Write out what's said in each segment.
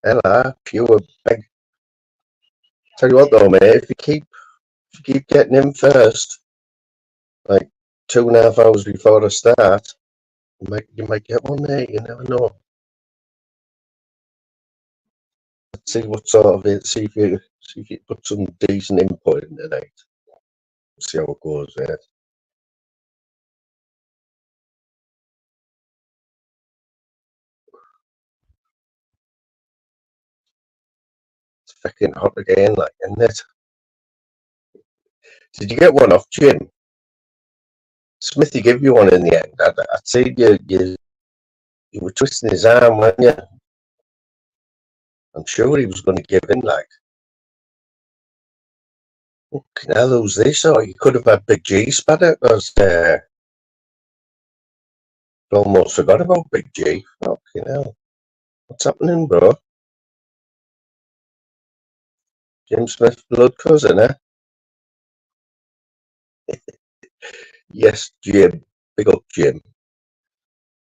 Ella, pure big. Tell you what though, mate, if you keep getting in first, like 2.5 hours before the start, you might get one, mate. You never know. Let's see what sort of it. See if you put some decent input in tonight. See how it goes, mate. It's fucking hot again, like, isn't it? Did you get one off Jim? Smithy give you one in the end. I'd say you were twisting his arm, weren't you? I'm sure he was going to give in, like. Fucking hell, who's this? Or you could have had Big G spat it, because almost forgot about Big G. Fucking hell. What's happening, bro? Jim Smith, blood cousin, eh? Yes, Jim. Big up, Jim.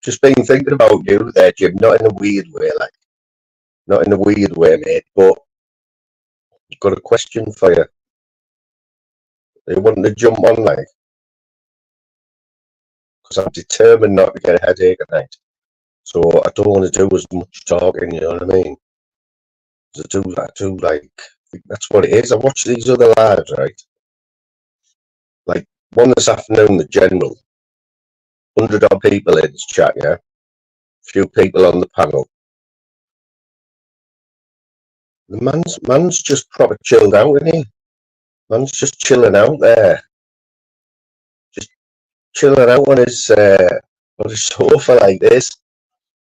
Just been thinking about you there, Jim. Not in a weird way, like. Not in a weird way, mate, but I've got a question for you. You wanting to jump on, like? Because I'm determined not to get a headache at night. So I don't want to do as much talking, you know what I mean? I do, like, that's what it is. I watch these other lives, right? Like, one this afternoon, the general, 100 odd people in this chat, yeah? Few people on the panel. The man's just proper chilled out, isn't he? Man's just chilling out there. Just chilling out on his sofa like this.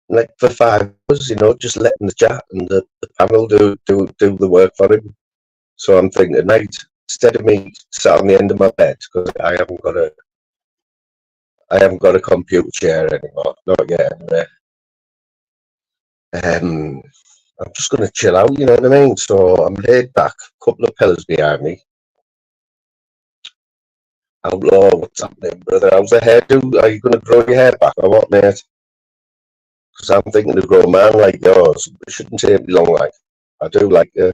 Like for 5 hours, you know, just letting the chat and the panel do the work for him. So I'm thinking tonight, instead of me sat on the end of my bed, because I haven't got a computer chair anymore, not yet anyway. I'm just gonna chill out, you know what I mean? So I'm laid back, a couple of pillows behind me. Outlaw, what's happening, brother? How's the hairdo? Are you gonna grow your hair back or what, mate? Because I'm thinking to grow a man like yours. It shouldn't take me long, like. I do like you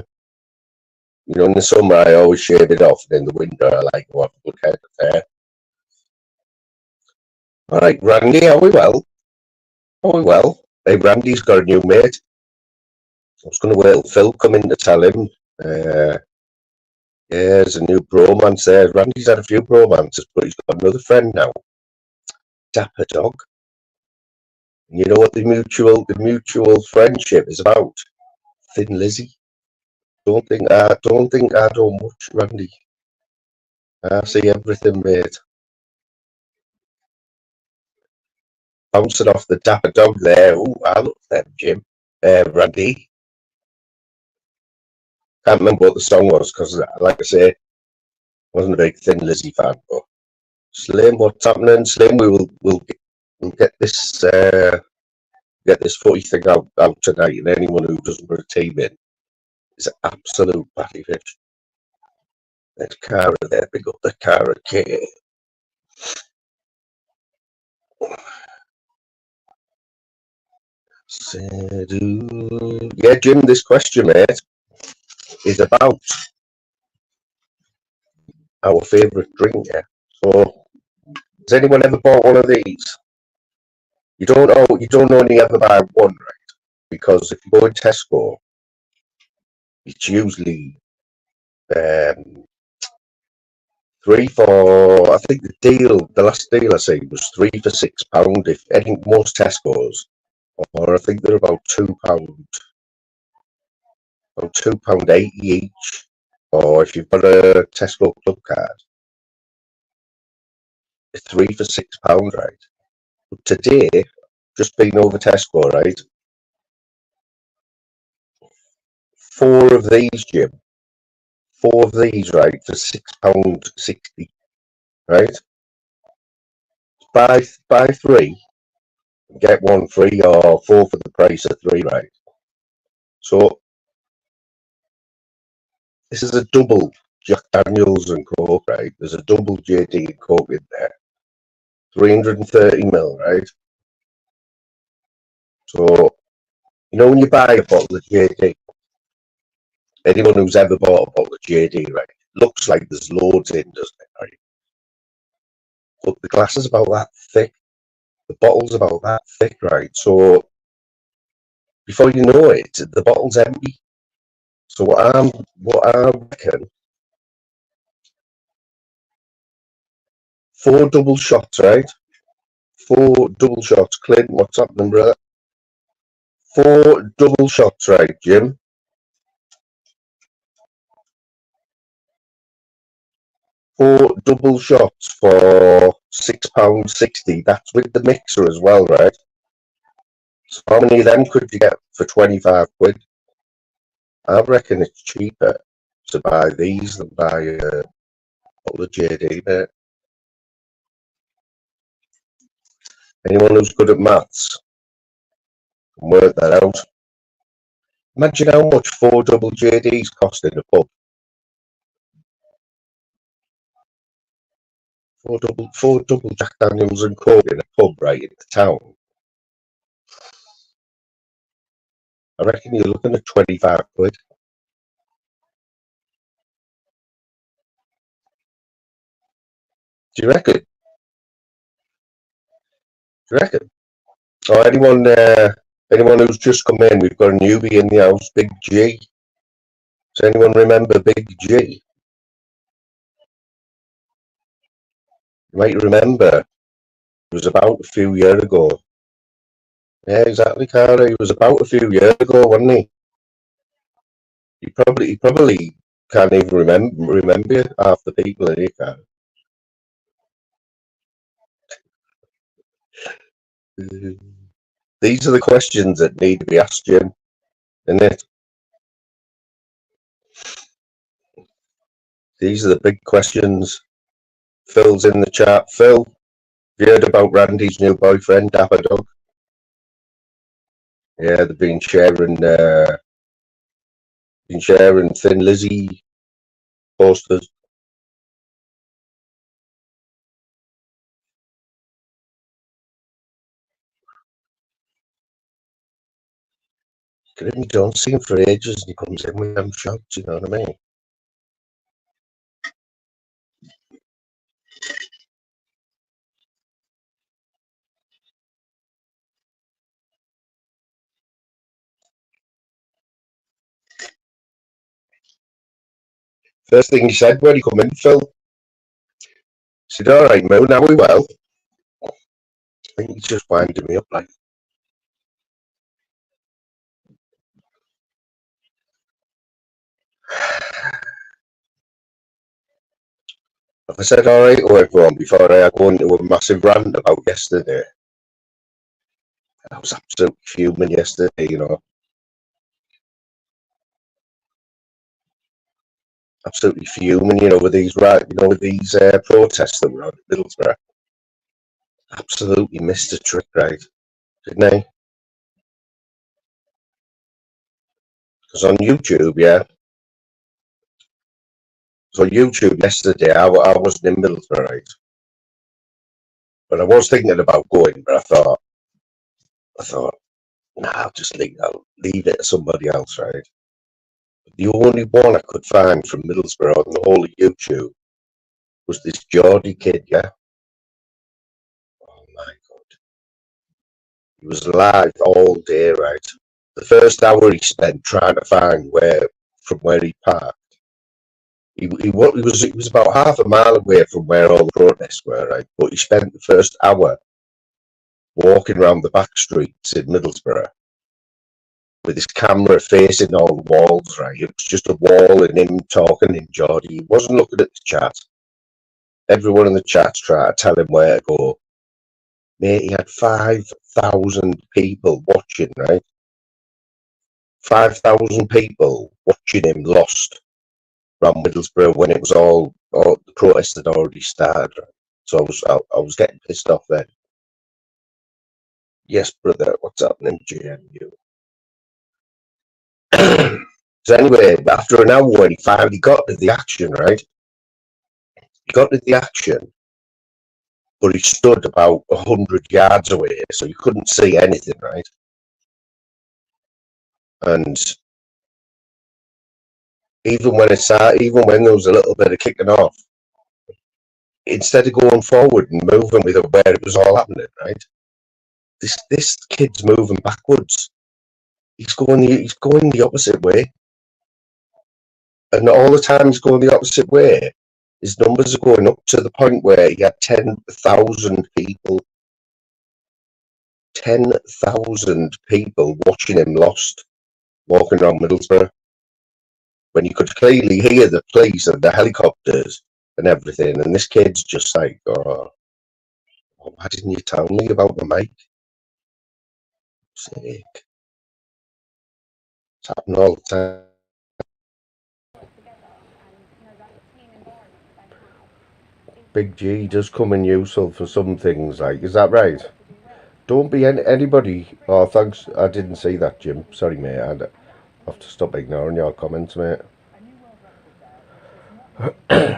know, in the summer I always shave it off, and in the winter I like to have a good head of hair. All right, Randy, are we well? Are we well? Hey, Randy's got a new mate. I was going to wait till Phil come in to tell him. Yeah, there's a new bromance there. Randy's had a few bromances, but he's got another friend now. Dapper Dog. And you know what the mutual friendship is about? Thin Lizzy. Don't think I don't much, Randy. I see everything, mate. Bouncing off the Dapper Dog there. Oh, I love them, Jim. Randy. Can't remember what the song was because, like I say, I wasn't a big Thin Lizzy fan. But Slim, what's happening? Slim, we'll get this footy thing out tonight, and anyone who doesn't put a team in is an absolute batty fish. There's Cara there, big up the Cara K. Yeah, Jim, this question, mate, is about our favourite drink. Yeah. So, has anyone ever bought one of these? You don't only ever buy one, right? Because if you go in Tesco, it's usually 3 for. I think the last deal I see was 3 for £6. If I think most Tesco's, or I think they're about £2.80 each. Or if you've got a Tesco Club card, it's 3 for £6, right? But today, just been over Tesco, right? 4 of these, Jim. 4 of these, right, for £6.60, right? Buy 3, get 1 free, or 4 for the price of 3, right? So this is a double Jack Daniels and Coke, right? There's a double JD and Coke in there, 330 ml, right? So You know when you buy a bottle of JD, anyone who's ever bought a bottle of JD, right, looks like there's loads in, doesn't it? Right? But the glass is about that thick. The bottle's about that thick, right? So before you know it, the bottle's empty. So what I reckon, 4 double shots, right? 4 double shots. Clint, what's happening, brother? 4 double shots, right, Jim? 4 double shots for £6.60. That's with the mixer as well, right? So how many of them could you get for 25 quid? I reckon it's cheaper to buy these than buy a bottle of JD, mate. Anyone who's good at maths can work that out. Imagine how much 4 double JDs cost in a pub. Four double Jack Daniels and Coke in a pub right in the town. I reckon you're looking at 25 quid. Do you reckon? Do you reckon? Or anyone who's just come in, we've got a newbie in the house, Big G. Does anyone remember Big G? You might remember. It was about a few years ago. Yeah, exactly, Cara. He was about a few years ago, wasn't he? He probably can't even remember half the people in here, Cara. These are the questions that need to be asked, Jim, isn't it? These are the big questions. Phil's in the chat. Phil, have you heard about Randy's new boyfriend, Dapper Dog? Yeah, they've been sharing Thin Lizzy posters. You don't see him for ages, and he comes in with them shots. You know what I mean? First thing he said when he come in, Phil, he said, "All right, Mo, now we well." I think he's just winding me up, like. If I said, "All right, to everyone," before I go into a massive rant about yesterday, I was absolutely fuming yesterday. Absolutely fuming. With these protests that were on in Middlesbrough. Absolutely missed a trick, right? Didn't he? Because on YouTube, yeah. So YouTube yesterday, I wasn't in Middlesbrough, right? But I was thinking about going, but I thought, nah, I'll leave it to somebody else, right? The only one I could find from Middlesbrough on the whole of YouTube was this Geordie kid, yeah? Oh my God. He was live all day, right? The first hour he spent trying to find from where he parked. He was about half a mile away from where all the protests were, right? But he spent the first hour walking around the back streets in Middlesbrough with his camera facing all the walls, right? It was just a wall and him talking in Geordie. He wasn't looking at the chat. Everyone in the chat's trying to tell him where to go. Mate, he had 5,000 people watching, right? 5,000 people watching him lost around Middlesbrough when it was all the protests had already started. Right? So I was getting pissed off then. Yes, brother, what's happening, GMU? So anyway, after an hour when he finally got to the action, right? He got to the action, but he stood about 100 yards away, so you couldn't see anything, right? And even when there was a little bit of kicking off, instead of going forward and moving with where it was all happening, right? This kid's moving backwards. He's going the opposite way, and all the time he's going the opposite way. His numbers are going up to the point where he had 10,000 people watching him lost, walking around Middlesbrough, when you could clearly hear the police and the helicopters and everything. And this kid's just like, oh, why didn't you tell me about the mic? Sick. It's happening all the time. Big G does come in useful for some things, like, is that right? Don't be anybody. Oh, thanks. I didn't see that, Jim. Sorry, mate. I'd have to stop ignoring your comments, mate.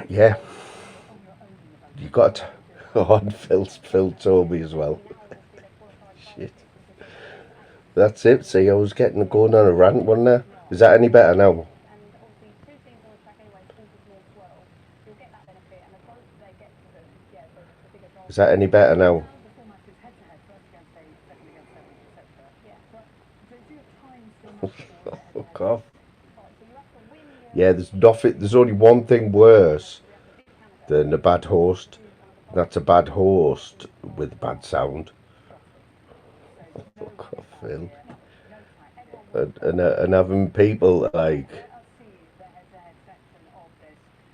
Yeah, you got on Phil told me as well. Shit. That's it. See, I was going on a rant, wasn't I? Is that any better now? Is that any better now? Fuck off. Yeah, there's nothing. There's only one thing worse than a bad host. That's a bad host with bad sound. Fuck off, Phil. And having people like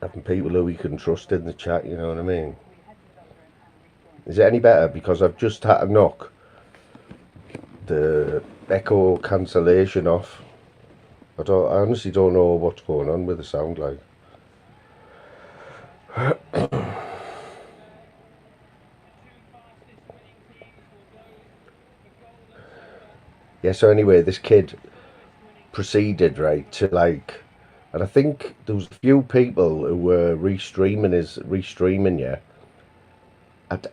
having people who we can trust in the chat. You know what I mean? Is it any better? Because I've just had to knock the echo cancellation off. I honestly don't know what's going on with the sound, like. Yeah, so anyway, this kid proceeded, right, to like, and I think there was a few people who were restreaming, yeah.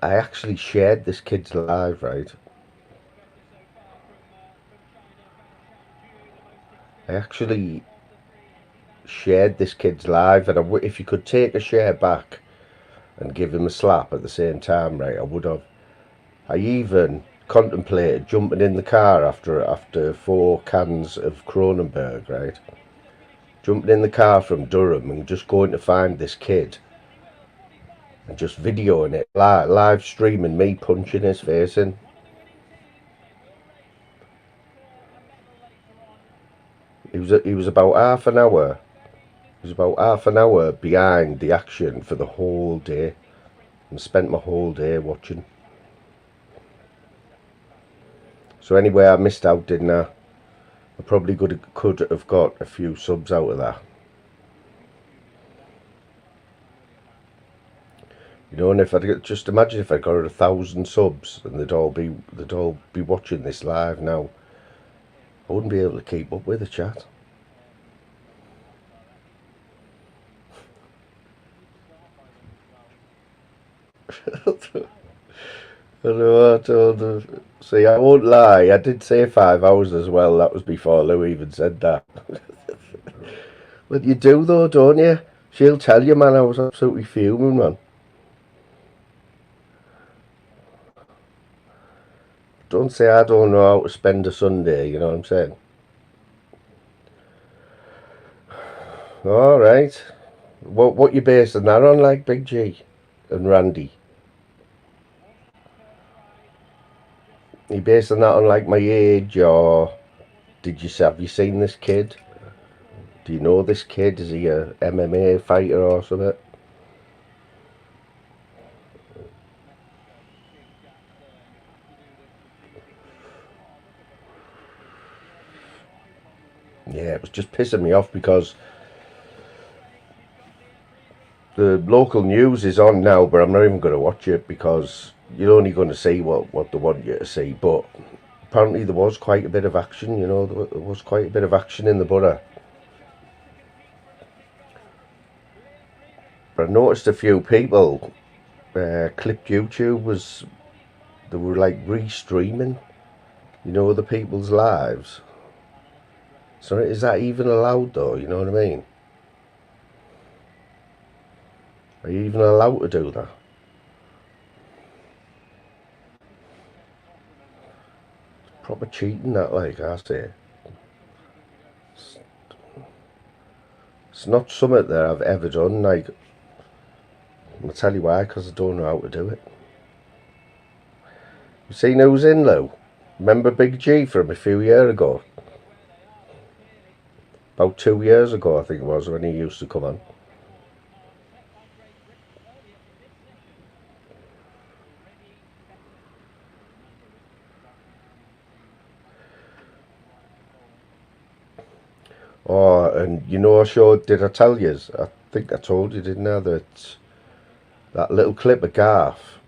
I actually shared this kid's live, right? I actually shared this kid's live, and if you could take a share back and give him a slap at the same time, right, I would have. I even contemplated jumping in the car after 4 cans of Kronenberg, right? Jumping in the car from Durham and just going to find this kid and just videoing it, live streaming me punching his face in. He was about half an hour. He was about half an hour behind the action for the whole day, and spent my whole day watching. So anyway, I missed out, didn't I? I probably could have got a few subs out of that. You know, and if I just imagine if I got 1,000 subs and they'd all be watching this live now, I wouldn't be able to keep up with the chat. I know, I told her. See, I won't lie, I did say 5 hours as well. That was before Lou even said that. But you do though, don't you? She'll tell you, man, I was absolutely fuming, man. Don't say I don't know how to spend a Sunday, you know what I'm saying? Alright. What you basing that on, like, Big G and Randy? You basing that on, like, my age, or have you seen this kid? Do you know this kid? Is he a MMA fighter or something? Yeah, it was just pissing me off because the local news is on now, but I'm not even going to watch it because you're only going to see what they want you to see. But apparently there was quite a bit of action, you know, there was quite a bit of action in the borough. But I noticed a few people, clipped YouTube they were like re-streaming, you know, the people's lives. So is that even allowed though? You know what I mean? Are you even allowed to do that? Proper cheating, that, like I say. It's not something that I've ever done. Like, I'll tell you why, because I don't know how to do it. You seen who's in, Lou? Remember Big G from a few years ago? About 2 years ago, I think it was, when he used to come on. Oh, and you know, did I tell you? I think I told you, didn't I, that that little clip of Garth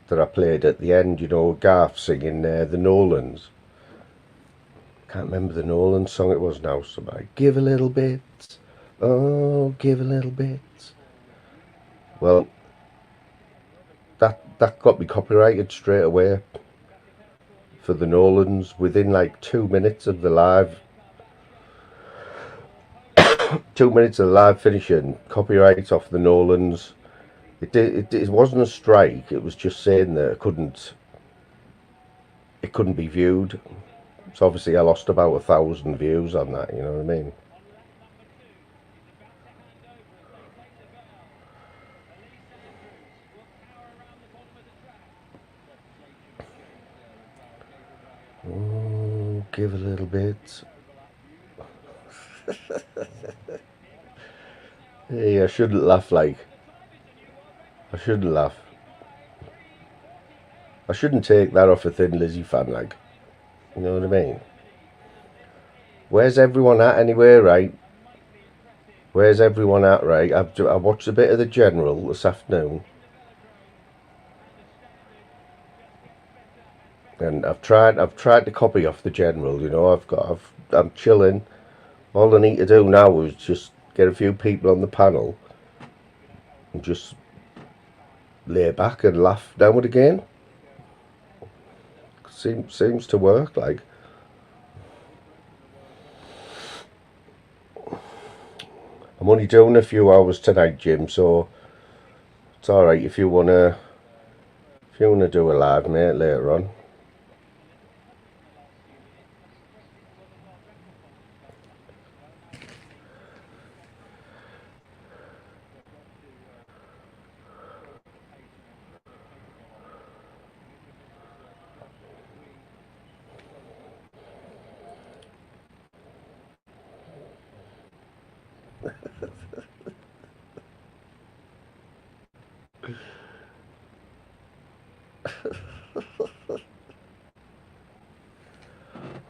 that I played at the end, you know, Garth singing the Nolans. Can't remember the Nolan song it was now. Somebody, give a little bit. Oh, give a little bit. Well, that got me copyrighted straight away for the Nolans within like 2 minutes of the live. 2 minutes of the live finishing, copyright off the Nolans. It wasn't a strike. It was just saying that it couldn't be viewed. So obviously I lost about 1,000 views on that. You know what I mean? Oh, give a little bit. Hey, I shouldn't laugh. Like, I shouldn't laugh. I shouldn't take that off a Thin Lizzy fan. Like, you know what I mean? Where's everyone at anyway? Right? Where's everyone at? Right? I watched a bit of the General this afternoon, and I've tried to copy off the General. You know, I'm chilling. All I need to do now is just get a few people on the panel and just lay back and laugh down it again. Seems to work. Like, I'm only doing a few hours tonight, Jim, so it's all right if you wanna do a live, mate, later on.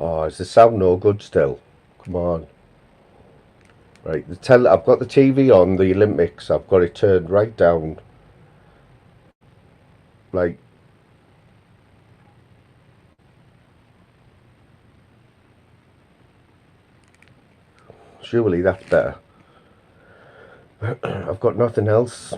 Oh, is the sound no good still? Come on. Right, I've got the TV on, the Olympics. I've got it turned right down. Like, surely that's better. I've got nothing else.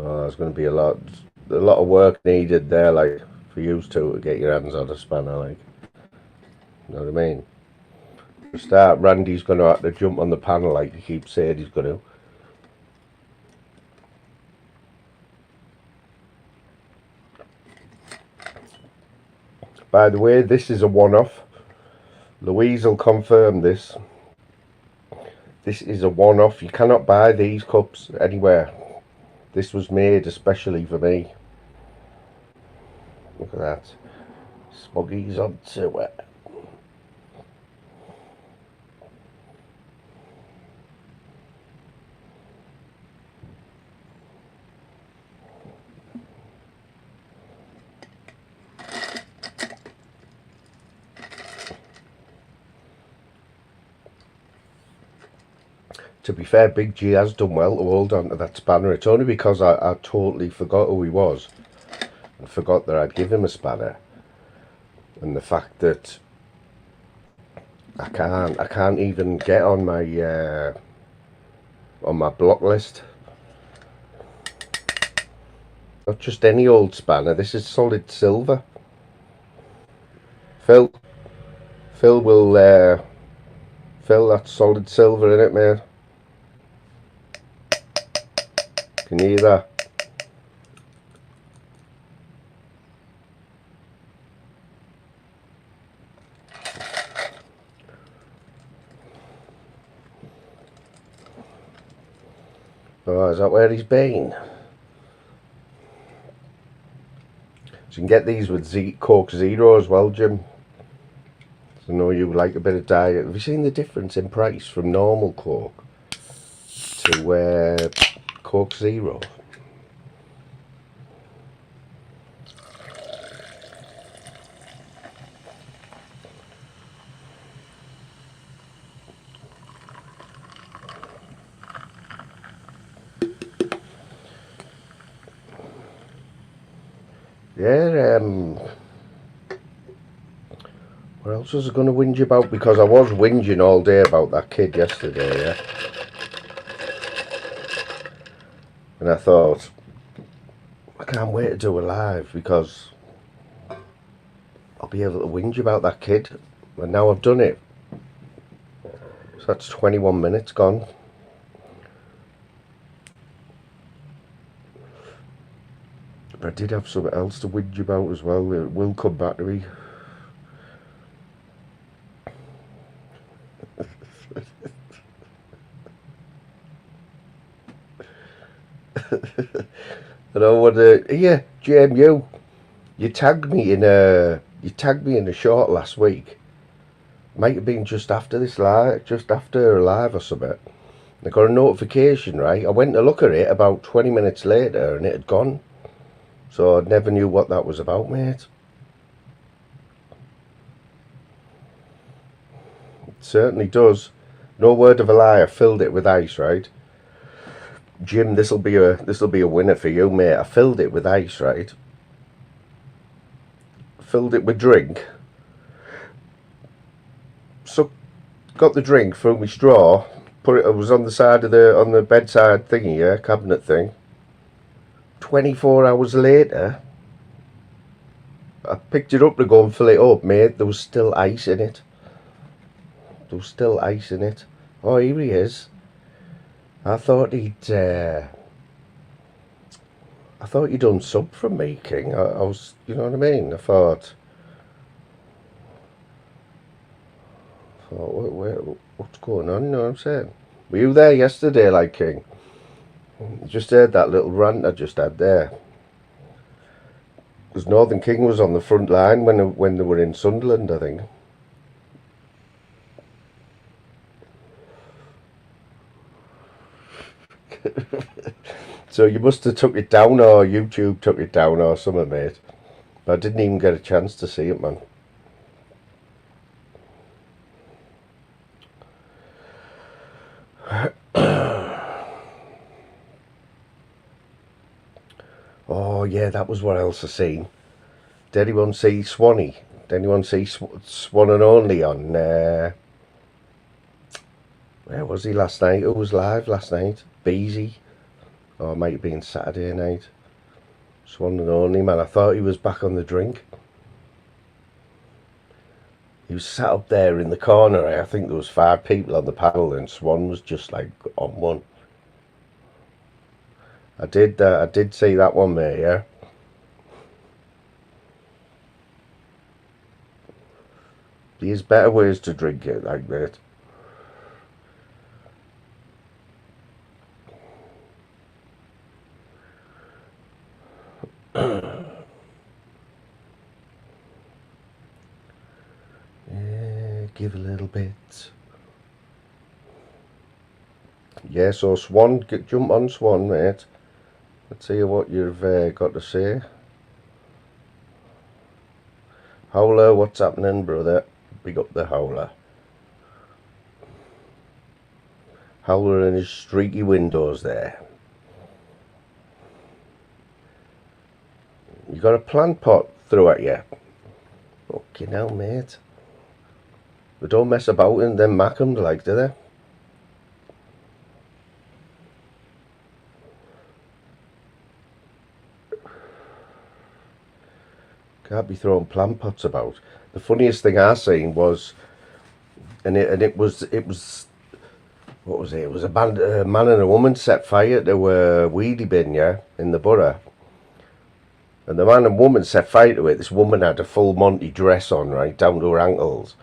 Oh, there's going to be a lot of work needed there, like, for you two to get your hands on a spanner, like, you know what I mean? To start, Randy's going to have to jump on the panel like he keeps saying he's going to. By the way, this is a one-off. Louise will confirm this. This is a one-off. You cannot buy these cups anywhere. This was made especially for me. Look at that. Smuggies onto it. To be fair, Big G has done well to hold on to that spanner. It's only because I totally forgot who he was and forgot that I'd give him a spanner, and the fact that I can't even get on my block list. Not just any old spanner. This is solid silver. Phil will Phil, that's solid silver in it, mate. Can you hear that? Oh, is that where he's been? So you can get these with Coke Zero as well, Jim. So I know you like a bit of diet. Have you seen the difference in price from normal Coke to Coke Zero? Yeah, what else was I going to whinge about? Because I was whinging all day about that kid yesterday, yeah. And I thought, I can't wait to do a live because I'll be able to whinge about that kid. And now I've done it. So that's 21 minutes gone. But I did have something else to whinge about as well. It will come back to me. And I want to, yeah, JMU, you tagged me in a short last week. Might have been just after this live, just after a live or something. I got a notification, right? I went to look at it about 20 minutes later and it had gone. So I never knew what that was about, mate. It certainly does. No word of a lie, I filled it with ice, right? Jim, this'll be a winner for you, mate. I filled it with ice, right? Filled it with drink. So got the drink through my straw, it was on the side of the bedside thingy, yeah, cabinet thing. 24 hours later, I picked it up to go and fill it up, mate. There was still ice in it. There was still ice in it. Oh, here he is. I thought he'd done sub from me, King. I was, you know what I mean? I thought what's going on? You know what I'm saying? Were you there yesterday, like, King? You just heard that little rant I just had there. Because Northern King was on the front line when they were in Sunderland, I think. So you must have took it down, or YouTube took it down, or something, mate. But I didn't even get a chance to see it, man. Oh yeah, that was what else I seen. Did anyone see Swanee? Did anyone see Swan and Only on? Where was he last night? Who was live last night? Beezy, or it might have been Saturday night. Swan and Only, man. I thought he was back on the drink. He was sat up there in the corner. I think there was 5 people on the panel, and Swan was just like on one. I did see that one, mate. Yeah. There's better ways to drink it, like that. Yeah, give a little bit. Yeah, so Swan, jump on Swan, mate. Let's see what you've got to say. Howler, what's happening, brother? Big up the Howler. Howler and his streaky windows there. You got a plant pot through at you? Fucking hell, mate. They don't mess about and then mack 'em, like, do they? can't be throwing plant pots about. The funniest thing I seen was, and it was what was it? It was a man and a woman set fire to a weedy bin, yeah, in the borough. And the man and woman set fire to it. This woman had a full Monty dress on, right, down to her ankles.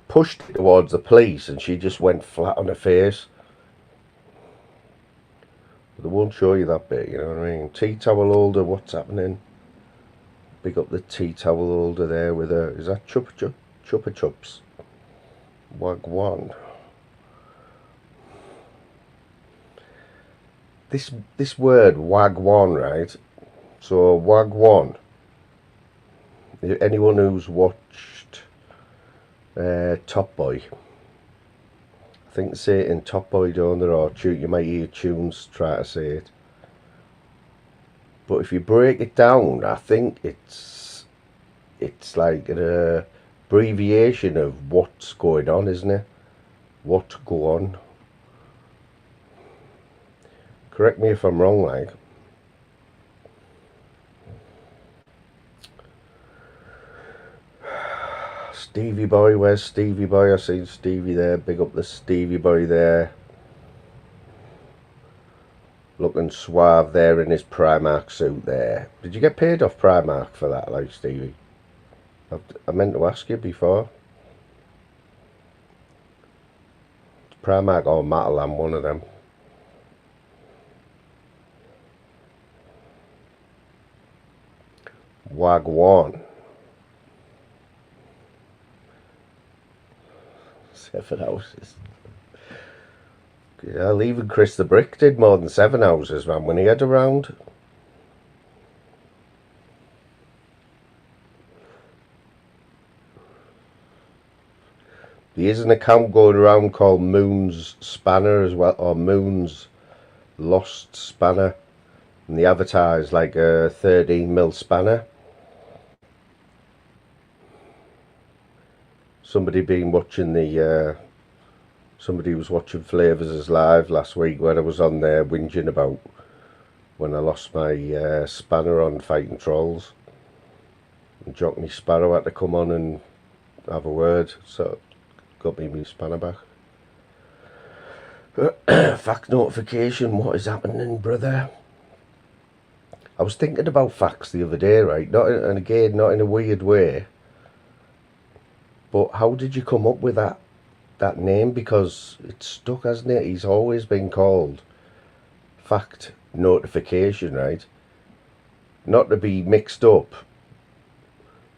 Pushed it towards the police, and she just went flat on her face. But they won't show you that bit, you know what I mean? Tea towel holder, what's happening? Big up the tea towel holder there with a... Is that Chupa Chups? Wagwan. This word, Wagwan, right? So, Wagwan. Anyone who's watched Top Boy, I think they say it in Top Boy, don't they? Or you might hear tunes try to say it. But if you break it down, I think it's like an abbreviation of what's going on, isn't it? What go on. Correct me if I'm wrong, like. Stevie Boy, where's Stevie Boy? I seen Stevie there. Big up the Stevie Boy there. Looking suave there in his Primark suit there. Did you get paid off Primark for that, like, Stevie? I meant to ask you before. Primark or Matalan, one of them. Wagwan. 7 houses. Yeah, even Chris the Brick did more than 7 houses, man, when he had around. There is an account going around called Moon's Spanner as well, or Moon's Lost Spanner, and they advertise like a 13mm spanner. Somebody been watching somebody was watching Flavours Live last week when I was on there whinging about when I lost my spanner on fighting trolls. And Jockney Sparrow had to come on and have a word, so got me my spanner back. Fact notification, what is happening, brother? I was thinking about facts the other day, right? And again, not in a weird way. But how did you come up with that name? Because it's stuck, hasn't it? He's always been called Fact Notification, right? Not to be mixed up,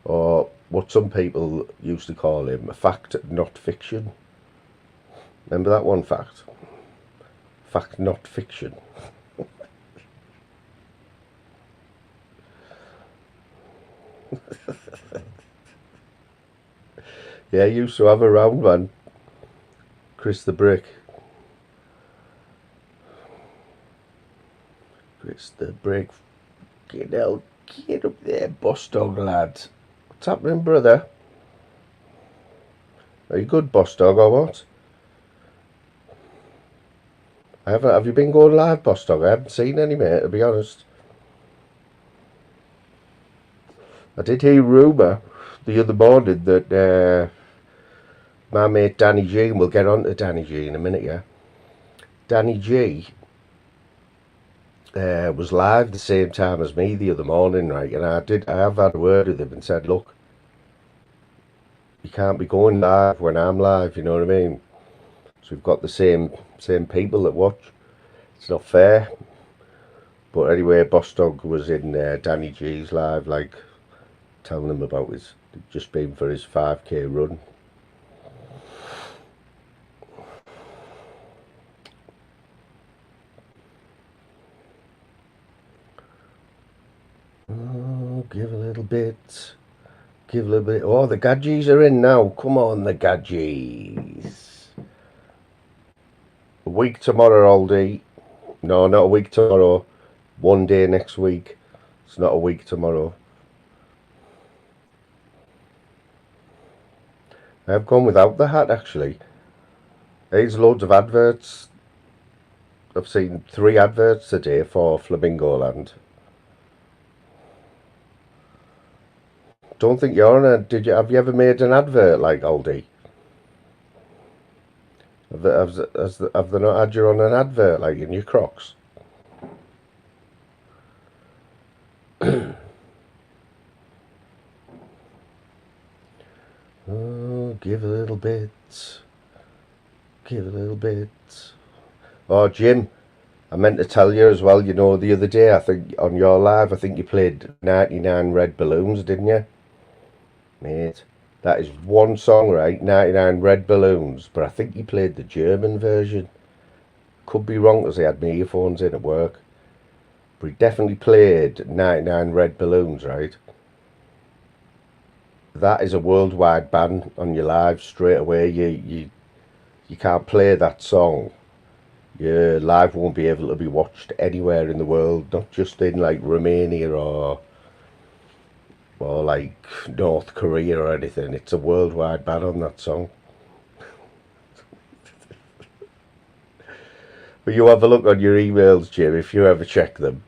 or what some people used to call him, Fact Not Fiction. Remember that one, Fact? Fact Not Fiction. Yeah, he used to have a round man. Chris the Brick. Chris the Brick. Get out. Get up there, boss dog lad. What's happening, brother? Are you good, boss dog, or what? Have you been going live, boss dog? I haven't seen any, mate, to be honest. I did hear a rumour the other morning that my mate Danny G, and we'll get on to Danny G in a minute, yeah. Danny G was live the same time as me the other morning, right? And I have had a word with him and said, look, you can't be going live when I'm live, you know what I mean? So we've got the same people that watch. It's not fair. But anyway, Boss Dog was in Danny G's live, like, telling him about his, just been for his 5k run. Oh, give a little bit. Give a little bit. Oh, the Gadgies are in now. Come on, the Gadgies. A week tomorrow, Aldi. No, not a week tomorrow. One day next week. It's not a week tomorrow. I've gone without the hat, actually. There's loads of adverts. I've seen 3 adverts today for Flamingo Land. don't think you're on a. Have you ever made an advert like Aldi? Have they not had you on an advert like in your Crocs? Oh, give a little bit. Give a little bit. Oh, Jim, I meant to tell you as well, you know, the other day, I think on your live, I think you played 99 Red Balloons, didn't you? Mate, that is one song, right? 99 Red Balloons, but I think you played the German version. Could be wrong because I had my earphones in at work. But he definitely played 99 Red Balloons, right? That is a worldwide ban on your live straight away. You can't play that song. Your live won't be able to be watched anywhere in the world, not just in like Romania or like North Korea or anything. It's a worldwide ban on that song. But you have a look on your emails, Jim, if you ever check them.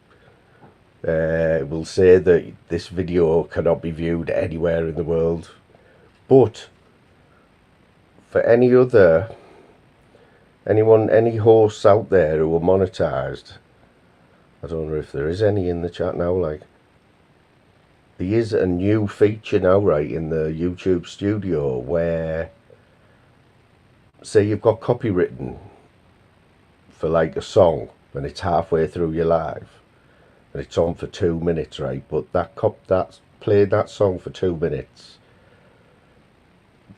It will say that this video cannot be viewed anywhere in the world. But for any hosts out there who are monetized, I don't know if there is any in the chat now, like, there is a new feature now, right, in the YouTube studio where, say you've got copywritten for like a song and it's halfway through your live and it's on for 2 minutes, right, but that's played that song for 2 minutes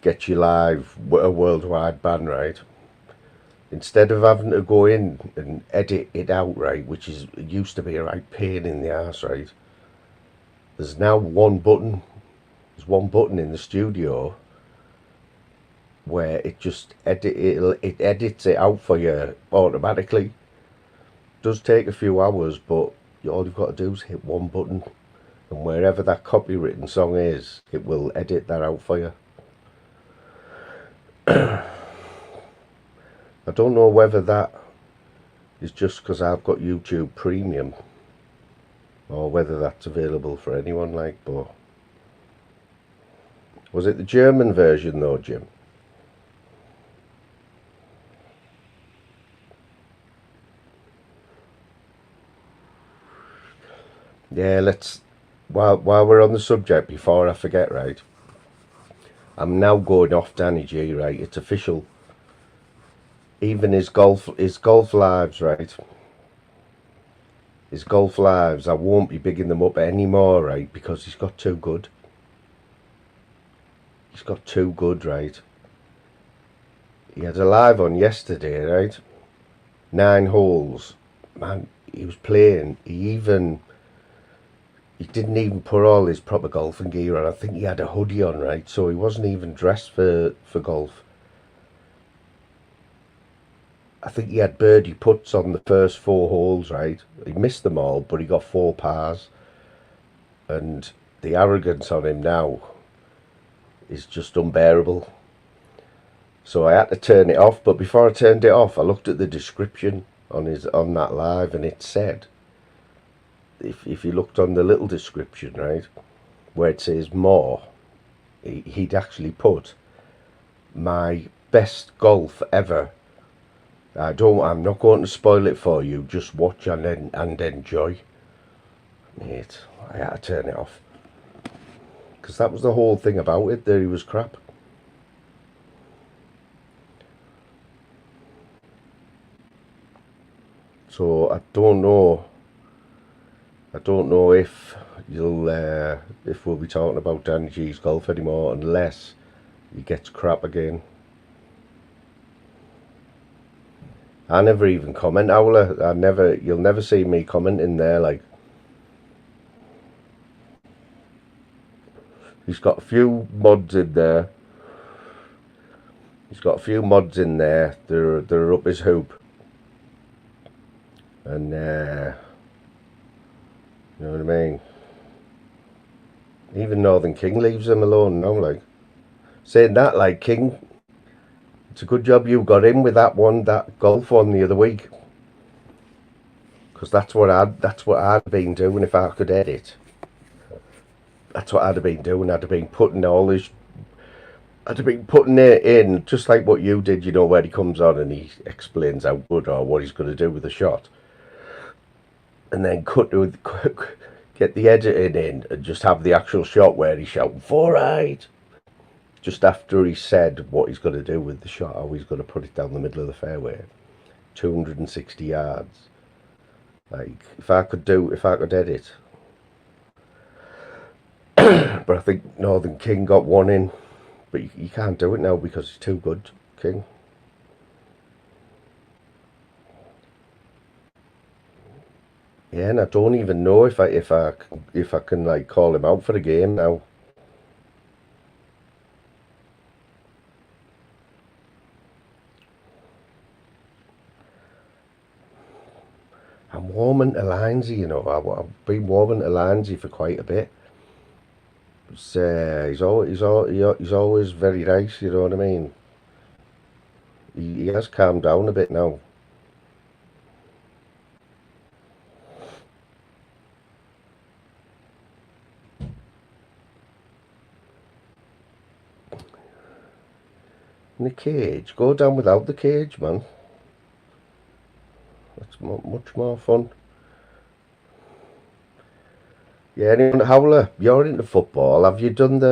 gets you live a worldwide ban, right? Instead of having to go in and edit it out, right, which used to be a right pain in the arse, right, there's now one button in the studio where it just edits it out for you automatically. It does take a few hours, but all you've got to do is hit one button, and wherever that copywritten song is, it will edit that out for you. I don't know whether that is just because I've got YouTube Premium or whether that's available for anyone, like, but was it the German version though, Jim? Yeah, let's, while we're on the subject, before I forget, right, I'm now going off Danny G, right, it's official. Even his golf lives, right, his golf lives, I won't be bigging them up anymore, right, because he's got too good. He's got too good, right. He had a live on yesterday, right, 9 holes, man, he was playing, he didn't even put all his proper golfing gear on. I think he had a hoodie on, right, so he wasn't even dressed for golf. I think he had birdie putts on the first 4 holes, right? He missed them all, but he got 4 pars. And the arrogance on him now is just unbearable. So I had to turn it off, but before I turned it off, I looked at the description on that live, and it said, if you looked on the little description, right, where it says more, he'd actually put my best golf ever. I'm not going to spoil it for you. Just watch and enjoy. Mate, I had to turn it off because that was the whole thing about it. That he was crap. So I don't know if if we'll be talking about Danny G's golf anymore unless he gets crap again. I never even comment, Owler. You'll never see me commenting there, like. He's got a few mods in there. They're up his hoop. And you know what I mean? Even Northern King leaves him alone now, like. Saying that, like, King, it's a good job you got in with that golf one the other week. Because that's what I'd been doing if I could edit. That's what I'd have been doing. I'd have been putting all his I'd have been putting it in just like what you did, where he comes on and he explains how good or what he's going to do with the shot. And then get the editing in and just have the actual shot where he's shouting, "For right!" Just after he said what he's going to do with the shot, how he's going to put it down the middle of the fairway. 260 yards. Like, if I could edit. But I think Northern King got one in. But you can't do it now because he's too good, King. Yeah, and I don't even know if I can like call him out for the game now. I'm warming to Lindsay, I've been warming to Lindsay for quite a bit. He's always very nice, you know what I mean? He has calmed down a bit now. In the cage, go down without the cage, man. That's much more fun. Yeah, anyway, Howler, you're into football. Have you done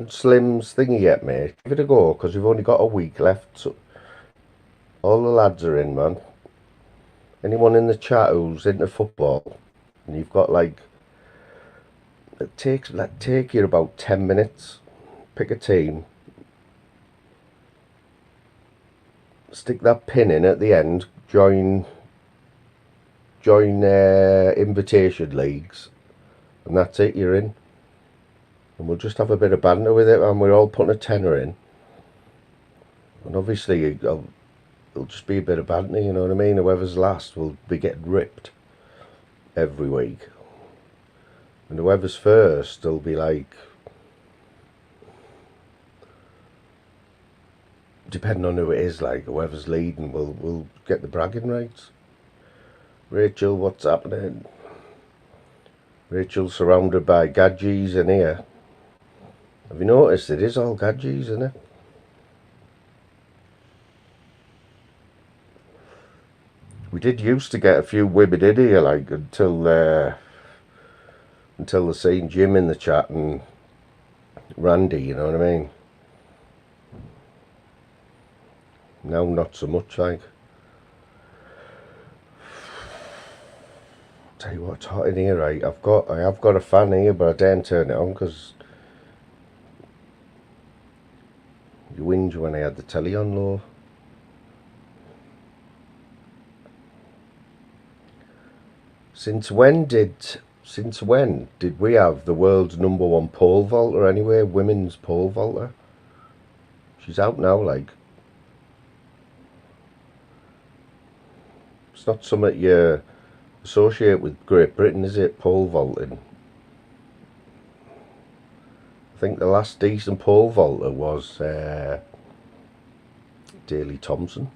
Slim's thingy yet, mate? Give it a go, because we've only got a week left. So all the lads are in, man. Anyone in the chat who's into football, and you've got take you about 10 minutes. Pick a team. Stick that pin in at the end. Join invitation leagues, and that's it. You're in. And we'll just have a bit of banter with it, and we're all putting a tenner in. And obviously, it'll just be a bit of banter, you know what I mean? Whoever's last will be getting ripped every week. And whoever's first will be like, depending on who it is, like whoever's leading will get the bragging rights. Rachel, what's happening? Rachel's surrounded by gadgets in here. Have you noticed it is all gadgets, isn't it? We did used to get a few women in here, like until they seen Jim in the chat and Randy, you know what I mean? Now not so much, like. Tell you what, it's hot in here, right? I have got a fan here, but I daren't turn it on because you whinge when I had the telly on low. Since when did we have the world's #1 pole vaulter anyway? Women's pole vaulter. She's out now, like. It's not something you associate with Great Britain, is it? Pole vaulting. I think the last decent pole vaulter was Daley Thompson.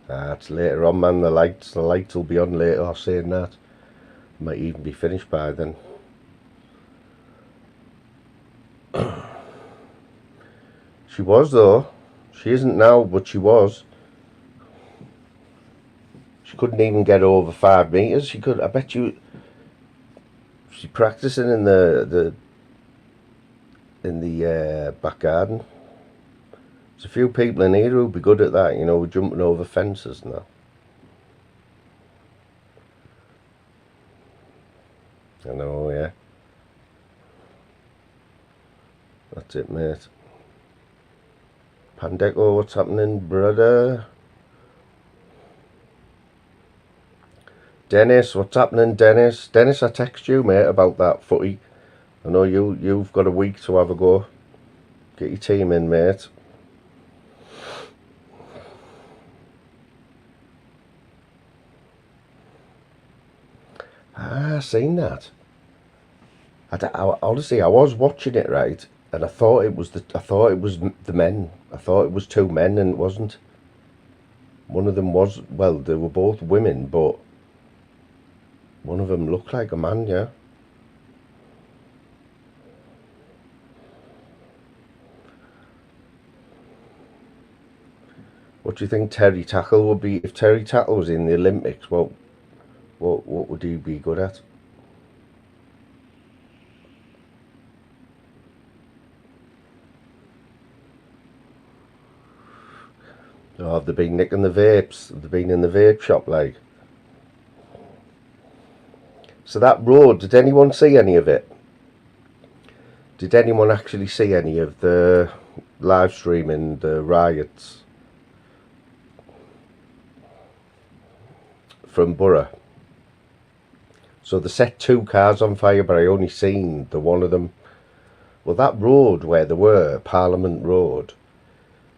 It's later on, man. The lights will be on later. Or saying that, might even be finished by then. She was though. She isn't now, but she was. She couldn't even get over 5 meters. She could. I bet you. She's practicing in the back garden. There's a few people in here who'd be good at that, jumping over fences and that. I know, yeah. That's it, mate. Pandeco, what's happening, brother? Dennis, what's happening, Dennis? Dennis, I text you, mate, about that footy. I know you've got a week to have a go. Get your team in, mate. I seen that. Honestly, I was watching it, right, and I thought it was the men. I thought it was 2 men, and it wasn't. One of them was, well, they were both women, but one of them looked like a man, yeah. What do you think Terry Tackle would be if Terry Tackle was in the Olympics? What would he be good at? Oh, have they been nicking the vapes? Have they been in the vape shop, like? So that road, did anyone see any of it? Did anyone actually see any of the live streaming the riots from Borough? So they set 2 cars on fire, but I only seen the one of them. Well, that road where they were, Parliament Road,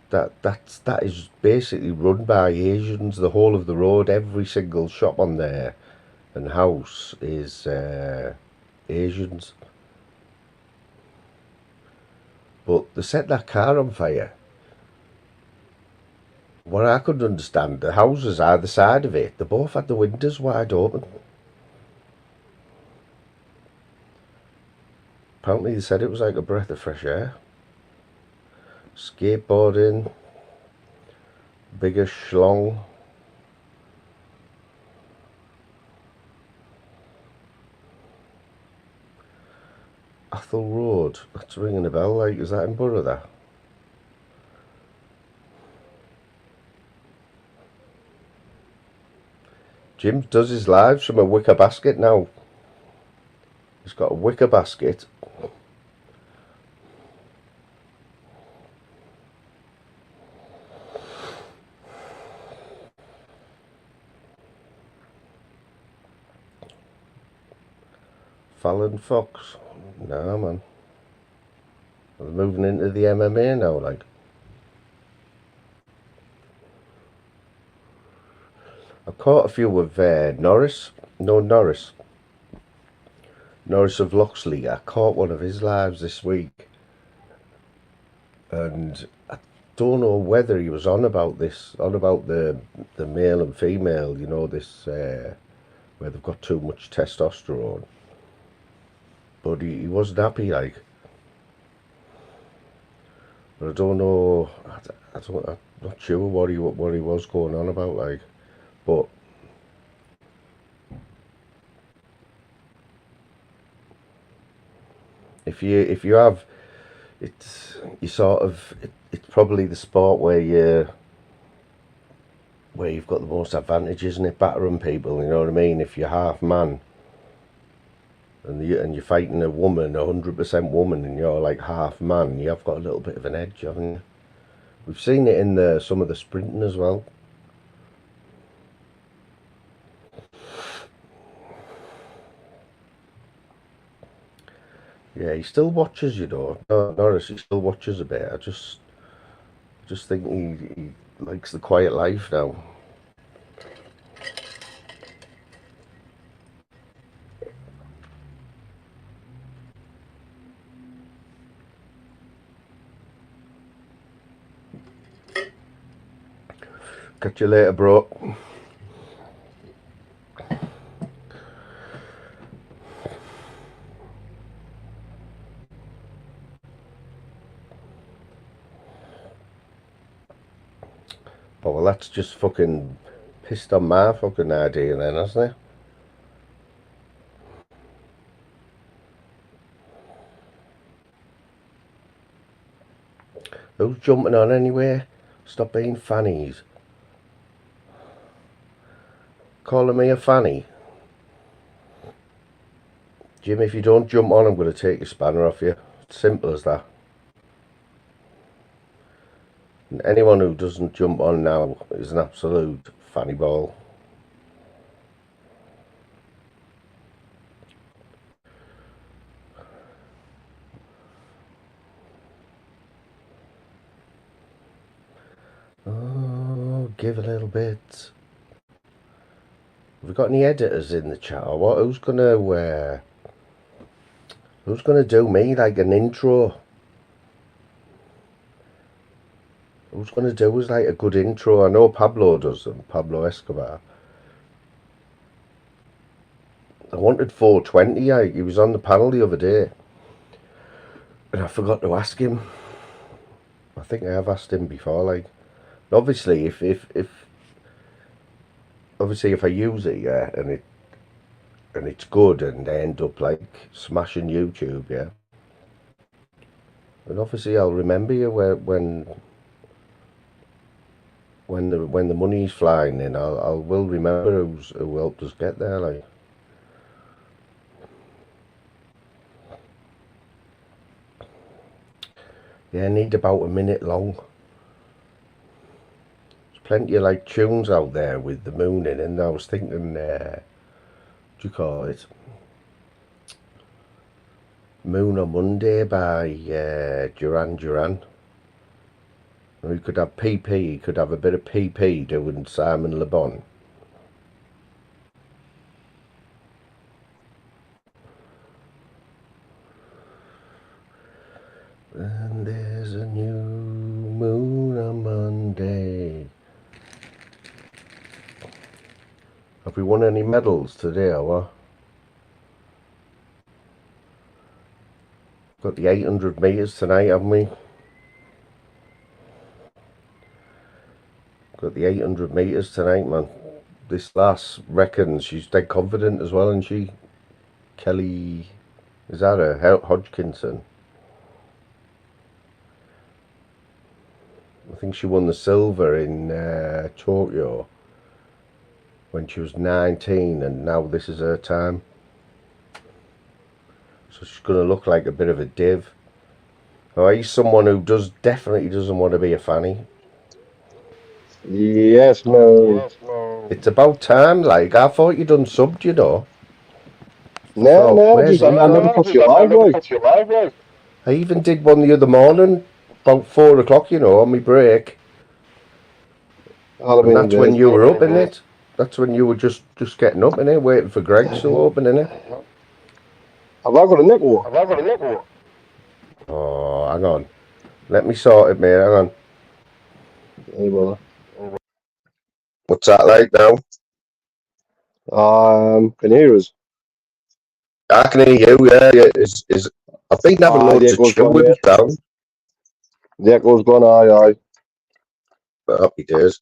that is basically run by Asians. The whole of the road, every single shop on there and house is Asians. But they set that car on fire. What I couldn't understand, the houses either side of it, they both had the windows wide open. Apparently they said it was like a breath of fresh air. Skateboarding, bigger schlong. Athol Road, that's ringing a bell, like, is that in Borough, that? Jim does his lives from a wicker basket now. He's got a wicker basket. Fallon Fox. Nah, man. They're moving into the MMA now, like. I've caught a few of Norris. No, Norris. Norris of Loxley. I caught one of his lives this week. And I don't know whether he was on about this, on about the male and female, you know, this, where they've got too much testosterone. But he wasn't happy, like. But I don't know, I'm not sure what he was going on about, like. But if you have, it's you sort of it's probably the sport where you've got the most advantages in it, battering people. You know what I mean? If you're half man and you're fighting a woman, 100% woman, and you're like half man, you have got a little bit of an edge, haven't you? We've seen it in some of the sprinting as well. Yeah, he still watches, you know. Norris, he still watches a bit. I just think he likes the quiet life now. Catch you later, bro. Oh, well, that's just fucking pissed on my fucking idea then, hasn't it? Who's jumping on anyway? Stop being fannies. Calling me a fanny. Jim, if you don't jump on, I'm going to take your spanner off you. It's simple as that. And anyone who doesn't jump on now is an absolute fanny ball. Oh, give a little bit. Have we got any editors in the chat or what? Who's gonna do me like an intro? I was going to do was like a good intro. I know Pablo does them, Pablo Escobar. I wanted 420. He was on the panel the other day, and I forgot to ask him. I think I have asked him before. Like, obviously, if obviously if I use it, yeah, and it's good, and I end up like smashing YouTube, yeah, and obviously I'll remember you when the money's flying in. I will remember who helped us get there. Like, yeah, I need about a minute long. There's plenty of like tunes out there with the moon in, and I was thinking, what do you call it? Moon on Monday by Duran Duran. We could have PP. You could have a bit of PP doing Simon Le Bon. And there's a new moon on Monday. Have we won any medals today or what? Got the 800 metres tonight, haven't we? Got the 800 metres tonight, man. This lass reckons she's dead confident as well, isn't she? Kelly, is that her? Hodgkinson. I think she won the silver in Tokyo when she was 19, and now this is her time. So she's going to look like a bit of a div. Oh, he's someone who definitely doesn't want to be a fanny. Yes, no. It's about time. Like, I thought you'd done subbed, you know. No, Where's he? I never caught you live, like. I even did one the other morning, about 4 o'clock, you know, on my break. And that's when you were up in it. That's when you were just getting up in it, waiting for Greg to open in it. Have I got a nickel? Oh, hang on. Let me sort it, mate. Hang on. Hey, brother. What's that like now? Can you hear us? I can hear you, yeah. I've been having loads of chill with me down. The echo's gone, aye. Happy days.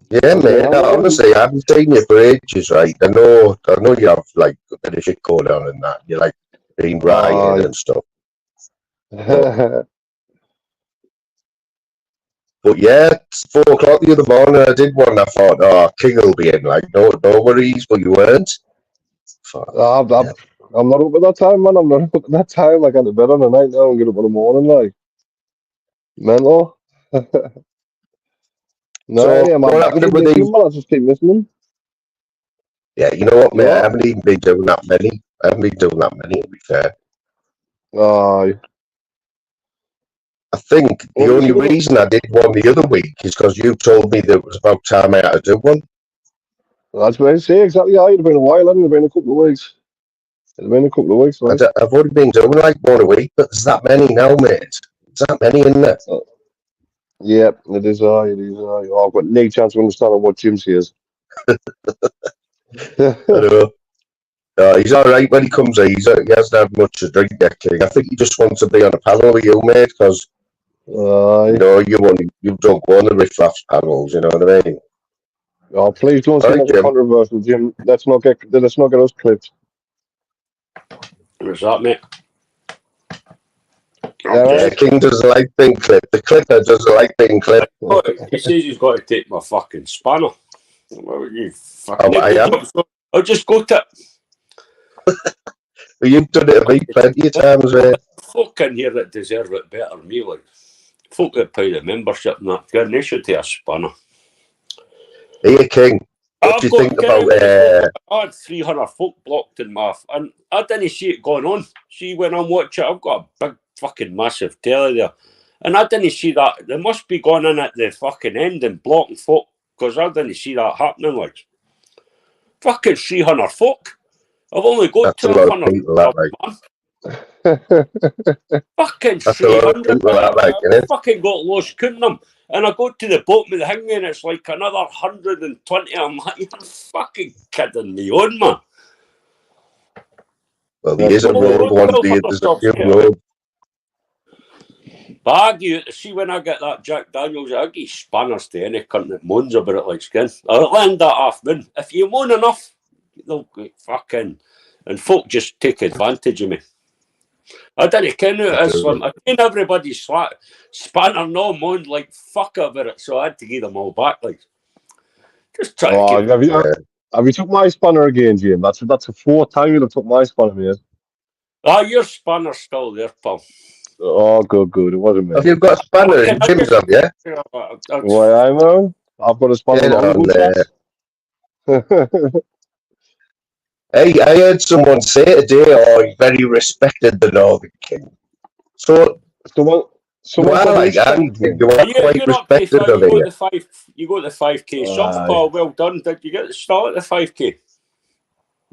Yeah, man. Honestly, I haven't seen you for ages, right? I know you have like a bit of shit going on and that. You're like being writing and stuff. But yeah, it's 4 o'clock the other morning. I did one. I thought, oh, King will be in. Like, no worries, but you weren't. I'm not up at that time, man. I'm not up at that time. I get to bed on the night now and get up in the morning, like. Mental. No, So, yeah, man. I just keep listening. Yeah, you know what, mate? I haven't even been doing that many. To be fair. Aye. I think the only reason I did one the other week is because you told me that it was about time I had to do one. That's what I say, exactly. Yeah, it'd been a while, hadn't it? It'd been a couple of weeks. Like. I've only been doing like one a week, but there's that many now, mate. There's that many, isn't there? Yeah, it is. Oh, I've got no chance of understanding what Jim says. I know. He's all right when he comes in. He hasn't had much to drink yet, King. I think he just wants to be on a panel with you, mate, because you know you don't go on the Riff Raff panels. You know what I mean? Oh, please don't say nothing controversial, Jim. Let's not get us clipped. What's that, mate? Yeah, King doesn't like being clipped. The clipper doesn't like being clipped. Oh, he says he's got to take my fucking spanner. You fucking I'll just go to it. You've done it a bit plenty of times, mate. Folk in here that deserve it better than me, like folk that pay the membership and that, they should take a spanner. Hey, King, what do you think about I had 300 folk blocked in my... And I didn't see it going on. See, when I'm watching it, I've got a big fucking massive telly there. And I didn't see that. They must be going in at the fucking end and blocking folk, because I didn't see that happening, like. Fucking 300 folk. I've only got 1,200 people, that, like. Fucking That's a lot of 300. people that like, I innit? fucking got lost counting them. And I go to the boat with the hangman, and it's like another 120. I'm like, you're fucking kidding me on, man. Well, there is a Don't road one day. fill There's a yourself new here. road. But I argue, see, when I get that Jack Daniels, I give spanners to any cunt that moans about it like skin. I'll end that half moon. If you moan enough, they'll get fucking. And folk just take advantage of me. I didn't ken who it is. I ken everybody's spanner no moaned like fuck about it, so I had to give them all back. Like, just try to keep. Have you took my spanner again, Jim? That's the fourth time you've took my spanner, mate. Your spanner's still there, pal. Oh, good. It wasn't me. Have you got a spanner in Jim's, have you? Why, I know. I've got a spanner Get in all on good shots. Hey, I heard someone say today, oh, he very respected the Northern King. So, someone you are said like, respect him. you are quite You're up to respected of you it. got the 5k subs, pal. Well done. Did you get the start at the 5k?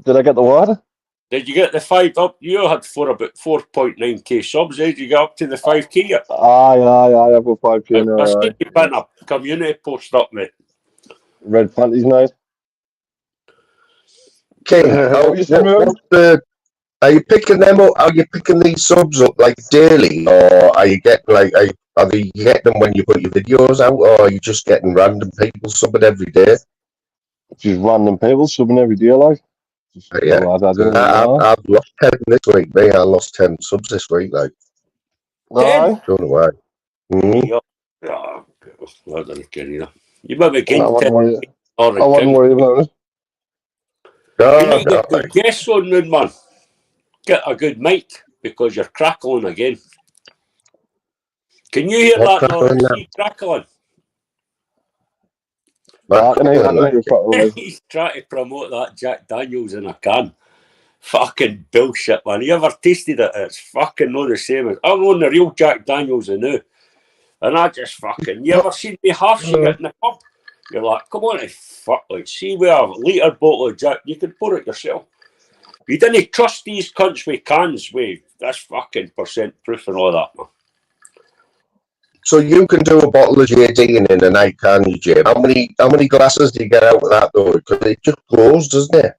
Did I get the what? Did you get the 5 up? You had about 4.9k subs. Did you get up to the 5k yet? Aye, I've got 5k now. I see you putting a community post up, mate. Red Panties night. King, are you picking them up? Are you picking these subs up like daily, or are you getting are you getting them when you put your videos out, or are you just getting random people subbing every day? Just random people subbing every day, like. Yeah, I've lost 10 this week. Me, I lost 10 subs this week, like. 10? Don't know why. Yeah, I don't care either. You maybe gained 10. I wouldn't worry about it. You need to get good guests on, man. Get a good mic because you're crackling again. Can you hear that? Crackling. He's trying to promote that Jack Daniels in a can. Fucking bullshit, man. You ever tasted it? It's fucking not the same as I'm on the real Jack Daniels now. And I just fucking you ever seen me half shit in the pub? You're like, come on, fuck, like, see we have a litre bottle of Jack, you can pour it yourself. You didn't trust these cunts with cans with this fucking percent proof and all that, man. So you can do a bottle of JD in a night, can you, Jim? How many glasses do you get out of that though? Because it just grows, doesn't it?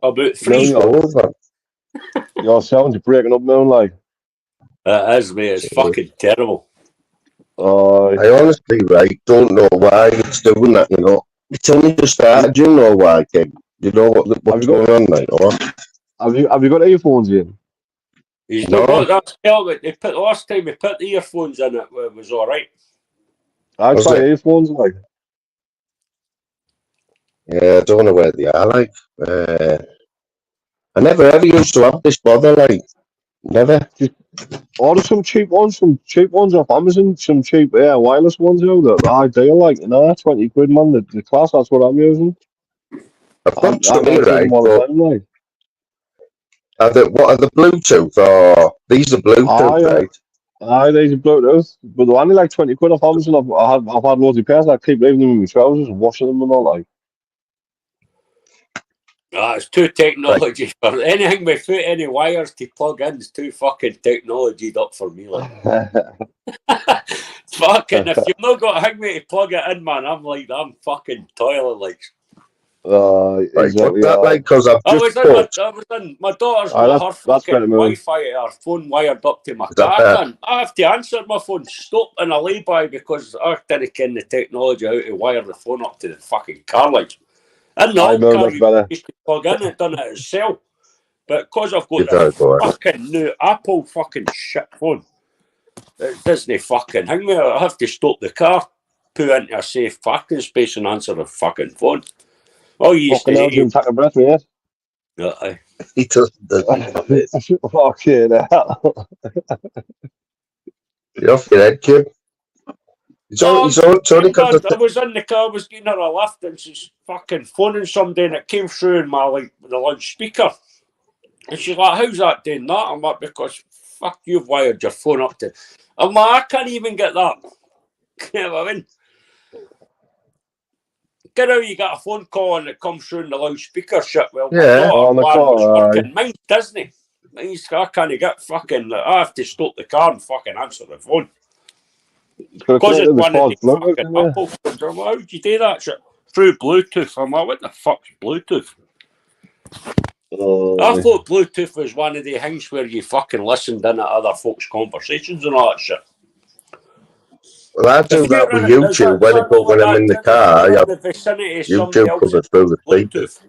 About 3. Your sounds are breaking up now, like. It is, mate. It's fucking terrible. I honestly, don't know why it's doing that, you know. It's only just started, do you know why, King? You know what's going on, like, or? Have you got earphones in? He's not got that helmet. Last time we put the earphones in it was alright. I tried earphones, like. Yeah, I don't know where they are, like. I never ever used to have this bother, like. Never. Just order some cheap ones off Amazon, some cheap wireless ones out that are ideal, like, you know, 20 quid, man. The class, that's what I'm using. I've got some here, right? What are the Bluetooth? Or these are Bluetooth, right? Aye, these are Bluetooth. But they're only like 20 quid off Amazon. I've had loads of pairs. I keep leaving them in my trousers and washing them and all, like. It's too technology for anything with any wires to plug in is too fucking technologied up for me, like. Fucking if you've not got a hang me to plug it in, man, I'm fucking toilet like. Exactly. Because I was in my daughter's got her fucking Wi-Fi, her phone wired up to my car. I have to answer my phone, stop in a lay-by because I didn't ken the technology how to wire the phone up to the fucking car, like. And the old car you used to plug in and done it itself. But because I've got the fucking new Apple fucking shit phone, it doesn't fucking hang me. I have to stop the car, put into a safe parking space and answer the fucking phone. Oh, you used to take a breath, mate. Yeah, he doesn't. Fucking hell. You're off your head, kid. I was in the car, I was getting her a lift, and she's fucking phoning somebody, and it came through in my the lunch speaker. And she's like, "How's that doing that?" I'm like, "Because fuck, you've wired your phone up to." I'm like, "I can't even get that." You know what I mean? Get how you get a phone call and it comes through in the loudspeaker shit. Well, my daughter was working mine, Disney. I can't get fucking. I have to stop the car and fucking answer the phone. It's got to Because connect it's to the one of car's the Bluetooth, fucking isn't it? Apple phones. I'm like, how would you do that shit? Through Bluetooth. I'm like, what the fuck's Bluetooth? I thought Bluetooth was one of the things where you fucking listened in at other folks' conversations and all that shit. Well, I do that with YouTube when I'm in the car. I have the vicinity of YouTube somebody coming else's through the speakers. Bluetooth.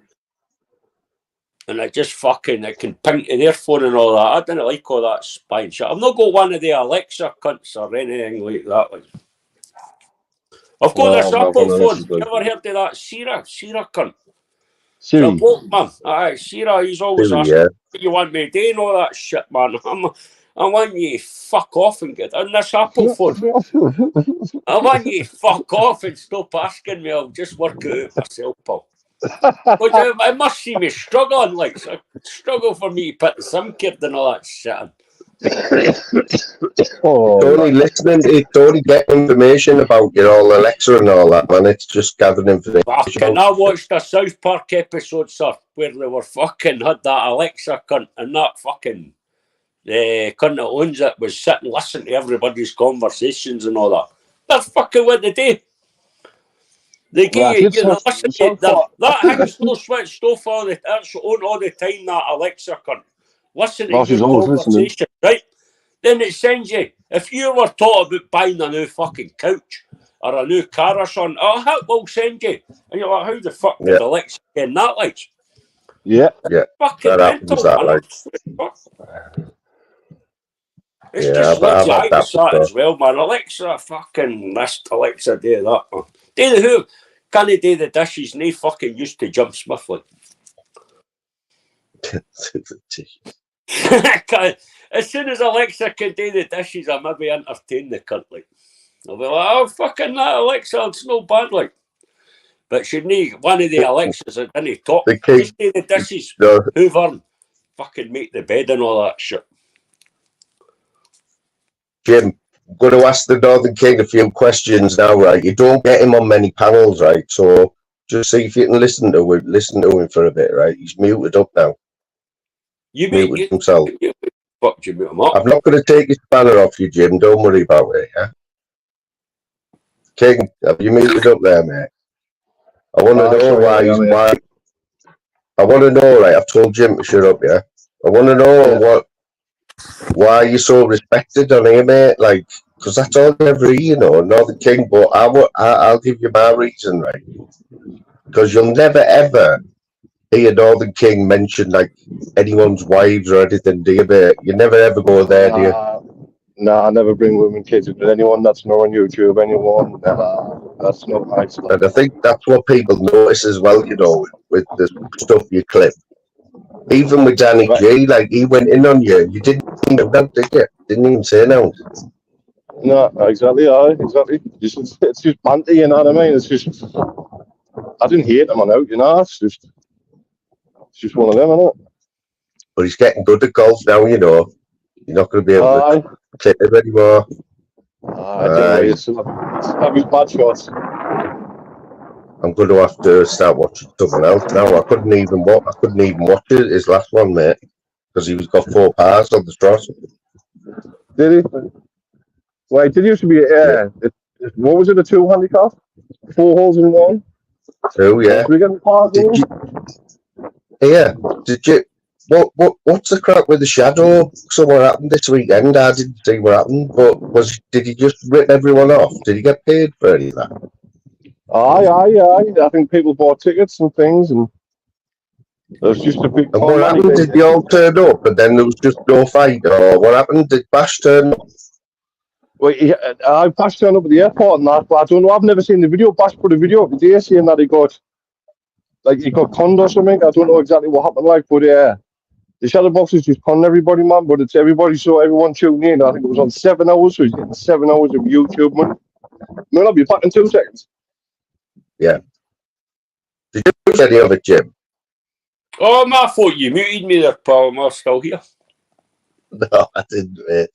And it just fucking, it can ping to their phone and all that. I didn't like all that spine shit. I've not got one of the Alexa cunts or anything like that. Like. I've got this Apple phone. You ever heard of that Sira cunt? Siri. It's a bloke, man. Aye, Sira, he's always Siri, asking, yeah. what you want me to do and all that shit, man. I want you to fuck off and get on this Apple phone. I want you to fuck off and stop asking me. I'll just work it out myself, pal. But I must see me struggling, like, so struggle for me to put the SIM card and all that shit. It's only listening, it's only getting information about your all Alexa and all that, man. It's just gathering information. Fucking, I watched a South Park episode, sir, where they were fucking had that Alexa cunt and that fucking cunt that owns it was sitting listening to everybody's conversations and all that. That's fucking what they do. They give you the listen to that thing's no switched off all the that's on all the time, that Alexa cunt. Listen to your conversation, right? Then it sends you, if you were taught about buying a new fucking couch or a new car or something, it will send you. And you're like, how the fuck did Alexa get that, like? Yeah. Fucking mental, man. It's just like the eyes that as well, man. Alexa, fucking missed Alexa, do that, man. Do the who? Can he do the dishes? And he fucking used to jump swiftly. As soon as Alexa can do the dishes, I maybe entertain the cunt, like. I'll be like, oh, fucking that Alexa, it's no bad, like. But she need one of the Alexas that didn't talk. Just do the dishes, hoover, and fucking make the bed and all that shit. Jim, I'm going to ask the Northern King a few questions now, right? You don't get him on many panels, right? So just see if you can listen to him for a bit, right? He's muted up now. You muted himself. Fuck, you mute him up. I'm not going to take his banner off you, Jim. Don't worry about it, yeah? King, have you muted up there, mate? I want to know why. I want to know, right? I've told Jim to shut up, yeah? I want to know why you're so respected on here, mate. Like, because that's all I ever hear, you know, Northern King. But I'll give you my reason, right? Because you'll never ever hear Northern King mention like anyone's wives or anything, do you, mate? You never ever go there, do you? Nah, I never bring women, kids with anyone that's not on YouTube. Anyone, that's not nice. And I think that's what people notice as well, you know, with the stuff you clip. Even with Danny G, like he went in on you. You didn't even know that, did you? Didn't even say no. No, exactly. Exactly. It's just banter, you know what I mean? It's just, I didn't hate them on out, you know. It's just one of them, isn't it? But he's getting good at golf now, you know. You're not going to be able to clip him anymore. Have his bad shots. I'm going to have to start watching something else now. I couldn't even watch it, his last one, mate, because he was got 4 pars on the straw. Did he? Wait, did it used to be what was it, a 2 handicap? 4 holes in 1? 2, yeah. Did you? What's the crack with the shadow? So what happened this weekend? I didn't see what happened, but did he just rip everyone off? Did he get paid for any of that? Aye. I think people bought tickets and things, and there was just a big. And what happened? Did they all turn up, and then there was just no fight, or what happened? Did Bash turn up? Well, Bash turned up at the airport and that, but I don't know. I've never seen the video. Bash put a video up today saying that he got conned or something. I don't know exactly what happened, like, but the shadow box is just conning everybody, man. But it's everybody, so everyone tuned in. I think it was on 7 hours, so he's getting 7 hours of YouTube money. I'll be back in 2 seconds. Yeah. Did you see any of it, Jim? Oh, my fault. You muted me there, pal. I'm still here. No, I didn't, mate.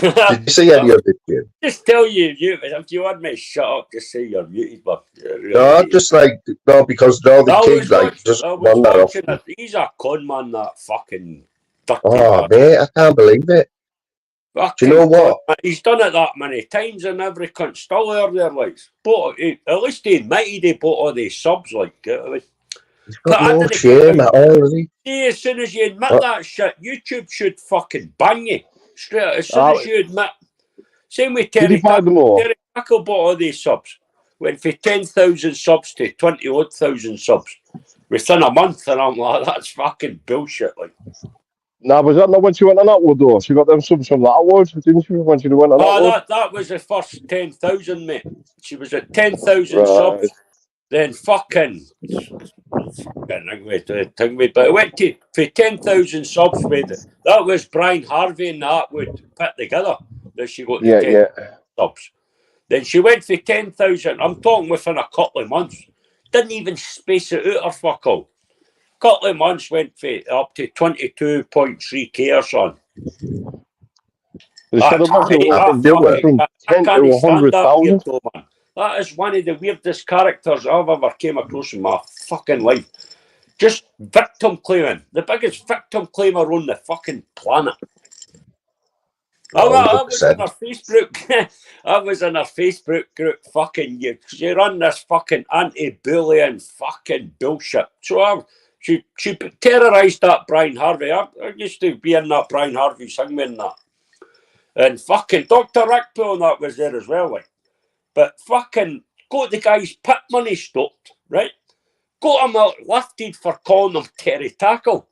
Did you see any of it, Jim? Just tell you, if you want me to shut up, just say you're muted, but really no, muted. Just like, no, because all the kids, like, just watching it. He's a con man, that fucking dirty Oh, bastard. mate, I can't believe it. Fucking Do you know what? God, he's done it that many times and every cunt still there, like. At least he admitted he bought all these subs, like. He's got no shame at all, has he? See, as soon as you admit that shit, YouTube should fucking ban you. Straight as soon as you admit. Same with Did he Terry buy them all? Terry Tackle bought all these subs. Went from 10,000 subs to 20,000 subs within a month, and I'm like, that's fucking bullshit, like. Nah, was that not when she went on Upward though? She got them subs from that Upward, didn't she? When she went on Upward? That was the first 10,000, mate. She was at 10,000 Right. subs. Then fucking but it went to for 10,000 subs with it. That was Brian Harvey and that would put together that she got the 10,000 subs. Then she went for 10,000. I'm talking within a couple of months. Didn't even space it out or fuck all. Couple of months went for up to 22.3k or something. I can't stand that weirdo, man. That is one of the weirdest characters I've ever came across in my fucking life. Just victim claiming. The biggest victim claimer on the fucking planet. I was in her Facebook. I was in her Facebook group. Fucking you. She run this fucking anti-bullying fucking bullshit. So she terrorised that Brian Harvey. I used to be in that Brian Harvey segment and that. And fucking Dr. Rickpool and that was there as well, like. But fucking got the guy's pit money stopped, right? Got him out lifted for calling him Terry Tackle.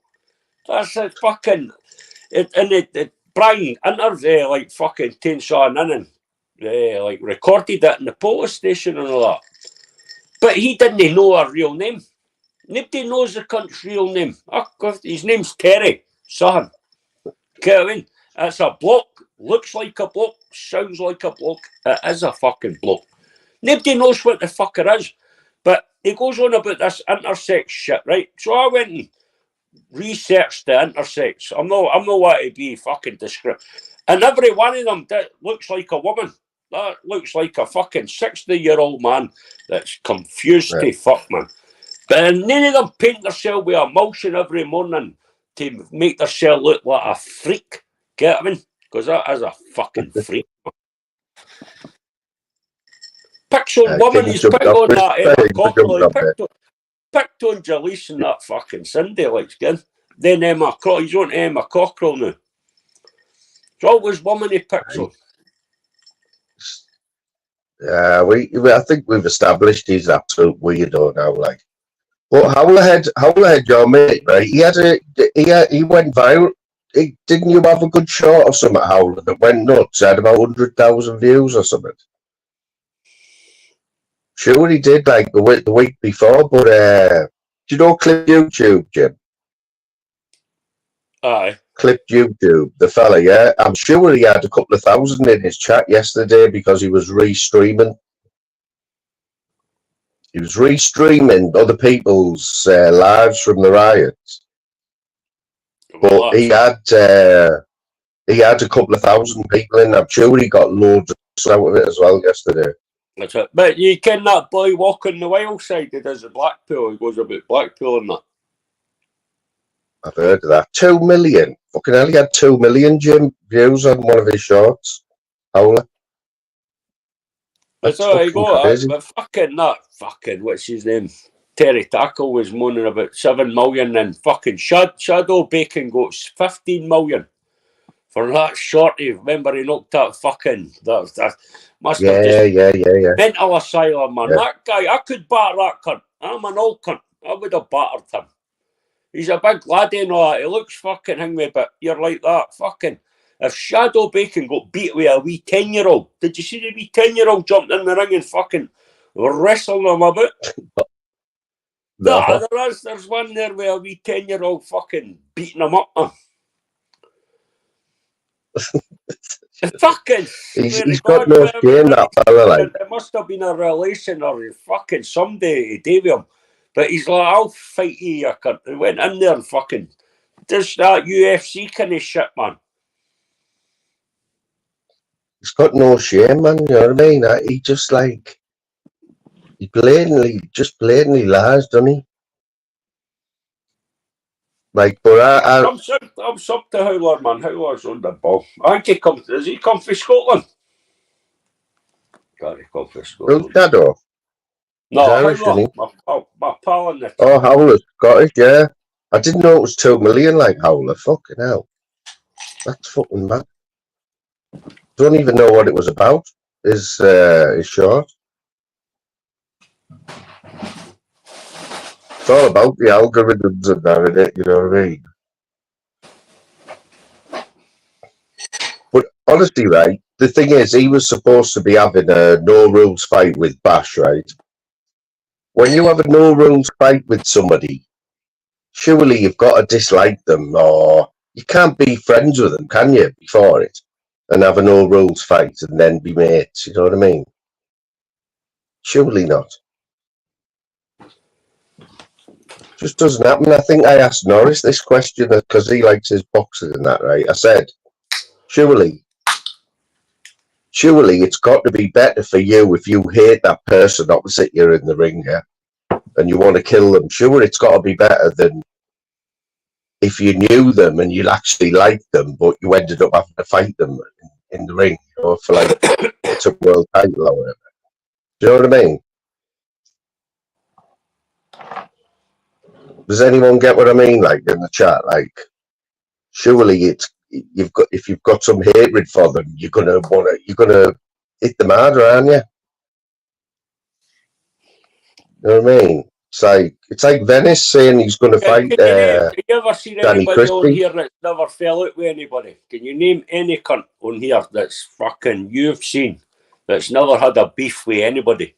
That's a fucking... And the Brian interviewed, like, fucking Tainsaw and like, recorded it in the police station and all that. But he didn't know her real name. Nobody knows the cunt's real name. His name's Terry, son. Okay, I mean, it's a bloke. Looks like a bloke, sounds like a bloke. It is a fucking bloke. Nobody knows what the fuck it is. But he goes on about this intersex shit, right? So I went and researched the intersex. I'm not want to be fucking descriptive. And every one of them looks like a woman. That looks like a fucking 60-year-old man that's confused to fuck, man. But none of them paint themselves with emulsion every morning to make themselves look like a freak. Get what I mean? Because that is a fucking freak. Picks on woman, he's picked on that Emma Cockrell. He picked on Jalise and that fucking Cindy, like, skin. Then he's on Emma Cockrell now. It's always woman he picks on. I think we've established he's absolute weirdo now, like. But Howlerhead, your mate, right? He went viral. Didn't you have a good shot or something, Howler, that went nuts? Had about 100,000 views or something. Sure, he did, like the week before. But do you know Clip YouTube, Jim? Aye. Clip YouTube, the fella, yeah. I'm sure he had a couple of thousand in his chat yesterday because he was restreaming. He was restreaming other people's lives from the riots. But he had a couple of thousand people in. I'm sure he got loads out of it as well yesterday. That's it. But you ken that boy walking the wild side that does the Blackpool. He goes about Blackpool and that. I've heard of that. 2 million. Fucking hell, he had 2 million, Jim, views on one of his shorts. Howler. That's all I got. But fucking, what's his name? Terry Tackle was moaning about 7 million and fucking Shadow Bacon got 15 million for that shorty. Remember he knocked that fucking that must have just mental asylum, man. Yeah. That guy, I could batter that cunt. I'm an old cunt. I would have battered him. He's a big laddie and all that. He looks fucking hungry, but you're like that. Fucking if Shadow Bacon got beat with a wee 10-year-old, did you see the wee 10-year-old jumped in the ring and fucking wrestled him about? No. There's one there with a wee 10-year-old fucking beating him up. Fucking he's got no shame, that fella, like. There must have been a relation or fucking somebody to do with him. But he's like, I'll fight you, cunt. He went in there and fucking just that UFC kind of shit, man. He's got no shame, man, you know what I mean? He just like he blatantly lies, doesn't he? Like, but I'm sub to Howler, man. Howler's on the ball. I think does he come from Scotland? Can't he come from Bill Scotland? Shadow. No, He's Irish, Howler. isn't he? My pal in the Oh, Howler, Scottish, yeah. I didn't know it was 2 million like Howler. Fucking hell. That's fucking mad. Don't even know what it was about. Is short. It's all about the algorithms and that, isn't it? You know what I mean? But honestly, right, the thing is, he was supposed to be having a no rules fight with Bash, right? When you have a no rules fight with somebody, surely you've got to dislike them, or you can't be friends with them, can you, before it? And have a no rules fight and then be mates, you know what I mean? Surely not. Just doesn't happen. I think I asked Norris this question because he likes his boxing and that, right? I said, surely it's got to be better for you if you hate that person opposite you in the ring, yeah, and you want to kill them. Sure, it's got to be better than if you knew them and you actually liked them, but you ended up having to fight them in the ring, you know, for like it's a world title or whatever. Do you know what I mean? Does anyone get what I mean? Like in the chat, like surely if you've got some hatred for them, you're gonna hit them harder, aren't you? You know what I mean? It's like Venice saying he's going to fight Can you ever seen Danny anybody on Christie. here that's never fell out with anybody? Can you name any cunt on here that's fucking you've seen that's never had a beef with anybody?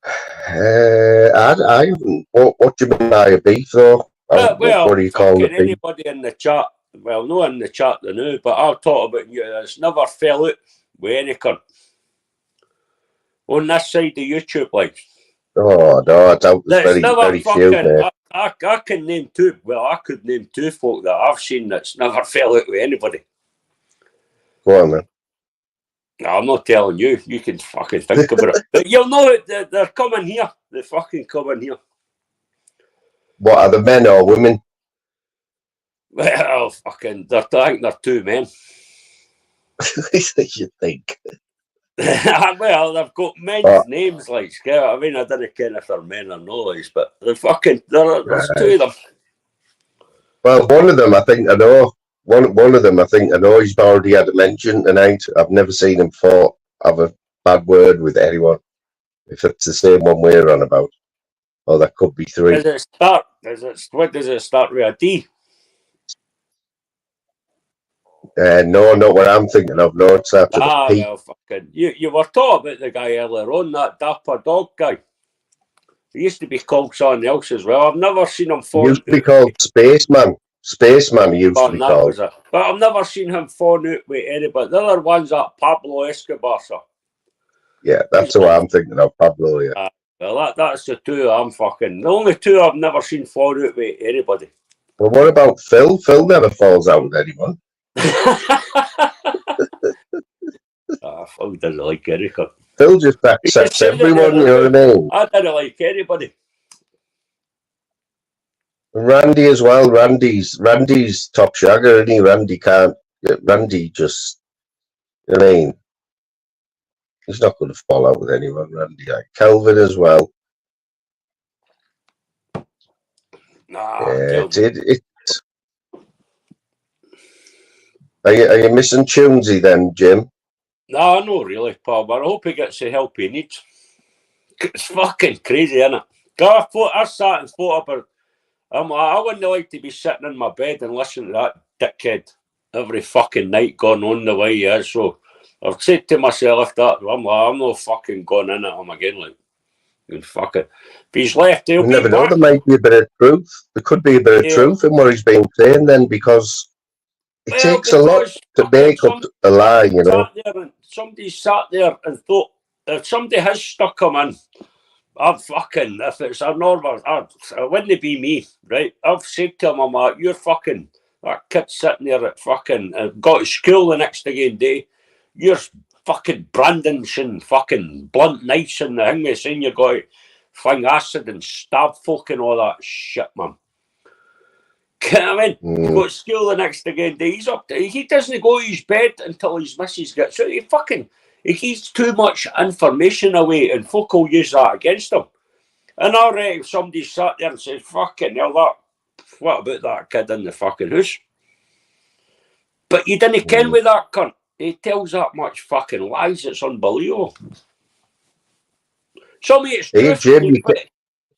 I haven't. What do you mean by a beef, though? What do you call the fucking beef? anybody in the chat. Well, not in the chat the now, but I'll talk about you that's never fell out with any cunt on this side of YouTube, like. Oh no, I doubt there's That's very never few, fucking. mate. I can name two. Well, I could name two folk that I've seen that's never fell out with anybody. Go on, man. No, I'm not telling you. You can fucking think about it. But you'll know it. They're coming here. They're fucking coming here. What are the men or women? Well, fucking. I think they're two men. You think? Well, they've got men's names, like, I mean, I don't care if they're men or no, like, but they're fucking. There's two of them. Well, one of them I think I know. One of them I think I know. He's already had a mention tonight. I've never seen him have a bad word with anyone. If it's the same one we're on about, or there could be three. Does it start? What does it start with a D? No, not what I'm thinking of. No, it's after the P. Well, fucking. You were talking about the guy earlier on, that Dapper Dog guy. He used to be called something else as well. I've never seen him fall. He used to be called Spaceman. Spaceman, he used to be called. But I've never seen him fall out with anybody. The other one's that Pablo Escobar, sir. Yeah, that's what I'm thinking of, Pablo. Yeah. Well, that's the two I'm fucking. The only two I've never seen fall out with anybody. Well, what about Phil? Phil never falls out with anyone. Phil didn't like anything. Phil just accepts everyone, you know what I mean? I didn't like anybody. Randy as well. Randy's top shagger, isn't he? Randy just, you know what I mean? He's not going to fall out with anyone, Randy. Like Kelvin as well. Yeah, Are you missing Tunesy then, Jim? No, no, really, Paul. But I hope he gets the help he needs. It's fucking crazy, isn't it? I sat and thought about. I wouldn't like to be sitting in my bed and listening to that dickhead every fucking night going on the way he is. So I've said to myself that I'm not fucking going in at him again. Like, and fuck it. If he's left, he'll you be never know. back. There might be a bit of truth. There could be a bit of truth in what he's been saying then, because it takes a lot to make up a lie, you know. Somebody sat there and thought, if somebody has stuck him in, if it's a normal, it wouldn't be me, right? I've said to him, I'm like, you're fucking, that kid sitting there at fucking, got to school the next day, you're fucking brandishing fucking blunt knives in the thing, saying you got to fling acid and stab folk and all that shit, man. I mean, you go to school the next again. He's up there. He doesn't go to his bed until his missus gets out. He gives too much information away, and folk will use that against him. And already somebody sat there and says, fucking hell, what about that kid in the fucking house? But you didn't ken with that cunt. He tells that much fucking lies, it's unbelievable. Some of it's Hey, truth. Jim,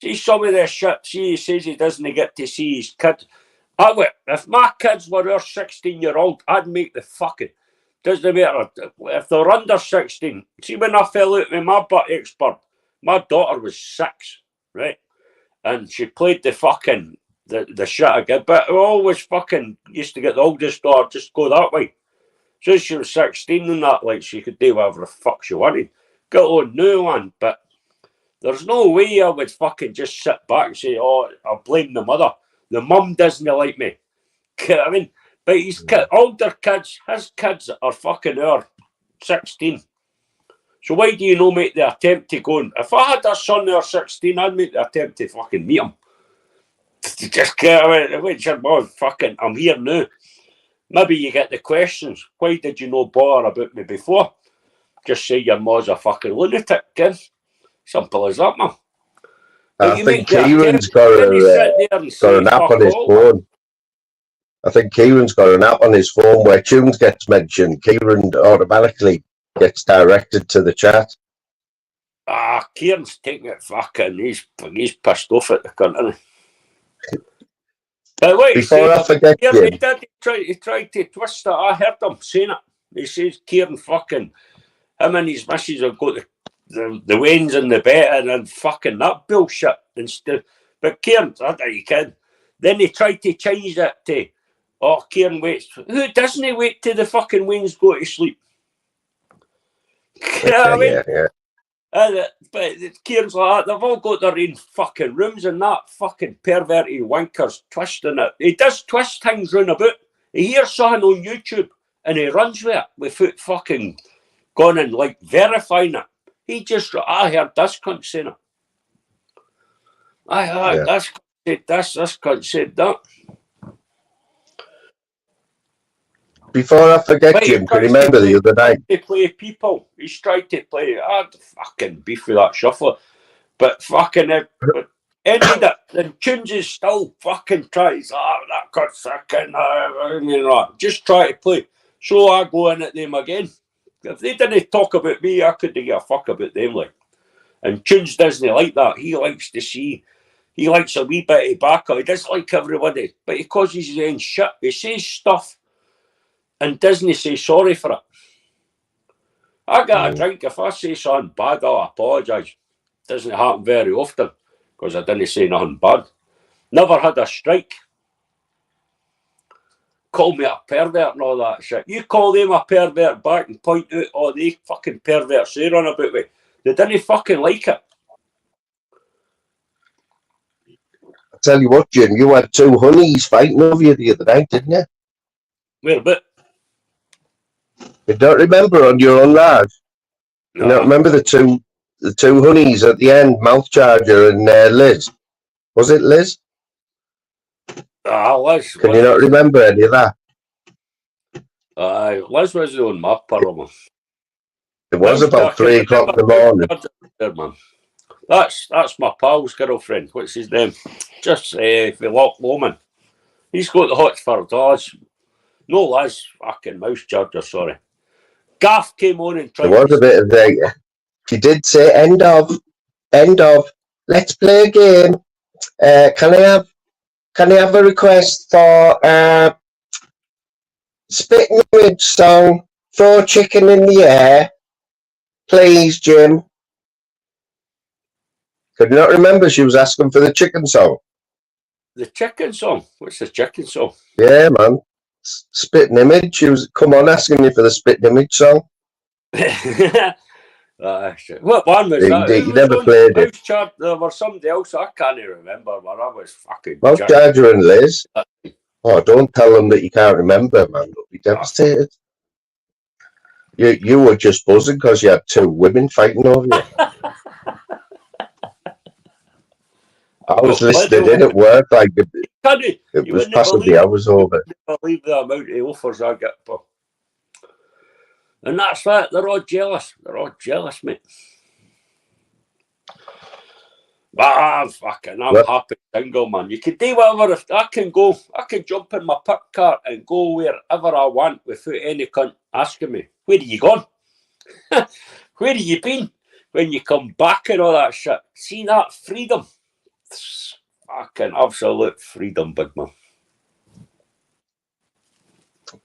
See some of this shit. See, he says he doesn't get to see his kid. If my kids were our 16-year-old, I'd make the fucking... Doesn't matter. If they're under 16, see, when I fell out with my butt expert, my daughter was 6, right? And she played the fucking... The shit again. But I always fucking used to get the oldest daughter just go that way. So she was 16 and that, like, she could do whatever the fuck she wanted. Got on new one, but there's no way I would fucking just sit back and say, oh, I'll blame the mother. The mum doesn't like me. I mean, but his older kids, his kids are fucking 16. So why do you not make the attempt to go? If I had a son who 16, I'd make the attempt to fucking meet him. Just get away, wait, fucking, I'm here now. Maybe you get the questions. Why did you not bother about me before? Just say your ma's a fucking lunatic, kid. Simple as that, man. I think Kieran's got an app on his phone. I think Kieran's got an app on his phone where tunes gets mentioned. Kieran automatically gets directed to the chat. Kieran's taking it fucking. He's pissed off at the cunt. But wait, before I forget, he tried to twist it. I heard him saying it. He says Kieran fucking him and his missus will go to the Waynes and the betting and fucking that bullshit instead. But Kieran, you kid. Then they tried to change it to, oh, Kieran waits. Who doesn't he wait till the fucking Waynes go to sleep? You know what I mean? Yeah. But Kieran's like that. They've all got their own fucking rooms and that fucking perverted wanker's twisting it. He does twist things round about. He hears something on YouTube and he runs with it without fucking going and like verifying it. He just, I heard this cunt saying it. I heard this cunt said that. Before I forget, Jim, can you remember the other night? He's tried to play people. He's tried to play. I had fucking beef with that shuffler. But fucking, ended it. And Tunes is still fucking tries. That cunt's fucking, just try to play. So I go in at them again. If they didn't talk about me, I couldn't give a fuck about them. Like. And Tunes doesn't like that. He likes to see, he likes a wee bit of backup. He doesn't like everybody, but he causes his own shit. He says stuff and doesn't say sorry for it. I got a drink. If I say something bad, I'll apologise. Doesn't happen very often because I didn't say nothing bad. Never had a strike. Call me a pervert and all that shit. You call them a pervert back and point out, oh, they fucking perverts they run about me. They didn't fucking like it. I tell you what, Jim, you had 2 honeys fighting over you the other night, didn't you? Where a bit? You don't remember on your own live? No. You don't remember the two honeys at the end, Mouth Charger and Liz? Was it Liz? Liz. Can you not remember any of that? Liz was on my parliament. It was about 3 o'clock in the morning. That's my pal's girlfriend. What's his name? Just Loch Lomond. He's got the hots for Dodge. No, Liz, fucking Mouse Charger, sorry. Gaff came on and tried. There was a bit of the. She did say, end of. Let's play a game. Can I have a request for Spitting Image song, Throw Chicken in the Air, please, Jim? Could you not remember she was asking for the chicken song? The chicken song? What's the chicken song? Yeah, man. Spitting Image. She was asking you for the Spitting Image song. What one was that? You never played it. There was somebody else I can't remember, but I was fucking. Mouth Charger and Liz. Oh, don't tell them that you can't remember, man. They'll be devastated. You were just buzzing because you had 2 women fighting over you. I was But listening in at work, like it you was wouldn't passing the believe, hours over. believe the amount of offers I get. But, and that's that. They're all jealous. They're all jealous, mate. But I'm What? happy single, man. You can do whatever. If I can go, I can jump in my pit car and go wherever I want without any cunt asking me, where are you gone? Where have you been? When you come back and all that shit. See that freedom? It's fucking absolute freedom, big man.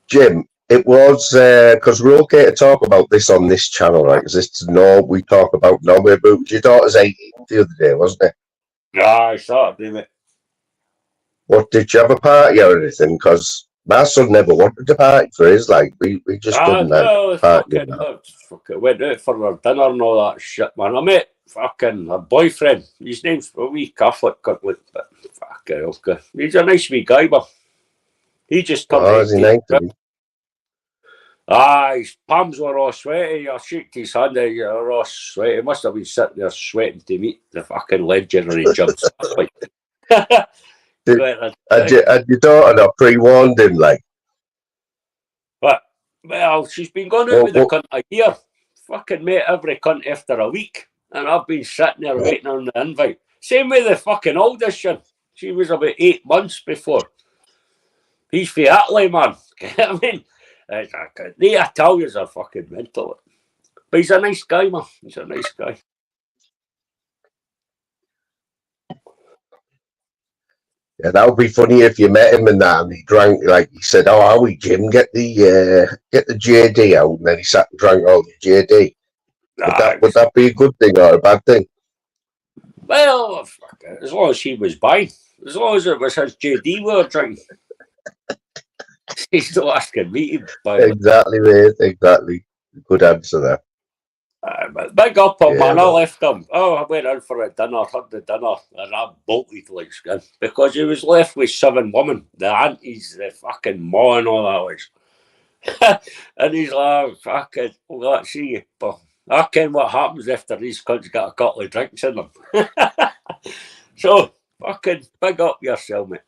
Jim, it was because we're okay to talk about this on this channel, right? Because this is no we talk about normally. But your daughter's 18 the other day, wasn't it? Yeah, Saturday, mate. What, did you have a party or anything? Because my son never wanted to party for his, like we just didn't like No, party and that. fucking went out for our dinner and all that shit, man. I met fucking her boyfriend. His name's a wee Catholic cunt, but fucking okay. He's a nice wee guy, but he just turned Oh, is he 18. 19? His palms were all sweaty. I shook his hand, they were all sweaty. He must have been sitting there sweating to meet the fucking legendary Jim Stark. Had your daughter not pre-warned him, like? But, well, she's been going out with the cunt a year. Fucking met every cunt after a week. And I've been sitting there waiting on the invite. Same with the fucking oldest shit. She was about 8 months before. He's for Italy, man. I mean, the Italians are fucking mental. But he's a nice guy, man. He's a nice guy. Yeah, that would be funny if you met him and that, and he drank, like he said, "Oh, are we, Jim? Get the JD out," and then he sat and drank all the JD. Would that be a good thing or a bad thing? Well, fuck it. As long as he was buying, as long as it was his JD we were drinking. He's still asking me to buy it. Exactly, mate. Exactly. Good answer there. But big up him, man. Well. I left him. Oh, I went in for a dinner, had the dinner, and I bolted like skin because he was left with 7 women, the aunties, the fucking ma and all that was. And he's like, fuck it, well, let's see. But I ken what happens after these cunts got a couple of drinks in them. So, fucking big up yourself, mate.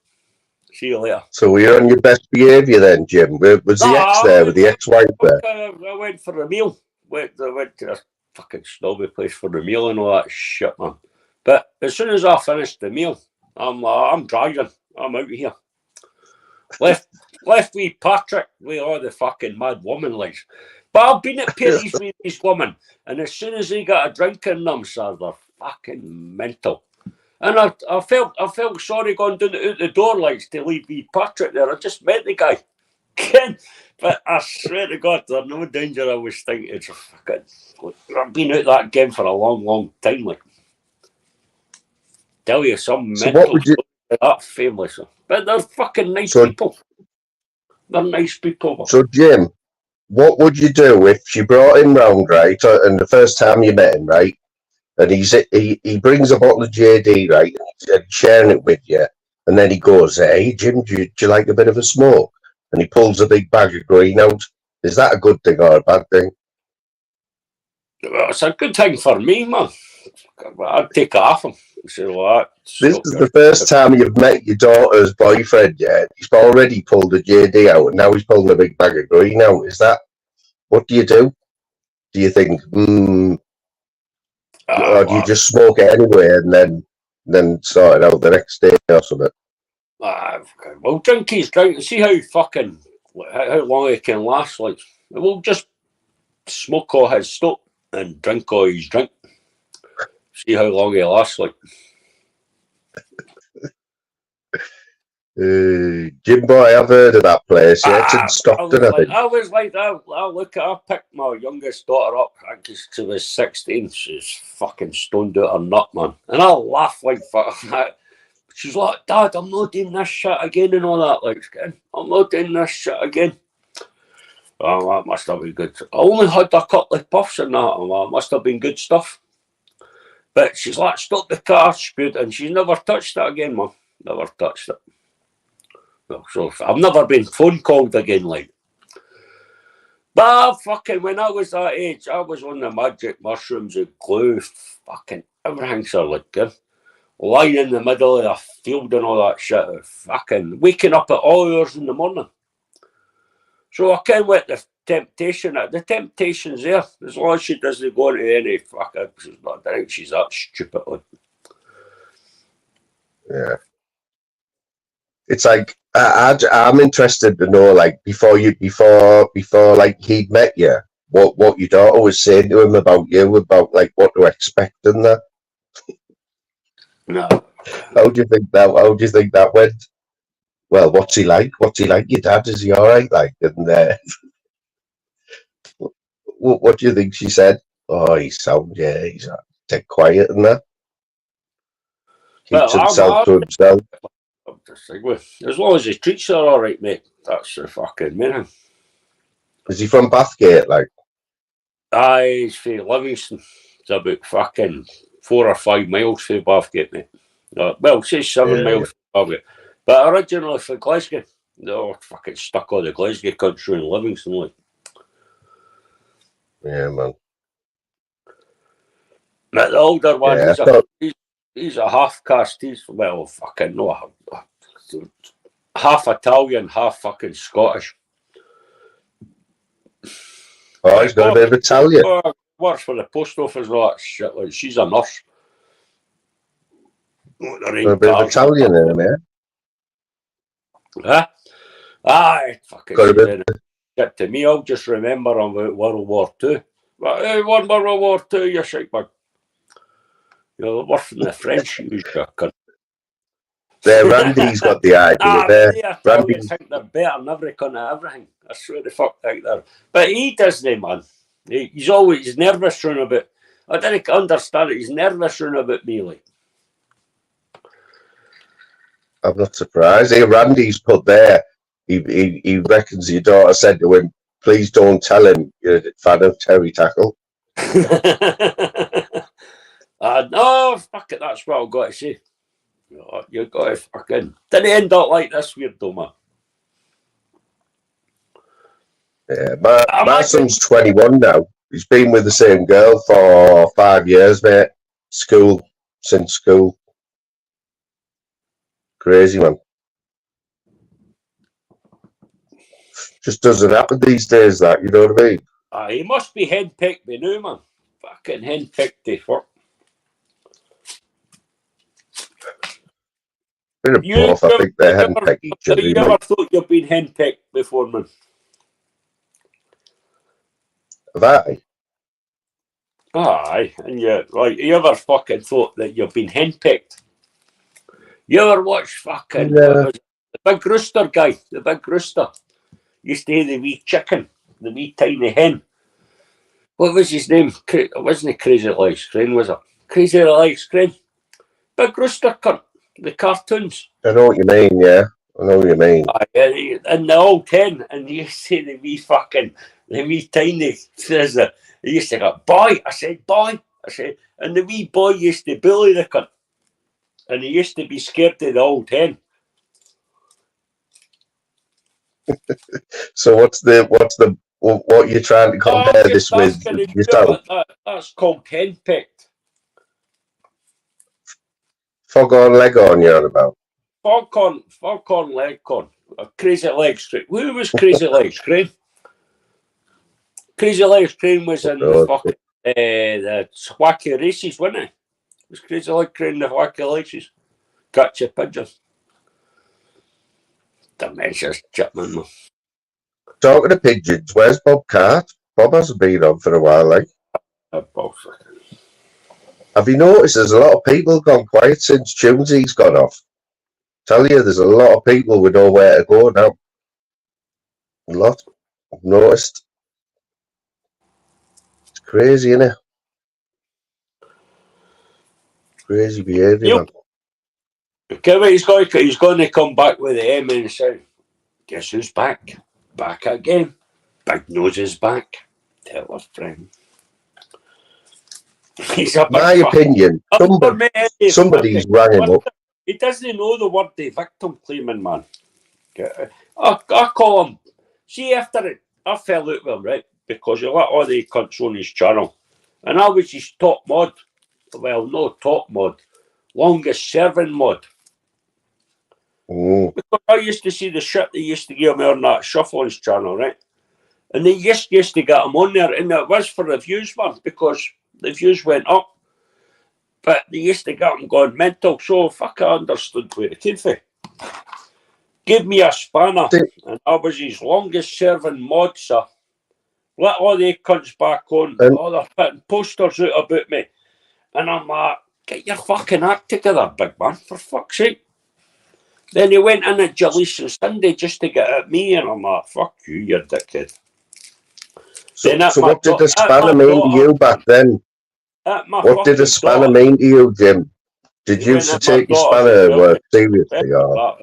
See you later. So were you on your best behaviour then, Jim? Was the ex there? Was the ex-wife there? I went for a meal. I went to a fucking snobby place for the meal and all that shit, man. But as soon as I finished the meal, I'm driving. I'm out of here. Left wee Patrick with all the fucking mad woman lights. But I've been at parties with these women, and as soon as they got a drink in them, sir, they're fucking mental. And I felt sorry going down out the door lights to leave wee Patrick there. I just met the guy. But I swear to God, there's no danger I was thinking. It's a fucking. I've been out that game for a long, long time. Like, tell you some So mental what would you? that family. But they're fucking nice people. They're nice people. So Jim, what would you do if she brought him round, right? And the first time you met him, right? And he brings a bottle of JD, right? And sharing it with you, and then he goes, "Hey, Jim, do you like a bit of a smoke?" And he pulls a big bag of green out. Is that a good thing or a bad thing? Well, it's a good thing for me, man. I'd take it off him. So, this is the first time you've met your daughter's boyfriend yet. He's already pulled a JD out, and now he's pulling a big bag of green out. Is that, what do you do? Do you think, or do you just smoke it anyway and then sort it out the next day or something? Well, drink his drink. See how fucking how long he can last. Like, we'll just smoke all his stuff and drink all his drink. See how long he lasts. Like, Jim Boy, I've heard of that place. Yeah, it's in Stockton, I think. I picked my youngest daughter up. I think she was 16. She's fucking stoned out her nut, man. And I laugh like fuck. She's like, "Dad, I'm not doing this shit again," and all that. Like, I'm not doing this shit again. Oh, that must have been good. I only had a couple of puffs in that. Well, it must have been good stuff. But she's like, "Stop the car," spewed, and she's never touched it again, man. Never touched it. Well, so I've never been phone called again, like. But fucking, when I was that age, I was on the magic mushrooms and glue, fucking everything, sir, like, lying in the middle of the field and all that shit, fucking waking up at all hours in the morning. So I can't let the temptation's there, as long as she doesn't go into any fucking, I think she's that stupid. Yeah. It's like, I'm interested to know, like, before like he'd met you, what your daughter was saying to him about you, about like what to expect and that. No. How do you think that went? Well, what's he like? What's he like? Your dad, is he all right? Like, and what do you think she said? Oh, he's dead quiet and that. Keeps Well, himself to himself. I'm just like, well, as long as he treats her all right, mate, that's the fucking main. Is he from Bathgate? Like, Aye, he's from Livingston. It's about fucking 4 or 5 miles from Bathgate, mate. Well, say 7 miles from Bathgate. But originally from Glasgow. No, fucking stuck on the Glasgow country in Livingston, like. Yeah, man. But the older one, Yeah, he's a half caste. He's, well, fucking no, half Italian, half fucking Scottish. oh, he's got a bit of Italian. Works for the post office, all that shit. Like, she's a nurse. Got a bit of Italian in him, yeah. Huh? Aye, fucking Got a bit. Shit to me. I'll just remember about World War II. But hey, won World War II, you shite bag. You're worse than the French, you cunt. There, Randy's got the idea there. Randy think they're better than every cunt at everything. I swear the fuck think they're. But he doesn't, man. He's always nervous round about. I didn't understand it. He's nervous round about me, like. I'm not surprised. Hey, Randy's put there. He reckons your daughter said to him, "Please don't tell him you're a fan of Terry Tackle." No, fuck it. That's what I've got to say. You got to fucking. Didn't end up like this weirdo, man. Yeah, my son's 21 now. He's been with the same girl for 5 years, mate. Since school. Crazy, man. Just doesn't happen these days, that, you know what I mean? He must be henpicked by now, man. Fucking henpicked to fuck. Bit of both. I think they're henpicked each other. You ever thought you've been henpicked before, man? Have I? Aye, and you ever fucking thought that you've been henpicked? You ever watched fucking the big rooster guy, the big rooster? Used to have the wee chicken, the wee tiny hen. What was his name? It wasn't Crazy Legs Crane, was it? Crazy Legs Crane. Big rooster cunt. The cartoons. I know what you mean, yeah. I know what you mean. And the old hen, and you see the wee tiny scissor. He used to go, boy. I said, boy. I said, and the wee boy used to bully the cunt. And he used to be scared of the old hen. So what are you trying to compare this with yourself? That's called henpicked. Foghorn Leghorn you're on about? Foghorn Leghorn. Crazy Legs Crane. Who was Crazy Legs Crane? Crazy Legs Crane was in the fucking the wacky races, wasn't it? Was Crazy Legs Crane the wacky races? Catch a pigeon. Dementia's Chipman. Talking to pigeons, where's Bob Cart? Bob hasn't been on for a while, like. Have you noticed there's a lot of people gone quiet since Tunesy's gone off? Tell you, there's a lot of people with nowhere to go now. A lot. I've noticed. It's crazy, isn't it? Crazy behaviour, man. Kevin, he's going to come back with the M and say, guess who's back? Back again. Big Nose is back. Tell a friend. My opinion, somebody's rang him up. He doesn't know the word the victim claiming, man. I call him. See, after it, I fell out with him, right? Because he let all the cunts on his channel. And I was his top mod. Well, no top mod. longest serving mod. Because I used to see the shit they used to give me on that Shuffling's channel, right? And they used to get them on there, and it was for the views, man, because the views went up. But they used to get them going mental, so fuck, I understood where it came from. Give me a spanner, and I was his longest serving mod, sir. Let all the cunts back on, all they're putting posters out about me. And I'm like, get your fucking act together, big man, for fuck's sake. Then he went in at Jalees and Sunday just to get at me, and I'm like, fuck you, you dickhead. So what did the spanner mean to you back then? What did the spanner mean to you, Jim? Did you used to take your spanner work seriously? Or?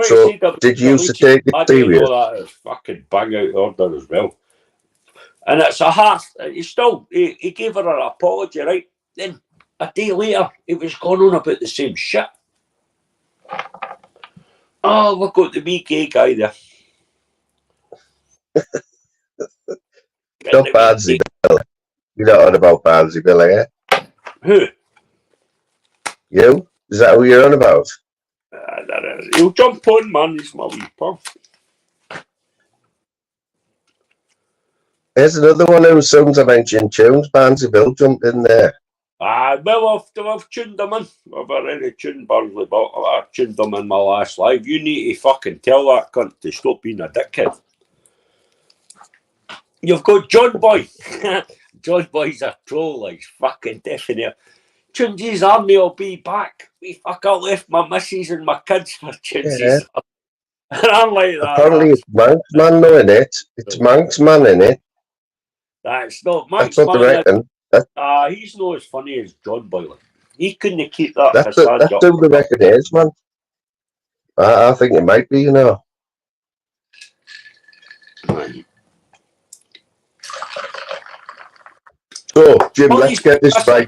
So did you used to take it serious? I know that is fucking bang out order as well. And it's a half. He gave her an apology, right? Then a day later, he was going on about the same shit. Oh, look at the wee gay guy there. Not Barnsley Bill. You're not on about Barnsley Bill, eh? Who? You? Is that who you're on about? He'll jump on, man. He's my wee pal. There's another one who sounds I mentioned tunes. Barnsley Bill jumped in there. Well, I've tuned them in. I've already tuned Barnsley Bill. I tuned them in my last live. You need to fucking tell that cunt to stop being a dickhead. You've got John Boy. John Boy's a troll, like fucking definite. Tunesi's army will be back. We fucker left my missus and my kids for Tunesi's. Yeah. And I'm like that. Apparently it's Manxman though in it. It's Manxman in it. That's not Manxman. That's what they reckon. He's not as funny as John Boy. He couldn't keep that. That's who the reckon is, man. I think it might be, you know. Right. So, Jim, let's get this right.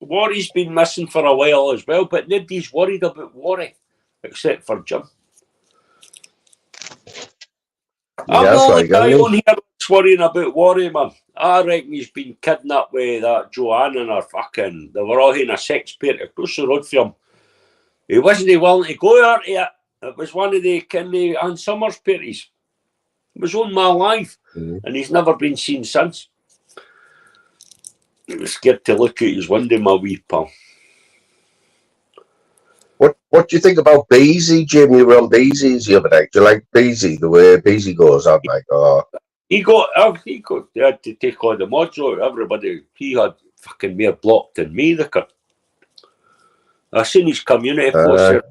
Worry's been missing for a while as well, but nobody's worried about Worry except for Jim. I'm the only guy on here that's worrying about Worry, man. I reckon he's been kidnapped with that Joanne and her fucking. They were all in a sex party across the road from him. He wasn't willing to go out yet. It was one of the Kenny Ann Summers parties. It was on my live, and he's never been seen since. He was scared to look out his window, my wee pal. What do you think about Beezy, Jim? You were on Beezy's the other night. Do you like Beezy, the way Beezy goes on? Like, he had to take all the mods out. Everybody, he had fucking more blocked than me, the cut. I seen his community post.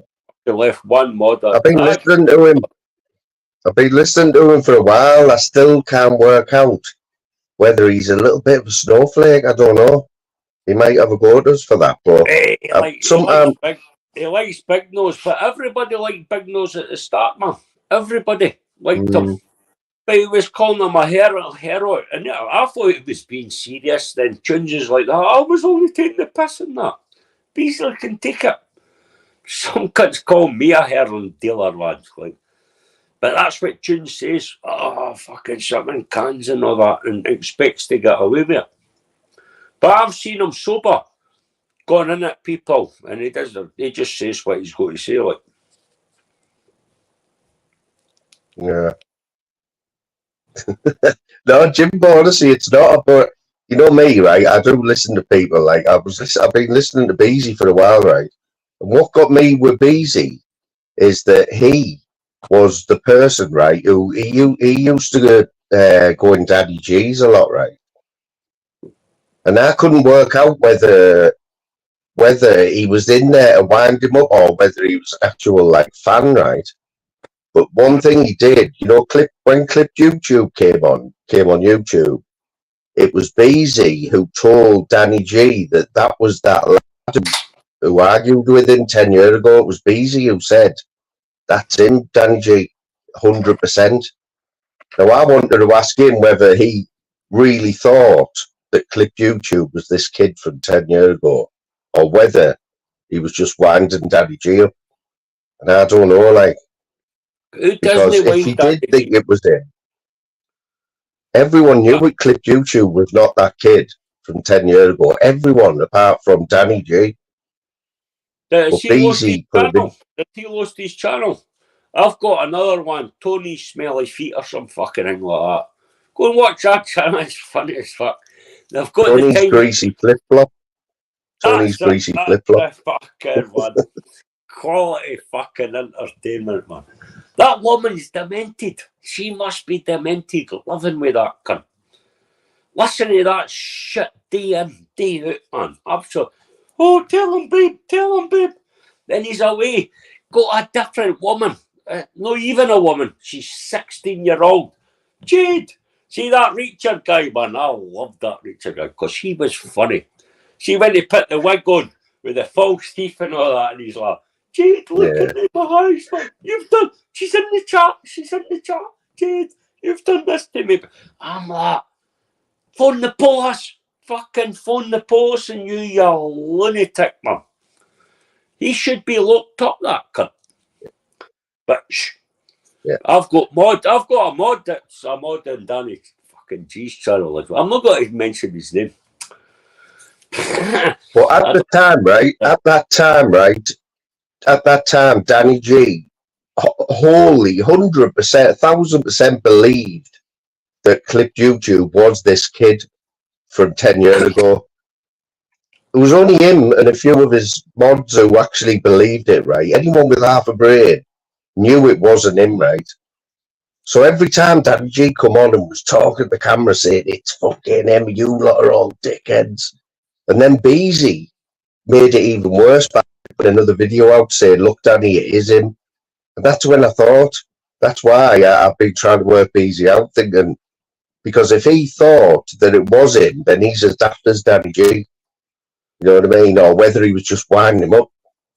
He left one mod. I've been listening to him. I've been listening to him for a while. I still can't work out whether he's a little bit of a snowflake. I don't know. He might have a go at us for that, but he likes Big Nose, but everybody liked Big Nose at the start, man. Everybody liked him. But he was calling him a hero, and I thought it was being serious. Then Tunes like that. I was only taking the piss in that. Beasley can take it. Some cunts call me a heroin dealer, lads. Like, but that's what Tunes says. Oh, fucking something cans and all that, and expects to get away with it. But I've seen him sober, going in at people, and he just says what he's got to say, like. Yeah. No, Jim, honestly, it's not. But you know me, right? I do listen to people. Like I've been listening to Beezy for a while, right? And what got me with Beezy is that he was the person, right? Who he used to go in Daddy G's a lot, right? And I couldn't work out whether he was in there to wind him up or whether he was an actual like fan, right? But one thing he did, you know, when Clipped YouTube came on YouTube, it was Beezy who told Danny G that was that lad who argued with him 10 years ago. It was Beezy who said, that's him, Danny G, 100%. Now, I wanted to ask him whether he really thought that Clipped YouTube was this kid from 10 years ago, or whether he was just winding Danny G up. And I don't know, like, because if he did think it was him, everyone knew it. Clipped YouTube was not that kid from 10 years ago. Everyone apart from Danny G. Has he lost his Beezy put a big... channel? Has he lost his channel? I've got another one, Tony's Smelly Feet or some fucking thing like that. Go and watch that channel, it's funny as fuck. They've got Tony's the time. Greasy Flip Flop. Tony's Greasy Flip Flop. Fucking one. Quality fucking entertainment, man. That woman's demented. She must be demented, living with that cunt. Listen to that shit day in, day out, man. Absolutely. Oh, tell him, babe. Then he's away. Got a different woman. Not even a woman. She's 16-year-old. Jade. See that Richard guy, man? I loved that Richard guy because he was funny. See when he put the wig on with the false teeth and all that, and he's like, Jade, look at me, my eyes, man. You've done. She's in the chat. Jade, you've done this to me. I'm like, phone the police. Fucking phone the police and you lunatic, man. He should be locked up, that cunt. But shh. Yeah. I've got a mod that's a mod in Danny fucking G's channel. I'm not going to mention his name. Well, at that time, Danny G, wholly, 100%, 1,000% believed that Clipped YouTube was this kid from 10 years ago. It was only him and a few of his mods who actually believed it, right? Anyone with half a brain knew it wasn't him, right? So every time Danny G come on and was talking to the camera saying, it's fucking him, you lot are all dickheads. And then Beezy made it even worse by putting another video out saying, look, Danny, it is him. And that's when I thought, that's why I've been trying to work Beezy out, thinking, because if he thought that it was him, then he's as daft as Danny G. You know what I mean? Or whether he was just winding him up.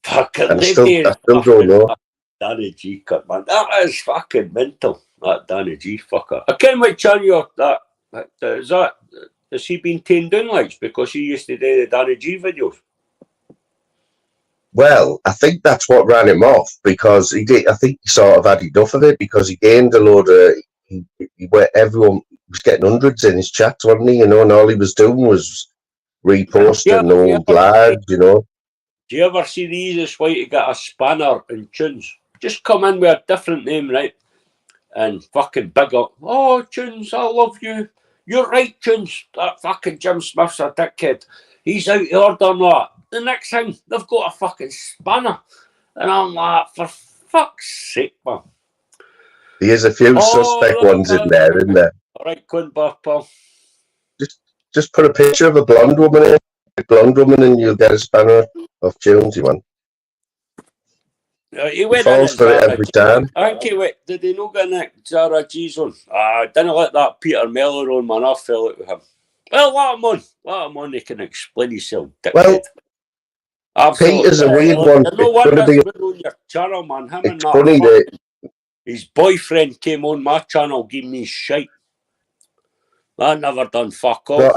Fucking I still don't know. Danny G cut, man. That is fucking mental, that Danny G fucker. I can't wait to tell you that. Has he been tamed down, like, because he used to do the Danny G videos? Well, I think that's what ran him off, because he did. I think he sort of had enough of it, because he gained a load of. Everyone was getting hundreds in his chats, wasn't he? You know, and all he was doing was reposting old lads, you know. Do you ever see the easiest way to get a spanner in tunes? Just come in with a different name, right? And fucking big up. Oh, Tunes, I love you. You're right, Tunes. That fucking Jim Smith's a dickhead. He's out of order and that. The next thing, they've got a fucking spanner. And I'm like, for fuck's sake, man. There's a few suspect ones in there, isn't there? All right, go and back, pal. Just put a picture of a blonde woman in. A blonde woman and you'll get a spanner of Tunes, you want. He went falls for it every time. I think he went. Did he not get Nick Zara G's on? Didn't let that Peter Mellor on, man. I fell out with him. Well, let him on. He can explain himself. Dickhead. Well, Peter's a weird one. No wonder he's been on your channel, man. Him and that funny that his boyfriend came on my channel giving me shite. I never done fuck all.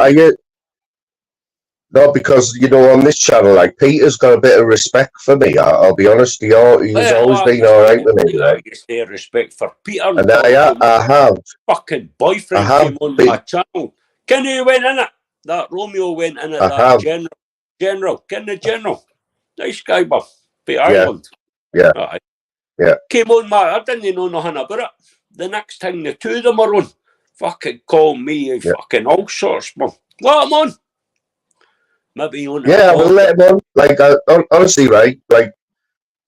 No, because, you know, on this channel, like, Peter's got a bit of respect for me. I'll be honest, he's always been all right with me. Right? You say respect for Peter. And I have. Fucking boyfriend came on my channel. Can you went in it? That Romeo went in it. That General. Can the General? Nice guy, buff. Peter Ireland. Yeah. Yeah. Came on my. I didn't know nothing about it. The next thing, the two of them are on. Fucking call me fucking all sorts, man. Let him on. Maybe on. Yeah, we'll let him on. Like, honestly, right? Like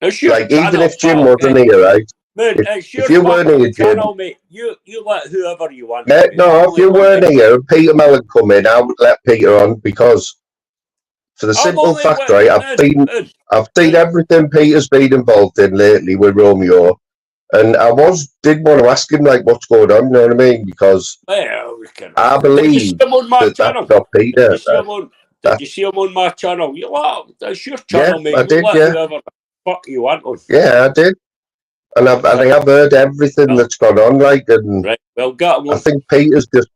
even if Jim wasn't here, right? Man, if you weren't here, Jim, channel, mate, you let whoever you want. No, if you weren't here, Peter Mellon come in, I would let Peter on, because for the simple fact, right? I've seen everything Peter's been involved in lately with Romeo. And I did want to ask him, like, what's going on, you know what I mean? Because I believe that's not Peter. Did you see him on my channel? That's your channel, mate. I did, whoever the fuck you want on. Yeah, I did. And I have heard everything that's gone on, like, and right. Well, get him on. I think Peter's just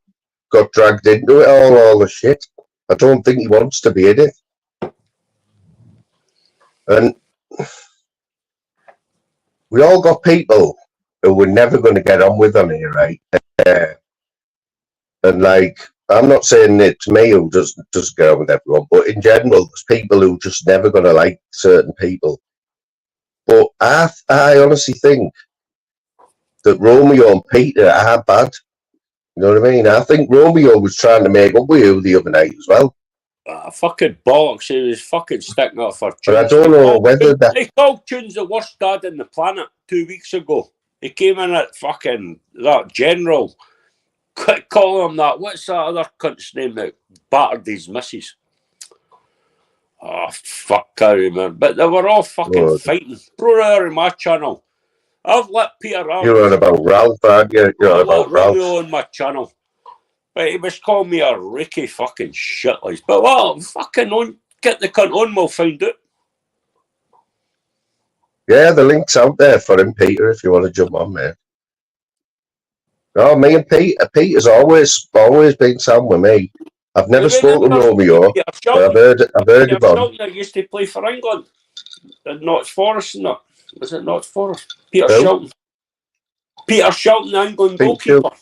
got dragged into it all the shit. I don't think he wants to be in it. And we all got people who we're never going to get on with on here, right? And like, I'm not saying it's me who does get on with everyone, but in general, there's people who just never going to like certain people. But I honestly think that Romeo and Peter are bad. You know what I mean? I think Romeo was trying to make up with you the other night as well. Fucking bollocks. He was fucking sticking up for Tunes. But I don't know whether that... They called Tunes the worst dad on the planet 2 weeks ago. He came in at fucking that general. Call him that. What's that other cunt's name that battered his missus? Oh, fuck, I remember. But they were all fucking fighting. Bro, out of my channel. I've let Peter out. You're on about Ralph, aren't you? You're on about Romeo Ralph. on my channel. But he was calling me a Ricky fucking shit. Like, but well, fucking on, get the cunt on, we'll find out. Yeah, the link's out there for him, Peter, if you want to jump on, mate. No, me and Peter's always been sound with me. I've never spoken to Romeo, but I've heard him on. Shelton used to play for England in Notts Forest and that. Was it Notts Forest? Peter Who? Shelton. Peter Shelton, the England Peter goalkeeper.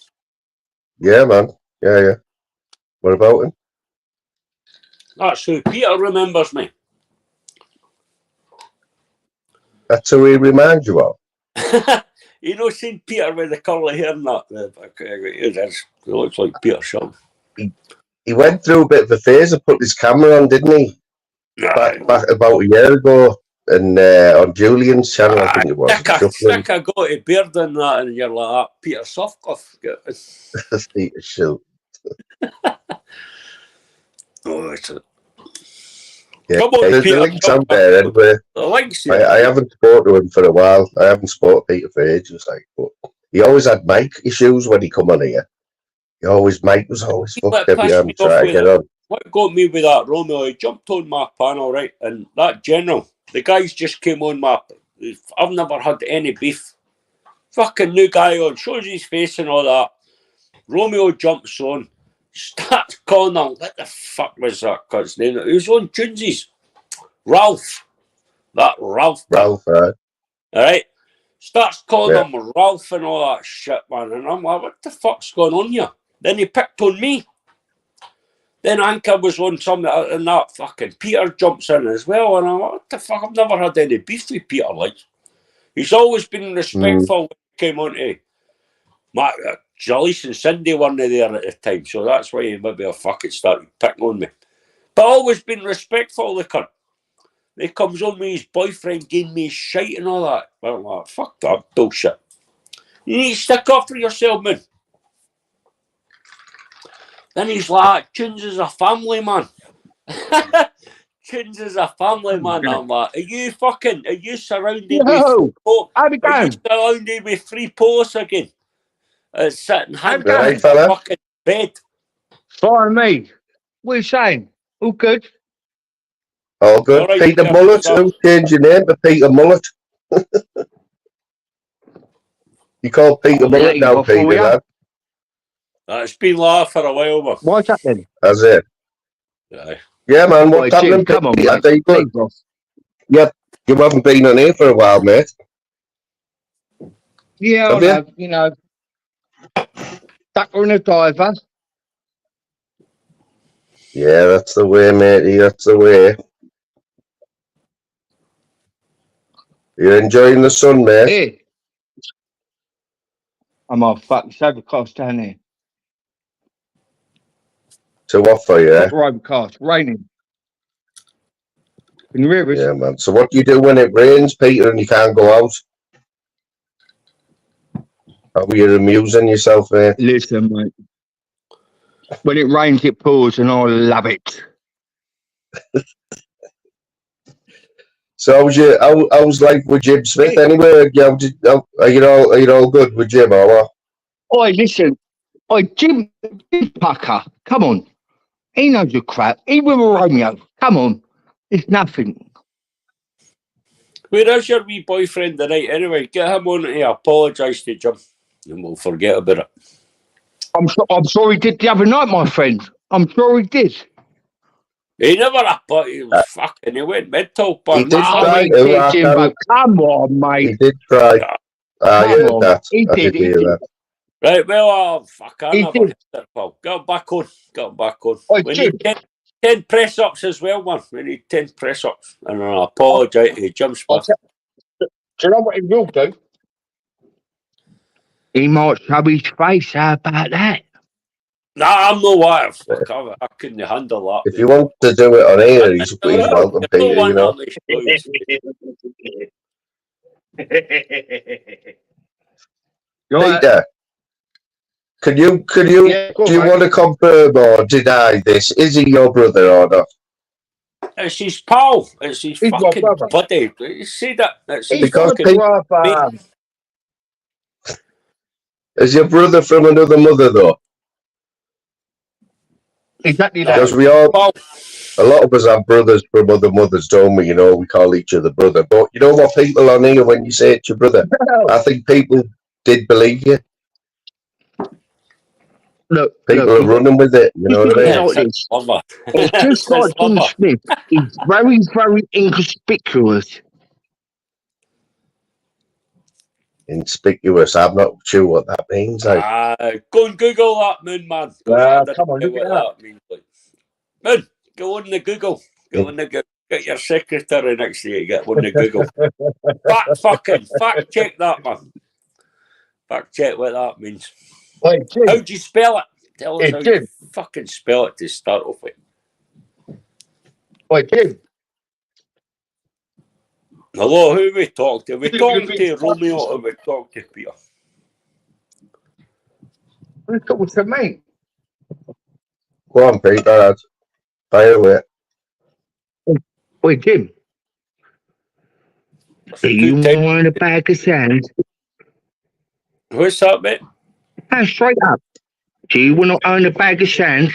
Yeah, man. Yeah. What about him? That's who Peter remembers me. That's who he reminds you of. You know, seen Peter with the curly hair and that. He looks like Peter Shelton. He went through a bit of a phase of putting his camera on, didn't he? Back about a year ago, and on Julian's channel, I think it was. Stick a got a beard in that, and you're like that. Peter Softcloth. Peter Shelton. Oh, it's a... Yeah, come on, there's Peter. The link's out there anyway. The link's here. I haven't spoken to him for a while. I haven't spoken to Peter for ages, like, but he always had mic issues when he come on here. Mic was always fucked every time trying to get on. What got me with that Romeo, he jumped on my panel, right? And that general, the guys just came on my... I've never had any beef. Fucking new guy on, shows his face and all that. Romeo jumps on, starts calling him, what the fuck was that cunt's name? He was on Tunesies. Ralph. That Ralph. Ralph, right. Alright? Starts calling him Ralph and all that shit, man. And I'm like, what the fuck's going on here? Then he picked on me. Then Anka was on something, and that fucking Peter jumps in as well. And I'm like, what the fuck? I've never had any beef with Peter, like. He's always been respectful when he came on to Jalice and Cindy weren't there at the time, so that's why he maybe fucking started picking on me. But always been respectful, the cunt. He comes on with his boyfriend, giving me shite and all that. I'm like, fuck that bullshit. You need to stick up for yourself, man. Then he's like, Tunes is a family, man. Tunes is a family, man. I'm like, are you surrounded with free police again? Sitting hand in the fucking bed. Fine, me. What are you saying? All good? All good. Right, Peter Mullet. Who changed your name to Peter Mullet? You call Peter Mullet now, Peter, lad. It's been like for a while, man. What's happening? That's it. Yeah, man. What's happening? Come on, mate. Yeah, you haven't been on here for a while, mate. Yeah, I have, you know. Ducker and a diver. Yeah, that's the way, matey. That's the way. You're enjoying the sun, mate? Hey. I'm on fucking overcast down here. So what for you? Overcast, raining. Can you hear us? Yeah, man. So what do you do when it rains, Peter, and you can't go out? How are you amusing yourself, mate? Listen, mate. When it rains, it pours, and I love it. So how's life with Jim Smith anyway? Are you all good with Jim or what? Oi, listen. Oi, Jim Pucker, come on. He knows your crap. He with Romeo. Come on. It's nothing. Where is your wee boyfriend tonight anyway? Get him on to apologise to Jim and we'll forget about it. I'm sure he did the other night, my friend. I'm sure he did. He never he was fucking, he went mental. He did try Jimbo. Come on, mate. He did try. I heard that. He did. Right, well, fuck, I He never did. hit it, pal. Get him back on. Get him back on. Oi, We Jim. need 10 press-ups as well, man. We need 10 press-ups. And I apologise to Jim Smith. Do you know what he will do? He might shove his face. How about that? Nah, I'm no wire. Fuck, I couldn't handle that. If you want to do it on air, he's welcome, I Peter, don't want you know. that much Peter, could you Yeah, go do you on, want to confirm or deny this? Is he your brother or not? It's his pal. It's his He's my fucking brother. buddy. You see that? It's his He's Because fucking brother. Is your brother from another mother though? Exactly that. Because we all, pal. a lot of us have brothers from other mothers, don't we? You know, we call each other brother. But you know what, people on here, when you say it's your brother, I think people did believe you. Look, People are running with it. You know what I it's mean? like this. Lover. It's just like Jim Smith. He's very, very inconspicuous. Inconspicuous. I'm not sure what that means. Go and Google that, Moon Man. Come on, Know look what it up. that means. Like. Moon, go on the Google. Go on the Google. Get your secretary next to you. Get on the Google. Fact check that, man. Fact check what that means. Hey, Jim. How do you spell it? Tell us Hey, how Jim. you fucking spell it to start off with. Hey, Jim. Hello, who we talk to? We talking to Romeo or we talk to Peter? We're talking to me. Go on, Peter. Fire away. Hey, Jim. Do you want a bag of sand? What's that, mate? Straight up. Do you want to own a bag of sand?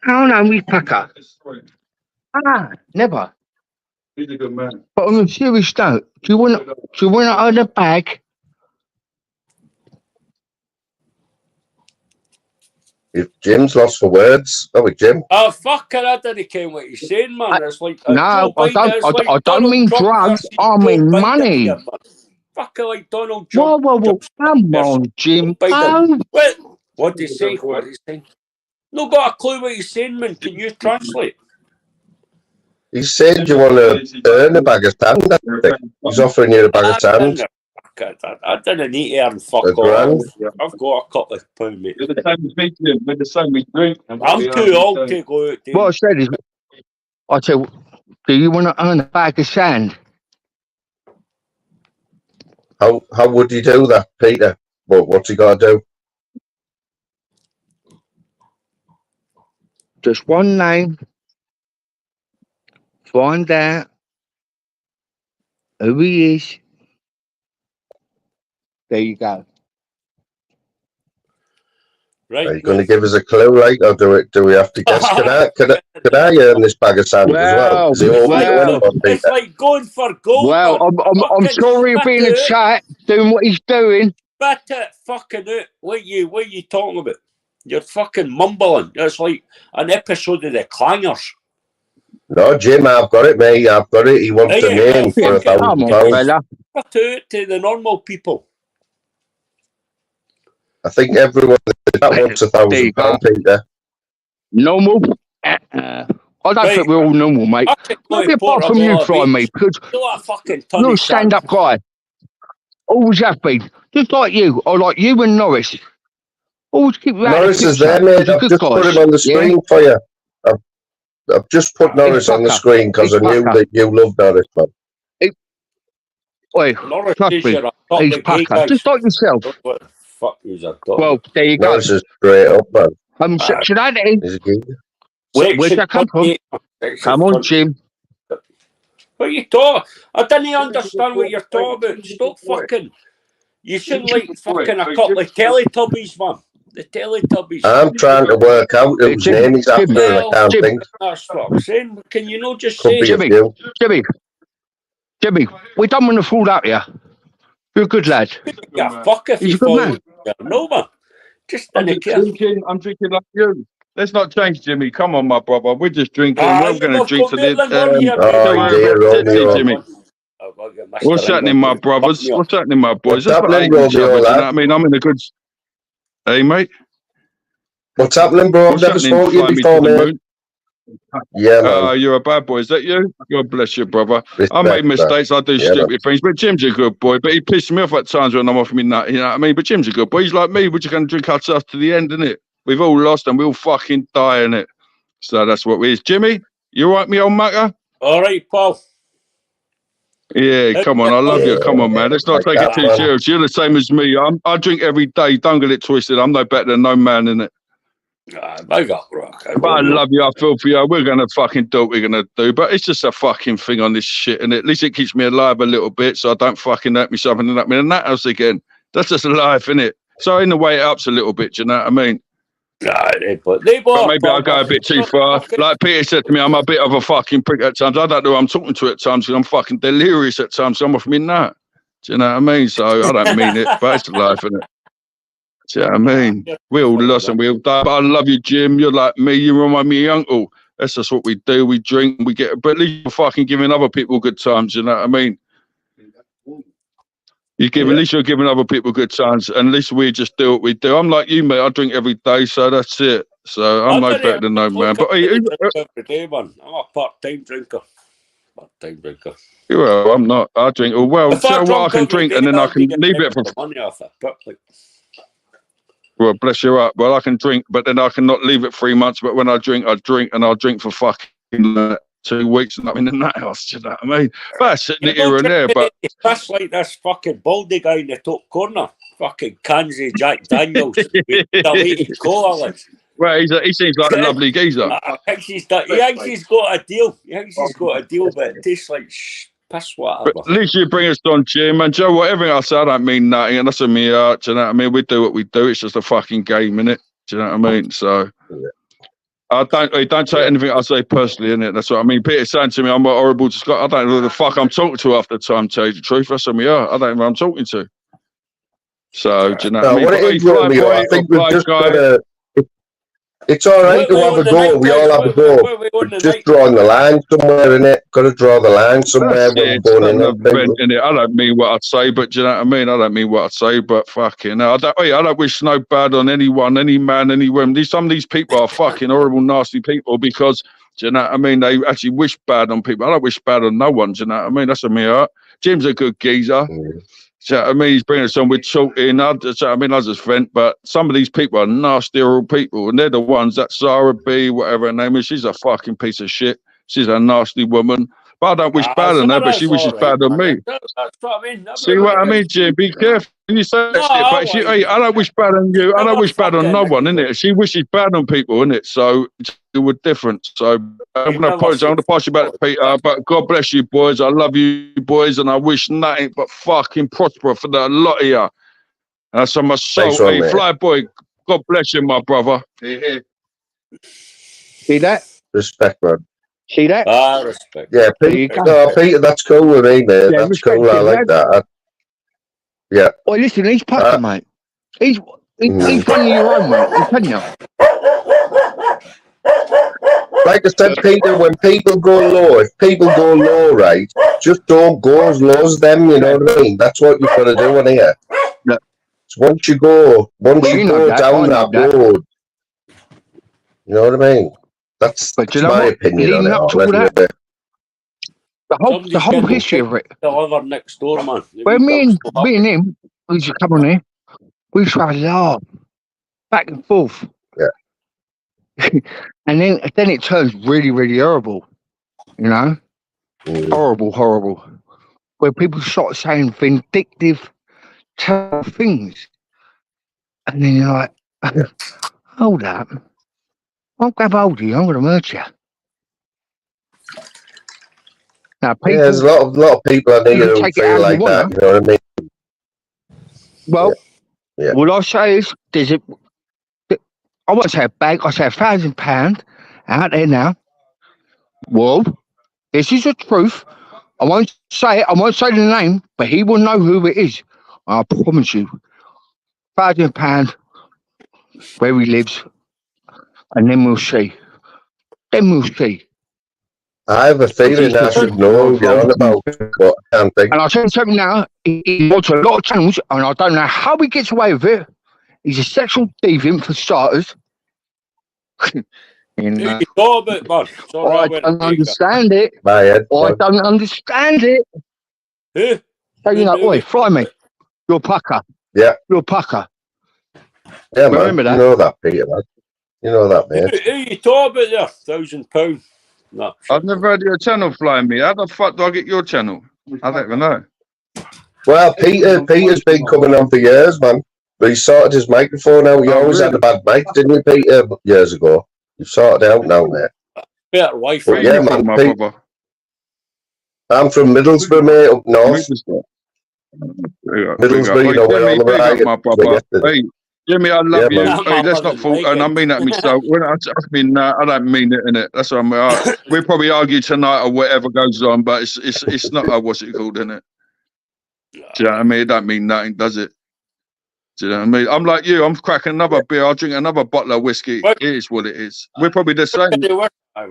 Oh, no, we pucker. Never. He's a good man. But on a serious note, do you want to own a bag? If Jim's lost for words, oh, Jim. Oh, fucker, I didn't care what you're saying, man. It's like No, Joe Biden, it's like I don't Donald mean Trump drugs. versus I Joe mean Biden money. here, man. Fucker like Donald Trump. Whoa. Come on, Jim. Biden. What do you say? What do you say? No got a clue what he's saying, man. Can you translate? He said you want to earn a bag of sand. I think. He's offering you a bag of sand. I didn't need to earn fuck all. I've got a couple of pounds, mate. You're the same as me, Jim. We're the same. We drink. I'm too old to go out there. What I said is, I tell you, do you want to own a bag of sand? How would you do that, Peter? What's he got to do? Just one name. Find out who he is. There you go. Right. Are you going to give us a clue, like, or do we have to guess? Can I earn this bag of sand as well? It's like going for gold. Well, I'm sorry you're being a chat, doing what he's doing. Spit it fucking out. What you talking about? You're fucking mumbling. It's like an episode of the Clangers. No, Jim, I've got it, mate. I've got it. He wants a name for £1,000. To the normal people. I think everyone that wants £1,000, Peter. Normal? I don't think we're all normal, mate. Maybe apart from you, Fly Me, because you're a stand-up guy. Always have been. Just like you, or like you and Norris. Always keep Norris is there, mate. I've just put him on the screen for you. I've just put Norris on the screen because I knew that you loved Norris, man. Wait, trust me, he's pucker. Just like yourself. What the fuck is that? Well, there you go. Norris is straight up, man. Homosexuality. Where's that come from? Come on, Jim. What are you talking? I didn't understand what you're talking about. Stop fucking. You shouldn't like fucking a couple of Teletubbies, man. The Teletubbies. I'm trying to work out whose name he's after and I can't think. That's what I'm saying. Can you not just say... Jimmy, we don't want to fall out here. You're a good lad. Yeah, fuck if you fall out. No, man. Just I'm drinking like you. Let's not change, Jimmy. Come on, my brother. We're just drinking. We're going to drink to the... Oh, dear, Romeo. Jimmy. I'll get Mr. What's happening, my brothers? What's happening, my boys? What's happening, bro? You know what I mean? I'm in a good... Hey, mate? What's happening, bro? I've never spoken to you before, mate. Yeah, man. You're a bad boy. Is that you? God bless you, brother. Respect, I make mistakes. I do stupid man. things, but Jim's a good boy. But he pisses me off at times when I'm off me nut. You know what I mean? But Jim's a good boy. He's like me. We're just going to drink ourselves to the end, innit? We've all lost and we'll fucking die, innit? So that's what we is. Jimmy, you all right, me old mucker? All right, Paul. Yeah, come on. I love you. Come on, man. Let's not take it too serious. You're the same as me. I drink every day. Don't get it twisted. I'm no better than no man, innit? Big up, Rock. But I love you. I feel for you. We're going to fucking do what we're going to do. But it's just a fucking thing on this shit. And at least it keeps me alive a little bit so I don't fucking hurt myself and end up in that house again. That's just life, innit? So in the way it ups a little bit, do you know what I mean? But maybe I go a bit too far. Like Peter said to me, I'm a bit of a fucking prick at times. I don't know who I'm talking to at times because I'm fucking delirious at times. So I'm off me nut. Do you know what I mean? So I don't mean it, but it's life, innit? Do you know what I mean? We all lost and we all die. But I love you, Jim. You're like me. You remind me of your uncle. That's just what we do. We drink, we get. But at least you're fucking giving other people good times. You know what I mean? At least you're giving other people good times, and at least we just do what we do. I'm like you, mate. I drink every day, so that's it. So I'm no better than no man. But every day, man. I'm a part-time drinker. Well, I'm not. I drink. Well, so what I can drink, and then I can leave it for money off it. Well, bless you up. Well, I can drink, but then I cannot leave it 3 months. But when I drink, and I'll drink for fucking 2 weeks, and I'm in the nut house. Do you know what I mean? But sitting here and there, but that's like this fucking baldy guy in the top corner, fucking Kanzi Jack Daniels with deleted cola. Well, he seems like a lovely geezer. I think he thinks he's got a deal. But it tastes like piss water. But at least you bring us on, Jim. And Joe, whatever I say, I don't mean nothing. And that's a me art. Do you know what I mean? We do what we do. It's just a fucking game, innit? Do you know what I mean? So I don't take anything I say personally, innit? That's what I mean. Peter's saying to me, I'm horrible to Scott. I don't know who the fuck I'm talking to half the time, to tell you the truth. That's what me are. I don't know who I'm talking to. So, do you know what I mean? I think we've just got to... It's all right to have a go. We all have a go. Just drawing the line somewhere, innit? Got to draw the line somewhere when we're going in. I don't mean what I say, but do you know what I mean? I don't mean what I say, but fucking hell. I don't wish no bad on anyone, any man, any woman. Some of these people are fucking horrible, nasty people because, do you know what I mean? They actually wish bad on people. I don't wish bad on no one, do you know what I mean? That's a me art. Jim's a good geezer. So, I mean, he's bringing us on with talking. I just vent, but some of these people are nasty old people, and they're the ones that Sarah B, whatever her name is, she's a fucking piece of shit. She's a nasty woman. But I don't wish bad on her, but she wishes bad on me. That's what I mean. See what I mean, Jim? Be careful when you say that shit. But I don't wish bad on you. I don't wish bad on no one, innit? She wishes bad on people, innit? So it was different. So I'm going to apologize. I'm going to pass you back to Peter. But God bless you, boys. I love you, boys, and I wish nothing but fucking prosper for the lot of you. And that's on my soul. Hey, Fly Boy, God bless you, my brother. See that? Respect, man. See that? Respect. Yeah, Peter, that's cool with me, mate. Yeah, that's cool. I like that. Yeah. Well, listen, he's pucker, mate. He's one of your own, mate. I'm telling you. Like I said, Peter, when people go low, if people go low, right, just don't go as low as them, you know what I mean? That's what you've got to do in here. Yeah. So once you go down that road, you know what I mean? That's my opinion on it. The whole history of it. Deliver next door, man. Well, me and him, we used to come on here. We used to have a laugh, back and forth. Yeah. And then it turns really, really horrible. You know, horrible. Where people start saying vindictive, terrible things, and then you're like, hold up. I'll grab hold of you. I'm going to hurt you. Now, people, there's a lot of people I think who feel like that. You know what I mean? Well, what I say is, I won't say a bag. I say £1,000 out there now. Well, this is the truth. I won't say it. I won't say the name, but he will know who it is. I promise you. £1,000 where he lives. And then we'll see. I have a feeling I should know what you're on about, but I can't think. And I'll tell you something now, he watches a lot of channels, and I don't know how he gets away with it. He's a sexual deviant for starters. Who you talk about, man? Sorry, I don't understand it. My head. I don't understand it. Who? So, you know, oi, fly me. You're a pucker. Yeah. You're a pucker. Yeah, man. Remember that? You know that, Peter, man. You know that, mate. Who you talk about there? £1,000. No, I've never heard your channel, Fly Me. How the fuck do I get your channel? I don't even know. Well, Peter's been coming on for years, man. But he sorted his microphone out. He always had a bad mic, didn't you, Peter, years ago? You've sorted it out now, mate. better wife. But yeah, man. my brother. I'm from Middlesbrough, mate, up north. Middlesbrough, you know, we're on the right. My brother. Hey, Jimmy, I love you. man. Hey, let's not fall. And I mean that myself. When I mean, I don't mean it, innit? That's what I mean. We'll probably argue tonight or whatever goes on, but it's not, what's it called, innit? Do you know what I mean? It don't mean nothing, does it? Do you know what I mean? I'm like you. I'm cracking another beer. I'll drink another bottle of whiskey. It is what it is. We're probably the same.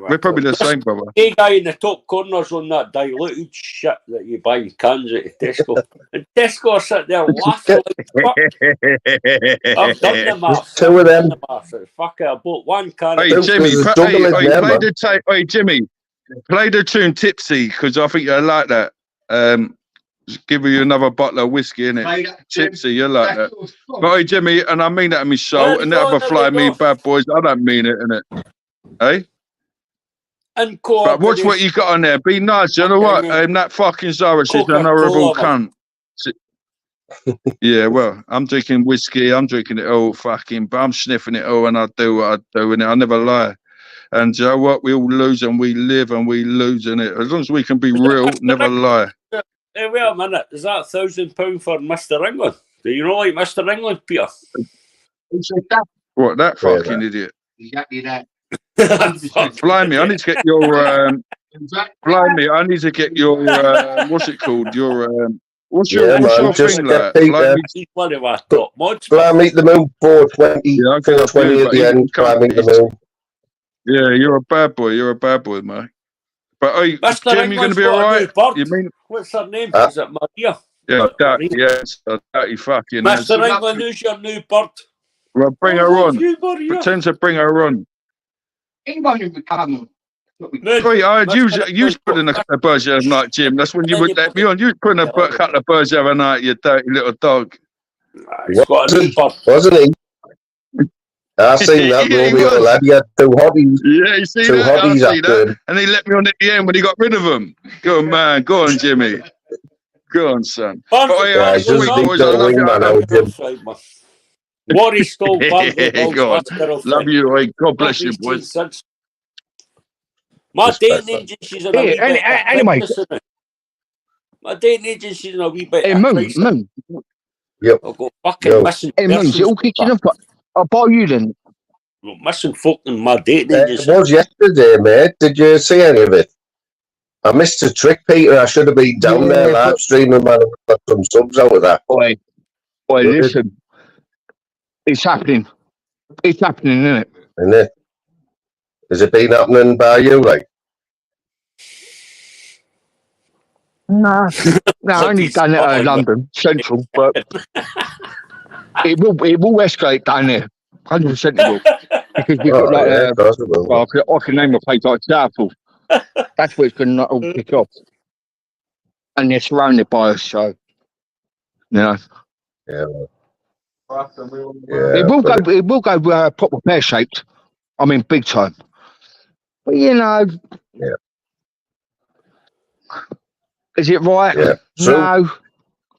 We're probably the same, brother. The guy in the top corner's on that diluted shit that you buy in cans at Tesco. And Tesco sit there laughing like fuck. I've done the maths. Two of them. Fuck it, I bought one can. Hey, Jimmy, Jimmy, play the tune Tipsy, because I think you'll like that. Just give you another bottle of whiskey, innit? Tipsy, you like that. But hey, Jimmy, and I mean that in my soul, and never fly me, bad boys. I don't mean it, innit? Hey? And but watch what you got on there. Be nice, you know what? That fucking Zara, she's an horrible cunt. Yeah, well, I'm drinking whiskey, I'm drinking it all fucking, but I'm sniffing it all, and I do what I do, and I never lie. And you know what? We all lose and we live and we lose in it. As long as we can be real, never lie. Hey, wait a minute. Is that £1,000 for Mr. England? Do you know like Mr. England, Peter? What, that fucking idiot? Exactly that. Blimey, I need to get your blimey, I need to get your what's it called? Your what's your thing like? He's one of our top mods. Blimey the Moon 420. Yeah, 420 at the end. Blimey the Moon. Yeah, you're a bad boy. You're a bad boy, mate. But hey, Jim, you gonna be all right? You mean what's her name? Is it Maria? Yeah, that. Yes, dirty fucking. Mr. England, who's your new bird? Well, bring her on. Pretend to bring her on. He won't even come. Wait, I you was putting a birds the other night, Jim. That's when you wouldn't let me on. You was putting a couple of birds the other night, you dirty little dog. Wasn't he? I seen that Romeo lad. He had two hotties. Yeah, you see two that? hotties I see that. And he let me on at the end when he got rid of them. Go on, man. Go on, Jimmy. Go on, son. What is still love you, God bless you, boys. My dating agency's in a wee bit. Anyway, my dating agency's in a wee bit. Hey, Moon. Yep. I'll go fucking missing. Hey, Moon, is it all kicking off? I'll buy you then. Missing folk in my dating agency. It was yesterday, mate. Did you see any of it? I missed a trick, Peter. I should have been down there live streaming, man. I got some subs out of that. Boy, listen. It's happening. It's happening, isn't it? Isn't it? Has it been happening by you, like? No, I only done it at London Central, but it will escalate down there. 100% it will. Because we've got I can name a place like Southall. That's where it's going to all kick off. And they're surrounded by us, so you know. Yeah. It will go proper pear shaped. I mean, big time. But you know, is it right? Yeah. No.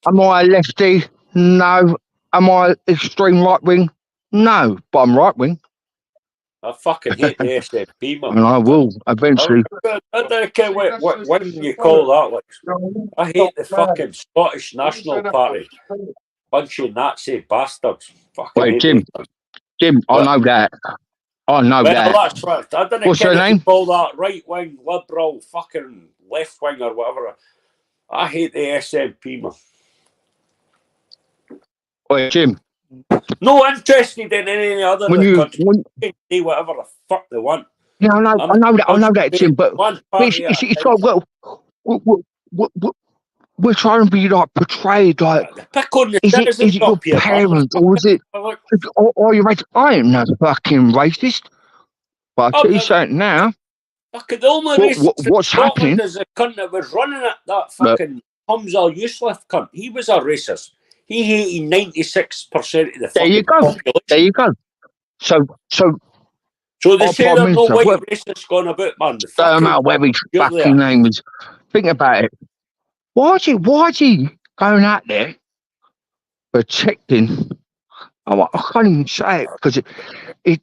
Am I a lefty? No. Am I extreme right wing? No. But I'm right wing. I fucking hate the SFP, man. And I will eventually. I don't care what you call that. Like, I hate the fucking Scottish National Party. Bunch of Nazi bastards. Wait, Jim, I know that. I know that. That's right. I don't know what's her name? Call that right wing, liberal, fucking left wing or whatever. I hate the SNP, man. Wait, Jim. No interested in any other country. They do whatever the fuck they want. Yeah, I know that, Tim. But it's like, well, we're trying to be like portrayed like. Is it your parents or is it? Or you racist? I ain't no fucking racist. But I'll tell you something now. Fucking the only racist what's happening is the cunt that was running it. That fucking Hamza Yusuf cunt. He was a racist. He hated 96% of the fucking population. There you go. So they say there's no white racists going about, man. Don't matter whether his fucking name is. Think about it. Why is he going out there protecting? I can't even say it because it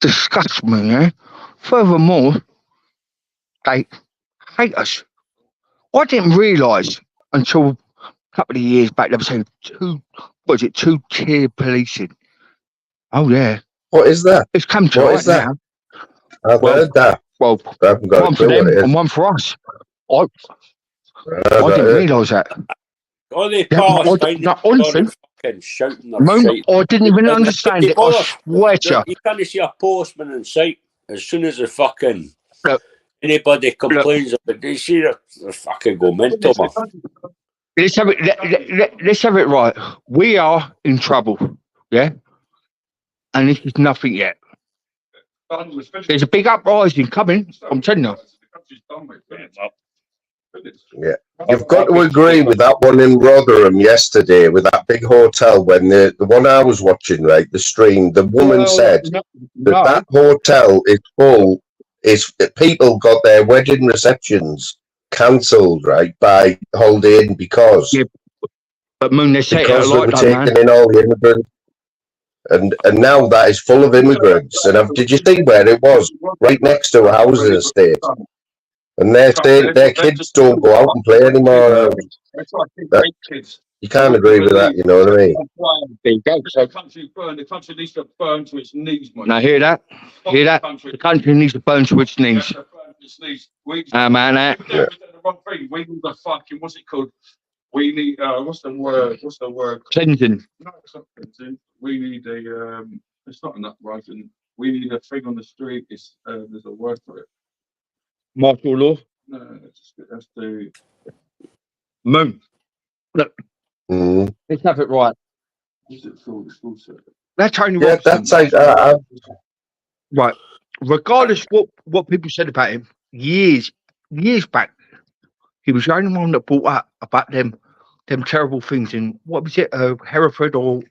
disgusts me. Yeah. Furthermore, they hate us. I didn't realise until a couple of years back they were saying two-tier policing. Oh yeah. What is that? It's come to right now. I've heard that. Well, one for them and one for us. I didn't realise that. Oh, they fucking shouting their shit. I didn't even understand it. I swear to you. Can't see a postman in sight as soon as the fucking anybody complains of it. They see they fucking go mental, man. Let's have it right. We are in trouble, yeah, and this is nothing yet. There's a big uprising coming. I'm telling you. Yeah, you've got to agree with that one in Rotherham yesterday with that big hotel when the one I was watching, right, the stream, the woman said that hotel is full, people got their wedding receptions cancelled, right, by Holiday Inn because but Moon, they say because they were taking in all the immigrants. And now that is full of immigrants. And did you see where it was? Right next to a housing estate. And their kids don't go out and play anymore. You can't agree with that, you know what I mean? The country burned. The country needs to burn to its knees, mate. Now hear that? Hear that? The country needs to burn to its knees. Man, that. We need the fucking, what's it called? We need, what's the word? Cleansing. No, it's not cleansing. We need it's not an uprising. We need a thing on the street. There's a word for it. Martial law? No, that's the Moon. Look. Let's have it right. That's only that's like right. Regardless what people said about him, years back, he was the only one that brought up about them terrible things in what was it, Hereford or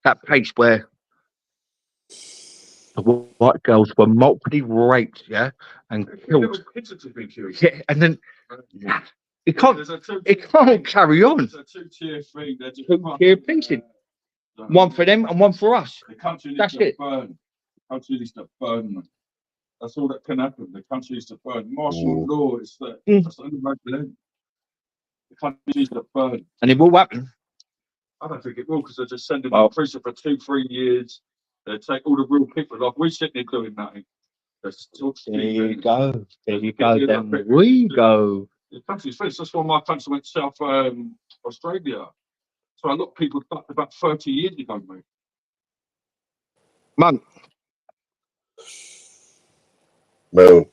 that place where the white girls were multiply raped, yeah, and killed. Yeah, and then it can't carry on. It's a two-tier thing. Two-tier policing. One for them and one for us. The country needs to burn. The country needs to burn, man. That's all that can happen. The country needs to burn. Martial law is that. That's the only way to live. The country needs to burn. And it will happen. I don't think it will because they're just sending them to prison for 2-3 years. They take all the real people. Like we're sitting there doing nothing. There you go. Then we go. The country's finished. That's why my country went to South Australia. So a lot of people died about 30 years ago, mate.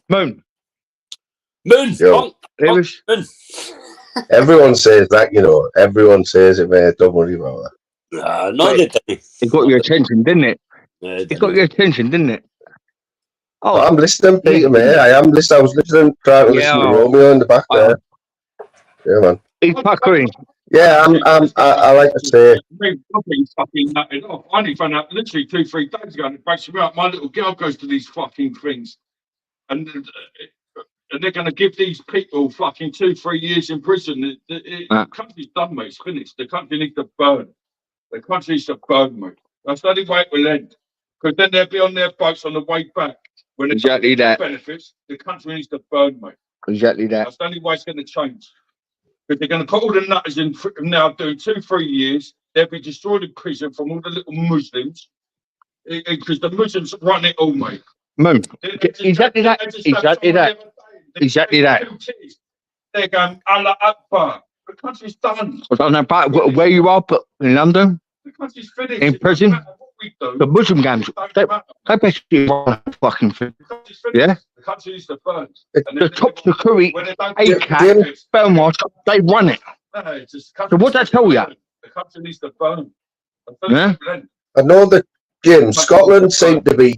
Moon. Everyone says that, you know. Everyone says it, mate. Don't worry about that. No, they didn't. It got your attention, didn't it? It got your attention, didn't it? Oh, I'm listening, Peter, mate. I am listening. I was listening, trying to listen to Romeo in the back there. Yeah, man. He's puckering. Yeah, I like to say. I only found out literally 2-3 days ago, and it breaks me up. My little girl goes to these fucking things, and they're going to give these people fucking 2-3 years in prison. The country's done, mate. It's finished. The country needs to burn. The country needs to burn, mate. That's the only way it will end. Because then they'll be on their boats on the way back. When exactly that benefits, the country needs to burn, mate. Exactly that. That's the only way it's going to change. Because they're going to put all the nutters in now, doing 2-3 years. They'll be destroyed in prison from all the little Muslims. Because the Muslims run it all, mate. Moon. Exactly that. Exactly that. They're going, Allah Akbar. The country's done. I don't know about where you are, but in London, the country's finished. in prison. the Muslim games, they basically run the fucking thing. Yeah? The top security, ACAT, Belmont, they run it. So what that tell you? Yeah? I know that, Jim, Scotland seem to be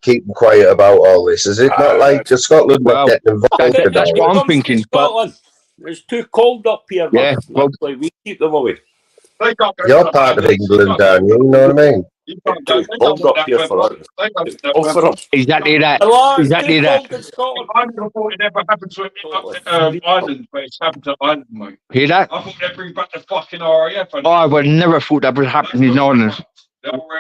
keeping quiet about all this. Is it not like Scotland not getting involved in that's all what this? I'm thinking. But it's too cold up here, man. yeah, well, That's why we keep them away. You're part of England, aren't you? You know what I mean? It's too cold up here for us. For us. exactly that. It's Exactly too that. cold in Scotland. I never thought it ever happened to Ireland, but it's happened to Ireland, mate. Hear that? I thought they'd bring back the fucking RAF. I would never thought that would happen in Ireland.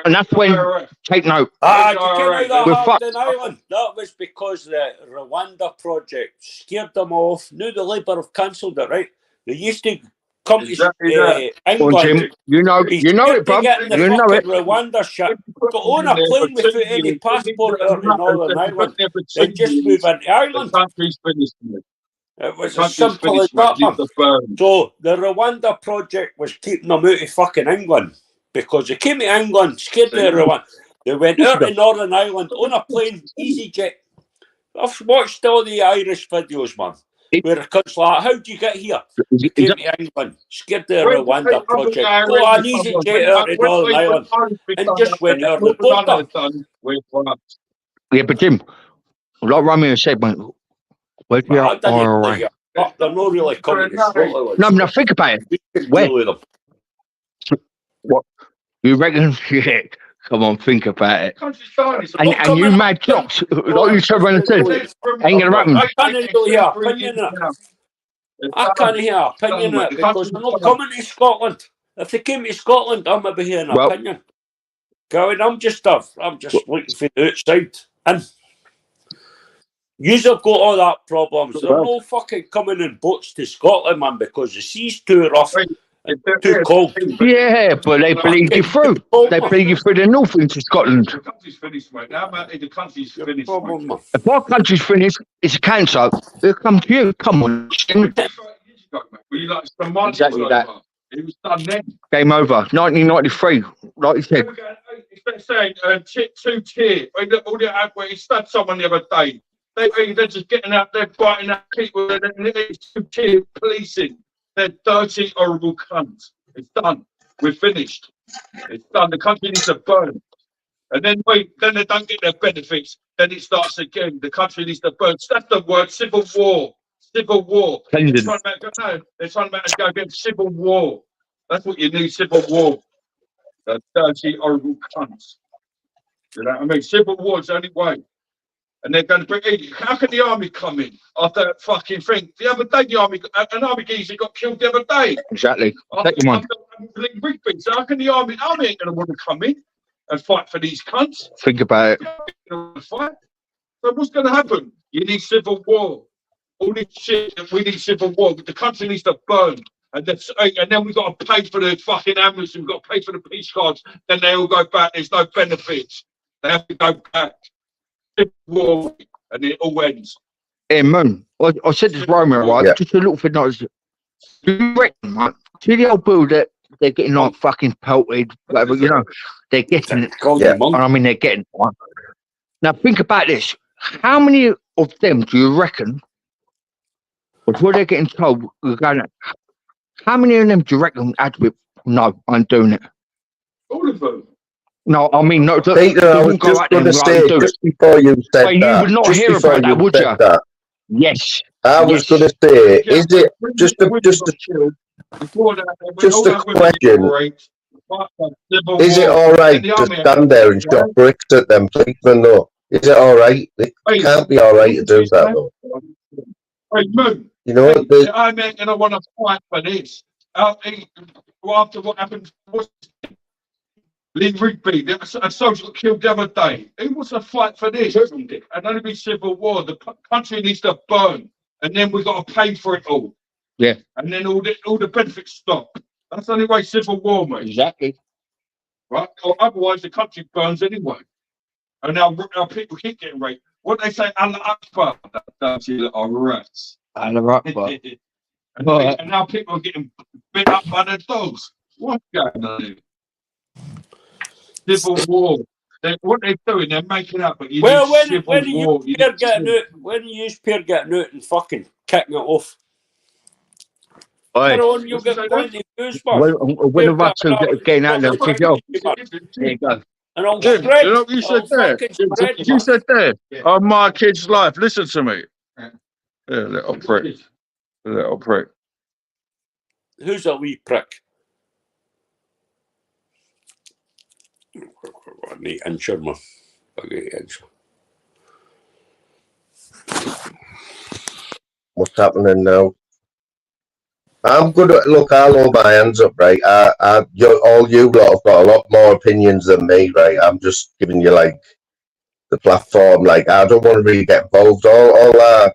And that's when, take note. You came out that We're happened in fucked. Ireland. That was because the Rwanda project scared them off. Now the Labour have cancelled it, right? They used to come to Go on, Jim. England. You know it, bro. The You know fucking it. Rwanda shit. Got on a plane without any passport out in Northern Ireland. They just move into Ireland. The country's finished, mate. It was The as simple as country's finished, that, man. mate. Leave the burn. So the Rwanda project was keeping them out of fucking England because they came to England, scared of Rwanda. They went out to Northern Ireland on a plane, EasyJet. I've watched all the Irish videos, man. Where it comes like, how'd you get here? You came to England, scared of the Rwanda project. Go on, EasyJet out to Northern Ireland and just went out the border. Yeah, but Jim, like Romeo said, mate, where's the RRA? They're not really coming to Scotland. No, think about it. Where? What? You reckon? Yeah. Come on, think about it. And you mad jocks, like you said when I said, ain't gonna happen. I can't hear opinion in it. I can't hear opinion in it because they're not coming to Scotland. If they came to Scotland, I'm maybe hearing an opinion. Going, I'm just looking for the outside. And you've got all that problems. They're no fucking coming in boats to Scotland, man, because the sea's too rough. Too cold. Yeah, but they bleed you through. They bleed you through the north into Scotland. The country's finished, mate. Now, mate, the country's finished. If our country's finished, it's a cancer. It'll come to you. Come on. Exactly that. It was done then. Game over. 1993, like you said. It's saying two-tier. Where he stabbed someone the other day. They're just getting out there fighting out people. It's two-tier policing. They're dirty, horrible cunts. It's done. We're finished. It's done. The country needs to burn. And then then they don't get their benefits. Then it starts again. The country needs to burn. That's the word. Civil war. Civil war. They're trying to make us go against civil war. That's what you need. Civil war. The dirty, horrible cunts. You know what I mean? Civil war is the only way. And they're going to bring. How can the army come in after that fucking thing? The other day, an army geezer got killed the other day. Exactly. So how can the army ain't going to want to come in and fight for these cunts? Think about it. So what's going to happen? You need civil war. All this shit. We need civil war. The country needs to burn. And then we've got to pay for the fucking ambulance. We've got to pay for the peace cards. Then they all go back. There's no benefits. They have to go back. War, and it all ends. Hey, Moon, I said this Romeo, right? Yeah. Just a little bit nice. Do you reckon, right? See the old build that they're getting like fucking pelted, whatever, you know? They're getting it. Yeah. And I mean, they're getting it. Right? Now, think about this. How many of them do you reckon, before they're getting told, we're going, how many of them do you reckon had with, no, I'm doing it? All of them. No, I mean, no. Peter, I was just going to say, just before you said that. You would not hear about that, would you? Yes. I was going to say, is it just a question? Is it all right to stand there and shot bricks at them policemen, though? Is it all right? It can't be all right to do that, though. You know, I mean, and I want to fight for this. After what happened, Lee Rigby, a soldier got killed the other day. He wants to fight for this, and only be civil war. The country needs to burn, and then we've got to pay for it all. Yeah. And then all the benefits stop. That's the only way civil war, mate. Exactly. Right? Or otherwise, the country burns anyway. And now our people keep getting raped. What they say, Allah Akbar, that dirty little rats. Allah Akbar. And now people are getting bit up by their dogs. What's going on? civil war. What they're doing, they're making up. But you Well, need when civil you war. pair getting out, when you use pair getting out and fucking kicking it off, Oi, later on you'll get plenty of views, man. when the rats are getting out there, kick it off. There you go. And I'll Jim, spread. you know what you said I'll there? fucking spread, You man. said there, on my kid's life. Listen to me. Yeah, little prick. Little prick. Who's a wee prick? I need inch on my buggy inch. What's happening now? I'm good at, look, I'll hold my hands up, right? All you lot have got a lot more opinions than me, right? I'm just giving you, like, the platform. Like, I don't want to really get involved. All I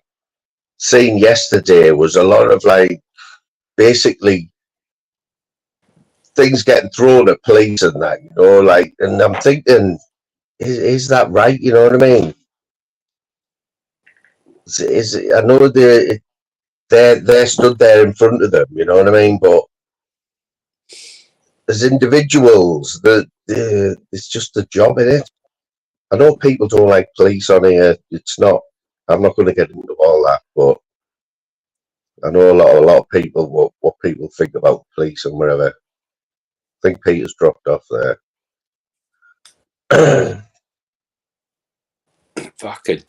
seen yesterday was a lot of, like, basically things getting thrown at police and that, you know, like, and I'm thinking, is that right? You know what I mean? I know they're stood there in front of them, you know what I mean? But as individuals, it's just a job, isn't it? I know people don't like police on here. It's not. I'm not going to get into all that, but I know a lot of people what people think about police and whatever. I think Peter's dropped off there. Fucking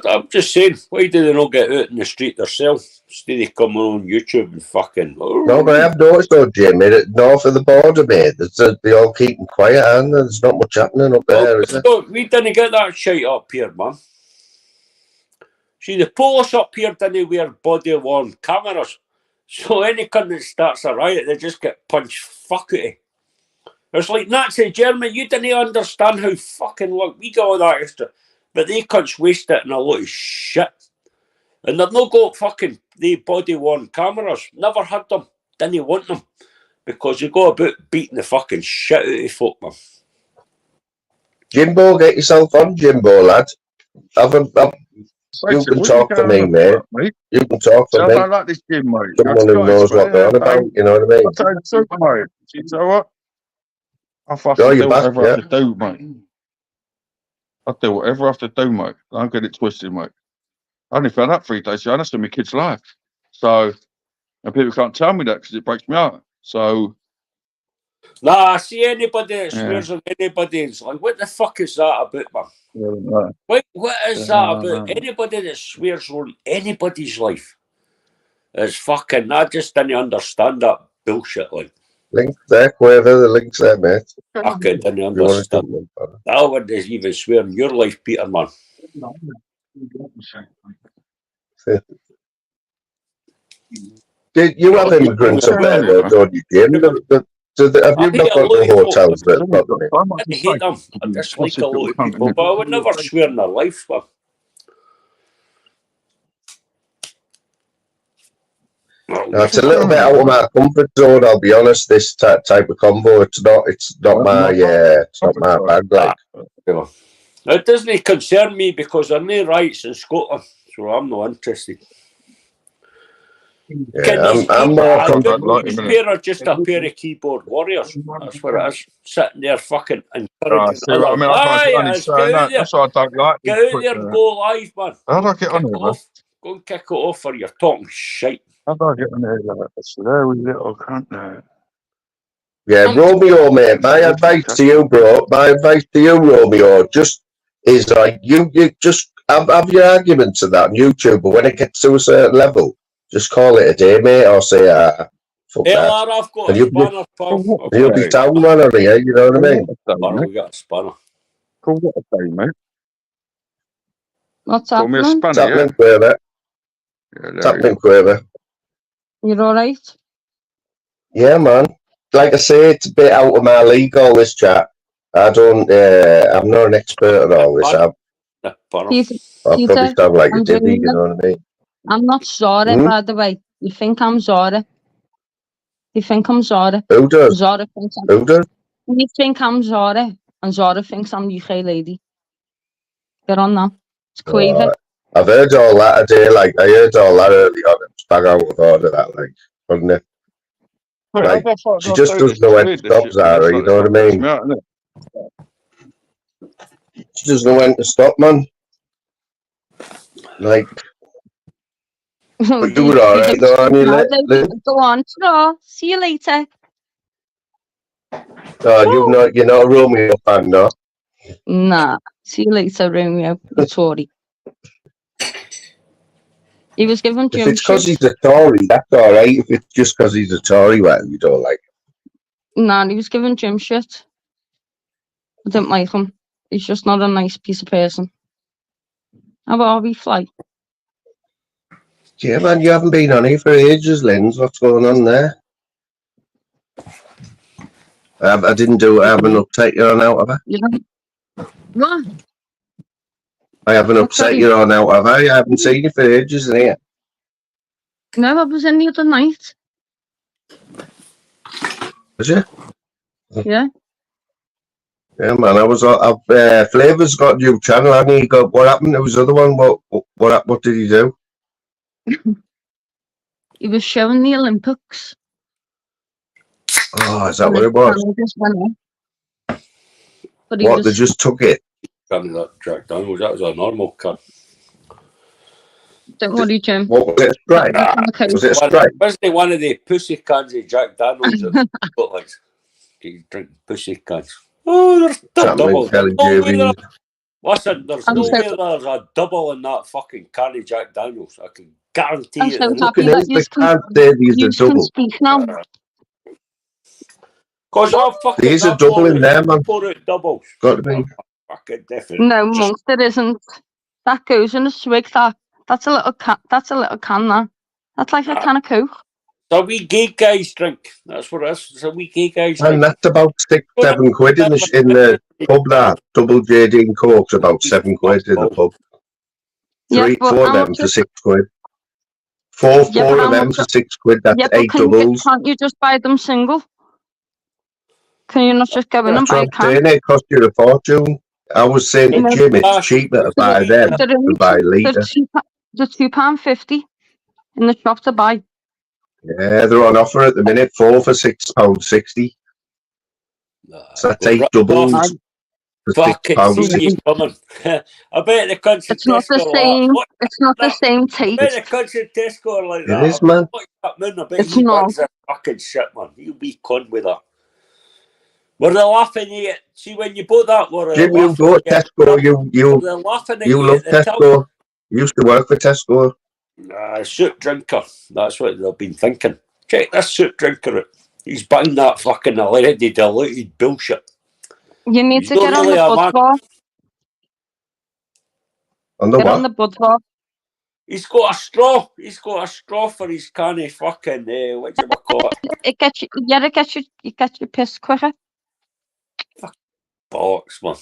I'm just saying, why do they not get out in the street themselves? Instead of coming on YouTube and fucking. No, but I have noticed though, Jimmy, north of the border, mate, they all keeping quiet, and there's not much happening up there, is there? We didn't get that shite up here, man. See, the police up here didn't wear body-worn cameras. So any cunt that starts a riot, they just get punched fuck out of. It's like Nazi Germany, you didn't understand how fucking long we got all that extra. But they cunts waste it in a lot of shit. And they've not got fucking the body-worn cameras. Never had them. Didn't want them. Because you go about beating the fucking shit out of folk, man. Jimbo, get yourself on, Jimbo, lad. You can talk for me, mate. You can talk for me. I don't like this Jim, mate. Someone who knows what they're on about, you know what I mean? I'll tell you the truth, mate. You know what? I'll fucking do whatever I have to do, mate. I'll do whatever I have to do, mate. Don't get it twisted, mate. I only found out 3 days ago, and that's in my kid's life. So, and people can't tell me that because it breaks me out. So, Nah, I see anybody that swears on anybody's like, what the fuck is that about, man? What is that about? Anybody that swears on anybody's life is fucking. I just didn't understand that bullshit, like. Link there, whoever the link's there, mate. I didn't understand. I wouldn't even swear on your life, Peter, man. You have immigrants up there, though, don't you, Jim? Have you not got the hotels that I hate them. I dislike a lot of people, but I would never swear in their life, man. It's a little bit out of my comfort zone, I'll be honest, this type of combo. It's not my bag, like. It doesn't concern me because there are no rights in Scotland, so I'm not interested. Yeah, I'm more comfortable. These pair are just a pair of keyboard warriors. That's what it is. Sitting there fucking encouraging That's what I don't like. Get out there and go live, man. How do I get on here, Go and kick it off or you're talking shite. How do I get on here like this? There we little cunt there. Yeah, Romeo, mate, my advice to you, bro, Romeo, just is like, you just have your arguments and that on YouTube, but when it gets to a certain level, just call it a day, mate, or say, fuck that. I've got a spanner, pal. You'll be down one on here, you know what I mean? We got a spanner. Cool, what a day, mate. What's happening? What's happening, Quaver? What's happening, Quaver? You're alright? Yeah, man. Like I say, it's a bit out of my league, all this chat. I'm not an expert on all this. I'll probably sound like a diddy, you know what I mean? I'm not Zara, by the way. You think I'm Zara? You think I'm Zara? Who does? Zara thinks Who does? You think I'm Zara, and Zara thinks I'm UK lady. Get on now. It's Quaver. I've heard all that today, like, I heard all that early on. It's bang out of order, that, like, wasn't it? Like, she just doesn't know when to stop, Zara, you know what I mean? doesn't know when to stop, man. Like, but you were alright though, aren't you? Go on, ta-ra. See you later. No, you're not a Romeo fan, no? Nah. See you later, Romeo. Tory. He was given If gym it's because shit. he's a Tory, that's alright. If it's just because he's a Tory, well, you don't like him. Nah, he was given gym shit. I didn't like him. He's just not a nice piece of person. How about we fly? Yeah, man, you haven't been on here for ages, Linz. What's going on there? I didn't have an upset you on out, have I? Yeah. What? I haven't upset you on out, have I? I haven't seen you for ages in here. No, I was in the other night. Was you? Yeah. Yeah, man, I was. Flavor's got a new channel, hasn't he? What happened to his other one? What did he do? He was showing the Olympics. Oh, is that what it was? What, they just took it? That Jack Daniels, that was a normal cut. Don't worry, Jim. What was it? A strike? Was it a strike? Wasn't it one of the pussy cans of Jack Daniels that got like you drink pussy cans? Oh, there's double. Listen, there's no way there's a double in that fucking can of Jack Daniels. I can guarantee you. I'm so happy that you can speak now. Because I'm fucking. There's a double in there, man. Doubles. Got to be. Fucking definitely. No, Monk, there isn't. That goes in a swig. That's a little can. That's a little can. That's like a can of Coke. So we gay guys drink. That's what it is. So we gay guys drink. And that's about 6-7 quid in the pub. That double JD and Coke's about 7 quid in the pub. 4 of them for 6 quid. 4 of them for 6 quid. That's 8 doubles. Can't you just buy them single? Can you not just go in and buy a can? It cost you a fortune. I was saying to Jim, it's cheaper to buy them than buy a litre. They're £2.50 in the shop to buy. Yeah, they're on offer at the minute. 4 for £6.60. So that's 8 doubles for £6.60. I bet the country it's not the same. It's not the same taste. I bet the country Tesco like that. It is, man. It's not. Fucking shit, man. You be con with that. Were they laughing at you? See, when you bought that, Jim, you go to Tesco. You love Tesco. You used to work for Tesco. Soup drinker. That's what they've been thinking. Check this soup drinker. He's buying that fucking already diluted bullshit. You need to get on the bud bar. On the what? Get on the bud bar. He's got a straw. He's got a straw for his can of fucking, what do you call it? It gets you pissed quicker. Bollocks, man.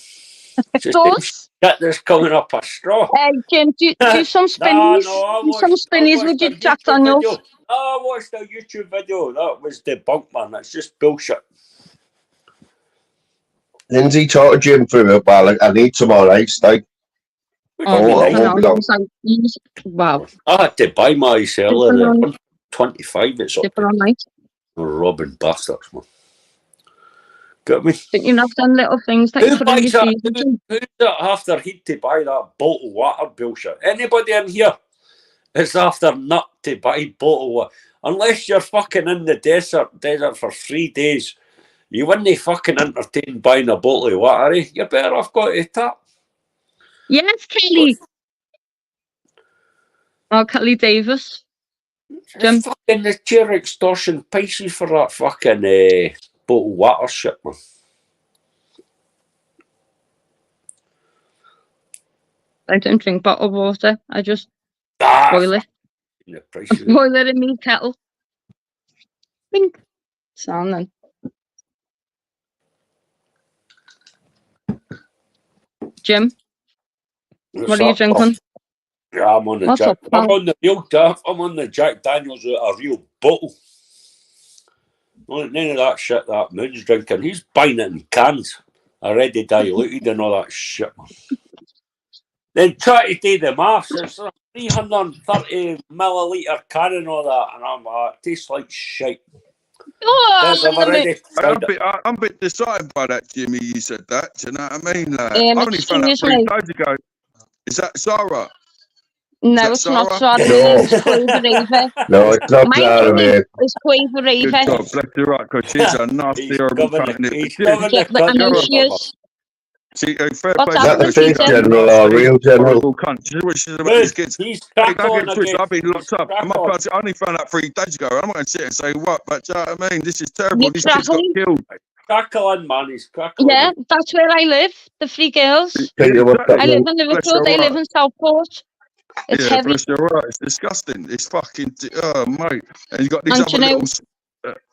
It does. There's coming up a straw. Hey, Jim, do some spinnies. Do some spinnies with your Jack Daniels. I watched a YouTube video. That was debunked, man. That's just bullshit. Lindsay, talk to Jim for a while. I need some more ice, like. Wow. I had to buy my cellar. 25. It's up. Robbing bastards, man. Get me? But you know, done little things that you put in your Who's that after heat to buy that bottled water bullshit? Anybody in here is after nut to buy bottled water? Unless you're fucking in the desert for 3 days, you wouldn't fucking entertain buying a bottle of water, eh? You're better off going to tap. Yes, Kelly. Oh, Kelly Davis. Jim. Fucking the sheer extortion prices for that fucking bottled water shit, man. I don't drink bottled water. I just boil it. Boil it in my kettle. Think. Sound then. Jim, what are you drinking? Yeah, I'm on the Jack. I'm on the real Jack. I'm on the Jack Daniels with a real bottle. None of that shit that Moon's drinking. He's buying it in cans, already diluted and all that shit, man. Then try to do the maths. It's a 330 milliliter can and all that, and I'm like, it tastes like shit. Oh, I've already tried it. I'm a bit disheartened by that, Jimmy. You said that. Do you know what I mean? Like, I only found out excuse 3 me. days ago. Is that Sarah? No, it's not Sarah? Sarah. No. It's Quaver Ava. No, it's not My Zara, name mate. is Quaver Good Ava. God, bless you, right, because she's a nasty, He's horrible coming cunt. he's coming Yeah, to but I know cut she is. She, fair What's play Is that to the her, happening, she's fake a Peter? general or nasty, real general? horrible cunt. She's what she says about these kids. He's Hey, don't crackling get twisted. again. I've been locked He's up. I crackling. only found out 3 days ago. I'm not going to sit and say what, but do you know what I mean? This is terrible. You're These kids got crackling? killed. Crackling, man. He's crackling. Yeah, that's where I live. The 3 girls. Tell you what, I live in Bless Liverpool. your They live heart. in Southport. It's Yeah, heavy. bless your heart. It's disgusting. It's fucking, oh, mate. And you got these And other you know, little,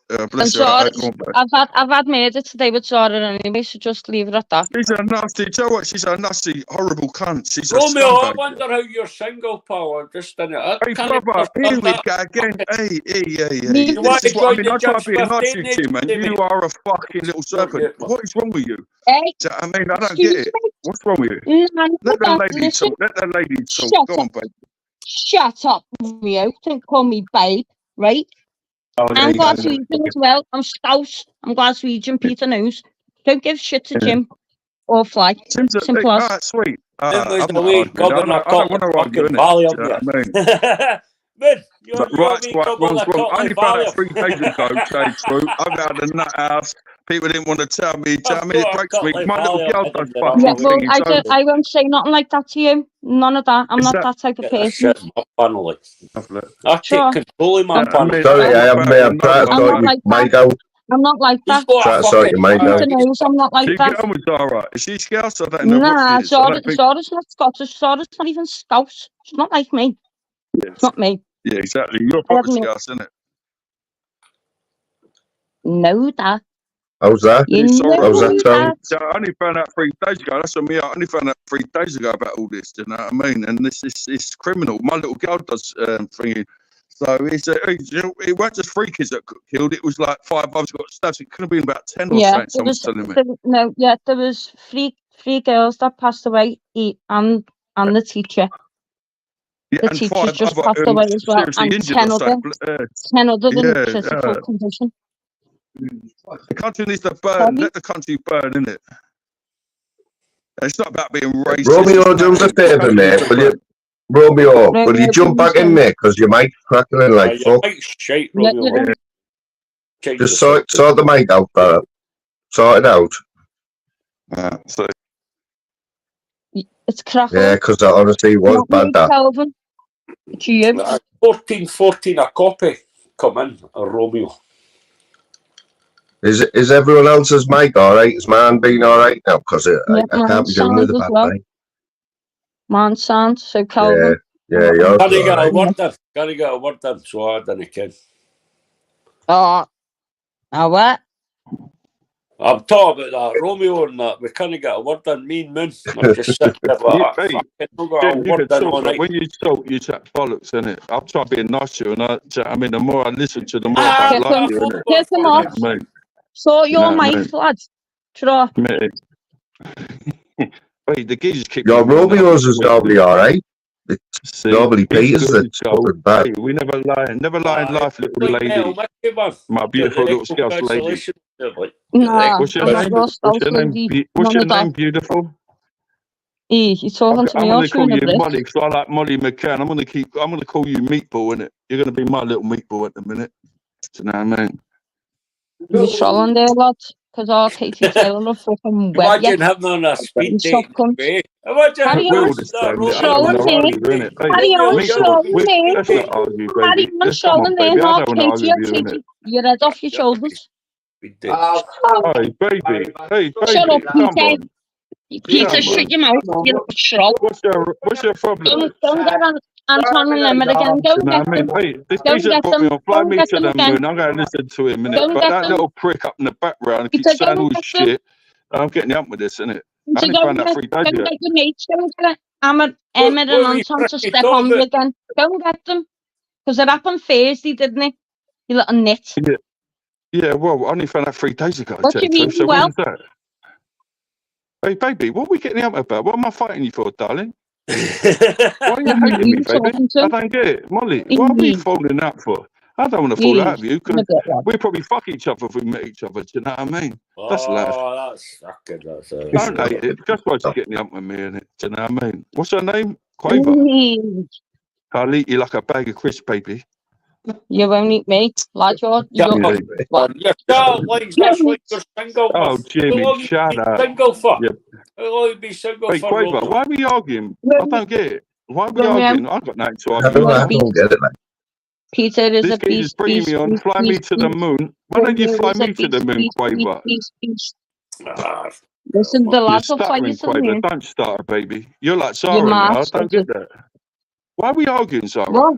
and bless your Zara, heart. Go on, babe. I've had murder today with Zara anyway, so just leave it at that. She's a nasty, do you know what? She's a nasty, horrible cunt. She's a Romeo, I scumbag. wonder how you're single, pal. I'm just in it. Hey, brother, here we go again. Hey. You want This to is what I join mean. the I try Judge to be nice to 15 you, Tim, man. Jimmy? You are a fucking little serpent. What is wrong with you? Hey, Do you know what I mean? I don't excuse get it. me. What's wrong with you? No, Let the lady listen. talk. Let the lady talk. Shut Go up. on, babe. Shut up, Romeo. Don't call me babe, right? Oh, there I'm you go. Glaswegian as well. I'm Scouse. I'm Glaswegian. Peter knows. Don't give shit to Jim or Fly. Tim's a, Simple as. ah, sweet. Tim was I'm not away arguing. I gobbling a don't want couple to of argue, fucking innit? Do you Valium know what I mean? there. Man, But you're right's away right, gobbling wrong's a wrong. couple I only of found out Valium. 3 days ago, to tell you the truth. I'm out of the nut house. People didn't want to tell me. Do you know what I I've mean? It got a breaks couple me. of My little Valium girl in does the fucking Yeah, runaway. well, thingy. So I won't say nothing like that to you. None of that. I'm is not that type of Get that person. shit in my funnel. lovely. I Sure. take control of my I funnel. mean, sorry, I'm I'm not bad with trying no to one. I'm sort not your like mic that. out. I'm not like He's that. got Try a to sort fucking your mic Peter out. knows I'm not Do like you that. get on with Zara? Is she Scouse? I don't know what Nah, she is. I don't think. Zara's not Scottish. Zara's not even Scouse. She's not like me. It's not me. Yeah, exactly. You're I proper admit. Scouse, isn't it? No, that. How's that? You Sorry, How's know that sound? that. I only found out 3 days ago. That's on me. I only found out 3 days ago about all this. Do you know what I mean? And this is criminal. My little girl does thingy. So it weren't just 3 kids that got killed. It was like 5 others got stabbed. It could have been about 10 or something. Someone's telling me. There was three girls that passed away, and the teacher. Yeah, The and teacher 5 just other passed away as well, seriously and injured or something. 10 other in Yeah, critical condition. the country needs to burn. Sorry? Let the country burn, innit? It's not about being racist. Romeo, do us a favour, mate. Will you? Romeo, will you jump back in, mate? Because your mic's crackling like fuck. Shite, Yeah, Romeo. you Change Just the sort the mic out, Barrett. Sort it out. So It's crackling. Yeah, because that honestly was Not bad, me, that. Calvin. It's you. 14 a copy. Come in, Romeo. Is everyone else's mic alright? Is mine being alright now? Because I can't be doing with the as bad well. mic. Man sound, so Calvin. Yeah, yours Can is I get a alright. word in? Can I get a word in? So I didn't care. What? I'm talking about that, Romeo and that. We can't get a word in. Me and Moon. I'm just sitting there like, Hey, fucking not got a Jim, you word can in all talk, but night. when you talk, you chat bollocks, innit? I'll try being nice to you, and I mean, the more I listen to, the more I don't like you, innit? Pick them off. Mate, Sort your No, mic, mate. lads. Draw. mate. Wait, the geezers keep Your Romeo's is normally alright. See, Normally he's Peter's good, that's so, fucking bad. hey, we never lie in life, little lady. My beautiful little Scouse lady. Nah, What's your I'm not name? your What's Scouse your name? lady. What's None your of that. name, beautiful? You're talking to I'm me going or to call to you the Molly because I like Molly McCann. I'm going to call you Meatball, innit? You're going to be my little meatball at the minute. Do you know what I mean? You're trolling there, lads. Because our Katie Taylor will fucking web you. Imagine him on a speed Stop date. cunt. Imagine Carry We're on. all the same. I Trolling don't want to me. argue, innit? Hey, Carry on, Meatball, trolling me. let's not argue, Carry baby. on, Let's come on, trolling me. baby. I Our don't want to argue Katie, with you, innit? your head off your shoulders. Hey, baby. Hey, Shut up, baby. Come Peter. on. Peter, shut your mouth. You little troll. What's your problem? Don't get on Anton and Emma again. Go and No, I get mean, them. hey, this Go and geezer get put me them. on, fly Go me and to get the them again. moon. I'm going to listen to him, Go innit? and But get that them. little prick up in the background Peter, keeps go saying and all get this them. shit. I'm getting up with this, innit? I So only go found out 3 days and ago. get your mates. Go and get Emma and Anton to step on you again. Go and get them. Because it happened Thursday, didn't it? You little nit. Yeah, well, I only found out 3 days ago. What do you mean, So well? when was that? Hey, baby, what are we getting up about? What am I fighting you for, darling? Why are you hating me, baby? I don't get it. Molly, what are we falling out for? I don't want to fall out of you In a because bit, lad. we'd probably fuck each other if we met each other. Do you know what I mean? That's life. Oh, that's fucking. That's Don't hate it. Just why she's getting up with me, innit? Do you know what I mean? What's her name? Quaver. I'll eat you like a bag of crisps, baby. You won't eat me, lad. You're Yeah. what? Your start lines, that's why you're single. Oh, Jimmy, How long shut you up. been single for? Yeah. How long you been single Wait, for? Quaver, Romeo? why are we arguing? I don't get it. Why are we Romeo. arguing? I've got nothing to I argue don't, about. I don't get it. Like. Peter is This a kid is beast. bringing me on, fly me to the moon. Why don't you fly me to the moon, Quaver? Ah, Listen, the You're lads will fly you stuttering, to the Quaver. moon. Don't stutter, baby. You're like Zara Your now. I mask don't is get that. Why are we arguing, Zara? What?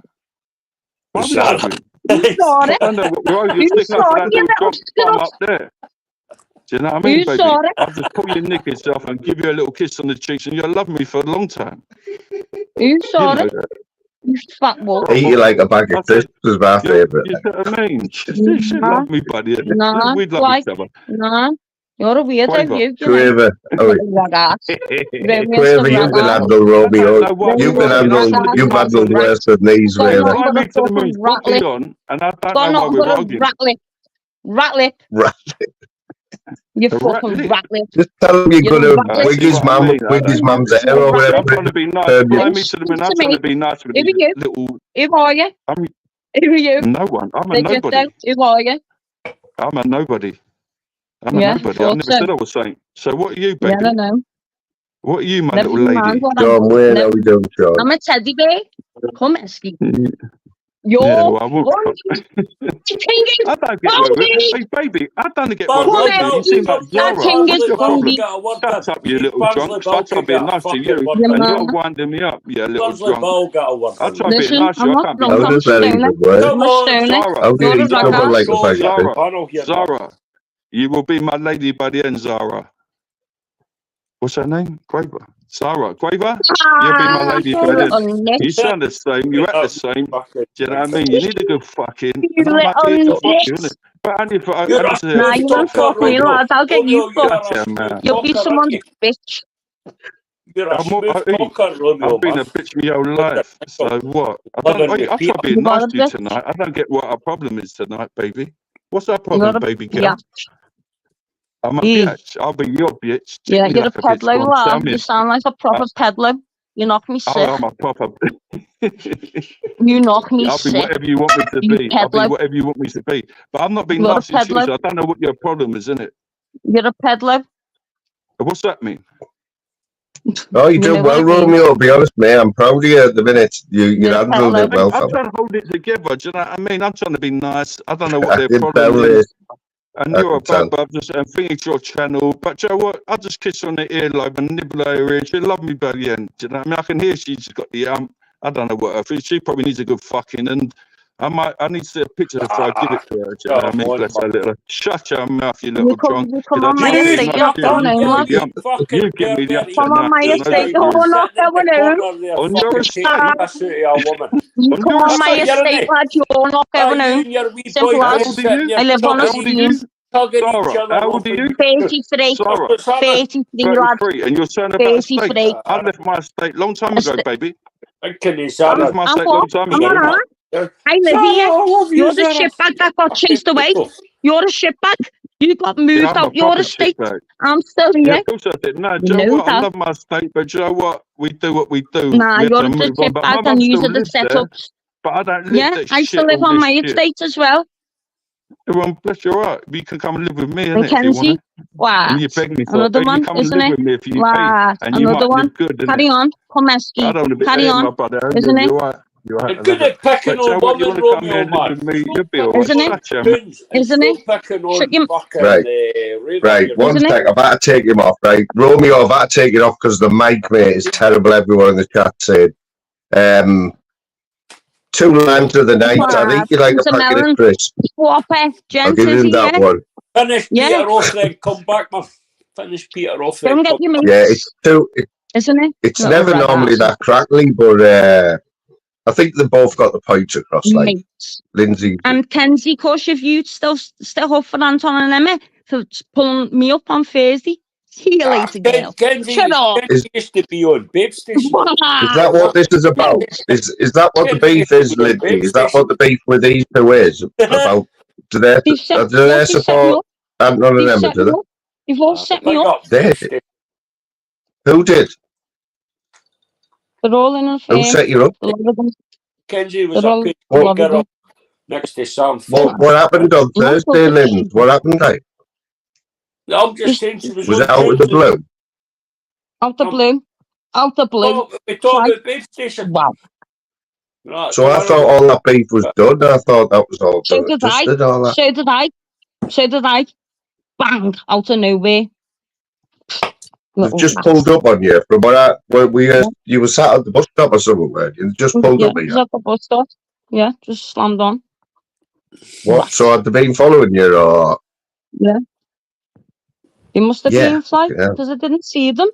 Why are we Zara. arguing? You saw I it. don't know what we're arguing. You You're sticking up saw for it, that you little little drop bum slut. up there. Do you know what I mean, You baby? saw it. I'll just pull your knickers off and give you a little kiss on the cheeks and you'll love me for a long time. You You saw know it. that. You fat wolf. Eat you like a bag I of said, crisps is my you favourite. know what I mean? She should Nah, love me, buddy. nah, We'd love like, each other. nah. You're a weirdo, Quaver. you know. Quaver, oh, Ragass. Romeo's Quaver, the you can ragass. handle I Romeo. don't know why You we're can arguing. I handle. just want to be You've nice handled and worse than these, Got Raver. nothing fly but me a to the fucking moon. rat Put me lip. on, and I don't Got know why nothing we're but a arguing. rat lip. Rat lip. Right. You A rat fucking lip. rat lip. Just tell him you're You're a gonna rat I lip. wig see his what I mum, mean. wig his mum's hair You're a or rat whatever. I'm trying to be nice. Turn Fly you. me to the moon. I'm To trying me. to be nice with Who are these you? little. Who are you? I'm Who are you? no one. I'm a Take it nobody. down. Who are you? I'm a nobody. I'm a Yeah, nobody. I thought never so. said I was saying. So what are you, Yeah, I baby? don't know. What are you, my Never little mind lady? what I'm John doing. Wayne, No, how we doing, John? I'm a teddy bear. Come, Esky. Yeah, You're well, I won't. one king I don't get where we're. Hey, baby, I don't get where we're Barnsley arguing. You Bill, seem like That Zara. king What's is your Bundy. problem? get a word Shut in. up, you little Barnsley drunk. Bill I try could being get a nice to fucking you, word Your and in. you're man. winding me up, you little Barnsley drunk. Bill got a word I in. try being Listen, nice to I'm you. I not can't be How drunk, I'm does nice to that you. stoner. even work? Come I'm a on, stoner. Zara, How do You're you a eat someone ragass. like a show bag you. of crisps? I don't hear that. Zara, you will be my lady by the end, Zara. What's her name? Quaver. Zara. Quaver? You'll be my Ah, lady you by the end. little You nit. sound the same. You act the same. Fucking Do you know what I mean? You need a good fucking, You and I'm not here to little fuck nit. you, innit? But only for, You're only a to Nah, smooth you to won't talker, fuck me, Romeo. lad. I'll get you Romeo, you're fucked. a shut your smooth mouth. You'll be talker, aren't someone's you? bitch. You're a I'm, smooth I, talker, Romeo, I've been man. a bitch my whole life. So what? Living with I try Peter. being You nice are a to you bitch. tonight. I don't get what our problem is tonight, baby. What's our You're problem, a baby girl? yeah. I'm a Yeah, bitch. I'll be your bitch. Treat yeah, me you're a like a bitch. peddler, Go on, tell lad. me. You sound like a proper peddler. You knock me Oh, sick. I'm a proper. You knock me I'll be sick. whatever you want me to You be. I'll be peddler. whatever you want me to be. But I'm not being You're a nasty to you, peddler. so I don't know what your problem is, innit? You're a peddler. What's that mean? Oh, you You do know well, what I mean? Romeo. Be honest, mate. I'm proud of you at the minute. You You're a handled peddler. it well, I'm fella. trying to hold it together. Do you know what I mean? I'm trying to be nice. I don't know what I their can problem tell is. it. And I you're a can tell. bad just and think it's your channel. But Joe, what? I'll just kiss her on the earlobe and nibble her ear. She'll love me by the end. Do you know what I mean? I can hear she's got the I don't know what her thinks. She probably needs a good fucking, and I need to see a picture before I give it to her. Do you know what I mean? Bless her little. Shut your mouth, you little drunk. You come on my You estate, you're not shut up, going home, lad. you fucking You give me the pervert. Come on my afternoon. estate, No, you're not going home. on your estate. A woman. You On come your on my estate. estate, lad, you're not going You home. and your wee Simple How as. old are you? I live on a How old are you? scheme. tugging each Zara, other how off. old are you? 33. Zara, 33, lad. 33, and you're saying about estate. 33. I left my estate long time ago, baby. I left my I'm estate what? long time I'm ago. alright. I live here. You're the shitbag that got chased away. You're a shitbag. You got moved Yeah, I'm out a your proper estate. shitbag. I'm still Yeah, here. of course I did. No, You Joe, know what? I that. love my estate, but Joe, what? We do what we do. Nah, We have you're to the move on. But my shitbag mum and you still are the lives there, setups. but I don't live Yeah, that I shit. still live all on this my shit. estate as well. Well, bless your heart. You can come and live with me, innit, if you want Mackenzie. to. Wow. And you beg me for Another it. You one, come and isn't live it? with me if you pay. Wow. And you Another might one. live good, innit? Carry on. Come, I Esky. don't want to be Carry there, on. my brother. Isn't it? You're right. You're right. You're good at picking But Joe, on what? You women, want to come here Romeo, and live man. with me? You'll be alright. Isn't it? Shut your mouth. Isn't it? Picking on Shut your... fucking Right. Right, one Isn't it? sec. I've had to take him off. Right, Romeo, I've had to take it off because the mic, mate, is terrible. Everyone in the chat said. 2 lines of the night. I think you like a packet of crisps. Whopper, I'll gent, give is you he? that Yeah. one. Finish Yeah. Peter off, then come back, man. Finish Peter off, then Don't get come your back. mates. Yeah, it's too. Isn't it? It's Little never red normally ass. that crackly, but I think they both got the points across. Like Mates. Lindsay. And Kenzie, course, if you still huffing Anton and Emma for pulling me up on Thursday, See you later, girl. Kenzie Shut up. used to be on Babe Station. Is that what this is about? Is that what the beef is, Lindsay? Is that what the beef with these two is about? Do they support Anton and Emma? Do they? You've all set me up. Who did? They're all in a Who set you up? Kenzie was a good girl next to Sam. What happened on Thursday, Lynn? What happened, like? I'm just saying she Was it out of the blue? Out the blue. Out the blue. Oh, we talk about Babe Station. Wow. Right, So I thought all that beef was done. I thought that was all So done. did I. So did I. Bang! Out of nowhere. They've just pulled up on you from you were sat at the bus stop or something, man. You just pulled up on you. At the bus stop. Yeah, just slammed on. What? So had they been following you, or? Yeah. They must have been flying because I didn't see them.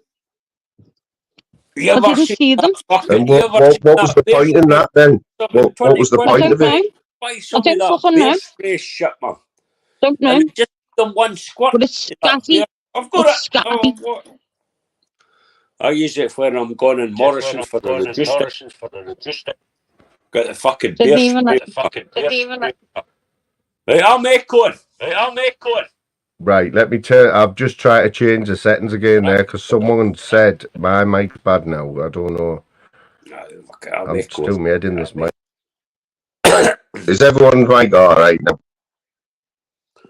I didn't see them. And what was the point in that then? What was the point of it? I don't fucking know. Shit, man. Don't know. And just the one squirt. But it's scatty. I've got it. I use it when I'm going in Morrison's for the reducer. Got the fucking beer spray. Right, I'll make one. Right, let me I've just tried to change the settings again there because someone said my mic's bad now. I don't know. I'm still made in this mic. Is everyone's mic alright now?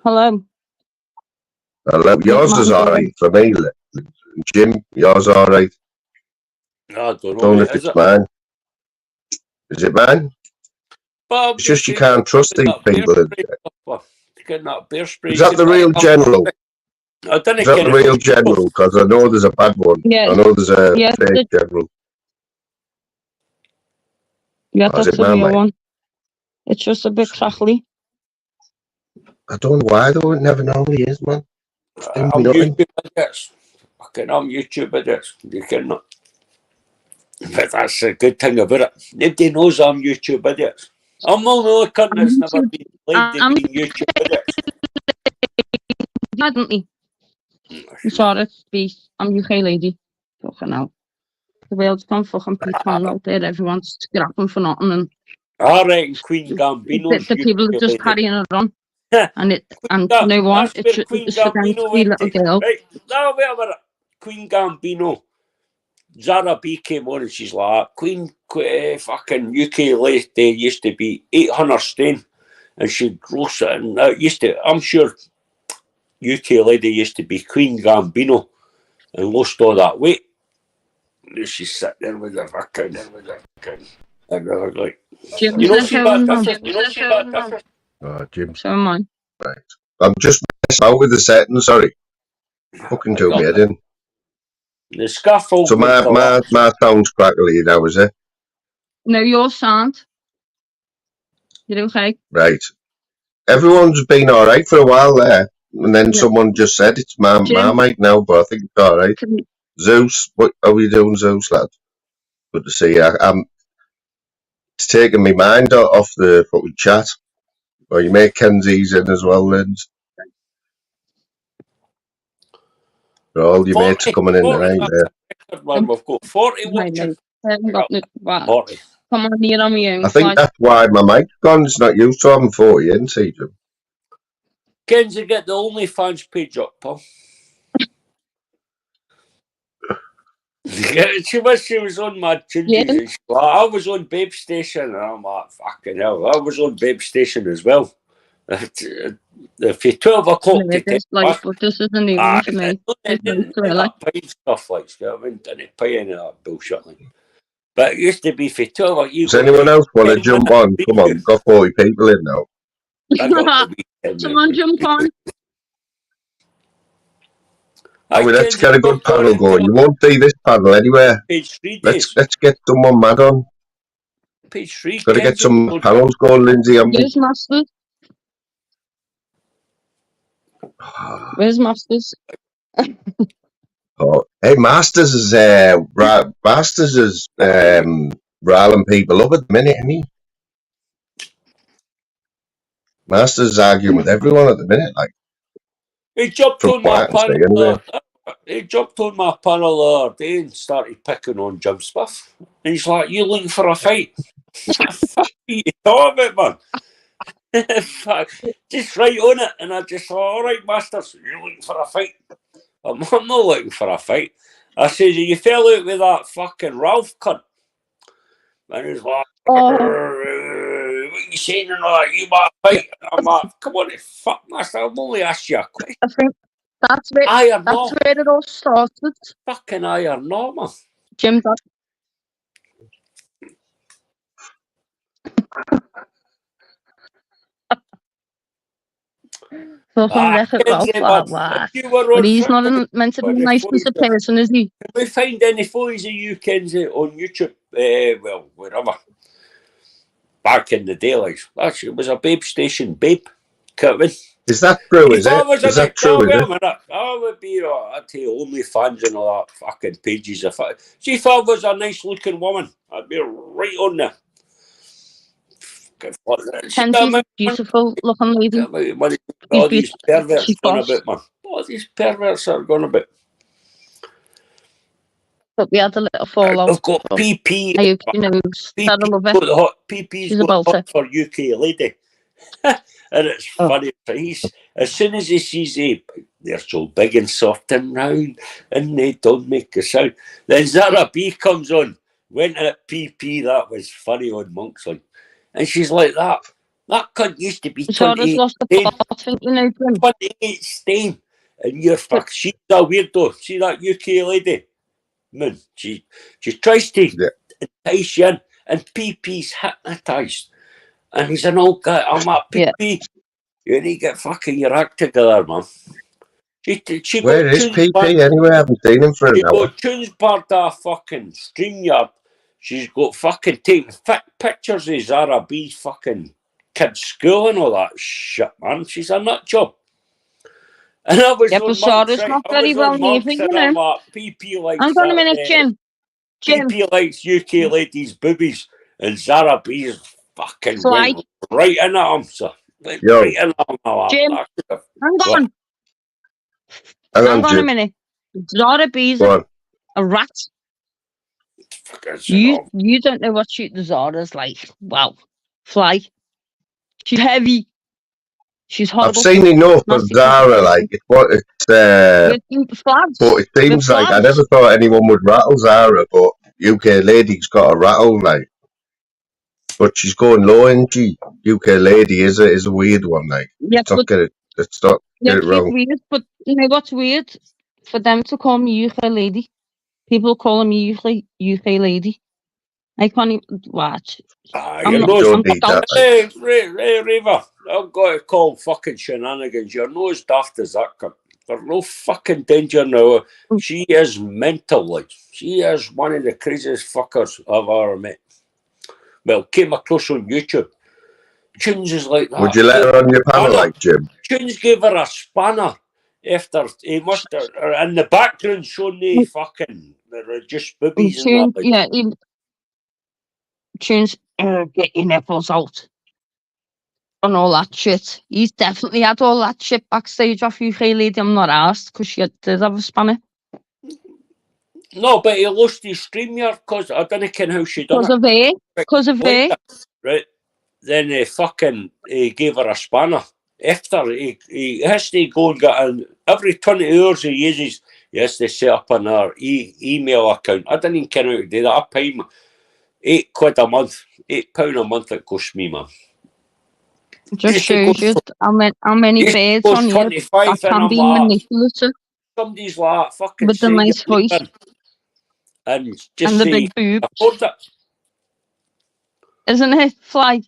Hello. Yours is alright for me. Jim, yours alright? I don't know if it's mine. Is it mine? Bob, it's just you can't trust these people. Is that the real general? Is that the real general? Because I know there's a bad one. Yeah. I know there's a fake general. Yeah, that's the real one. It's just a bit crackly. I don't know why though. It never normally is, man. I'm YouTube idiots. I'm YouTube idiots. You cannot. But that's a good thing about it. Nobody knows I'm YouTube idiots. I'm the only cunt that's never been played being YouTube idiots. Definitely. I'm sorry, beast. I'm UK lady. Fucking hell. The world's gone fucking pecan out there. Everyone's scrapping for nothing. And I reckon Queen Gambino's the people are just carrying it on. And you know what? It's for them three little girls. Right, now wait a minute. Queen Gambino. Zara B came on and she's like, Queen fucking UK lady used to be 800 stone. And she grossed it. And I'm sure UK lady used to be Queen Gambino and lost all that weight. And she's sitting there with her fucking. And I was like, you don't see that difference. Oh, Jim. So am I. Right. I'm just messing out with the settings, sorry. Fucking do me, I didn't. The scaffold. So my sound's crackly now, is it? No, your sound. You're okay. Right. Everyone's been alright for a while there. And then someone just said it's my mic now, but I think it's alright. Zeus, what are we doing, Zeus, lad? Good to see you. It's taking my mind off the fucking chat. Or you make Kenzie's in as well, Linz. All your mates are coming in tonight. We've got 40 watching. 40. Come on, here on my own. I think that's why my mic's gone. It's not used to having 40 in, see them. Kenzie, get the OnlyFans page up, pal. She was on my changes. Yeah. I was on Babe Station, and I'm like, fucking hell. I was on Babe Station as well. If you 12 o'clock to 10 like, but this isn't even to me. They didn't stuff like that. I didn't pay any of that bullshit. Like. But it used to be for 12. Does anyone else want to jump on? Come on, we've got 40 people in now. Someone jump on. Let's get a good panel going. You won't see this panel anywhere. Page 3 let's get someone mad on. Page 3. Got to get some panels going, Lindsay. Where's Masters? Where's Masters? Oh, hey, Masters is riling people up at the minute, isn't he? Masters is arguing with everyone at the minute, like. He jumped on my panel. he jumped on my panel the other day and started picking on Jim Smith. And he's like, "You looking for a fight?" Fuck you talking about, man? Just right on it. And I just thought, all right, Masters, you're looking for a fight? I'm not looking for a fight. I says, you fell out with that fucking Ralph cunt. And he's like, what are you saying and all that? You want a fight? I'm like, come on, fuck, Master, I've only asked you a question. I think that's where it all started. Fucking I or not, man. Jim, but he's not meant to be a nice piece of person, is he? Can we find any photos of you kids on YouTube? Well, wherever. Back in the day, like, it was a babe station, babe. Kevin. Is that true? Is that true? I would be, I'd take OnlyFans and all that fucking pages. See, if I was a nice looking woman, I'd be right on there. Kenzie, beautiful looking lady. All these perverts going about, man. All these perverts are going about. But we had a little fallout. I've got PP. I hope she knows. That'll love it. PP's got hot for UK lady. And it's funny. As soon as he sees they're so big and soft and round and they don't make a sound. Then Zara B comes on. Went at PP. That was funny on Monksland. And she's like that. That cunt used to be 28 stone. And you're fuck. She's a weirdo. See that UK lady? Man, she tries to entice you in, and PP's hypnotised. And he's an old guy. I'm like, PP, you need to get fucking your act together, man. Where is PP anyway? I haven't seen him for an hour. She's got tunes part of a fucking StreamYard. She's got fucking taking pictures of Zara B's fucking kids' school and all that shit, man. She's a nut job. And I was on Zara's not very well named, you know. Like, PP likes hang on a minute, Jim. PP likes UK ladies' boobies, and Zara B's fucking went right in at him, sir. Right in at him. Jim, hang on. Hang on a minute. Zara B's a rat. You don't know what shooting Zara's like. Wow. Fly. She's heavy. She's horrible. I've seen enough of Zara, like, but it seems like I never thought anyone would rattle Zara, but UK lady's got a rattle, like. But she's going low, isn't she? UK lady is a weird one, like. Yeah, let's not get it wrong. Weird, but you know what's weird? For them to call me UK lady. People calling me UK lady. I can't even watch. Hey, River, I've got to call fucking shenanigans. You're not as daft as that cunt. There's no fucking danger now. She is mental, like. She is one of the craziest fuckers I've ever met. Well, came across on YouTube. Tunes is like that. Would you let her on your panel, like Jim? Tunes gave her a spanner after he must have, in the background showing the fucking just boobies and that. Yeah, Tunes, get your nipples out. And all that shit. He's definitely had all that shit backstage off UK lady. I'm not asked because she did have a spanner. No, but he lost his StreamYard because I don't know how she done it. Because of her. Right. Then he gave her a spanner. After he has to go and get every 20 hours he uses, he has to set up another email account. I didn't even care how to do that. I pay him £8 a month, £8 a month it costs me, man. Just shows you how many birds on here that can be manipulative. Somebody's like fucking with the nice voice and just the big boobs. Isn't it, Fly?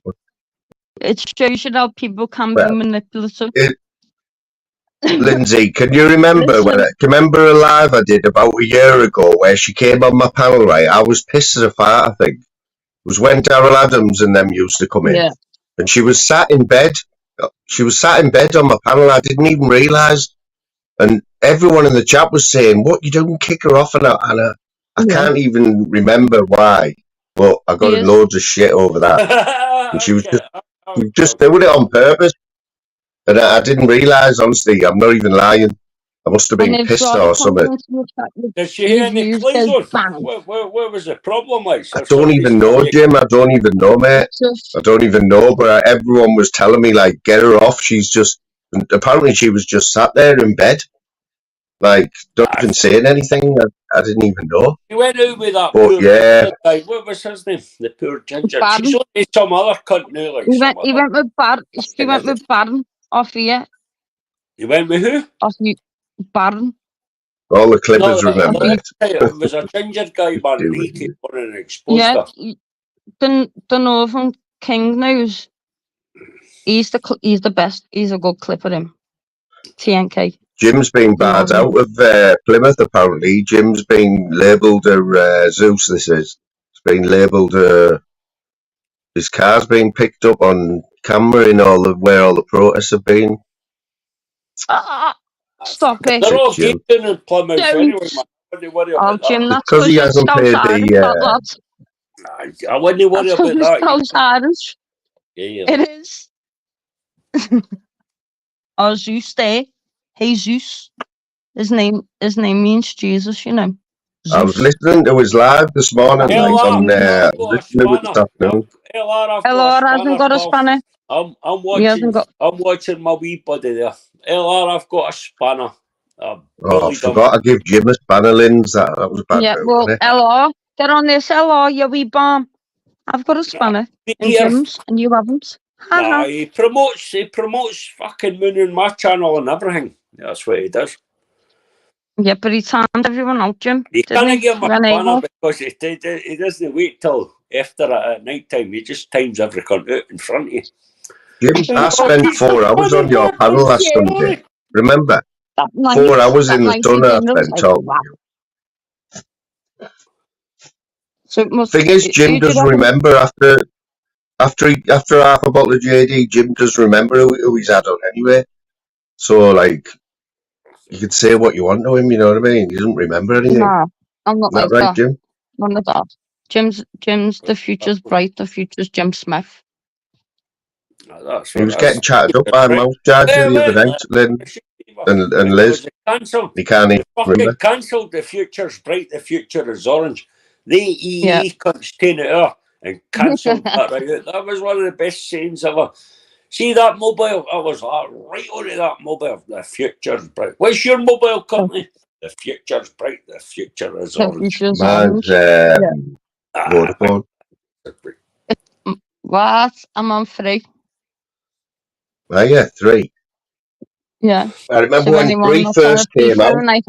It shows you how people can be manipulative. Lindsay, can you remember remember a live I did about a year ago where she came on my panel, right? I was pissed as a fart, I think. It was when Daryl Adams and them used to come in. Yeah. And she was sat in bed. She was sat in bed on my panel. I didn't even realise. And everyone in the chat was saying, what, you don't kick her off? And I can't even remember why. But I got loads of shit over that. And she was just doing it on purpose. And I didn't realise, honestly, I'm not even lying. I must have been pissed or something. Did she hear any clays on? What was the problem, like? I don't even know, Jim. I don't even know, mate. I don't even know, but everyone was telling me, like, get her off. She's just... Apparently she was just sat there in bed. Like, not even saying anything. I didn't even know. He went out with that poor ginger guy. What was his name? The poor ginger. She's only some other cunt now, like he went with Baron. She went with Baron off here. You went with who? Off you, Baron. All the Clippers remember it. It was a ginger guy, man, naked on an exposure. Yeah, the Northern King knows. He's the best. He's a good clipper, him. TNK. Jim's been barred out of Plymouth, apparently. Jim's been labelled Zeus, this is. It's been labelled... his car's been picked up on camera in where all the protests have been. Stop it. They're all getting in Plymouth anyway, man. I wouldn't worry about Jim, that. that's because he hasn't paid I wouldn't worry about that. Irish. Yeah. It is. Oh, Zeus there. Hey, Zeus. His name means Jesus, you know. Zeus. I was listening to his live this morning. LR hasn't got a spanner. I'm watching my wee buddy there. LR, I've got a spanner. I forgot to give Jim a spanner, Linz. That was bad. Yeah, well, LR, get on this, LR, you wee bomb. I've got a spanner in Jim's, and you haven't. Nah, he promotes fucking Moon on my channel and everything. That's what he does. Yeah, but he timed everyone out, Jim. He can't give him a spanner because he doesn't wait till after at night time. He just times every cunt out in front of you. Jim, I spent 4 hours on your panel last Sunday. Remember? 4 hours in the sun I spent talking to you. So thing is, Jim does remember after half a bottle of JD, Jim does remember who he's had on anyway. So, like, you could say what you want to him, you know what I mean? He doesn't remember anything. No, I'm not like right, that. Jim? None of that. Jim's the future's bright. The future's Jim Smith. He was getting chatted up by Mouse Charger the other night, Lynn and Liz. He can't even remember. Cancelled The Future's Bright, The Future is Orange. They cunts taken it out and cancelled that right out. That was one of the best scenes ever. See that mobile? I was right on to that mobile. The Future's Bright. What's your mobile company? The Future's Bright, The Future is Orange. Mine's Vodafone. What? I'm on 3. Oh, yeah, 3. Yeah. I remember when 3 first came out. I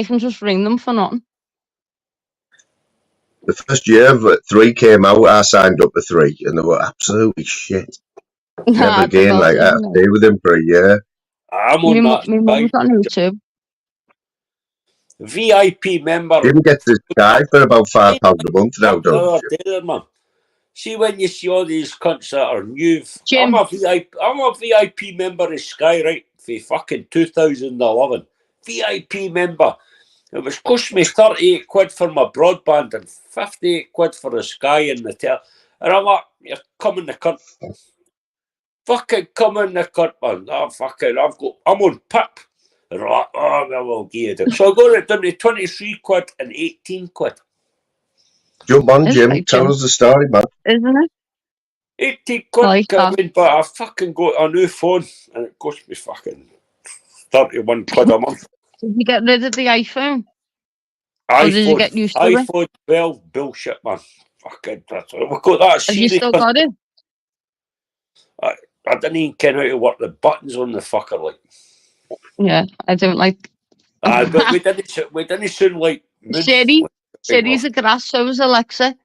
can just ring them for nothing. The first year that 3 came out, I signed up for 3, and they were absolutely shit. Never again, like, I stayed with them for a year. I'm on that. My mum's on YouTube. VIP member. Jim gets this guy for about £5 a month now, don't you? See, when you see all these cunts that are new, I'm a VIP member of Sky, right, for fucking 2011. VIP member. It was cost me 38 quid for my broadband and 58 quid for the Sky and the tel. And I'm like, you're coming the cunt. Fucking coming the cunt, man. I'm on PIP. And they're like, oh, well, we'll give you it. So I got it down to 23 quid and 18 quid. Jump on, Jim. Tell us the story, man. Isn't it? 80 quid coming, but I fucking got a new phone and it cost me fucking 31 quid a month. Did you get rid of the iPhone? Or did you get used to it? iPhone 12 bullshit, man. Fucking that's we got that. Have you still got it? I didn't even care how to work the buttons on the fucker, like. Yeah, I don't like. But we didn't sound like. Siri's a grass, so is Alexa.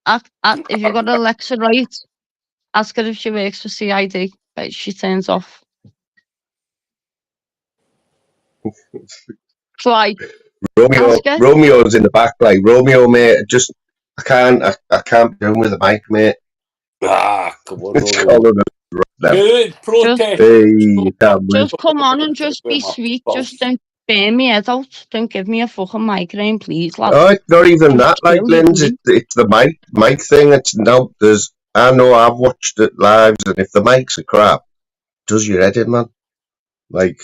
If you got Alexa right, ask her if she works for CID. But she turns off. Try. Romeo's in the back, like Romeo, mate. Just I can't be doing with the mic, mate. Come on, Good protest. Just come on and just be sweet. Just don't burn me head out. Don't give me a fucking migraine, please, lad. Oh, it's not even that, like, Linz. It's the mic thing. It's no. I know I've watched it live, and if the mics are crap, it does your head in, man. Like,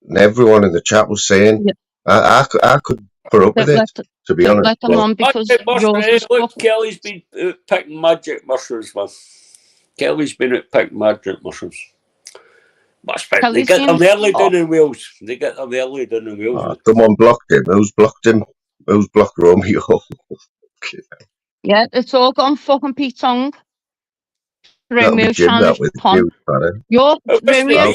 and everyone in the chat was saying, Yeah. I could put up with it, to be honest. Let them on because yours is look, Kelly's been picking magic mushrooms, man. Kelly's been out picking magic mushrooms. They get them early down in Wales. They get them early down in Wales. Someone blocked him. Who's blocked him? Who's blocked Romeo? Yeah, it's all gone fucking Pete Tong. That'll be Jim, that with you, You're Romeo,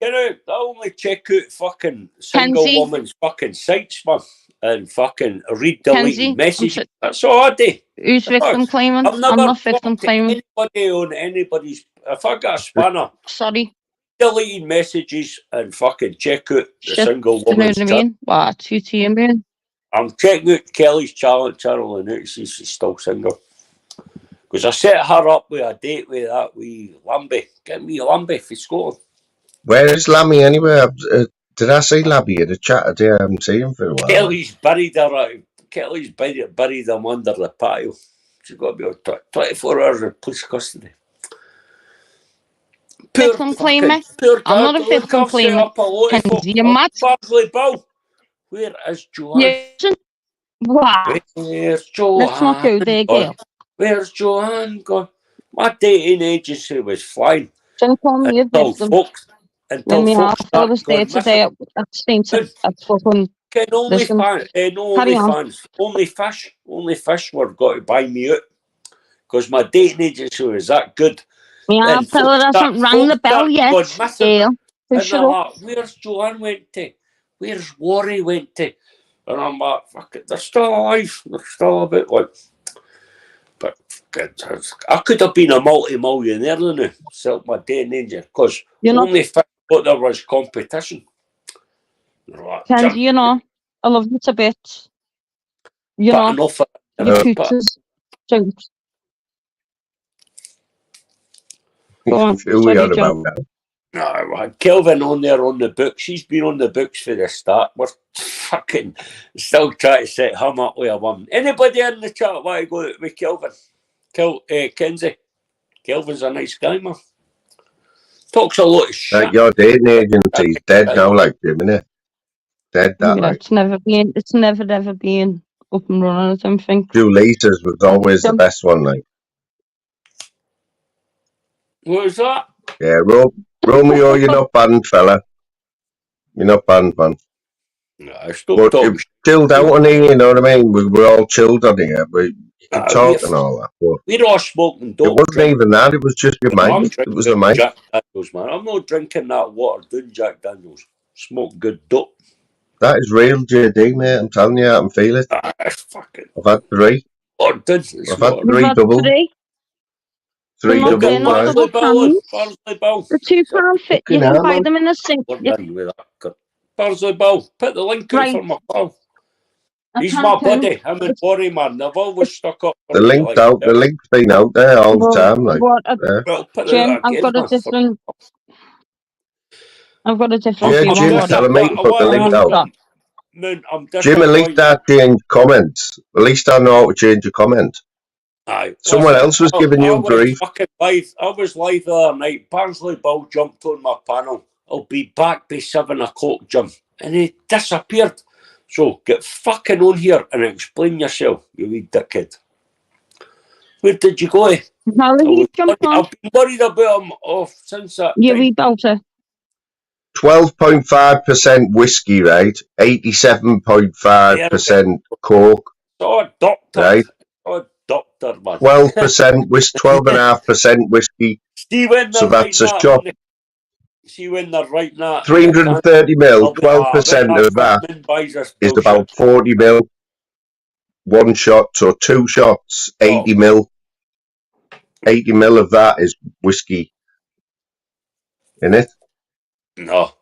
I only check out fucking single woman's fucking sites, man, and fucking read deleted messages. That's all I do. Who's victim claiming? I'm not victim claiming. Anybody on anybody's. If I got a spanner, sorry. Deleted messages and fucking check out the single woman's channel. You know what I mean? Wow, 2 to man. I'm checking out Kelly's channel and out see she's still single. Because I set her up with a date with that wee Lambie. Get me Lambie for Scotland. Where is Lammy anyway? Did I see Lammy in the chat today? I haven't seen him for a while. Kelly's buried her. Kelly's buried him under the patio. She's got to be on 24 hours of police custody. Victim claiming. I'm not a victim claiming. You're mad. Barsley Bill. Where is Joanne? Yes. Wow. Where's Joanne? Let's not go there, girl. Where's Joanne gone? My dating agency was fine. Don't call me a victim. Until folks I was there today at fucking. Only fish were got to buy me out because my dating agency was that good. Yeah, fella hasn't rang the bell yet. Yeah. Where's Joanne went to? Where's Worry went to? And I'm like, fuck it, they're still alive. They're still a bit like. But I could have been a multi-millionaire now, self my dating agent, because only fish but there was competition. Kenzie, you know, I love you to bits. You know, your pictures. Go on. Who we on about now? No, Kelvin on there on the books. He's been on the books for the start. We're fucking still trying to set him up with a woman. Anybody in the chat want to go with Kelvin? Kenzie. Kelvin's a nice guy, man. Talks a lot of shit. Like your dating agency's dead now, like Jim, innit? Dead that, like. It's never ever been up and running, I don't think. Lisa's was always the best one, like. What was that? Yeah, Romeo, you're not banned, fella. You're not banned, man. No, I still talk. Chilled out on here, you know what I mean? We're all chilled on here, but you can talk and all that. But we're all smoking dope. It wasn't even that, it was just your mind. It was the mind. Jack Daniels, man. I'm not drinking that water down Jack Daniels. Smoke good dope. That is real, JD, mate. I'm telling you, I can feel it. Fucking. I've had 3. I've had 3 double. 3 double. Barsley Bill. For £2 fit, you can buy them in a sink. Barsley Bill, put the link in for my pal. He's my buddy. I'm in Borry, man. They've always stuck up. The link's out. The link's been out there all the time. Like, Jim, I've got a different. Yeah, Jim's telling me to put the link out. Jim, at least I changed comments. At least I know how to change a comment. Aye. Someone else was giving you grief. I was live the other night. Barsley Bill jumped on my panel. I'll be back by 7 o'clock, Jim. And he disappeared. So get fucking on here and explain yourself, you wee dickhead. Where did you go? I've been worried about him off since that. You wee belter. 12.5% whiskey, right? 87.5% coke. Oh, doctor. Right? Oh, doctor, man. 12% 12.5% whiskey. So that's a shot. See when they're writing that. 330 mil, 12% of that is about 40 mil. 1 shot, so 2 shots, 80 mil. 80 mil of that is whiskey. In it? No.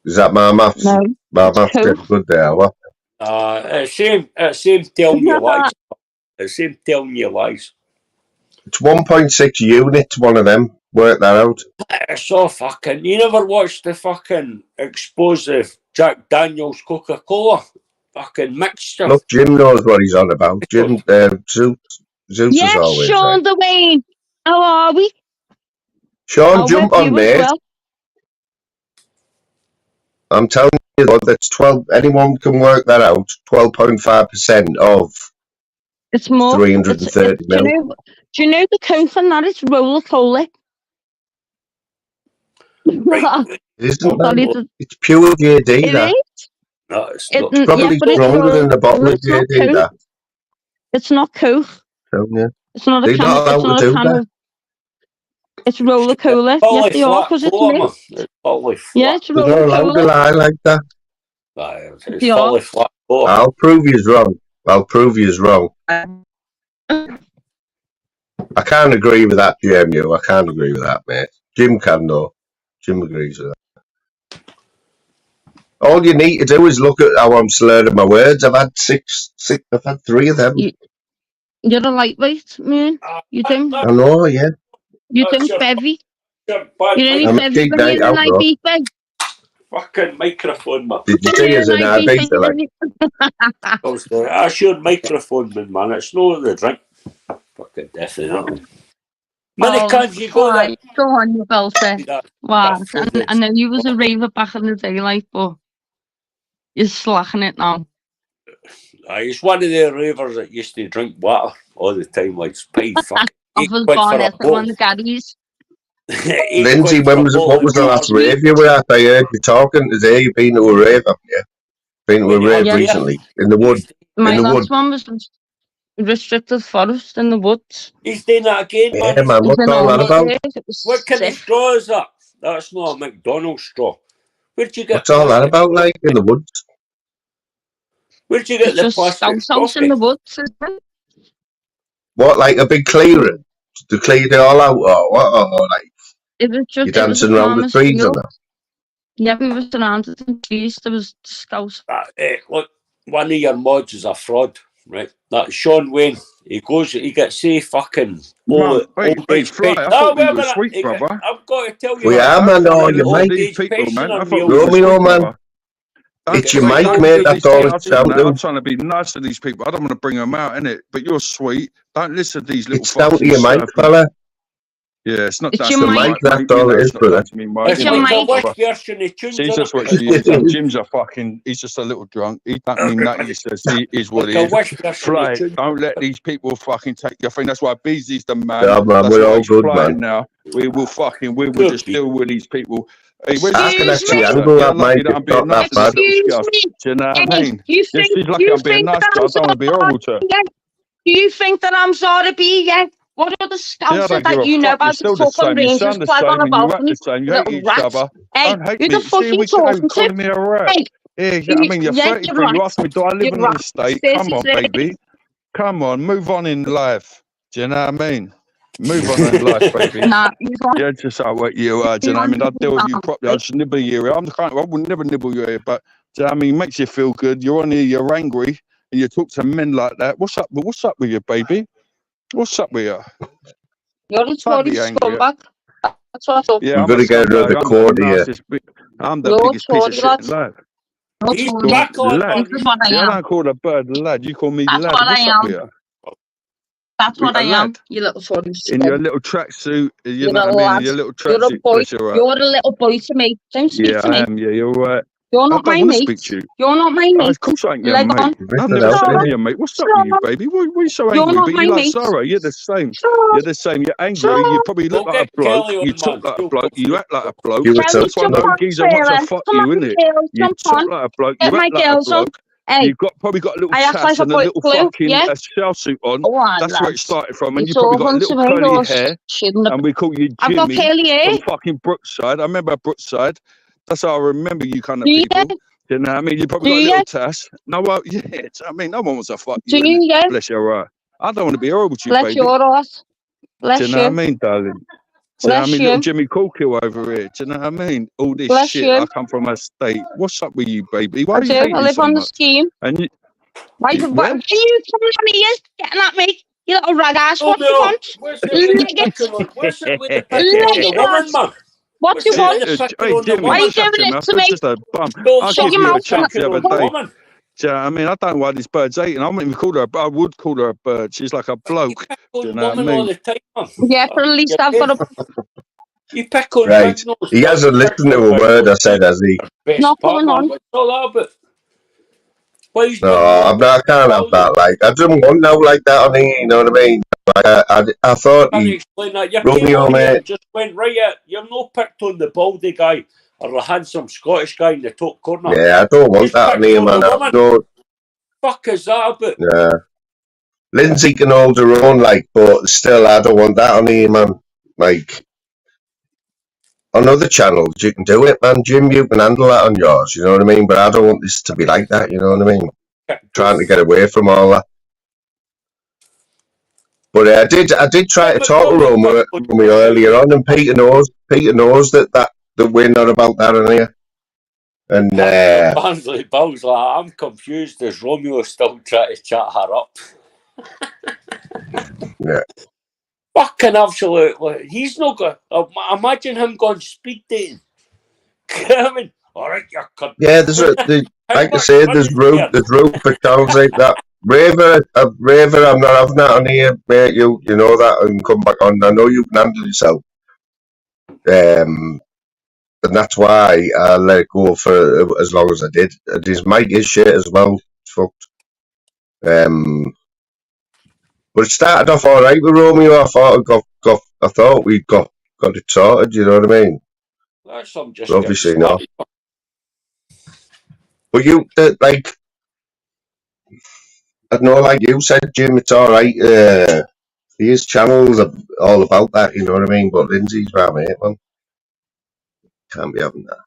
Is that my maths? No. My maths is good there, what? Same telling you lies. Same telling you lies. It's 1.6 units, one of them. Work that out. It's so fucking. You never watched the fucking explosive Jack Daniels Coca-Cola fucking mixture? Look, Jim knows what he's on about. Jim, Zeus is always. Yes, Sean Dwayne. How are we? Sean, jump on, mate. Well. I'm telling you, that's 12. Anyone can work that out. 12.5% of It's more. 330 do mil. you know the coke on that? It's roller cola. Right. Isn't Sorry, that? It's pure JD, it that. is. No, it's It, not. It's probably yeah, but it's stronger than the bottle of it's not JD, coke. that. It's not coke. Telling you. It's not a They're can. not It's allowed not to a do can that. of. It's roller cola. Probably Yes, they are, flat because it's cola, mint. man. It's probably Yeah, flat. it's They're not roller allowed to cola. lie like that. Aye, it's They are. probably flat cola. I'll prove you's wrong. I'll prove you's wrong. I can't agree with that, GMU. I can't agree with that, mate. Jim can, though. Jim agrees with that. All you need to do is look at how I'm slurring my words. I've had I've had 3 of them. You're a lightweight, man. You think? I know, yeah. You think bevy? Your bad You're only I'm a bevy cheap when night you're out, an though. IB thing. fucking microphone, man. Did you see us in IB? That's your microphone, man. It's not the drink. Fucking definitely. Many times you go there. Go on, you belter. Wow, I know you was a raver back in the day, like, but you're slacking it now. He's one of the ravers that used to drink water all the time, like paid fucking. I was born at one of the gaddies. Lindsay, what was the last rave you were at? I heard you talking today. You've been to a rave, haven't you? Been to a rave recently in the wood. My last one was restricted forest in the woods. He's doing that again, man. Yeah, man. What's all that about? What kind of straw is that? That's not a McDonald's straw. Where'd you get? What's all that about? Like in the woods? Where'd you get the plastic straw? In the woods, isn't it? What, like a big clearing to clear it all out, or what? Or like it was just you're dancing around the trees and that. Yeah, we were surrounded in trees. There was scouts. Look, one of your mods is a fraud, right? That Sean Wayne. He gets say fucking old age pension. Oh, wait a minute. Sweet, brother. I've got to tell you. We are, man. Oh, you might. People, man. I thought Romeo, man. It's your mic, mate. That's all it's down to. I'm trying to be nice to these people. I don't want to bring them out, innit? But you're sweet. Don't listen to these little. It's down to your mic, fella. Yeah, it's not it's your mic. That's all it is, brother. It's your mic. She's just what she is. Jim's a fucking. He's just a little drunk. He don't mean that. He says he is what he is. Fly. Don't let these people fucking take your thing. That's why Beezy's the man. Yeah, man. We're all good, man. Now we will just deal with these people. Hey, I can actually handle that, mate. It's not that bad. Do you know what I mean? She's lucky I'm being nice, but I don't want to be horrible to her. Do you think that I'm sorry, B? Yeah. What are the scouts that you know about the fucking Rangers flag on the balcony? You hate each other. Hey, don't hate who the fuck you talking to? Me a rat. Yeah, I mean, you're 33. You asked me, do I live in an estate? Come on, baby. Come on, move on in life. Do you know what I mean? Move on in life, baby. Yeah, just how what you are. Do you know what I mean? I deal with you properly. I just nibble your ear. I'm the kind of, I would never nibble your ear, but do you know what I mean? It makes you feel good. You're on here, you're angry, and you talk to men like that. What's up? What's up with you, baby? What's up with you? You're a Tory scumbag. That's what I thought. Yeah, I'm going to get rid of the cord here. I'm the biggest piece of shit alive. He's back on, lad. I don't call a bird lad. You call me lad. What What's up with you? That's what I am, you little Tory scumbag. In your little tracksuit, you know what I mean? Your little tracksuit. You're a boy. You're a little boy to me. Don't speak to me. Yeah, I am. Yeah, you're right. You're not my mate. You're not my mate. Of course I ain't your mate. I've never said you, mate. What's up with you, baby? What are you so angry? You're not my mate. Sarah, you're the same. You're the same. You're angry. You probably look like a bloke. You talk like a bloke. You act like a bloke. That's why no geezer wants to fuck you, innit? You talk like a bloke. You act like a bloke. You've probably got a little tass and a little fucking shell suit on. That's where it started from. And you probably got a little curly hair. And we call you Jimmy from fucking Brookside. I remember Brookside. That's how I remember you kind of people. You know what I mean? You probably got a little task. No, well, yeah. I mean, no one wants to fuck you. Bless your heart. I don't want to be horrible to you, baby. Bless your ass. Bless you. Do you know what I mean, darling? Do you know what I mean? Little Jimmy Coolkill over here. Do you know what I mean? All this shit. I come from a state. What's up with you, baby? Why do you hate me so much? I live on the scheme. And you... Why are you coming at me? Getting at me? You little rag ass. What do you want? Where's it with the woman, man? What do you want? Hey, Jimmy, why are you doing it to me? Just a bum. I'll give you a chance the other day. I mean, I don't know why this bird's eating. I wouldn't even call her. I would call her a bird. She's like a bloke. Do you know what I mean? Yeah, but at least I've got a. You pick on Right. Big Nose. He hasn't listened to a word I said, has he? Best Not part, going man. on. What's all that about? Why he's No, not I can't have that. Like, I didn't want no like that on here, you know what I mean? Like, I thought Can you he, explain that? You came Romeo, on here mate. and just went right at. You're not picked on the baldy guy or the handsome Scottish guy in the top corner. Yeah, I don't want Just that on picked here, on man. the woman. No, Fuck is that about? yeah. Lindsay can hold her own, like, but still, I don't want that on here, man. Like, on other channels, you can do it, man. Jim, you can handle that on yours, you know what I mean? But I don't want this to be like that, you know what I mean? Trying to get away from all that. But I did try to talk to Romeo earlier on, and Peter knows that we're not about that on here. And Barnsley Bill's like, I'm confused. Is Romeo still trying to chat her up? yeah, Fucking absolutely. He's not going. Imagine him going speed dating. I mean, all right, you cunt. yeah. Like I said, there's room for channels like that. Raver, I'm not having that on here, mate. You know that, and come back on. I know you can handle yourself. And that's why I let it go for as long as I did. And his mic is shit as well. It's fucked. But it started off all right with Romeo. I thought we got it sorted. You know what I mean? That's some just Obviously not. But you like, I don't know, like you said, Jim, it's all right. His channels are all about that. You know what I mean? But Lindsay's my mate, man. Can't be having that.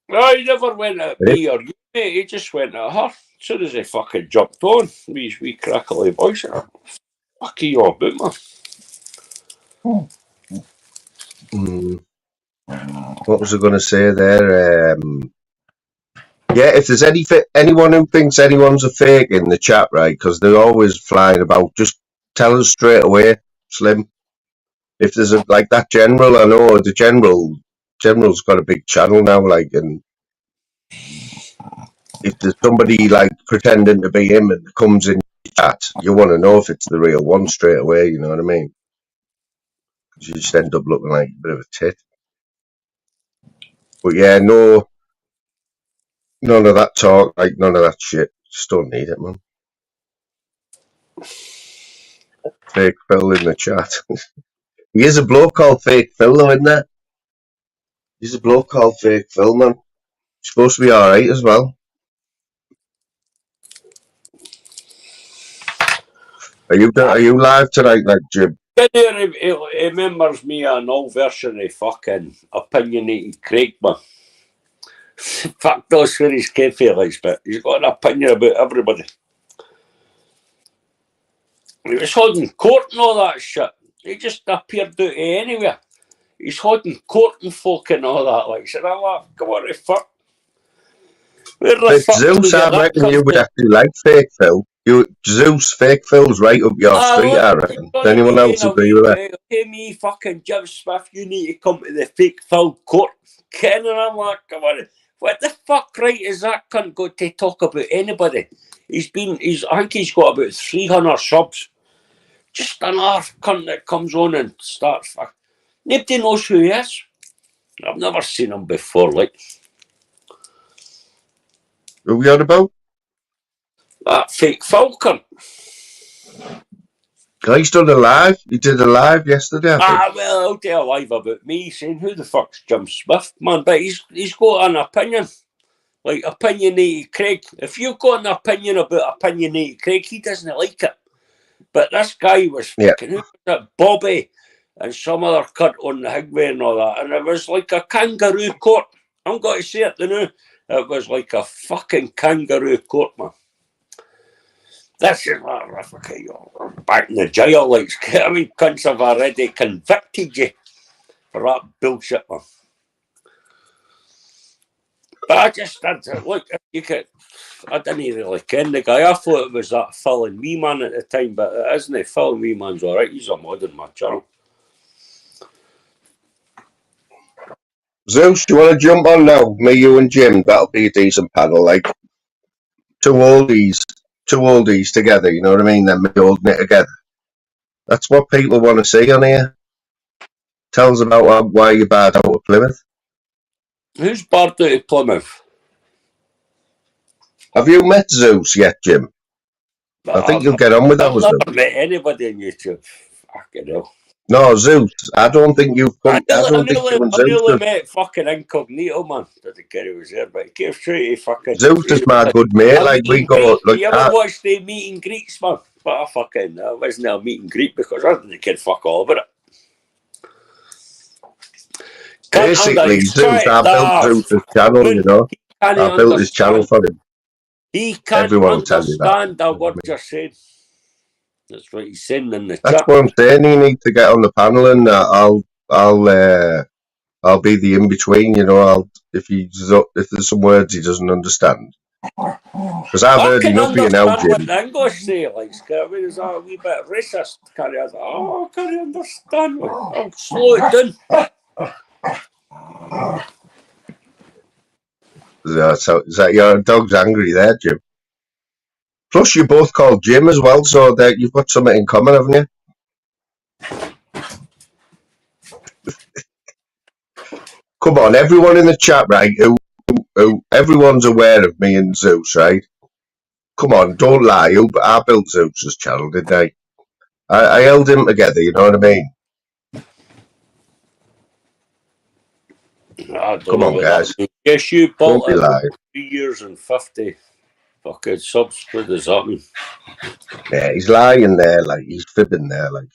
No, he never went at me or you, mate. He just went at her. As soon as he fucking jumped on, we crackly voice. Fuck you all about, man. What was I going to say there? Yeah, if there's anyone who thinks anyone's a fake in the chat, right? Because they're always flying about. Just tell us straight away, Slim. If there's like that general, I know the general's got a big channel now, like, and if there's somebody like pretending to be him and comes in chat, you want to know if it's the real one straight away. You know what I mean? Because you just end up looking like a bit of a tit. But yeah, no, none of that talk, like none of that shit. Just don't need it, man. Fake Phil in the chat. He is a bloke called Fake Phil, though, isn't there? He's a bloke called Fake Phil, man. He's supposed to be alright as well. Are you live tonight, like Jim? It remembers me an old version of fucking opinionated Craig, man. Fuck those where he's cafe-like, but he's got an opinion about everybody. He was holding court and all that shit. He just appeared out of anywhere. He's holding court and folk and all that. Like, said, I'm like, come on, the fuck. Where the fuck Zeus, I reckon you would actually like Fake Phil. Zeus, Fake Phil's right up your street, I reckon. Does anyone else agree with that? Hey, me, fucking Jim Smith, you need to come to the Fake Phil court. Ken, and I'm like, come on. What the fuck right is that cunt going to talk about anybody? I think he's got about 300 subs. Just another cunt that comes on and starts fuck. Nobody knows who he is. I've never seen him before, like. Who are we on about? That Fake Phil cunt. He's done a live. He did a live yesterday, I think. Well, I'll tell a live about me saying, who the fuck's Jim Smith, man? But he's got an opinion. Like opinionated Craig. If you've got an opinion about opinionated Craig, he doesn't like it. But this guy was fucking, who was it? Bobby and some other cunt on the Higway and all that. And it was like a kangaroo court. I'm going to say it now. It was like a fucking kangaroo court, man. This is what fucking you're back in the jail. Like, I mean, cunts have already convicted you for that bullshit, man. But I just look, you could. I didn't really ken the guy. I thought it was that Phil and Wee Man at the time, but it isn't. Phil and Wee Man's alright. He's a mod in my channel. Zeus, do you want to jump on now? Me, you, and Jim. That'll be a decent panel. Like two oldies together. You know what I mean? Then me holding it together. That's what people want to see on here. Tell us about why you barred out of Plymouth. Who's barred out of Plymouth? Have you met Zeus yet, Jim? I think you'll get on with that. I've never met anybody on YouTube. Fucking hell. No, Zeus. I don't think you've come. I don't think you and Zeus. I nearly met fucking Incognito, man. Didn't care he was there, but he keeps trying to fucking. Zeus is my good mate. Like we go. Like, you ever watched the meet and greets, man? But I fucking wasn't a meet and greet because I didn't care fuck all about it. Basically, Zeus, I built Zeus's channel, you know. I built his channel for him. He can't understand a word you're saying. That's what he's saying in the chat. That's what I'm saying. You need to get on the panel, and I'll be the in between. You know, if there's some words he doesn't understand, because I've heard enough of you now, Jim. What the English say, like, is that a wee bit racist? I can't understand. I'll slow it down. Is that your dog's angry there, Jim? Plus, you're both called Jim as well, so that you've got something in common, haven't you? Come on, everyone in the chat, right? Who everyone's aware of me and Zeus, right? Come on, don't lie. I built Zeus's channel, didn't I? I held him together. You know what I mean? Come on, guys. Yes, you built it 3 years and 50 fucking subs. What does that mean? Yeah, he's lying there, like he's fibbing there, like.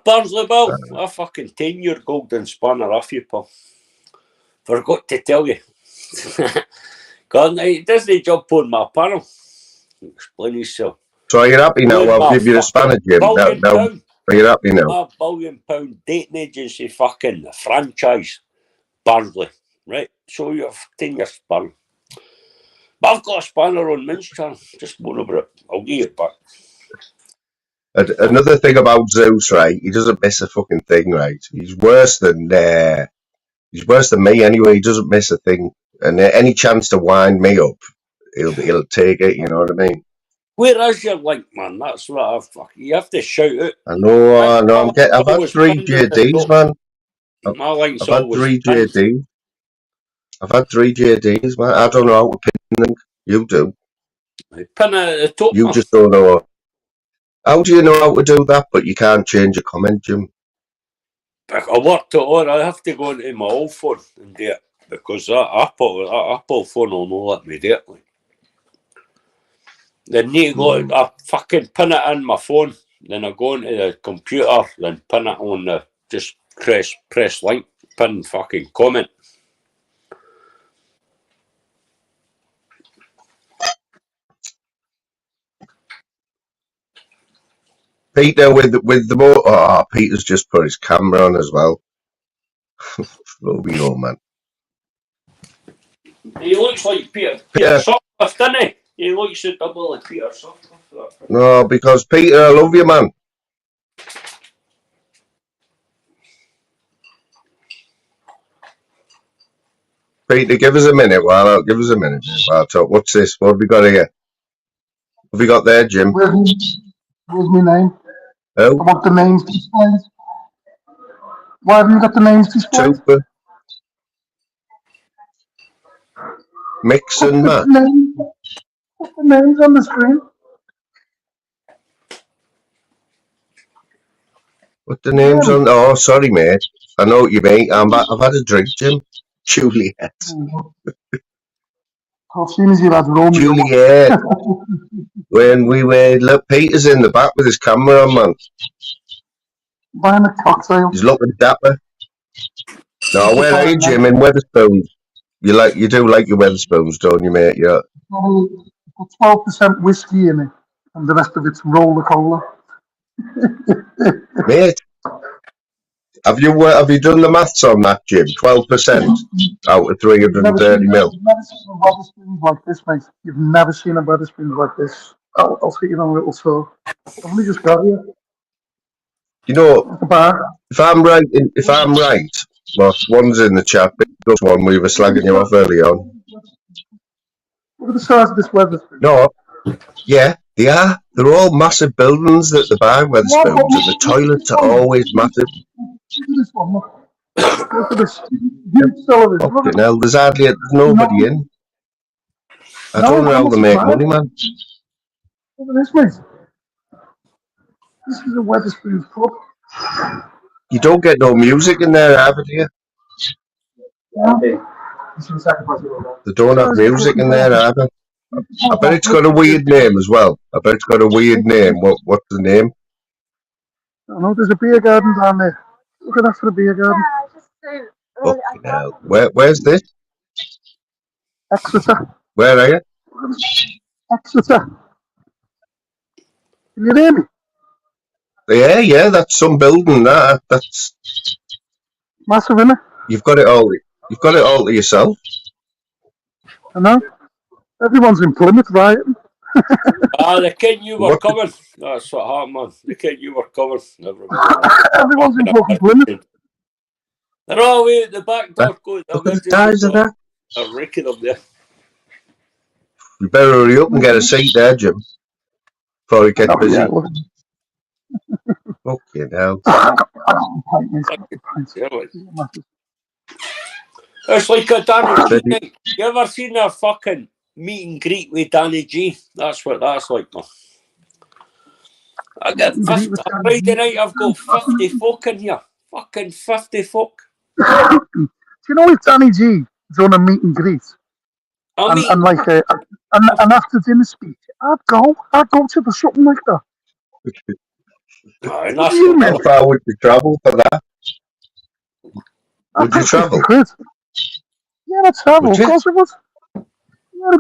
Barnsley, Bill, a fucking 10-year golden spanner off you, Paul. Forgot to tell you. God, he doesn't jump on my panel. Explain yourself. So you're happy now? I'll give you a spanner, Jim. Are you happy now? A £1 billion dating agency fucking franchise, Barnsley, right? So you're 10 years spanner. But I've got a spanner on Min's channel. Just moan over it. I'll give it back. Another thing about Zeus, right? He doesn't miss a fucking thing, right? He's worse than me anyway. He doesn't miss a thing, and any chance to wind me up, he'll take it. You know what I mean? Where is your link, man? That's what you have to shout out. I know. I've had 3 JDs, man. My link's I've had 3 JDs. I've had 3 JDs, man. I don't know how to pin them. You do. Pin it at the top. You just don't know. How do you know how to do that, but you can't change a comment, Jim? I worked it on. I have to go into my old phone and do it, because that Apple phone will not let me do it. Then need to go, I fucking pin it in my phone, then I go into the computer, then pin it on the, just press link, pin fucking comment. Peter with the more. Oh, Peter's just put his camera on as well. Ruby old man. He looks like Peter Sutcliffe, doesn't he? He looks a double like Peter Sutcliffe. No, because Peter, I love you, man. Peter, give us a minute. Give us a minute. I'll talk. What's this? What have we got here? What have we got there, Jim? Where's my name? Oh. I want the names displayed. Why haven't you got the names displayed? Super. Mix and match. Put the names on the screen. Put the names on. Oh, sorry, mate. I know what you mean. I've had a drink, Jim. Juliet. As soon as you had Romeo. Juliet. When we were, look, Peter's in the back with his camera on, man. Buying a cocktail. He's looking dapper. No, where are you, Jim? In Wetherspoons. You do like your Wetherspoons, don't you, mate? Yeah. 12% whiskey in it, and the rest of it's roller cola. Mate, have you done the maths on that, Jim? 12% out of 330 mil. You've never seen a Wetherspoons like this, mate. You've never seen a Wetherspoons like this. I'll see you on a little tour. I've only just got here. You know, if I'm right, well, one's in the chat. This one we were slagging you off early on. Look at the size of this Wetherspoons. No, yeah, They are. They're all massive buildings that they buy Wetherspoons, and the toilets are always massive. Look at this one, look. Look at this. Huge cellars. Look Fucking at hell, there's nobody in. I don't know how they make money, man. Look at this, mate. This is a Wetherspoons pub. You don't get no music in there, either, do you? Yeah. They don't have music in there, either. I bet it's got a weird name as well. I bet it's got a weird name. What's the name? I don't know, there's a beer garden down there. Look at that for a beer garden. Fucking hell. Where's this? Exeter. Where are you? Exeter. Can you hear me? Yeah, that's some building. That's massive, isn't it? You've got it all. You've got it all to yourself. I know. Everyone's in Plymouth rioting. The kid you were coming. That's what happened, man. The kid you were coming. Everyone's in fucking Plymouth. They're all way at the back door. Look at the size of that. They're raking up there. You better hurry up and get a seat there, Jim. Before it gets busy. Fucking hell. It's like a Danny G. You ever seen a fucking meet and greet with Danny G? That's what that's like, man. I get 50, Friday night, I've got 50 folk in here. Fucking 50 folk. Do you know if Danny G done a meet and greet? And like an after dinner speech, I'd go to the something like that. How far would you travel for that? Would you travel? Yeah, I'd travel. Of course I would.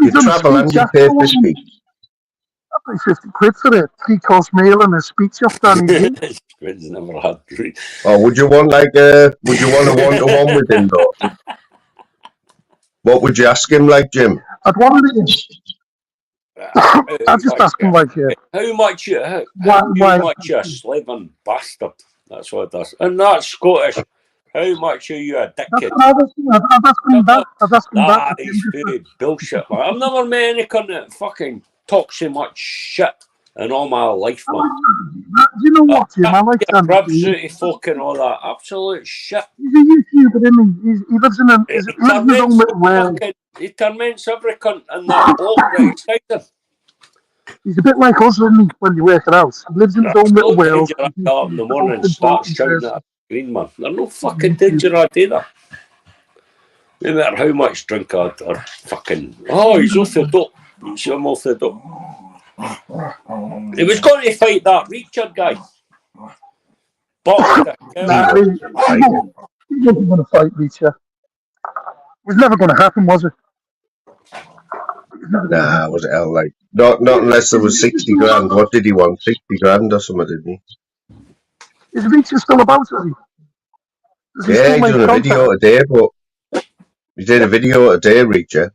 You travel and you pay for speech. I'd pay 50 quid for a 3-course meal and a speech off Danny G. Never had three. Or would you want a one-to-one with him though? What would you ask him like, Jim? I'd want it. I'd just ask him like, how much you a slaving bastard? That's what it does. And that's Scottish. How much are you a dickhead? I'd ask him that. That is very bullshit, man. I've never met any cunt that fucking talks so much shit in all my life, man. You know what, Jim? I like that. Absolutely fucking all that. Absolute shit. He's a YouTuber, isn't he? He lives in his own little world. He torments every cunt in that block that excited. He's a bit like us, isn't he, when you work it out? He lives in his own little world. Get up in the morning and start shouting at a screen, man. There's no fucking danger I'd do that. No matter how much drink or fucking... Oh, he's off the dope. I'm off the dope. He was going to fight that Richard guy. But he wasn't going to fight Richard. It was never going to happen, was it? Nah, was it hell like? Not unless there was 60 grand. What did he want? 60 grand or something, didn't he? Is Richard still about, is he? Yeah, he's done a video today, but he did a video today, Richard.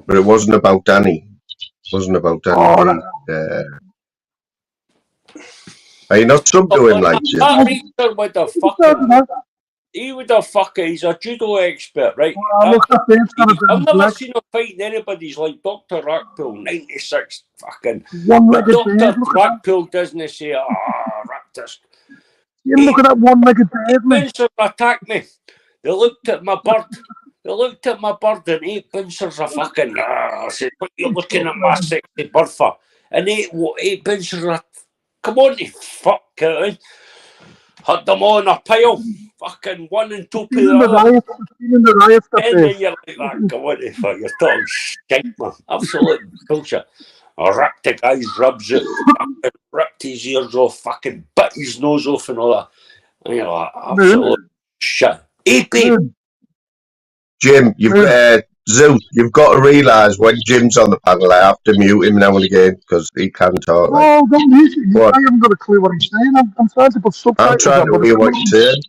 But it wasn't about Danny. It wasn't about Danny. Are you not subbed to him like Jim? That Richard with the fucking... He would have fucking... He's a judo expert, right? I've never seen him fighting anybody's like Dr. Rackpool, 96 fucking... Dr. Rackpool doesn't say, Raptors. You look at that one-legged bird, man. Bouncers attacked me. They looked at my bird. And 8 bouncers are fucking... I said, what are you looking at my sexy bird for? And 8 bouncers are... Come on, you fuck, Kevin. Had them on a pile. Fucking one and two in the riots. And then you're like that. Come on, fuck. You're talking shit, man. Absolute bullshit. I ripped the guy's ribs out. Ripped his ears off. Fucking bit his nose off and all that. And you're like, absolute shit. AP. Jim, Zeus, you've got to realise when Jim's on the panel, I have to mute him now and again because he can't talk. Oh, don't mute him. I haven't got a clue what I'm saying. I'm trying to put subtitles on. I'm trying to hear what you're saying.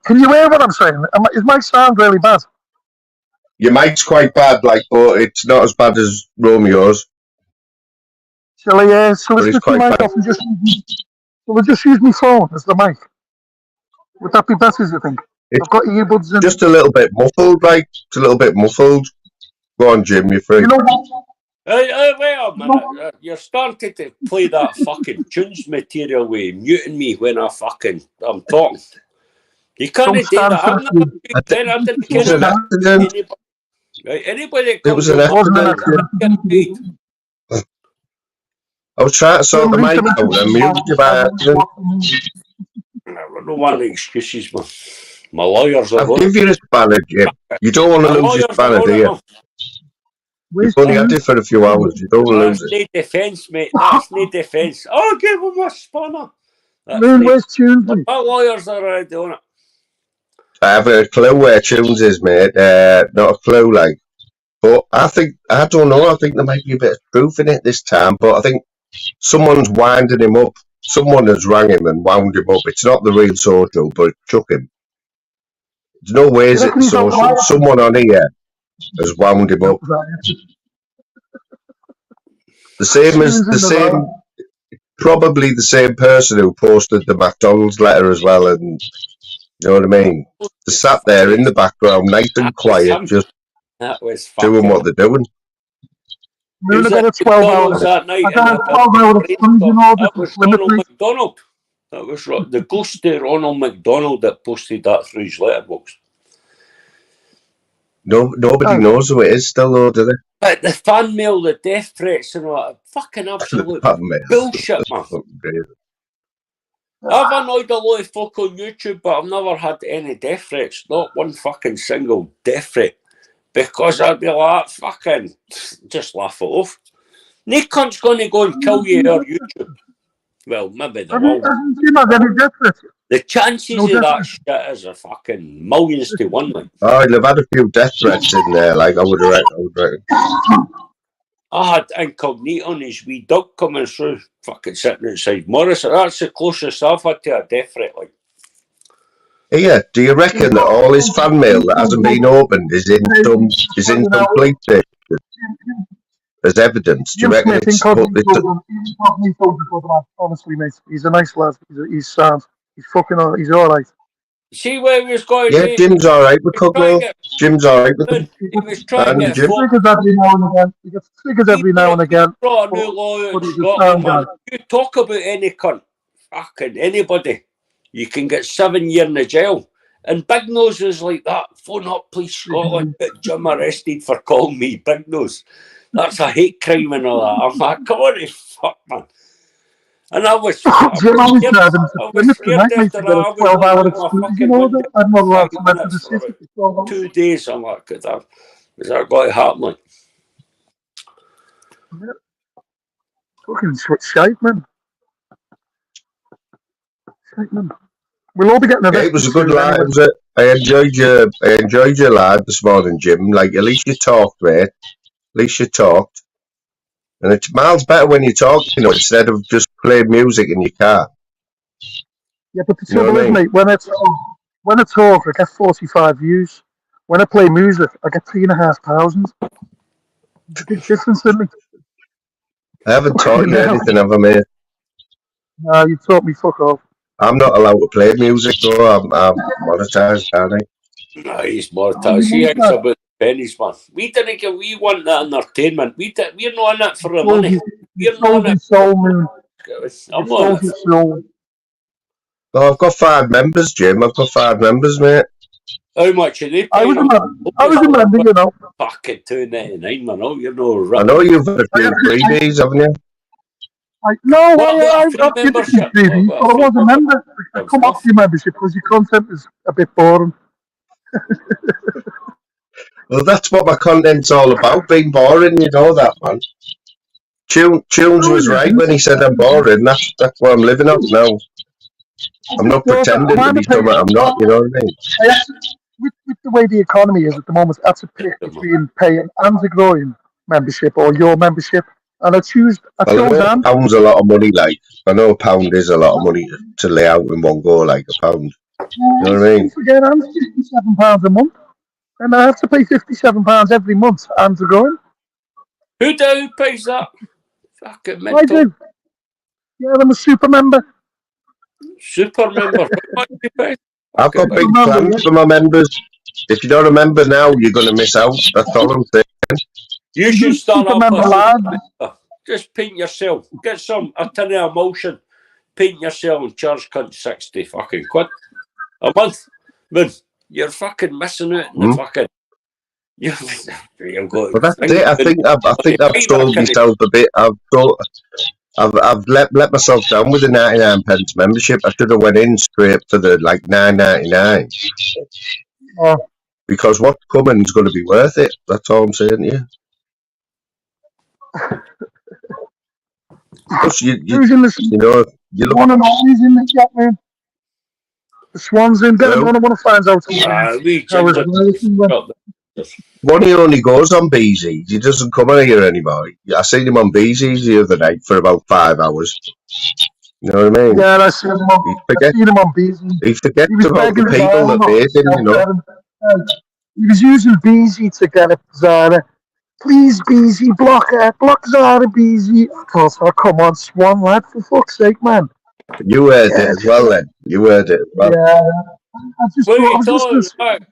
Can you hear what I'm saying? Is my sound really bad? Your mic's quite bad, but it's not as bad as Romeo's. Shall I switch the mic off and just use my phone as the mic? Would that be better, do you think? I've got earbuds in. Just a little bit muffled, like. It's a little bit muffled. Go on, Jim, you're free. You know what? Wait a minute. You're starting to play that fucking tunes material with muting me when I'm talking. You can't do that. I'm not anybody that comes an accident. I was trying to sort the mic out and muted you by accident. I don't want excuses, man. My lawyers are I'll give you a spanner, Jim. You don't want to lose your spanner, do you? You've only had it for a few hours. You don't want to lose it. That's no defence, mate. That's no defence. I'll give him a spanner. Where's Tunes? My lawyers are already doing it. I haven't a clue where Tunes is, mate. Not a clue, like. But I don't know. I think there might be a bit of truth in it this time. But I think someone's winding him up. Someone has rang him and wound him up. It's not the real social, but chuck him. There's no way it's social. Someone on here has wound him up. Probably the same person who posted the McDonald's letter as well, and you know what I mean? They sat there in the background, nice and quiet, just doing what they're doing. Was that 12 hours that night? That was Ronald McDonald. That was the ghosty Ronald McDonald that posted that through his letterbox. Nobody knows who it is still, though, do they? But the fan mail, the death threats and all that, fucking absolute bullshit, man. I've annoyed a lot of folk on YouTube, but I've never had any death threats. Not one fucking single death threat. Because I'd be like, fucking, just laugh it off. No cunt's going to go and kill you on YouTube. Well, maybe they will. The chances of that shit is a fucking millions to one. Like. Oh, they've had a few death threats in there, like I would reckon. I had Incognito on his wee dog coming through, fucking sitting outside Morris. That's the closest I've had to a death threat. Like. Yeah, do you reckon that all his fan mail that hasn't been opened is in complete state as evidence? Do you reckon it's honestly, mate, he's a nice lad. He's sound. He's fucking. He's all right. See where he was going. Yeah, Jim's all right with Cooklow. Jim's all right with him. He was trying to get triggers every now and again. He gets triggers every now and again. Brought a new lawyer in Scotland, man. You talk about any cunt, fucking anybody, you can get 7 years in the jail. And Big Nose was like that. Phone up, please, Scotland. Get Jim arrested for calling me Big Nose. That's a hate crime and all that. I'm like, come on, fuck, man. And I was scared after that. I was scared after that. I was 2 days. I'm like, is that going to happen? Like? Fucking shite, man. Shite, man. We'll all be getting arrested. It was a good lad. I enjoyed your lad this morning, Jim. Like, at least you talked, mate. At least you talked. And it's miles better when you talk, you know, instead of just playing music in your car. Yeah, but the trouble is, mate, when I talk, I get 45 views. When I play music, I get 3,500. It's a big difference, isn't it? I haven't taught you anything, have I, mate? No, you taught me fuck off. I'm not allowed to play music, though. I'm monetized, aren't I? No, he's monetized. He thinks about pennies, man. We didn't get. We want that entertainment. We're not in it for the money. We're not in it. I'm not in it. Oh, I've got 5 members, Jim. I've got 5 members, mate. How much are they paying? I was a member, you know. Fucking $2.99, man. Oh, you're no right. I know you've had a few freebies, haven't you? I did a few freebies, but I was a member. I come off your membership because your content is a bit boring. Well, that's what my content's all about, being boring, you know that, man. Tunes was right when he said I'm boring. That's what I'm living on now. I'm not pretending to be something I'm not, you know what I mean? With the way the economy is at the moment, I have to pick between paying and the growing membership or your membership. And I chose and. Pound's a lot of money, like. I know a pound is a lot of money to lay out in one go, like a pound. You know what I mean? Again, I'm £57 a month. And I have to pay £57 every month and to growing. Who pays that? Fucking mental. I do. Yeah, I'm a super member. Super member. How much do you pay? I've got big plans for my members. If you don't remember now, you're going to miss out. That's all I'm saying. You should start keep off them a alive. just paint yourself. Get a tin of emulsion. Paint yourself and charge cunt 60 fucking quid a month. Man, you're fucking missing out in the fucking. You've got. But that's it. I think I've sold myself a bit. I've let myself down with the 99p membership. I should have went in straight for the like $9.99. Because what's coming is going to be worth it. That's all I'm saying to you. Plus, you know, you look. One and always in the chat, man. The Swans in there. No one want to find out. One he only goes on BZ. He doesn't come in here anymore. I seen him on BZ the other night for about 5 hours. You know what I mean? Yeah, I seen him on BZ. He forgets about the people that made him, you know. He was using BZ to get it, Zara. Please, BZ, block Zara, BZ. I thought, oh, come on, Swan, lad, for fuck's sake, man. You heard it as well, then. You heard it as well. Yeah. I just like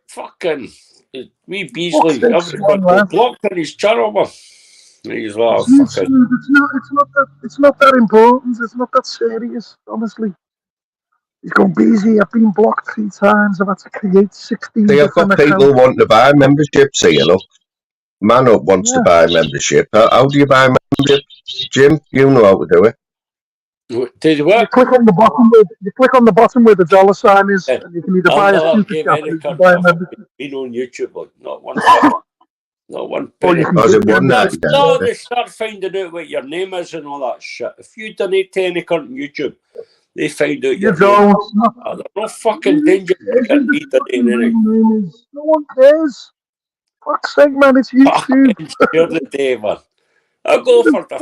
fucking we Beasley. I've got blocked on his channel, man. He's like, it's not that important. It's not that serious, honestly. He's gone busy. I've been blocked 3 times. I've had to create 16. See, I've got people wanting to buy memberships here. Look, Man Up wants to buy membership. How do you buy membership, Jim? You know how to do it. Did you what? You click on the bottom where the dollar sign is, and you can either buy a super chat or you can buy a membership. Been on YouTube, but not one. Not one penny. No, they start finding out what your name is and all that shit. If you donate to any current YouTube, they find out your name. They're no fucking danger. No one cares. Fuck's sake, man, it's YouTube. You're the day, man. I'll go for the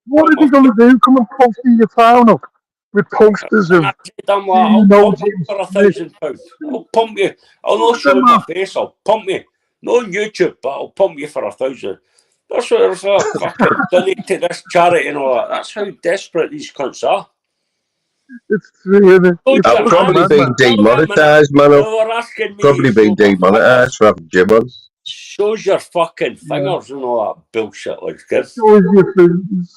What are you going to do? Come and post in your town up with posters of... I'll pump you for £1,000. I'll pump you. I'll not show my face. I'll pump you. Not on YouTube, but I'll pump you for 1,000. That's what there's a fucking donate to this charity and all that. That's how desperate these cunts are. It's true, isn't it? I've probably been demonetised, man. I've probably been demonetised for having Jim on. Shows your fucking fingers and all that bullshit like this. Shows your fingers.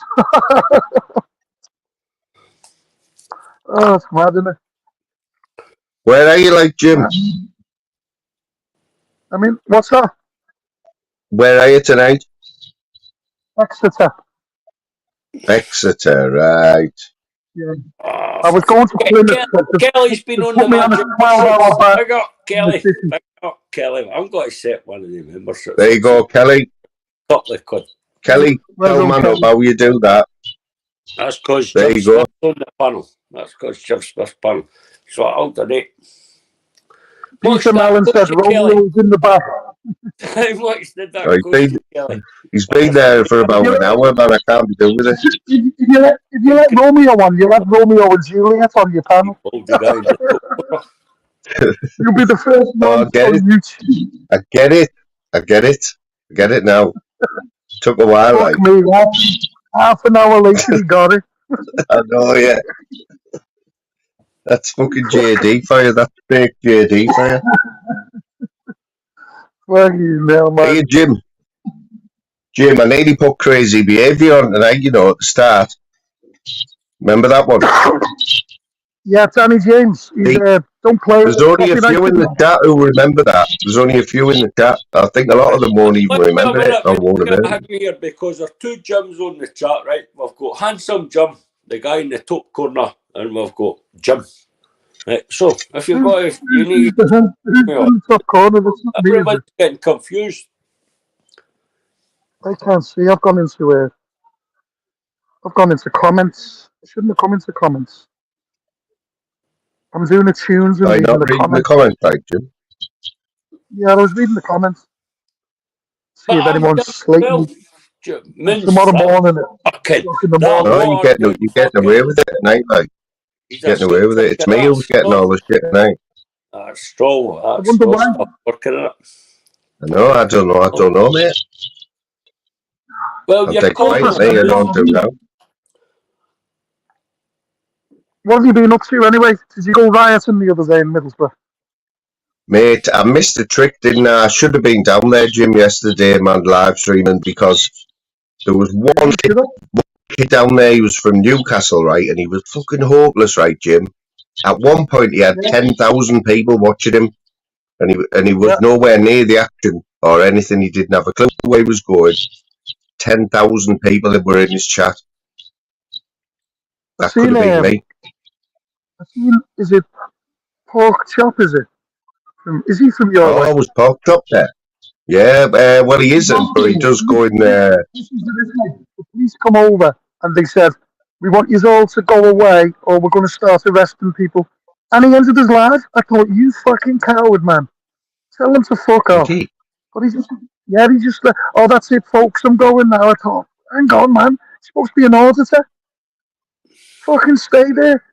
Oh, it's mad, isn't it? Where are you, like, Jim? I mean, what's that? Where are you tonight? Exeter. Exeter, right. Yeah. I was going to Plymouth. Kelly's been on the magic. I got Kelly. I got Kelly. I'm going to set one of the memberships. There you go, Kelly. Couple of quid. Kelly, tell Man Up how you do that. That's because there you go. On the panel. That's because Jim Smith's panel. So I'll donate. Peter Mellon said Romeo's in the back. How much did that he's been there for about an hour, man. I can't be doing with it. If you let Romeo on, you'll have Romeo and Juliet on your panel. You'll be the first one on YouTube. I get it now. Took a while. Fuck me, half an hour later he got it. I know, yeah. That's fucking JD for you. That's fake JD for you. Well, you know, man. Hey, Jim, I nearly put Crazy Behaviour on tonight, you know, at the start. Remember that one? Yeah, Danny James. He's, don't play. There's only a few in the chat who remember that. There's only a few in the chat. I think a lot of them won't even remember it. I won't have here because there are 2 Jims on the chat, right? We've got Handsome Jim, the guy in the top corner, and we've got Jim. Right, so if you need everybody's getting confused. I can't see. I've gone into comments. I shouldn't have come into comments. I'm doing the tunes and reading the comments. Right, Jim? Yeah, I was reading the comments. See if anyone's slating tomorrow morning. Okay. No, you're getting away with it tonight, like. Getting away with it. It's me who's getting all this shit tonight. That's strong. That's working it. I don't know, mate. Well, you're calling me. What have you been up to anyway? Did you go rioting the other day in Middlesbrough? Mate, I missed the trick, didn't I? I should have been down there, Jim, yesterday, man, live streaming, because there was one kid down there. He was from Newcastle, right, and he was fucking hopeless, right, Jim. At one point, he had 10,000 people watching him, and he was nowhere near the action or anything. He didn't have a clue where he was going. 10,000 people that were in his chat. That could have been me. Is it Pork Chop? Is it? Is he from your? Oh, was Pork Chop there? Yeah, well, he isn't, but he does go in there. The police come over and they said, "We want you all to go away, or we're going to start arresting people." And he ended his life. I thought, you fucking coward, man. Tell him to fuck off. But he just, oh, that's it, folks. I'm going now. I thought, hang on, man. It's supposed to be an auditor. Fucking stay there.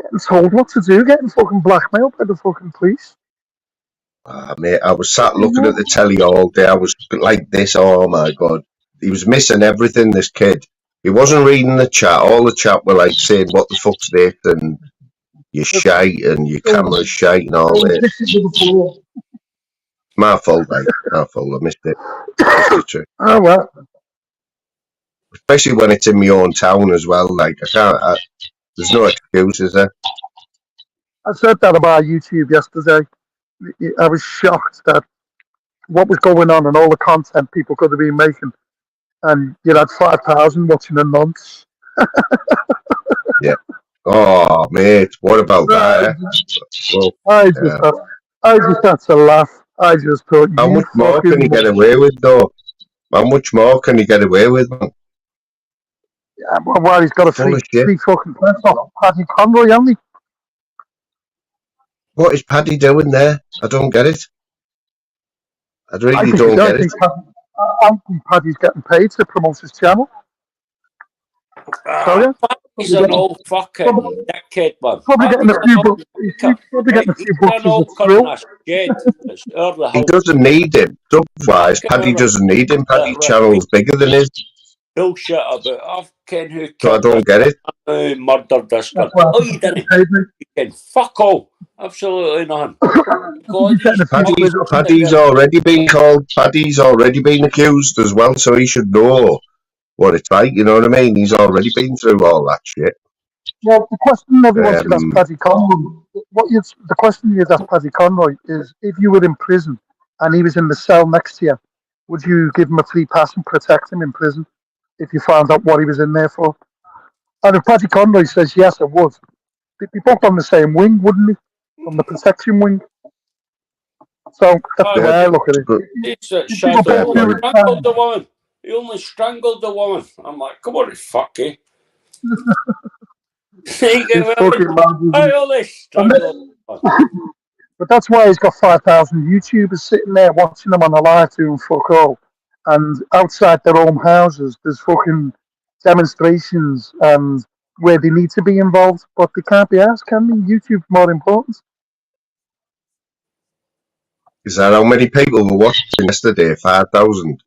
Getting told what to do, getting fucking blackmailed by the fucking police. Mate, I was sat looking at the telly all day. I was like this. Oh my god, he was missing everything. This kid, he wasn't reading the chat. All the chat were like saying, "What the fuck's this?" and "You're shite," and "Your camera's shite," and all that. My fault, mate. My fault. I missed it. Oh well. Especially when it's in my own town as well. Like I can't. There's no excuses there. I said that about YouTube yesterday. I was shocked that what was going on and all the content people could have been making, and you had 5,000 watching a nonce. Yeah. Oh, mate, what about that? Well, I just had to laugh. I just thought, how much more can you get away with, though? How much more can you get away with, man? Yeah, well, he's got a free fucking press off Paddy Conroy, hasn't he? What is Paddy doing there? I don't get it. I really don't get it. I think Paddy's getting paid to promote his channel. He's an old fucking dickhead, man. Probably getting a few bucks. Probably getting a few bucks. He doesn't need him. Sub-wise, Paddy doesn't need him. Paddy's channel's bigger than his. Bullshit about I've Ken who so I don't get it. Murdered this guy. Oh, you didn't. You can fuck all. Absolutely none. Paddy's already been called. Paddy's already been accused as well, so he should know what it's like. You know what I mean? He's already been through all that shit. Well, the question everyone should ask Paddy Conroy. The question you'd ask Paddy Conroy is: if you were in prison and he was in the cell next to you, would you give him a free pass and protect him in prison if you found out what he was in there for? And if Paddy Conroy says yes, I would. They'd be both on the same wing, wouldn't they? On the protection wing. So that's the way I look at it. Strangled the woman. He only strangled the woman. I'm like, come on, fuck you. But that's why he's got 5,000 YouTubers sitting there watching them on a live doing fuck all. And outside their own houses, there's fucking demonstrations where they need to be involved, but they can't be asked, can they? YouTube's more important. Is that how many people were watching yesterday? 5,000?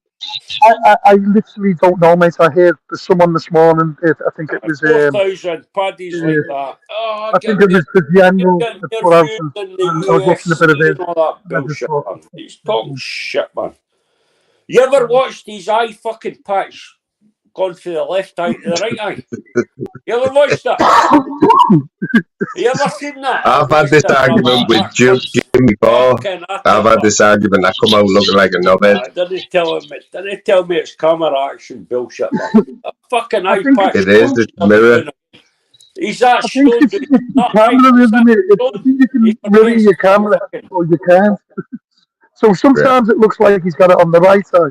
I literally don't know, mate. I heard there's someone this morning. I think it was 4,000 Paddy's like that. Oh, I think it was the general that put out, and I was watching a bit of it. All that bullshit, man. He's talking shit, man. You ever watched his eye fucking patch gone from the left eye to the right eye? You ever watched that? You ever seen that? I've had this argument with Jim before. I've had this argument. I come out looking like a knobhead. Didn't tell me it's camera action bullshit, man. A fucking eye patch. It is. It's a mirror. He's that stoned. It's the camera, isn't it? I think you can mirror your camera, or you can't. So sometimes it looks like he's got it on the right side.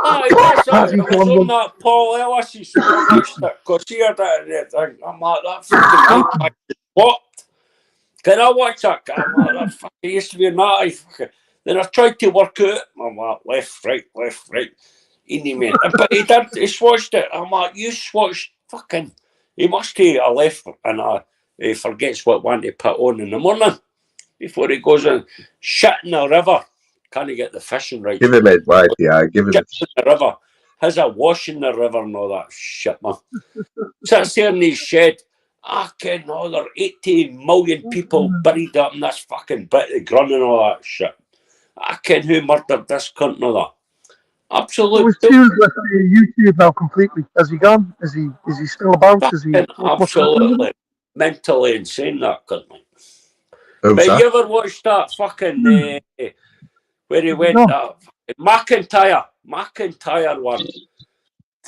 I was on that Paul Ellis, because he had that in there thing. I'm like, that fucking what? Can I watch that? I'm like, that fucking used to be in that eye. Then I tried to work out. I'm like, left, right. But he did, he swatched it. I'm like, you swatched fucking, he must take a left and he forgets what one to put on in the morning before he goes in. Shit in the river. Can't he get the fishing right? Give him it, right? Yeah, give him it. In the river. Has a wash in the river and all that shit, man. Sits there in his shed Fucking other 80 million people buried up in this fucking bit of grun and all that shit. Who murdered this cunt and all that. So his Absolute tunes left YouTube now completely. Has he gone? Is he still about? Is he what's happening? absolutely mentally insane, that cunt. Who's But that? you ever watched that fucking where he went McIntyre one?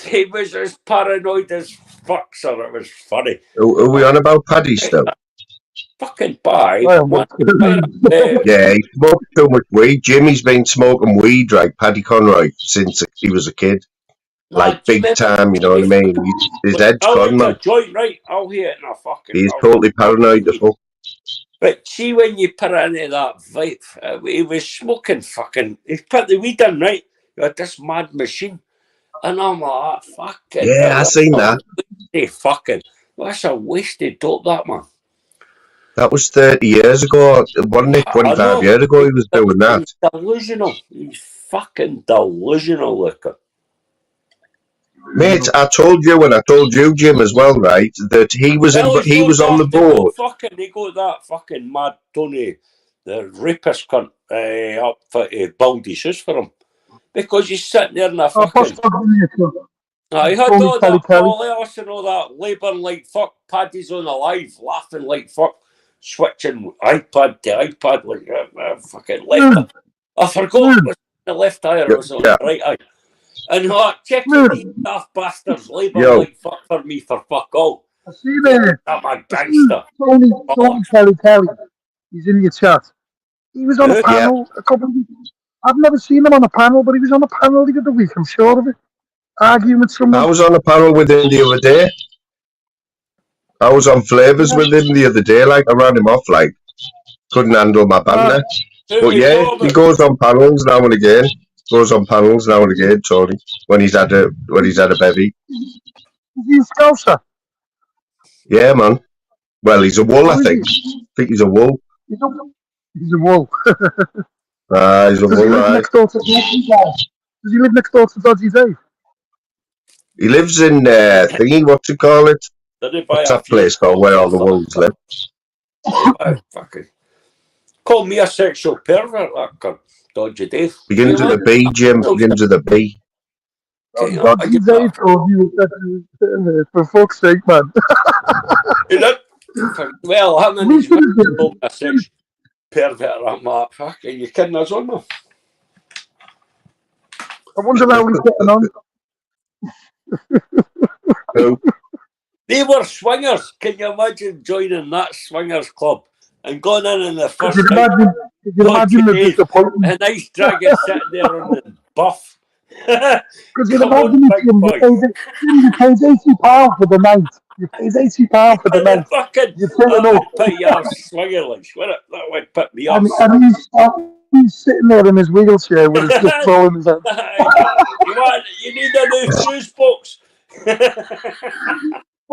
He was as paranoid as fuck, sir. It was funny. Are we on about Paddy still? Fucking bye. Yeah, he smoked too much weed. Jimmy's been smoking weed like Paddy Conroy since he was a kid. Like big time, you know what I mean? His head's gone, man. Joint, right? I'll hear it in a fucking. He's totally paranoid. But see, when you put it into that vape, he was smoking fucking. He put the weed in, right? You had this mad machine. And I'm like, fucking. Yeah, I seen that. Fucking. That's a wasted dope, that man. That was 30 years ago, wasn't it? 25 years ago he was doing that. He's delusional. He's fucking delusional looking. Mate, I told you, and I told you, Jim, as well, right, that he was on the board. They got that fucking mad Tony, the rapist cunt, up for Baldy shoes for him. Because he's sitting there in a fucking... he had all that Paul and all that, labouring like fuck, Paddy's on alive, laughing like fuck, switching iPad to iPad like fucking left. I forgot it was the left eye or was on the right eye. And checking these daft bastards labour like fuck for me for fuck all. I see there. I'm a gangster. Tony Kelly. He's in your chat. He was on a panel a couple of weeks. I've never seen him on a panel, but he was on a panel the other week, I'm sure of it. Arguing with someone. I was on a panel with him the other day. I was on Flavours with him the other day, like I ran him off, like couldn't handle my banter. But yeah, he goes on panels now and again. Tony, when he's had a bevy. Is he a Scouser? Yeah, man. Well, he's a wool, I think. I think he's a wool. He's a wool. He's a wool, right. Does he live next door to Dodgy Dave? He lives in thingy, what's it called? What's that place called where all the wolves live? Fucking. Call me a sexual pervert, that cunt. Dodgy Dave. Begins with a B, Jim. Begins with a B. Dodgy Dave told you, for fuck's sake, man. Well, how many people a sexual pervert I'm like, fucking, you kidding us on, man? I wonder how he's getting on. They were swingers. Can you imagine joining that swingers club and going in the first time? Could you imagine the disappointment? A nice dragon sitting there on the buff. Could you imagine you paid £80 for the night? You paid £80 for the night. You're putting up. Put your swinger lunch. That would put me off. And he's sitting there in his wheelchair with his just throwing his head. You need a new shoes box.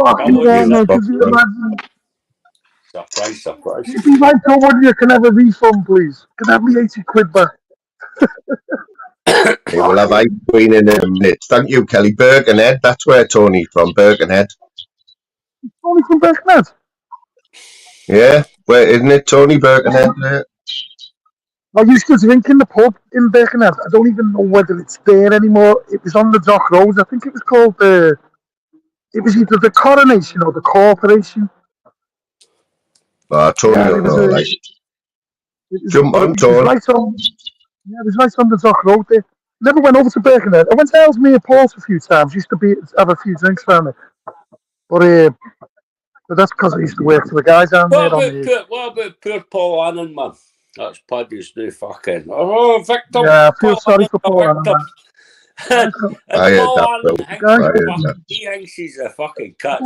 Fucking hell, man, could you imagine? Surprise. If you like someone, you can have a refund, please. Can I have me 80 quid back? We'll have ice cream in a minute. Thank you, Kelly. Birkenhead, that's where Tony's from, Birkenhead. Tony from Birkenhead? Yeah, where isn't it, Tony Birkenhead? I used to drink in the pub in Birkenhead. I don't even know whether it's there anymore. It was on the Dock Road. I think it was called it was either the Coronation or the Corporation. Tony, jump on, Tony. It was right on the Dock Road there. Never went over to Birkenhead. I went to Ellesmere Port a few times. Used to have a few drinks around there. But that's because I used to work for the guys down there. What about poor Paul Annan, man? That's Paddy's new fucking. Oh, victim. Yeah, I feel sorry for Paul Annan, man. He thinks he's a fucking cat.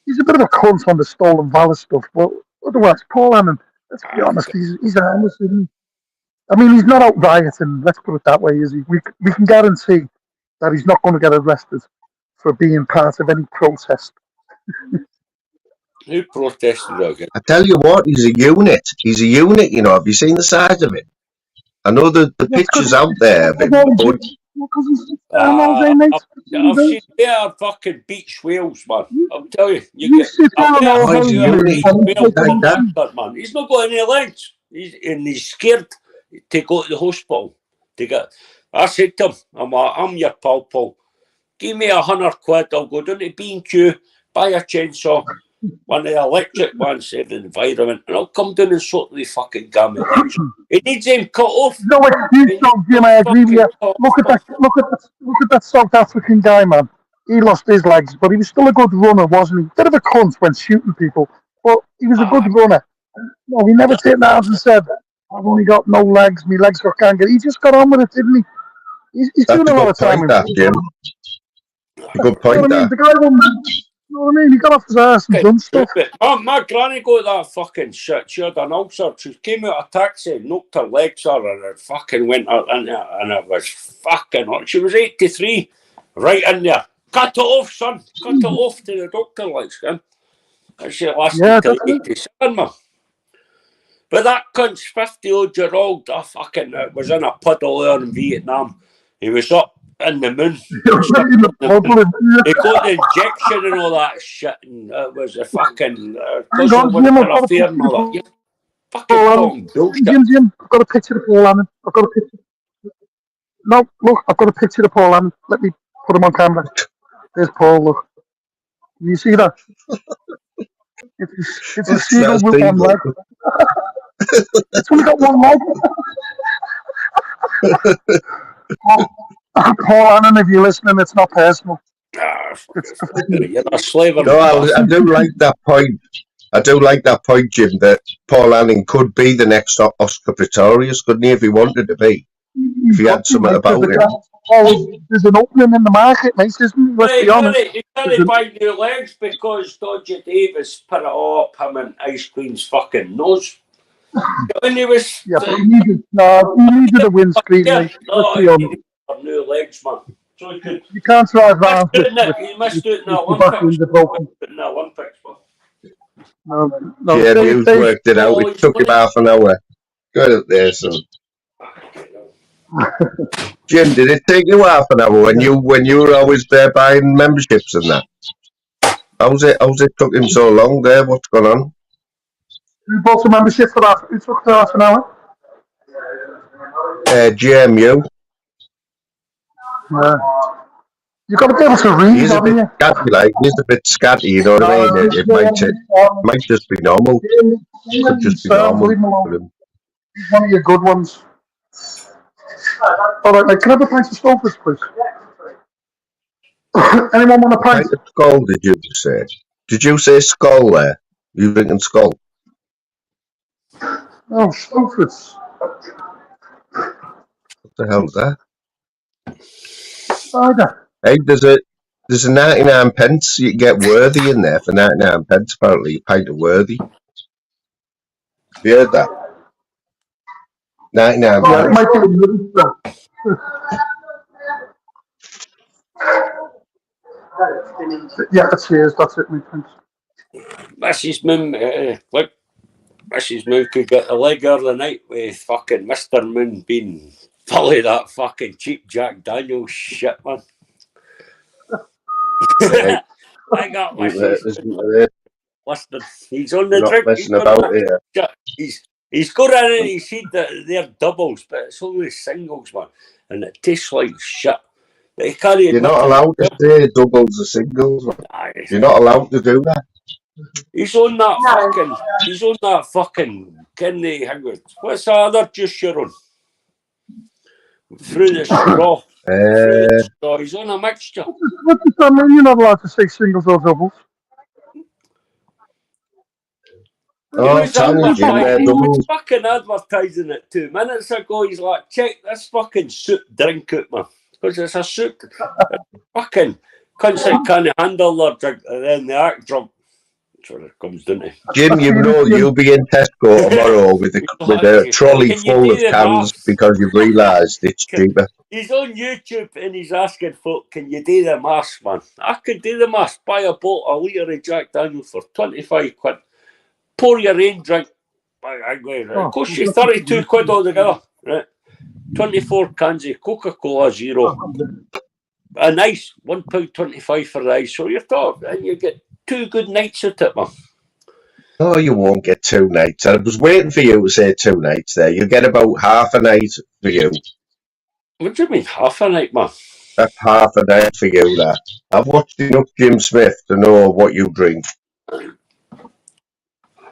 He's a bit of a cunt on the stolen valor stuff, but otherwise, Paul Annan, let's be honest, he's harmless, isn't he? I mean, he's not out rioting, let's put it that way, is he? We can guarantee that he's not going to get arrested for being part of any protest. Who protested again? I tell you what, he's a unit. He's a unit, you know. Have you seen the size of it? I know the pictures out there. Because he sits down all day, mate. I've seen better fucking beach whales, man. I'll tell you. You sit down all Oh, day, he's better mate. beach really whale like from that. that, man. He's not got any legs. He's scared to go to the hospital to get. I said to him, I'm your pal, Paul. Give me £100. I'll go down to B&Q, buy a chainsaw, one of the electric ones, save the environment, and I'll come down and sort the fucking gamut legs. It needs him cut off. No excuse, John Jim. I agree with you. Look at that South African guy, man. He lost his legs, but he was still a good runner, wasn't he? Bit of a cunt when shooting people, but he was a good runner. No, he never turned out and said, "I've only got no legs. My legs got cancer." He just got on with it, didn't he? He's That's doing a a lot good of time. point, that, Jim. A good You know point, what I mean? that. The guy won. You know what I mean? He got off his ass and done stuff. My granny got that fucking shit. She had an ulcer. She came out of a taxi, knocked her legs out, and it fucking went out in there, and it was fucking hot. She was 83, right in there. Cut it off, son. Cut it off to the doctor, like him. And she lasted till 87, man. But that cunt's 50-odd-year-old, fucking was in a puddle there in Vietnam. He was up in the moon. He got the injection and all that shit, and it was a fucking because of the affair and all that. You fucking talking bullshit. Jim, I've got a picture of Paul Allen. I've got a picture. No, look, I've got a picture of Paul Allen. Let me put him on camera. There's Paul. Look, you see that? It's a seagull with one leg. It's only got one leg. Paul Allen, if you're listening, it's not personal. You're a slave. No, I do like that point. I do like that point, Jim, that Paul Allen could be the next Oscar Pistorius, couldn't he, if he wanted to be? If he had something about him. There's an opening in the market, mate, isn't there? Let's be honest. He can't buy new legs because Dodgy Davis put it all up him and Ice Queen's fucking nose. When he was... Yeah, but he needed a windscreen, mate. Let's be honest. New legs, man. So he could... You can't drive around with... He must do it in the Olympics. No, yeah, Hughes worked it out. It took him half an hour. Good at this. Jim, did it take you half an hour when you were always there buying memberships and that? How's it took him so long there? What's going on? You bought a membership for that? It took half an hour? GMU. You've got to be able to read, he's a bit scatty, like, he's a bit scatty, you know what I mean? It might just be normal. It could just be normal for him. He's one of your good ones. All right, mate, can I have a pint of Stolfers, please? Anyone want a pint? Pint of Skull, did you say? Did you say Skull there? You drinking Skull? Oh, Stolfers. What the hell's that? Cider. Hey, there's a 99 pence. You can get Worthy in there for 99 pence, apparently. A pint of Worthy. Have you heard that? 99 Yeah, it pence. might be a little stuff. Yeah, cheers. That's it, mate. Thanks. Mrs. Moon, look, Mrs. Moon could get the leg of the night with fucking Mr. Moon being full of that fucking cheap Jack Daniels shit, man. I got Mrs. Moon. Listen, he's on the drink. He's about here. He's got in and he said that they're doubles, but it's only singles, man, and it tastes like shit. But he can't. You're not allowed to say doubles or singles, man. You're not allowed to do that. He's on that fucking. Can they hang with? What's the other juice you're on? Through the straw. He's on a mixture. What does that mean? You're not allowed to say singles or doubles. Oh, he was fucking advertising it 2 minutes ago. He's like, check this fucking soup drink out, man. Because it's a soup. Fucking cunts that can't handle their drink and then they act drunk. That's what it comes down to. Jim, you know you'll be in Tesco tomorrow with a trolley full of cans because you've realised it's cheaper. He's on YouTube and he's asking folk, can you do the mask, man? I could do the mask. Buy a litre of Jack Daniels for 25 quid. Pour your own drink. It costs you 32 quid altogether, right? 24 cans of Coca-Cola Zero. A nice £1.25 for the ice. So you're talking, and you get 2 good nights at it, man. Oh, you won't get 2 nights. I was waiting for you to say 2 nights there. You get about half a night for you. What do you mean, half a night, man? That's half a night for you, that. I've watched enough Jim Smith to know what you drink.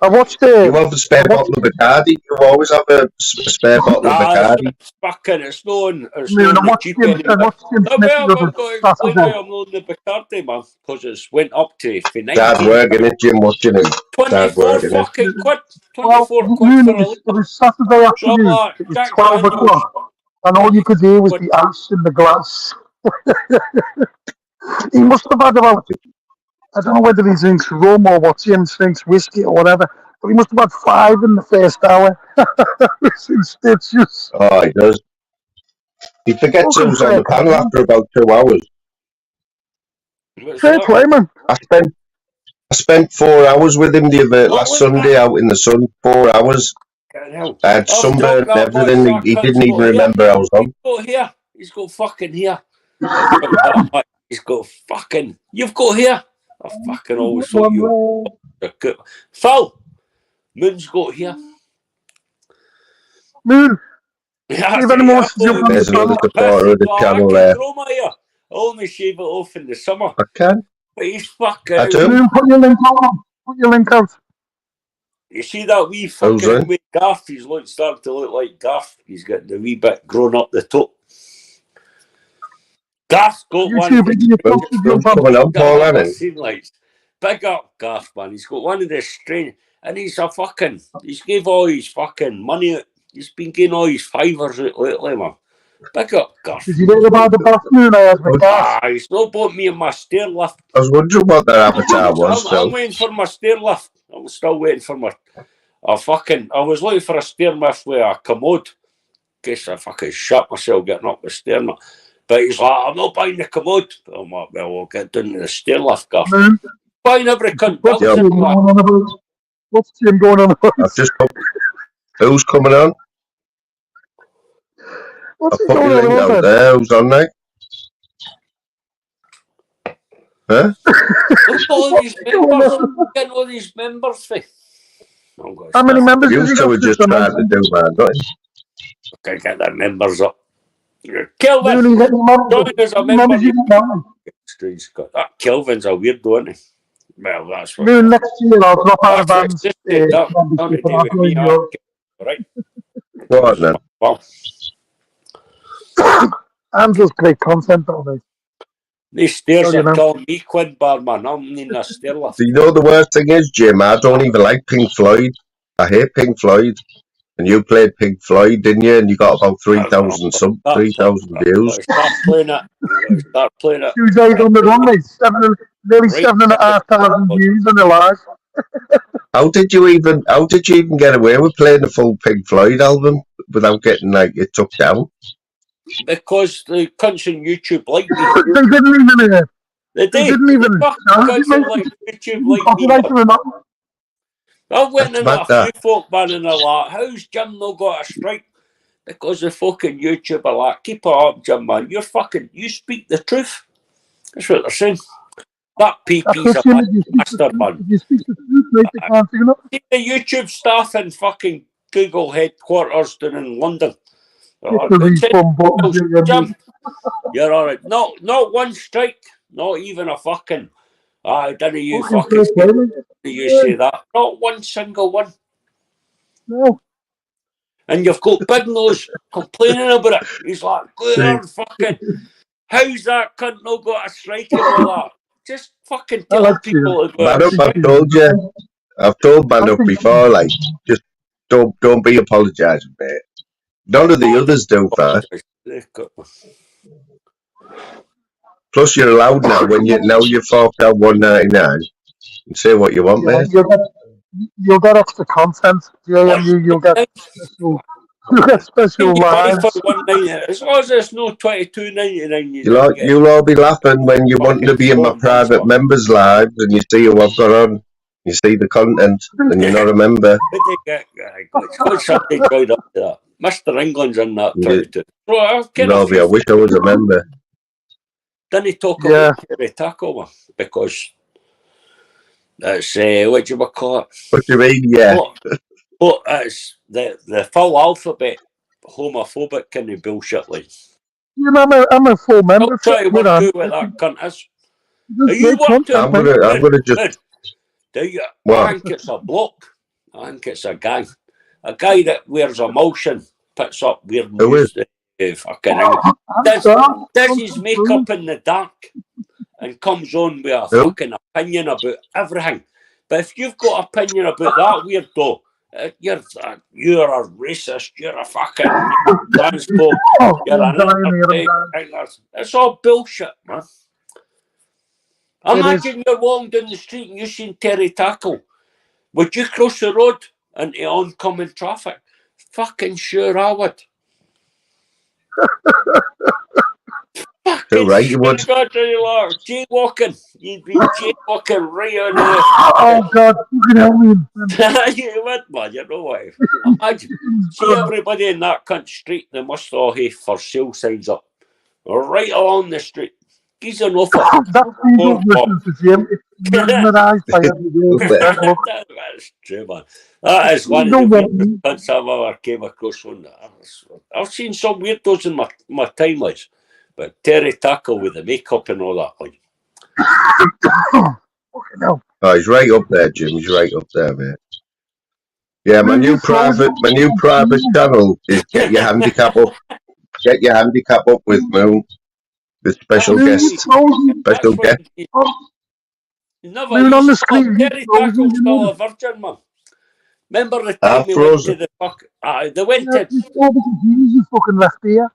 I watched You have a spare bottle of Bacardi. You always have a spare bottle of Bacardi. It's fucking, it's not I the watched cheap Jim anymore. Smith Well, the I've other got to explain Saturday. why I'm on the Bacardi, man, because it's went up to for 19. Hard work, innit, Jim, watching him. 24 fucking quid. 24 Well, quid for a it litre. was Saturday So afternoon. like, It was Jack 12 Daniels. o'clock. And all you could hear was the ice in the glass. He must have had about, I don't know whether he drinks rum or what Jim drinks, whiskey or whatever, but he must have had 5 in the first hour. It's in stitches. Oh, he does. He forgets who's on the panel after about 2 hours. Fair play, man. I spent 4 hours with him last Sunday out in the sun. 4 hours. I had sunburn and everything. He didn't even remember I was on. He's got here. He's got fucking here. He's got fucking. You've got here. I fucking always thought you. Phil, Moon's got here. Moon. Yeah, there's another supporter of the channel there. I only shave it off in the summer. I can. But he's fucking. I do. Moon, put your link out. Put your link out. You see that wee fucking wee gaff? He's starting to look like Gaff. He's got the wee bit grown up the top. Gaff's got one. Coming up, Paul, like, big up Gaff, man. He's got one of the strange, and he's a fucking. He's gave all his fucking money out. He's been getting all his fivers out lately, man. Back up, Gaff. Did you hear about the bathroom I had with Gaff? He's not bought me my stair lift. I was wondering what that avatar was. I'm waiting for my stair lift. I'm still waiting for my. I was looking for a stair lift with a commode. In case I fucking shot myself getting up the stair. But he's like, I'm not buying the commode. I'm like, well, we'll get down to the stair lift, Gaff. Buying every cunt. What's Jim going on about? I've just come. Who's coming on? What's I put my link out there. Who's on there? Huh? Look at all these members. Getting all these members for. How many members? You two are just trying to do, man, don't you? Okay, get the members up. Kelvin, Kelvin is a member. Kelvin's a weirdo, isn't he? Well, that's what. Moon, next year I'll drop out of bands. Right. What then? Well, and just great content on it. These stairs are calling me quid bar, man. I'm in a stair lift. You know the worst thing is, Jim, I don't even like Pink Floyd. I hate Pink Floyd. And you played Pink Floyd, didn't you? And you got about 3,000 views. Start playing it. Start playing it. 2 days on the run, mate. Nearly 7,500 views on the live. How did you even get away with playing the full Pink Floyd album without getting it took down? Because the cunts on YouTube like me. They didn't even. They didn't even. Like YouTube like me. I went in a few folk man and they're like, how's Jim not got a strike? Because the fucking YouTube are like, keep it up, Jim, man. You speak the truth. That's what they're saying. That PP's a bastard, man. You speak the truth, mate, they can't do it. See the YouTube staff in fucking Google headquarters down in London. Jim, you're alright. Not one strike. Not even a fucking. Didn't you fucking say that? Not one single one. No. And you've got Big Nose complaining about it. He's like, go on, fucking. How's that cunt not got a strike and all that? Just fucking tell people to go. I've told you. I've told Manu before, like, just don't be apologising, mate. None of the others do that. Plus, you're allowed now you've forked out $1.99 and say what you want, mate. You'll get extra content. You'll get special lives. As long as there's no $22.99, you'll all be laughing when you want to be in my private members' lives and you see who I've got on. You see the content and you're not a member. Mr. England's in that Yeah. too. Well, I kind No, of I wish I was a member. didn't he talk Yeah. about Terry Tackle because that's what do you call it? What do you mean? Yeah. But it's the full alphabet homophobic kind of bullshit like. You know, I'm a full member. I'll try to We're work on. out what that cunt is. Just Are you make worked contact, out? mate. I'm gonna just. Good. Do you? What? I think it's a bloke. I think it's a guy. A guy that wears emulsion, puts up weird Who is? fucking I'm sorry. does his makeup in the dark and comes on with a Who? fucking opinion about everything. But if you've got opinion about that weirdo, you're a racist, you're a fucking transphobe, Oh, you're I'm dying here. I'm an dying. it's all bullshit, man. It is. Imagine you're walking down the street and you seen Terry Tackle. Would you cross the road into oncoming traffic? Fucking sure I would. You're Fucking right, you would. jaywalking. You'd be jaywalking right on the. Oh God, you can help me. You would, man. You know what? Imagine. See everybody in that cunt street. They must all have for sale signs up right along the street. He's an offer. That's me not listening to Jim. It's mesmerised by every word. Look, That's true, man. That is one of the weirdest cunts I've ever came across. I've seen some weirdos in my timelines, but Terry Tackle with the makeup and all that. Like. fucking hell. Oh, he's right up there, Jim. He's right up there, mate. Yeah, my new private channel is Get Your Handicap Up. Get Your Handicap Up with Moon. With special guest. Special guest. Moon on the screen. Terry Tackle's still a virgin, man. Remember the time we went to the fuck? They went to. He's fucking left ear.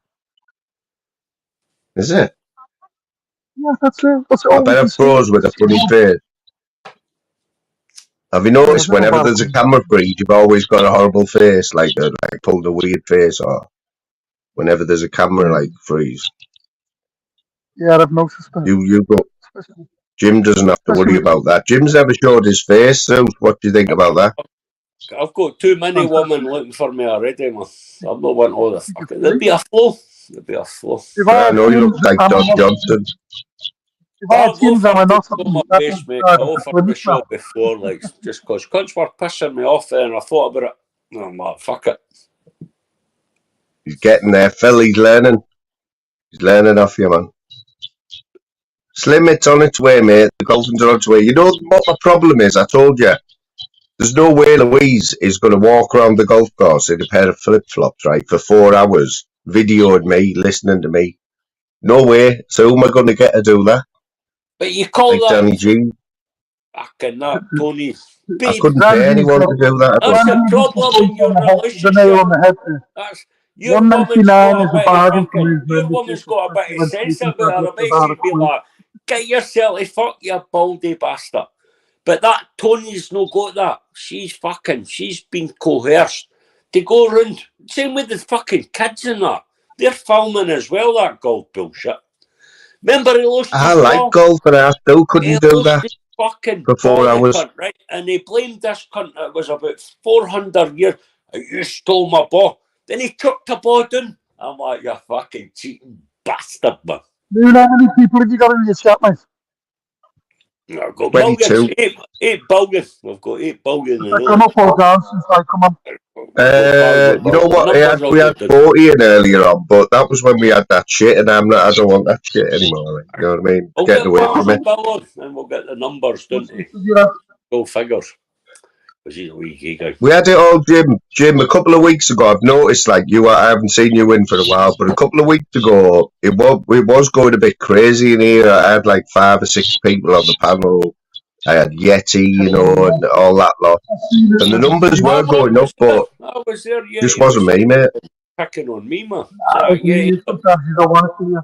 Is it? Yeah, that's it. I bet I'm froze with a funny face. Have you noticed whenever there's a camera feed, you've always got a horrible face, like pulled a weird face, or whenever there's a camera like freeze. Yeah, I've noticed that. You go. Jim doesn't have to worry about that. Jim's never showed his face, so what do you think about that? I've got too many women looking for me already, man. I'm not wanting all the fucking. There'd be a flow. There'd be a flow. I know you look like Don Johnson. I've offered the show before, like, just because cunts were pissing me off and I thought about it. I'm like, fuck it. He's getting there, Phil. He's learning. He's learning off you, man. Slim, it's on its way, mate. The Golden's on its way. You know what my problem is? I told you. There's no way Louise is going to walk around the golf course in a pair of flip-flops, right, for 4 hours, videoing me, listening to me. No way. So who am I going to get to do that? But you call like that... Danny G. Fucking that, Tony. I couldn't pay anyone to do that. That's the problem in your relationship. The nail on the head there. That's... Your woman's got a bit of sense about her. I bet she'd be like, get yourself a fuck, you baldy bastard. But that Tony's no got that. She's been coerced to go round. Same with the fucking kids and that. They're filming as well, that golf bullshit. Remember he lost I like golf, but I still couldn't do that fucking for 4 hours. Cunt, right? And he blamed this cunt. It was about 400 years. You stole my ball. Then he chucked the ball down. I'm like, you fucking cheating bastard, man. Moon, how many people have you got in your chat, mate? I've got 22. 8 billion. We've got 8 billion. I've gone up or down since I come on. You know what? We had 40 in earlier on, but that was when we had that shit, and I don't want that shit anymore. Like, you know what I mean? We'll Getting away from it. And we'll get the numbers, don't we? Go figures. We had it all, Jim. A couple of weeks ago, I've noticed, like I haven't seen you in for a while, but a couple of weeks ago, it was going a bit crazy in here. I had like 5 or 6 people on the panel. I had Yeti, and all that lot. And the numbers were going up, but just wasn't me, mate. Picking on me, man.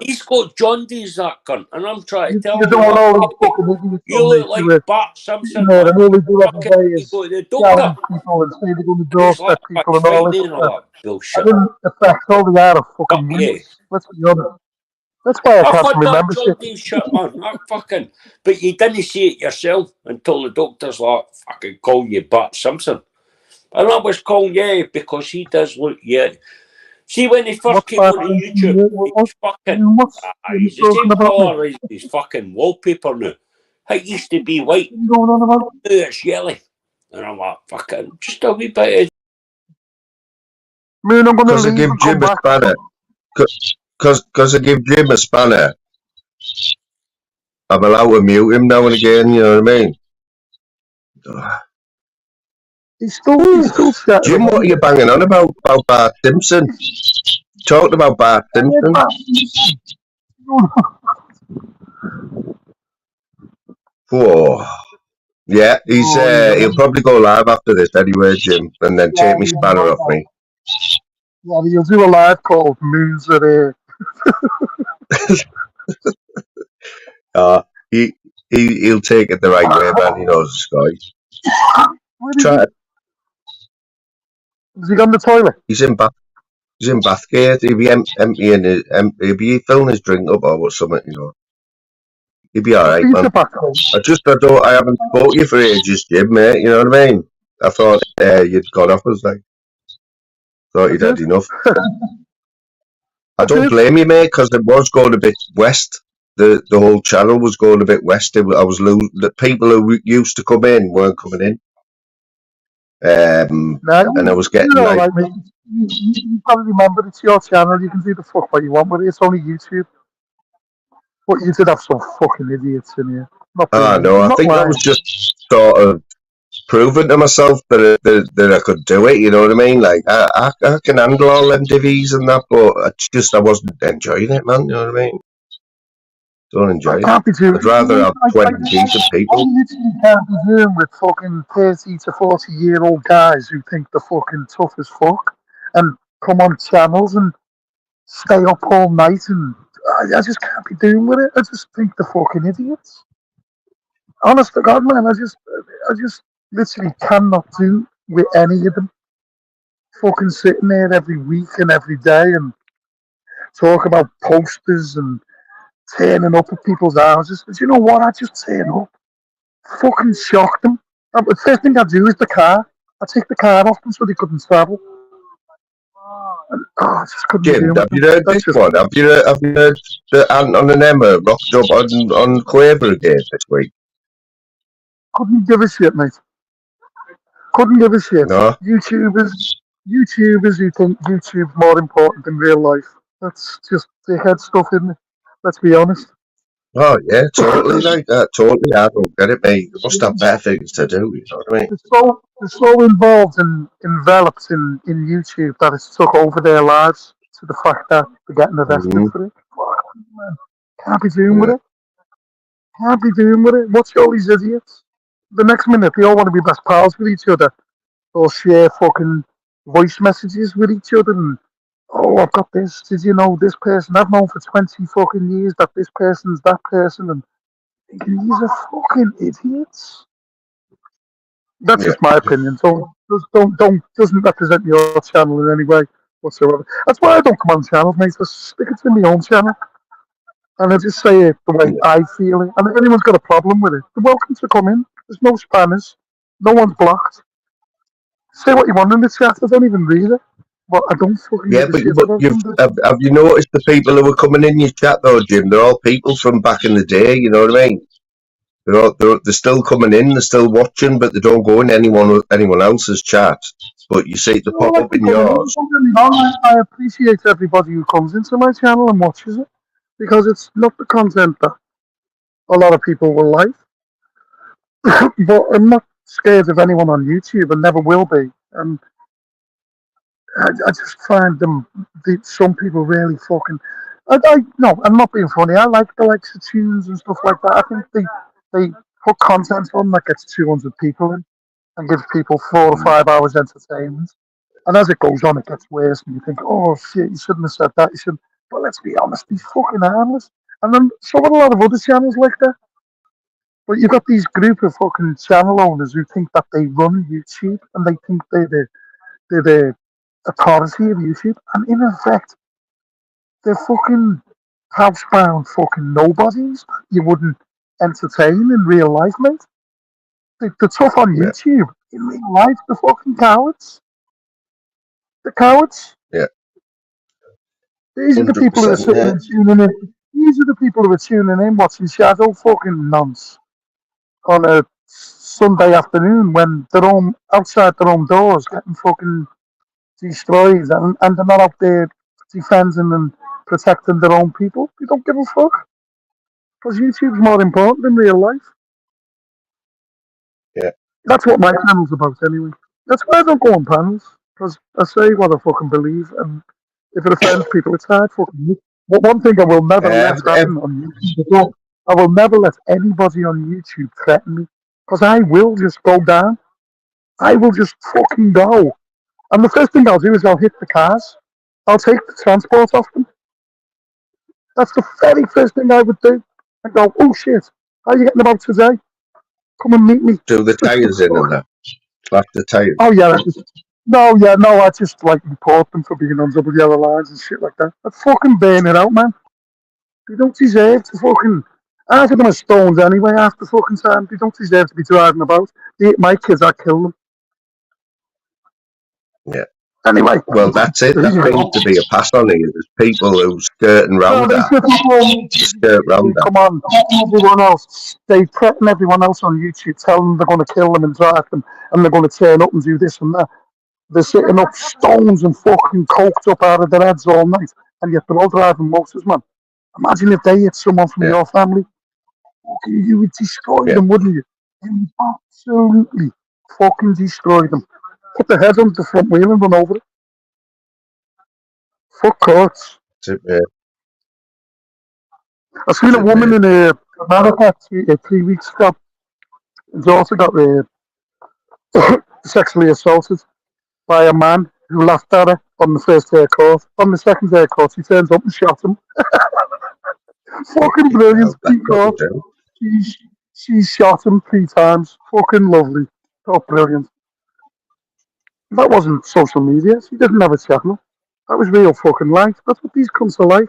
He's got jaundice, that cunt, and I'm trying to tell him. You look like Bart Simpson. Yeah, and all they do every day is challenge people and say they're going to doorstep people and all this stuff. I didn't affect all the art of fucking youth. Let's be honest. That's why I can't remember shit, man. But you didn't see it yourself until the doctor's like, fucking call you Bart Simpson. And I was calling, because he does look, See, when he first What's came bad on against YouTube, me? he's fucking. What's He's the talking same about me? colour as his fucking wallpaper now. It used to be white. What are you going on about? Now it's yellow. And I'm like, fucking, just a wee bit of. Moon, I'm going to Because I leave give and come Jim a back. spanner. Because I give Jim a spanner. I'm allowed to mute him now and again, you know what I mean? He's still chatting Jim, about what are you banging on about Bart Simpson? Talked about Bart Simpson. Whoa. Yeah, he'll probably go live after this anyway, Jim, and then take me spanner off me. Yeah, he'll do a live call. Moons are there. He'll take it the right way, man. He knows the sky. Is he on the toilet? He's in Bathgate. He'll be emptying he'll be filling his drink up or something, you know. He'll be alright, man. I haven't spoke to you for ages, Jim, mate. You know what I mean? I thought you'd gone off us, like. Thought you'd had enough. I don't blame you, mate, because it was going a bit west. The whole channel was going a bit west. I was losing the people who used to come in weren't coming in. And I was getting like. Right, you got to remember, it's your channel. You can do the fuck what you want with it. It's only YouTube. But you did have some fucking idiots in here. No, I think I was just sort of proving to myself that I could do it. You know what I mean? Like I can handle all them divvies and that, but I wasn't enjoying it, man. You know what I mean? Don't enjoy it. I'd rather have 20 decent people. I literally can't be dealing with fucking 30 to 40-year-old guys who think they're fucking tough as fuck and come on channels and stay up all night, and I just can't be doing with it. I just think they're fucking idiots. Honest to God, man, I just literally cannot do with any of them. Fucking sitting there every week and every day and talk about posters and turning up at people's houses. But you know what? I just turn up, fucking shock them. The first thing I do is the car. I take the car off them so they couldn't travel. And, I just couldn't Jim, have you heard this one? Have you heard that Anton and Emma rocked up on Quaver again this week? Couldn't give a shit, mate. Couldn't give a shit. No. YouTubers who think YouTube's more important than real life. That's just dickhead stuff, isn't it? Let's be honest. Oh yeah, totally like that. Totally, I don't get it, mate. You must have better things to do. You know what I mean? They're so involved and enveloped in YouTube that it's took over their lives to the fact that they're getting arrested for it. Man, can't be doing with it. Can't be doing with it. What's all these idiots? The next minute, they all want to be best pals with each other. They'll share fucking voice messages with each other and, oh, I've got this. Did you know this person? I've known for 20 fucking years that this person's that person. And these are fucking idiots. That's just my opinion. So doesn't represent your channel in any way whatsoever. That's why I don't come on channels, mate. I stick it to my own channel. And I just say it the way I feel it. And if anyone's got a problem with it, they're welcome to come in. There's no spanners. No one's blocked. Say what you want in the chat. I don't even read it. But I don't fucking give a shit about have you noticed the people who are coming in your chat though, Jim? They're all people from back in the day. You know what I mean? They're still coming in. They're still watching, but they don't go in anyone else's chat. But you see the pop up in yours. I appreciate everybody who comes into my channel and watches it because it's not the content that a lot of people will like. But I'm not scared of anyone on YouTube and never will be. And I just find some people really fucking. No, I'm not being funny. I like the likes of tunes and stuff like that. I think they put content on that gets 200 people in and gives people 4 or 5 hours entertainment. And as it goes on, it gets worse, and you think, oh shit, you shouldn't have said that. You should. But let's be honest, he's fucking harmless. And then so are a lot of other channels like that. But you've got these group of fucking channel owners who think that they run YouTube and they think they're the authority of YouTube, and in effect, they're fucking housebound fucking nobodies you wouldn't entertain in real life, mate. They're tough on YouTube. In real life, they're fucking cowards. They're cowards. Yeah. These are the people who are sitting and tuning in. These are the people who are tuning in watching Shadow fucking nonce on a Sunday afternoon when they're home outside their own doors getting fucking destroyed and they're not out there defending and protecting their own people. They don't give a fuck. Because YouTube's more important than real life. Yeah. That's what my channel's about anyway. That's why I don't go on panels. Because I say what I fucking believe, and if it offends people, it's hard fucking me. But one thing I will never let happen on YouTube, I will never let anybody on YouTube threaten me. Because I will just go down. I will just fucking go. And the first thing I'll do is I'll hit the cars. I'll take the transport off them. That's the very first thing I would do. I go, oh shit, how are you getting about today? Come and meet me. Do the tyres in and that? Slash the tyres? Oh yeah, I just like report them for being on double yellow lines and shit like that. I'd fucking burn it out, man. They don't deserve to fucking... Half of them are stones anyway, half the fucking time. They don't deserve to be driving about. They hit my kids, I'd kill them. Yeah. Anyway. Well, that's it. That seems to be a pass on here. There's people who skirting round that. Skirt round that. Come on, everyone else. They threaten everyone else on YouTube, tell them they're going to kill them and drive them, and they're going to turn up and do this and that. They're sitting up stones and fucking coked up out of their heads all night, and yet they're all driving motors, man. Imagine if they hit someone from your family. You would destroy them, wouldn't you? You would absolutely fucking destroy them. Put their head on the front wheel and run over it. Fuck courts. I seen a woman in America 3 weeks ago. Her daughter got sexually assaulted by a man who laughed at her on the first day of court. On the second day of court, he turns up and shot him. Fucking brilliant. She shot him 3 times. Fucking lovely. Oh, brilliant. That wasn't social media. She didn't have a channel. That was real fucking life. That's what these cunts are like.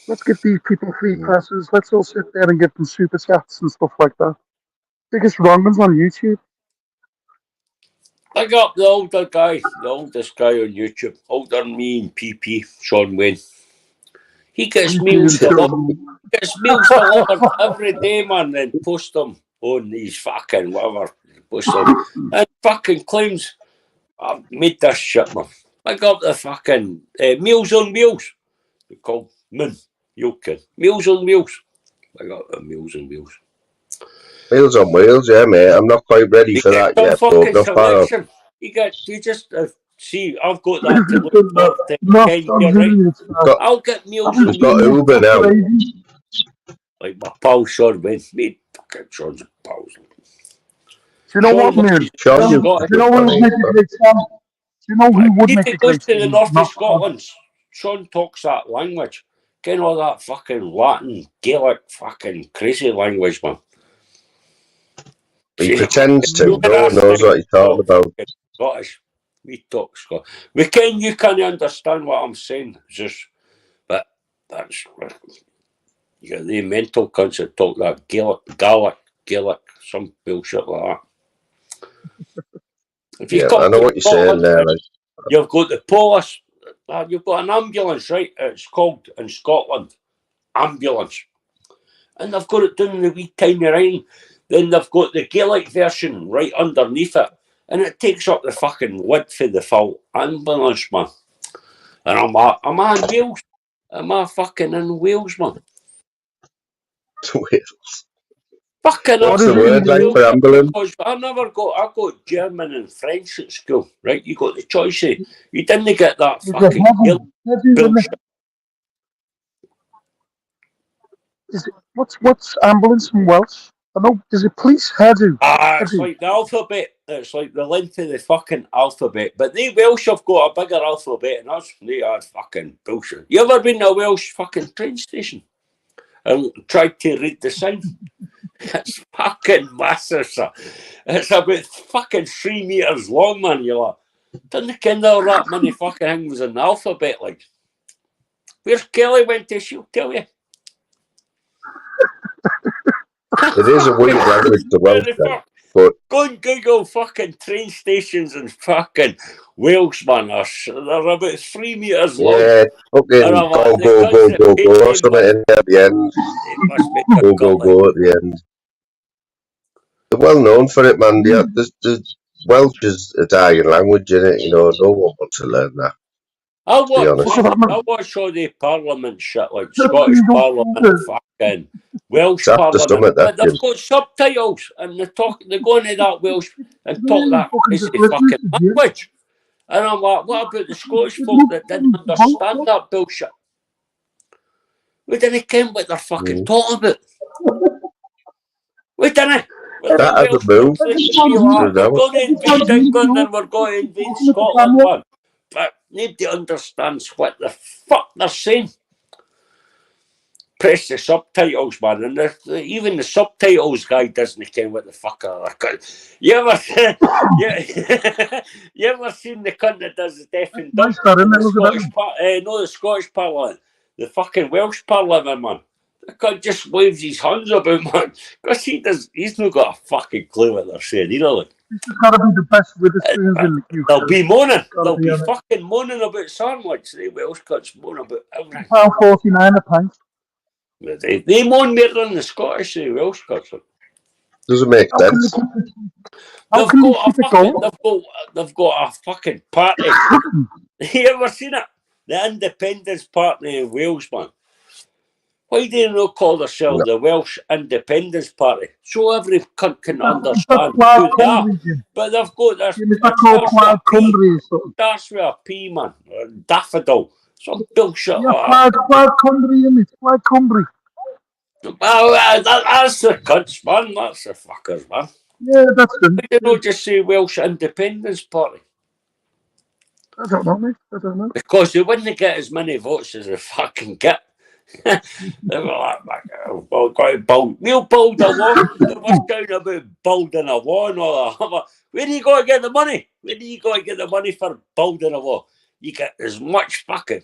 Let's give these people free passes. Let's all sit there and give them super chats and stuff like that. Biggest wrong'uns on YouTube. I got the oldest guy on YouTube, older than me and PP, Sean Wayne. He gets meals delivered. Every day, man, and post them on these fucking whatever. Post them and fucking claims I've made this shit, man. I got the fucking Meals on Wheels. They call Moon. Meals on Wheels. I got the Meals on Wheels. Meals on Wheels, yeah, mate. I'm not quite ready for that yet. Fucking selection. You just see. I've got that to look forward to 10 years, right? I'll get Meals on Wheels. We've got Uber now. Like my pal Sean Wayne. Me fucking Sean's pals. Do you know what, man? Do you know who would make a great channel? Do you know who would make a great channel? If he goes to the north of Scotland, Sean talks that language. Getting all that fucking Latin, Gaelic, fucking crazy language, man. He pretends to. No one knows what he's talking about. Scottish. We talk Scottish. You can't understand what I'm saying. But that's... You got the mental cunts that talk that Gaelic, some bullshit like that. If you I know what you're saying there. Like. You've got the police. You've got an ambulance, right? It's called in Scotland ambulance, and they've got it down in the wee tiny writing. Then they've got the Gaelic version right underneath it, and it takes up the fucking width of the full ambulance, man. And am I in Wales? Am I fucking in Wales, man? Wales. Fucking what's the word like for ambulance? Because I got German and French at school, right? You got the choice. You didn't get that fucking bullshit. What's ambulance in Welsh? I know. Is it police? It's like the alphabet. It's like the length of the fucking alphabet. But they Welsh have got a bigger alphabet than us. They are fucking bullshit. You ever been to a Welsh fucking train station and tried to read the sign? It's fucking massive, sir. It's about fucking 3 meters long, man. You're like, didn't ken all that many fucking things was in the alphabet, like. Where's Kelly went to, she'll tell you. It is a weird language, the Welsh. But go and Google fucking train stations in fucking Wales, man. They're about 3 meters long. yeah, fucking And I'm go, like, the go, cunts go, that go, pay go, or them something money, in there at the end. they must make a Go, go, gutlet. go at the end. They're well known for it, man. Yeah, the Welsh is a dying language, isn't it? You know, no one wants to learn that. I To be honest, watch all the Parliament shit, like Scottish Parliament, fucking Welsh it's after Parliament, stomach that but they've Jim. got subtitles and they go into that Welsh and talk that crazy fucking language. And I'm like, what about the Scottish folk that didn't understand that bullshit? We didn't care what they're fucking talking about. We didn't. We're That the has a Welsh move. folk that should be like, we're going to invade England and we're going to invade Scotland, man. But nobody understands what the fuck they're saying. Press the subtitles, man, and even the subtitles guy doesn't care what the fuck are. You ever, you ever seen the cunt that does the deaf and dumb in the Scottish no, the Scottish Parliament, the fucking Welsh Parliament, man. The cunt just waves his hands about, man, because he's not got a fucking clue what they're saying, you know. Like, this has got to be the best Witherspoons in the UK. they'll be moaning. They'll be fucking moaning about sandwich. The Welsh cunts moan about everything. £1.49 a pint. They moan more than the Scottish, the Welsh cunts. Doesn't make sense. They've got a fucking party. You ever seen it? The Independence Party in Wales, man. Why do they not call themselves the Welsh Independence Party? So every cunt can understand who they are. But they've got this. That's with a P, man. Daffodil. Some bullshit like that. Flag Country, isn't it? Flag Country. Well, that's the cunts, man. That's the fuckers, man. Yeah, that's them. Why do they not just say Welsh Independence Party? I don't know, mate. I don't know. Because they wouldn't get as many votes as they fucking get. They were like, well, we'll build a wall. They was down about building a wall and all that. Where do you go to get the money? Where do you go to get the money for building a wall? You get as much fucking.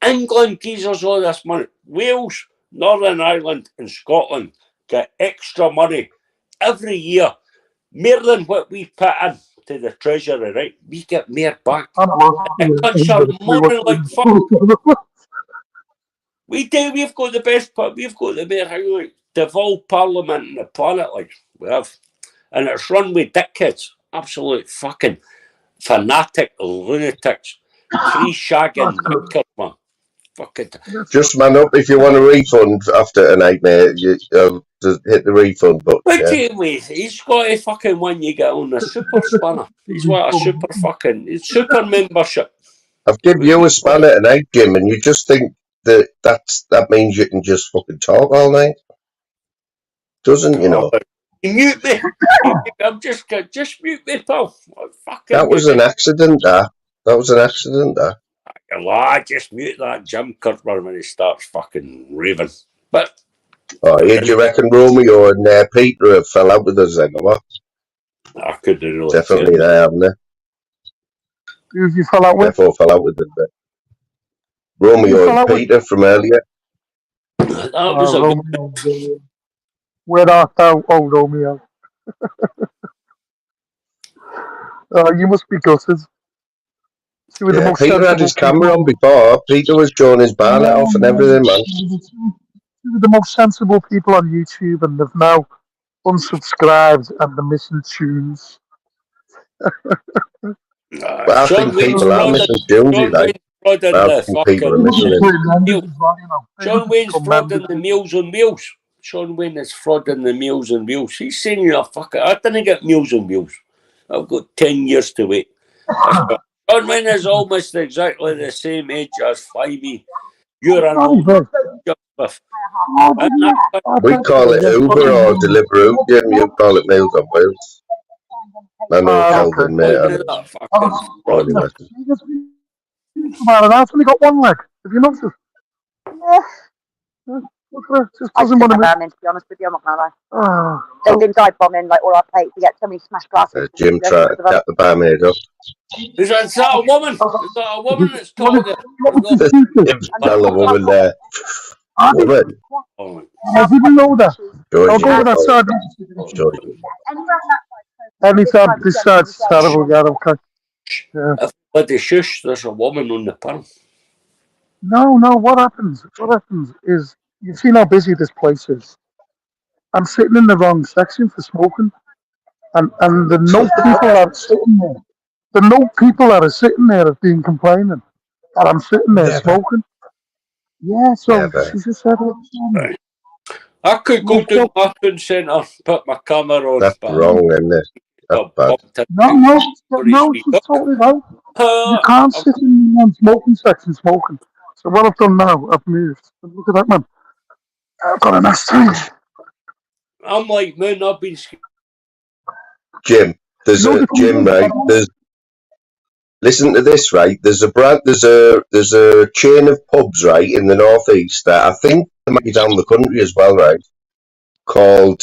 England gives us all this money. Wales, Northern Ireland and Scotland get extra money every year. More than what we put in to the treasury, right? We get more back. The cunts are moaning like fuck. We do. We've got the best part. We've got the best like, devolved parliament in the planet. Like we have, and it's run with dickheads, absolute fucking fanatic lunatics, free shagging wankers, man. Fucking. Just man up if you want a refund after tonight, mate. You just hit the refund button. What do you mean? He's got a fucking one you get on the super spanner. He's got a super fucking super membership. I've given you a spanner tonight, Jim, and you just think that means you can just fucking talk all night. Doesn't, you know? Mute me. I'm just mute me, pal. That was an accident, that was an accident, that. I just mute that Jim Kirkman when he starts fucking raving. But do you reckon Romeo and Peter have fell out with us then, or what? I couldn't really. Definitely they haven't they? Who you fell out with? Therefore fell out with them. Romeo and Peter from earlier. That was Romeo. Where art thou, oh Romeo? You must be gutted. Peter had his camera on before. Peter was showing his barnet off and everything, man. Two of the most sensible people on YouTube, and they've now unsubscribed and they're missing tunes. But I think people are missing tunes, like. I think people are missing it. Sean Wayne's frauding the Meals on Wheels. Sean Wayne is frauding the Meals on Wheels. He's saying you're a fucker. I didn't get Meals on Wheels. I've got 10 years to wait. Sean Wayne is almost exactly the same age as Fivey. You're an old Joseph. We call it Uber or Deliveroo, Jim. You call it Meals on Wheels. I know Calvin, mate. I've only got one leg. Have you noticed? Just doesn't want to be honest with you, I'm not gonna lie. Sending dive bombing like all our plates to get so many smashed glasses. Jim tried to get the barmaid up. Is that a woman? Is that a woman that's talking? Jim's tell a woman there. Woman. I didn't know that. I'll go with that side. Anytime this side's terrible, yeah, okay. Yeah. If bloody shush, there's a woman on the panel. No, what happens? What happens is, you've seen how busy this place is. I'm sitting in the wrong section for smoking, and the no people that are sitting there. The no people that are sitting there have been complaining that I'm sitting there smoking. Yeah, so Never. she just said it. Right. I could go to the Martin Centre, put my camera on. That's wrong, isn't it? That's bad. No, she's totally right. You can't sit in the smoking section smoking. So what I've done now, I've moved. Look at that, man. I've got an ashtray. I'm like, man, I've been... Jim, Jim, right? Listen to this, right? There's a chain of pubs, right, in the northeast that I think might be down the country as well, right? Called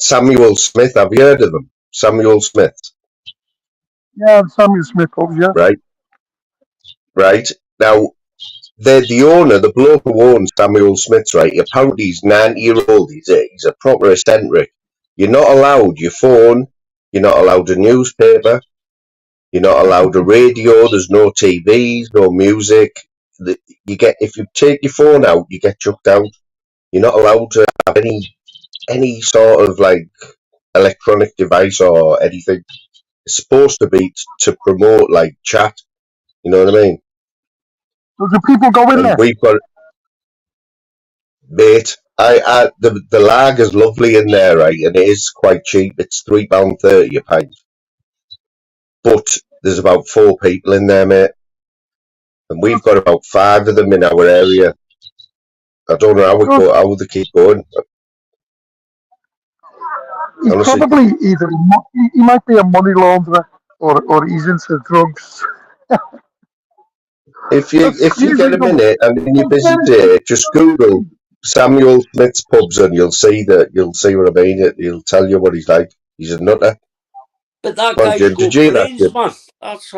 Samuel Smith. Have you heard of them? Samuel Smith. Yeah, Samuel Smith pubs, yeah. Right. Now, they're the owner, the bloke who owns Samuel Smith's, right? Apparently he's 90-year-old. He's a proper eccentric. You're not allowed your phone. You're not allowed a newspaper. You're not allowed a radio. There's no TVs, no music. If you take your phone out, you get chucked out. You're not allowed to have any sort of like electronic device or anything. It's supposed to be to promote like chat. You know what I mean? So do people go in there? We've got, mate. The lager's lovely in there, right? And it is quite cheap. It's £3.30 a pint. But there's about 4 people in there, mate. And we've got about 5 of them in our area. I don't know how they keep going. He's honestly, probably he might be a money launderer or he's into drugs. if you get a minute and in your busy day, just Google Samuel Smith's pubs and you'll see what I mean. He'll tell you what he's like. He's a nutter. But that guy's got brains, man. That's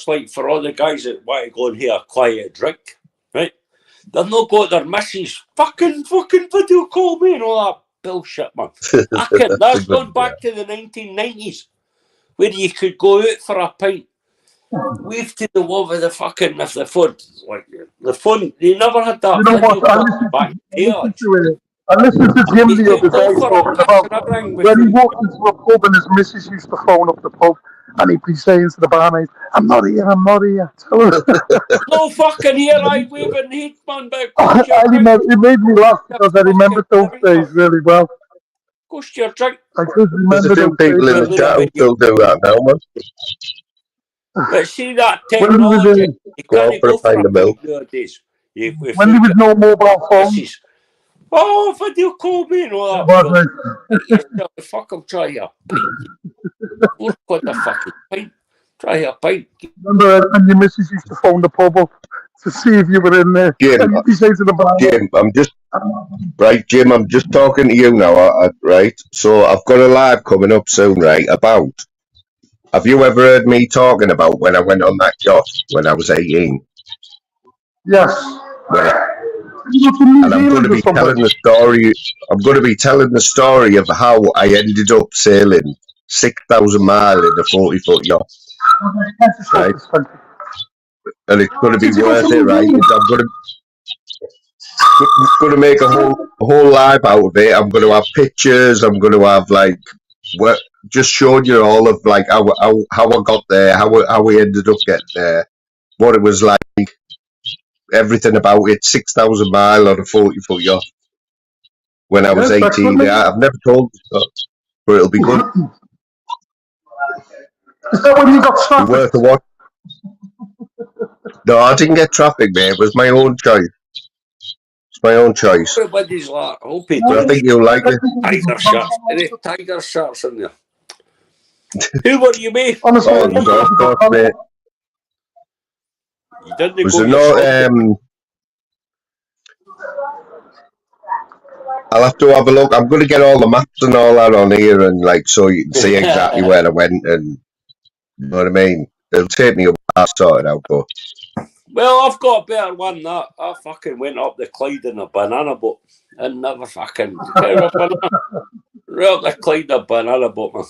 like for all the guys that want to go and hear a quiet drink, right? They've not got their missus fucking video call me and all that bullshit, man. That's gone back to the 1990s, where you could go out for a pint, wave to the wall with the fucking with the phone, like the phone. You never had that. You know what? I listened to Jim the other day talking about when he walked into a pub and his missus used to phone up the pub and he'd be saying to the barmaid, I'm not here. Tell her. No fucking here, I waving heat, man. It made me laugh because I remember those days really well. Goes to your drink. I could remember those people in the chat who still do that now, man. But see that technology, you can't go for a pint nowadays. When there was no mobile phones. Oh, video call me and all that. Fuck, I'm trying a pint. Look what the fucking pint. Try a pint. Remember when your missus used to phone the pub up to see if you were in there? Jim, I'm just talking to you now, right? So I've got a live coming up soon, right? Have you ever heard me talking about when I went on that yacht when I was 18? Yes. And I'm going to be telling the story. I'm going to be telling the story of how I ended up sailing 6,000 miles in a 40-foot yacht. Right? And it's going to be worth it, right? I'm going to make a whole live out of it. I'm going to have pictures. I'm going to have just showing you all of like how I got there, how we ended up getting there, what it was like. Everything about it, 6,000 miles on a 40-foot yacht when I was 18. I've never told you that, but it'll be good. Is that when you got traffic? Worth a watch. No, I didn't get traffic, mate. It was my own choice. It's my own choice. Everybody's like, I hope he I think you'll like it. Tiger shirts. Any tiger shirts in there? Who were you, mate? Honestly, of course, mate. You didn't go I'll have to have a look. I'm going to get all the maps and all that on here, and so you can see exactly where I went, and you know what I mean. It'll take me a while to sort it out, but Well, I've got a better one than that. I fucking went up the Clyde in a banana boat and never fucking right up the Clyde in a banana boat, man.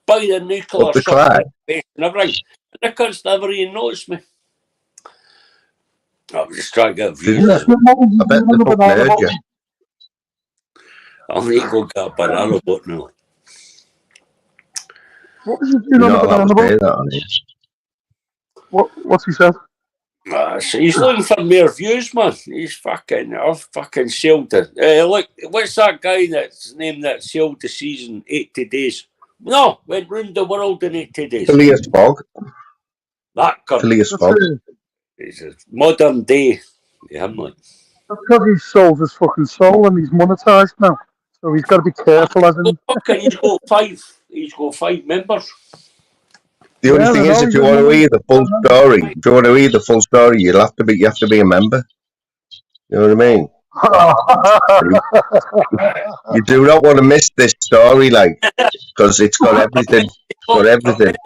By the nuclear Up the Clyde? and everything. And the cunts never even noticed me. I was just trying to get views. I bet the fuck heard you. I'll need to go get a banana boat now. What was he doing on the banana boat? What's he said? So he's looking for more views, man. He's fucking, I've fucking sailed it. Look, what's that guy that's named that sailed the season 80 days? No, went round the world in 80 days. Phileas Fogg. That guy. Phileas Fogg. He's a modern day. Yeah, I'm like. That's because he's sold his fucking soul and he's monetized now. So he's got to be careful, hasn't he? Fucking, he's got 5 members. The only thing is, if you want to hear the full story, you have to be a member. You know what I mean? You do not want to miss this story, like, because it's got everything. It's got everything.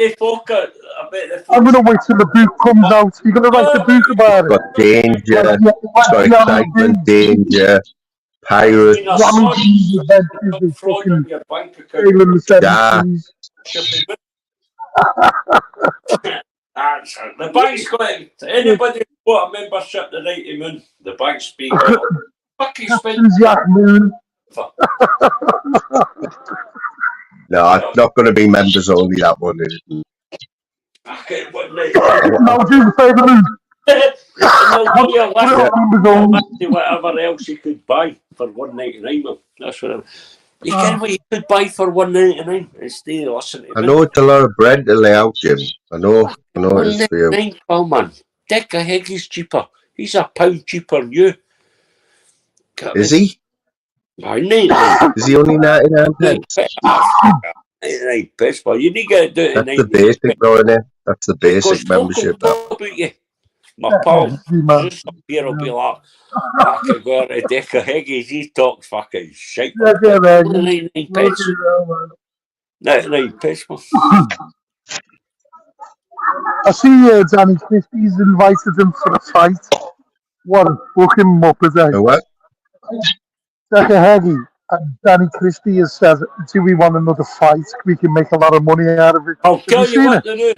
I'm gonna wait till the book comes out. You're gonna write the book about it. It's got danger. It's got excitement, danger, pirates. The bank's got it. Anybody who's got a membership the right to moon, the bank's being fucking spend. No, it's not going to be members only, that one. No, do the favour, whatever else you could buy for $1.99. That's what you get what you could buy for $1.99 and stay listen to I know it's a lot of bread to lay out, Jim. I know it's for you. Oh man, Dick a Heggy's cheaper. He's £1 cheaper than you. Is he? Is he only 99 pence? 99 pence, but you need to do it. That's the basic, though, isn't it? That's the basic membership. My pal, just up here will be like, I could go to Dick a Heggy's. He talks fucking shit. 99 pence. 99 pence, man. I see Danny Christie's invited him for a fight. What a fucking muppet, eh? What? Becca Heggie and Danny Christie has said, do we want another fight? We can make a lot of money out of it. I'll tell you what to do.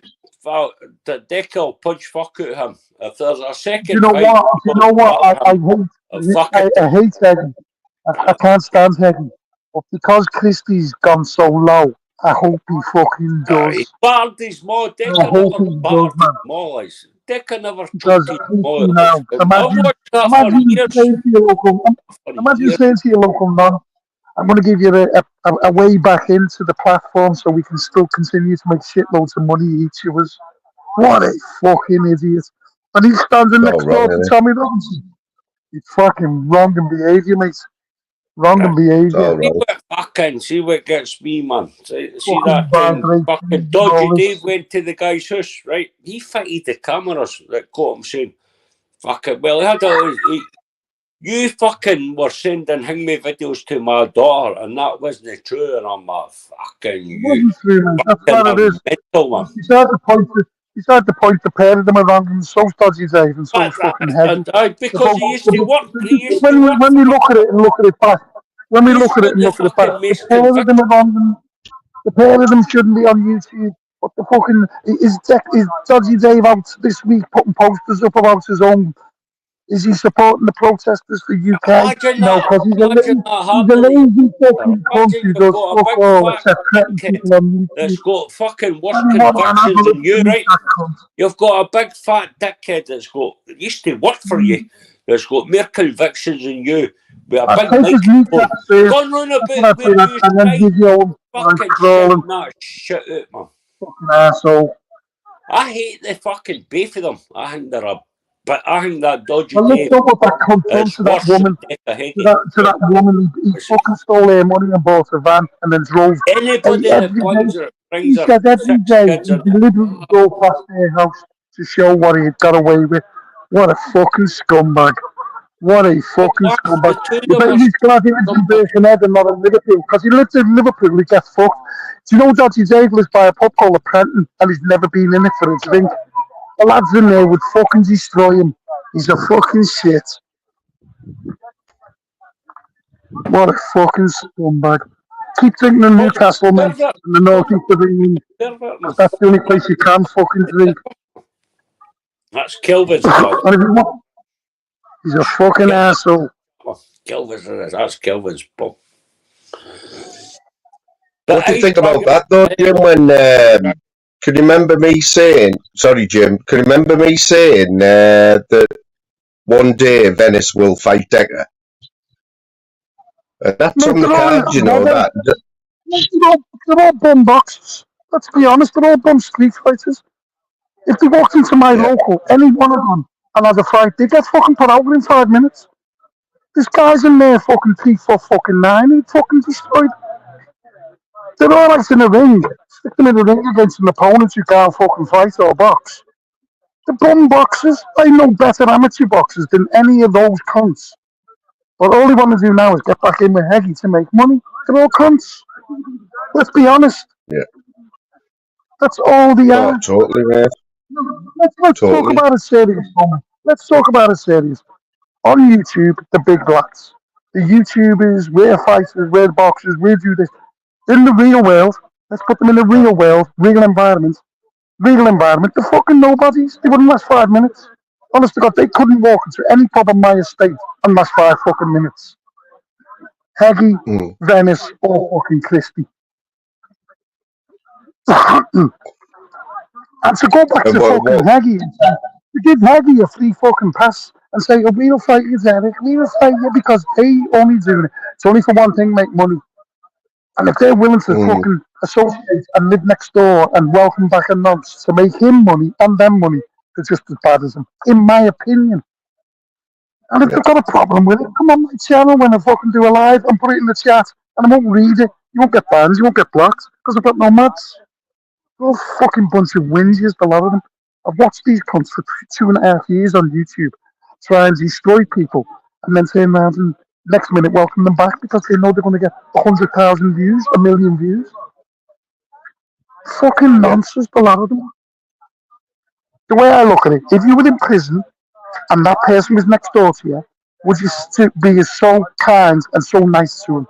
Dick will punch fuck out of him. If there's a second you know what? I hate Heggie. I can't stand Heggie. But because Christie's gone so low, I hope he fucking does. He barred his more. Dick never barred his more. Dick never took his more. Imagine saying to your local non, I'm going to give you a way back into the platform so we can still continue to make shitloads of money each of us. What a fucking idiot. And he's standing next door to Tommy Robinson. It's fucking wrong in behaviour, mate. Wrong in behaviour. See what gets me, man. See that fucking Dodgy Dave went to the guy's house, right? He fitted the cameras that caught him saying, fucking, well, he had you fucking were sending me videos to my daughter, and that wasn't true, and I'm like, fucking you. It wasn't true, man. That's what it is. Mental, man. He's had to point the pair of them around, and so's Dodgy Dave, and so's fucking Heavy. Because he used to work. When we look at it and look at it back, the pair of them shouldn't be on YouTube. What the fucking is Dodgy Dave out this week putting posters up about his own? Is he supporting the protesters for UK? No, because he's a lazy fucking cunt who does fuck all except threaten people on YouTube. That's got fucking worse convictions than you, right? You've got a big fat dickhead that's used to work for you, that's got more convictions than you. With a big microphone. Gone round about where you fucking shouting that shit out, man. Fucking asshole. I hate the fucking both of them. I think that Dodgy Dave. Let's talk about that content to that woman. To that woman, he fucking stole her money and bought a van and then drove. Anybody that brings he said every day he deliberately go past their house to show what he had got away with. What a fucking scumbag. What a fucking scumbag. You bet he's glad he lives in Birkenhead and not in Liverpool. Because he lives in Liverpool, he gets fucked. Do you know Dodgy Dave lives by a pub called the Prenton and he's never been in it for a drink? The lads in there would fucking destroy him. He's a fucking shit. What a fucking scumbag. Keep drinking the Newcastle, mate, in the northeast of England. Because that's the only place you can fucking drink. That's Kelvin's pub. He's a fucking asshole. Kelvin's, that's Kelvin's pub. What do you think about that, though, Jim? When can you remember me saying? Sorry, Jim. Can you remember me saying that one day Venice will fight Decker? That's on the cards, you know that. They're all bum boxers. Let's be honest, they're all bum street fighters. If they walked into my local, any one of them, and had a fight, they get fucking put out within 5 minutes. This guy's in there fucking 3-4-9, he'd fucking destroyed. They're all right in the ring. Stick them in the ring against an opponent who can't fucking fight or box. The bum boxers, I know better amateur boxers than any of those cunts. But all they want to do now is get back in with Heggie to make money. They're all cunts. Let's be honest. Yeah. That's all they are. Totally, man. Let's talk about it serious, moment. Let's talk about it serious. On YouTube, the big lads, the YouTubers, we're fighters, we're boxers, we do this. In the real world, let's put them in the real world, real environment, they're fucking nobodies. They wouldn't last 5 minutes. Honest to God, they couldn't walk into any pub on my estate and last 5 fucking minutes. Heggie, Venice, or fucking Christie. And to go back to fucking Heggie, to give Heggie a free fucking pass and say, oh, we'll fight you, Derek, we'll fight you, because they only doing it. It's only for one thing, make money. And if they're willing to fucking associate and live next door and welcome back a nonce to make him money and them money, they're just as bad as him, in my opinion. And if they've got a problem with it, come on my channel when I fucking do a live and put it in the chat, and I won't read it. You won't get banned, you won't get blocked, because I've got no mads. They're all fucking bunch of whinges, the lot of them. I've watched these cunts for 2.5 years on YouTube try and destroy people, and then turn around and next minute welcome them back because they know they're going to get 100,000 views, 1 million views. Fucking nonsense, the lot of them. The way I look at it, if you were in prison and that person was next door to you, would you be so kind and so nice to him?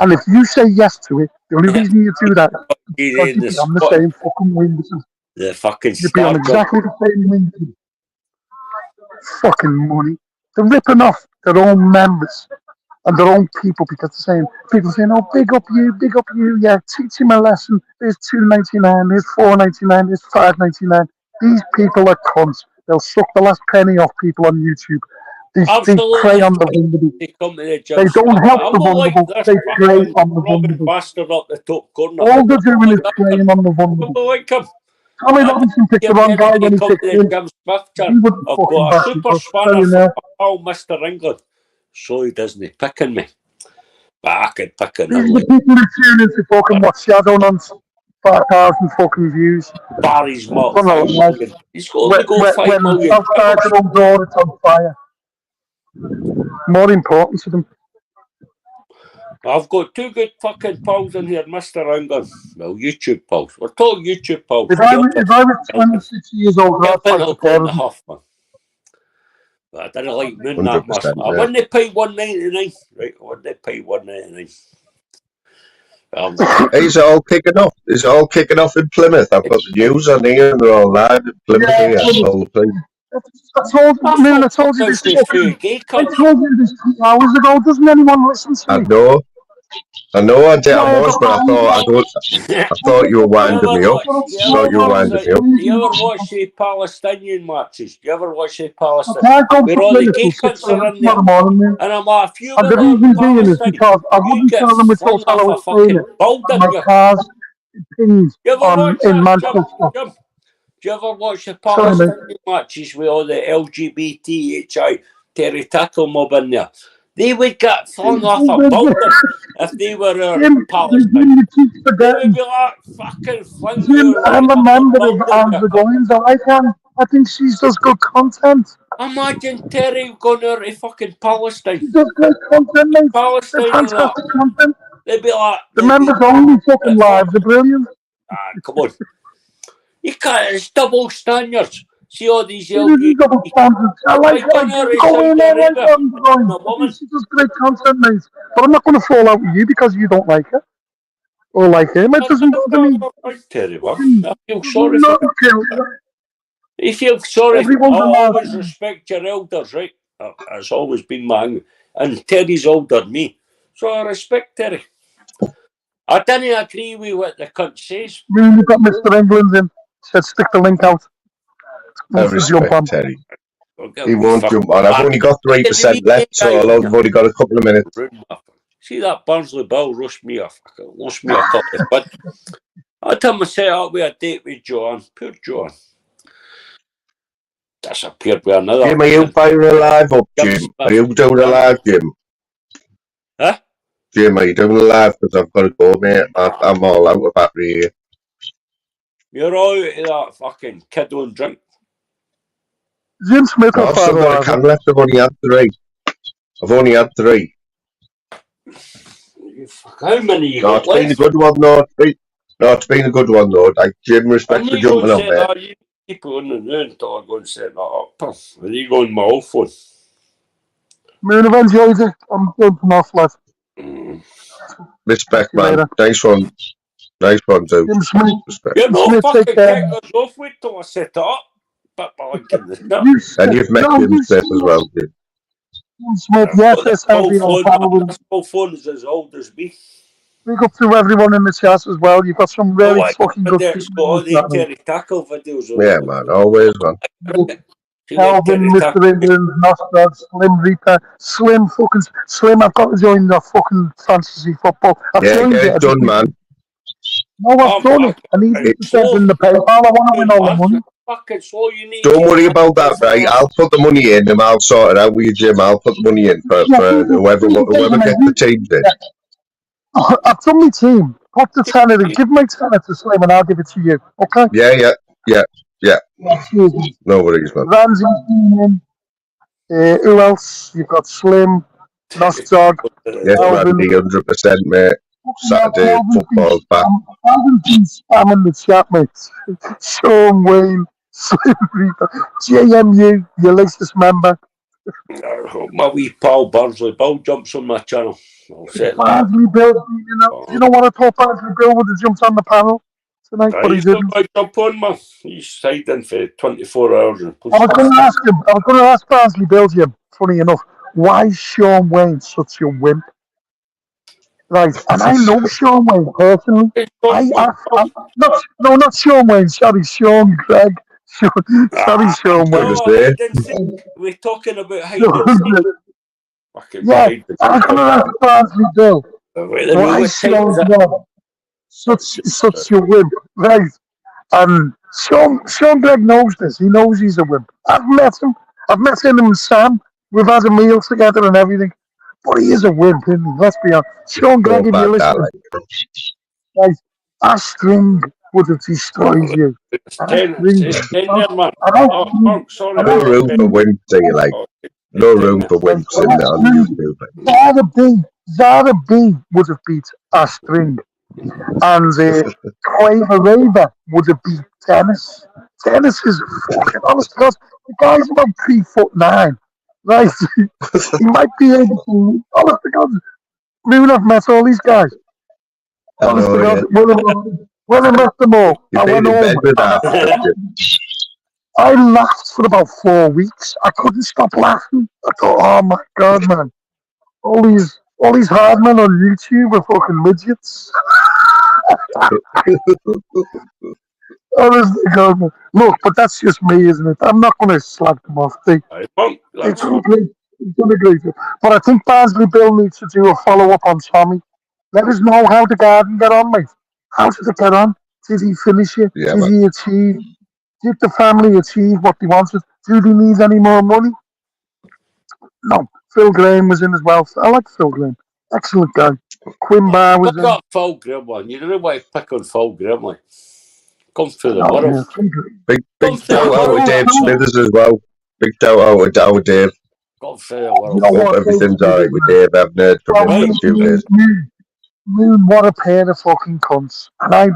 And if you say yes to it, the only reason you do that is because you'd be on the same fucking wing. The fucking you'd be on exactly the same wing. Fucking money. They're ripping off their own members and their own people because they're saying, people saying, oh, big up you, yeah, teach him a lesson. There's $2.99, there's $4.99, there's $5.99. These people are cunts. They'll suck the last penny off people on YouTube. They prey on the vulnerable. They don't help the vulnerable. They prey on the vulnerable. Bastard up the top corner. All they're doing is preying on the vulnerable. Tommy Robinson picked the wrong guy when he picked him. He wouldn't fucking back super spanner for Mr. England. So he doesn't picking me. But I could pick him. These are the people who tune in to fucking watch Shadow Nonce. 5,000 fucking views. Barry's mouth. He's got to go 5 million. Outside their own door, it's on fire. More important to them. I've got 2 good fucking pals in here, Mr. England. Well, YouTube pals. We're talking YouTube pals. If I was 26 years old, I'd fight the pair of them. But I didn't like Moon that much. I wouldn't pay $1.99. Right, I wouldn't pay $1.99. He's all kicking off. It's all kicking off in Plymouth. I've got the news on here, and they're all live in Plymouth here. I told you this 2 hours ago. Doesn't anyone listen to me? I know I did. I was, but I thought you were winding me up. Do you ever watch the Palestinian matches? Do you ever watch the Palestinian? Where all the gay cunts are in there. And I'm like, if you were on Palestine, you get flung off a fucking building. In Manchester. Do you ever watch the Palestinian matches with all the LGBTHI Terry Tackle mob in there? They would get flung off a building if they were Palestine. They would be like, fucking fling Jim, I'm a member of Andrew Goins. I think she does good content. Imagine Terry going out to fucking Palestine. She does great content, mate. Palestine, fantastic content. They'd be like... The members only fucking lives are brilliant. Come on. You can't, it's double standards. See all these It isn't double LGBT. standards. I like Go in Saudi Arabia, Arabia. a woman. She does great content, mate. But I'm not going to fall out with you because you don't like her or like him. It doesn't bother me. Terry, man. I feel There's sorry no for kill. you. Feel sorry. Everyone's I a always man. respect your elders, right? It's always been my. And Terry's older than me. So I respect Terry. I didn't agree with what the cunt says. You've got Mr. England in. Said stick the link out. I Wants to jump on. respect Terry. I'll He won't jump on. I've only got 3% left, so I've only got a couple of minutes. See that Barnsley Bill rushed me off. Lost me a couple of quid. I tell him I set up with a date with John. Poor John. Disappeared with another. Jim, are you firing a live up, Jim? Are you doing a live, Jim? Huh? Jim, are you doing a live? Because I've got to go, mate. I'm all out of battery here. You're all out of that fucking kid on drink. Jim Smith No, I've still got a can left. I've only had 3. How many you No, got it's been a left? good one, though. No, it's been a good one, though. Like, Jim, respect for jumping on, mate. You keep on the noon until I go and set that up. Are you going my old phone? Moon, I've enjoyed it. I'm jumping off, lad. Respect, man. Nice one. Nice one, dude. Jim Smith. Respect. You're not Smith, fucking take care. kick us off. Wait till I set it up. But I like it. And you've met Jim Smith as well, Jim. Jim Smith, yes, that's how we all follow. This whole phone is as old as me. Big up to everyone in the chat as well. You've got some really fucking good people. All the Terry Tackle videos. Yeah, man. Always, man. Calvin, Mr. England, Nostad, Slim Reaper, Slim, I've got to join the fucking fantasy football. I've joined get it. it done, man. No, I've done it. I need to send in the PayPal. I want to win all the money. Fucking so you need. Don't worry about that, right? I'll put the money in and I'll sort it out with you, Jim. I'll put the money in for whoever gets the teams in. I've done my team. Put the tenner in. Give my tenner to Slim and I'll give it to you. Okay? Yeah. No worries, man. Ramsey's been in. Who else? You've got Slim, Nostad. Yes, Randy, 100%, mate. Saturday football's back. I've been spamming the chat, mate. Sean Wayne, Slim Reaper, JMU, your latest member. My wee pal Barnsley Bill jumps on my channel. Barnsley Bill, you know what I thought Barnsley Bill would have jumped on the panel tonight, but he didn't. Jump on, man. He's hiding for 24 hours. I was going to ask Barnsley Bill, Jim, funny enough, why is Sean Wayne such a wimp? Right, and I know Sean Wayne personally. Not Sean Wayne, sorry, Sean Gregg. Sorry, Sean Wayne. We're talking about how yeah, I'm going to ask Barnsley Bill. Why is Sean Gregg such a wimp? Right, and Sean Gregg knows this. He knows he's a wimp. I've met him and Sam. We've had a meal together and everything. But he is a wimp, isn't he? Let's be honest. Sean Gregg, if you're listening, guys, that string would have destroyed you. No room for wimps, do you like? No room for wimps in there on YouTube. Zara B would have beat a string. And Quaver Raver would have beat Dennis. Dennis is fucking honest because the guy's about 3'9". Right, he might be able to. Honest to God, Moon, I've met all these guys. Honest to God, when I met them all, I went home. I laughed for about 4 weeks. I couldn't stop laughing. I thought, oh my God, man, all these hard men on YouTube are fucking midgets. Honestly, God, man. Look, but that's just me, isn't it? I'm not going to slag them off. They've done a great job. But I think Barnsley Bill needs to do a follow-up on Tommy. Let us know how the garden got on, mate. How did it get on? Did he finish it? Yeah, did he achieve? Did the family achieve what they wanted? Do they need any more money? No. Phil Graham was in as well. I like Phil Graham. Excellent guy. Quimbar was in. Got Phil Graham one. You don't want to pick on Phil Graham, like. Come through the world. Big shout out to Dave Smithers as well. Big shout out to Dave. Come through the world. Hope everything's alright with Dave. I've heard from him for a few days. Moon, what a pair of fucking cunts. And I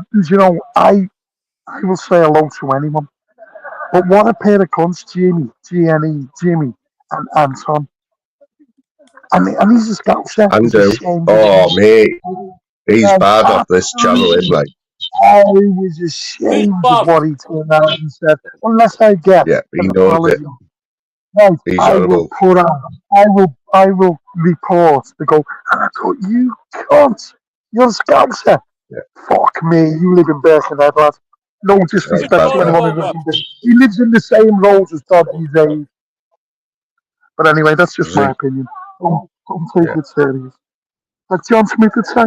I will say hello to anyone. But what a pair of cunts, Jimmy, Jimmy, and Anton. And he's a scouser. He's Andrew. ashamed of Oh, him. mate. He's Like, bad off this channel, isn't like? I was Who's ashamed of bad? what he turned out and said. Unless I get Yeah, he an knows it. apology, right, He's I will horrible. put out. I will report to go. And I thought, you cunt, you're a scouser. Yeah, Fuck me, you live in Birkenhead, lad. No that's Who's disrespect bad, to talking that. anyone who about, man? doesn't. He lives in the same roads as Dodgy's age. But anyway, that's just Is he? my opinion. Don't take Yeah. it serious. Like John Smith would say,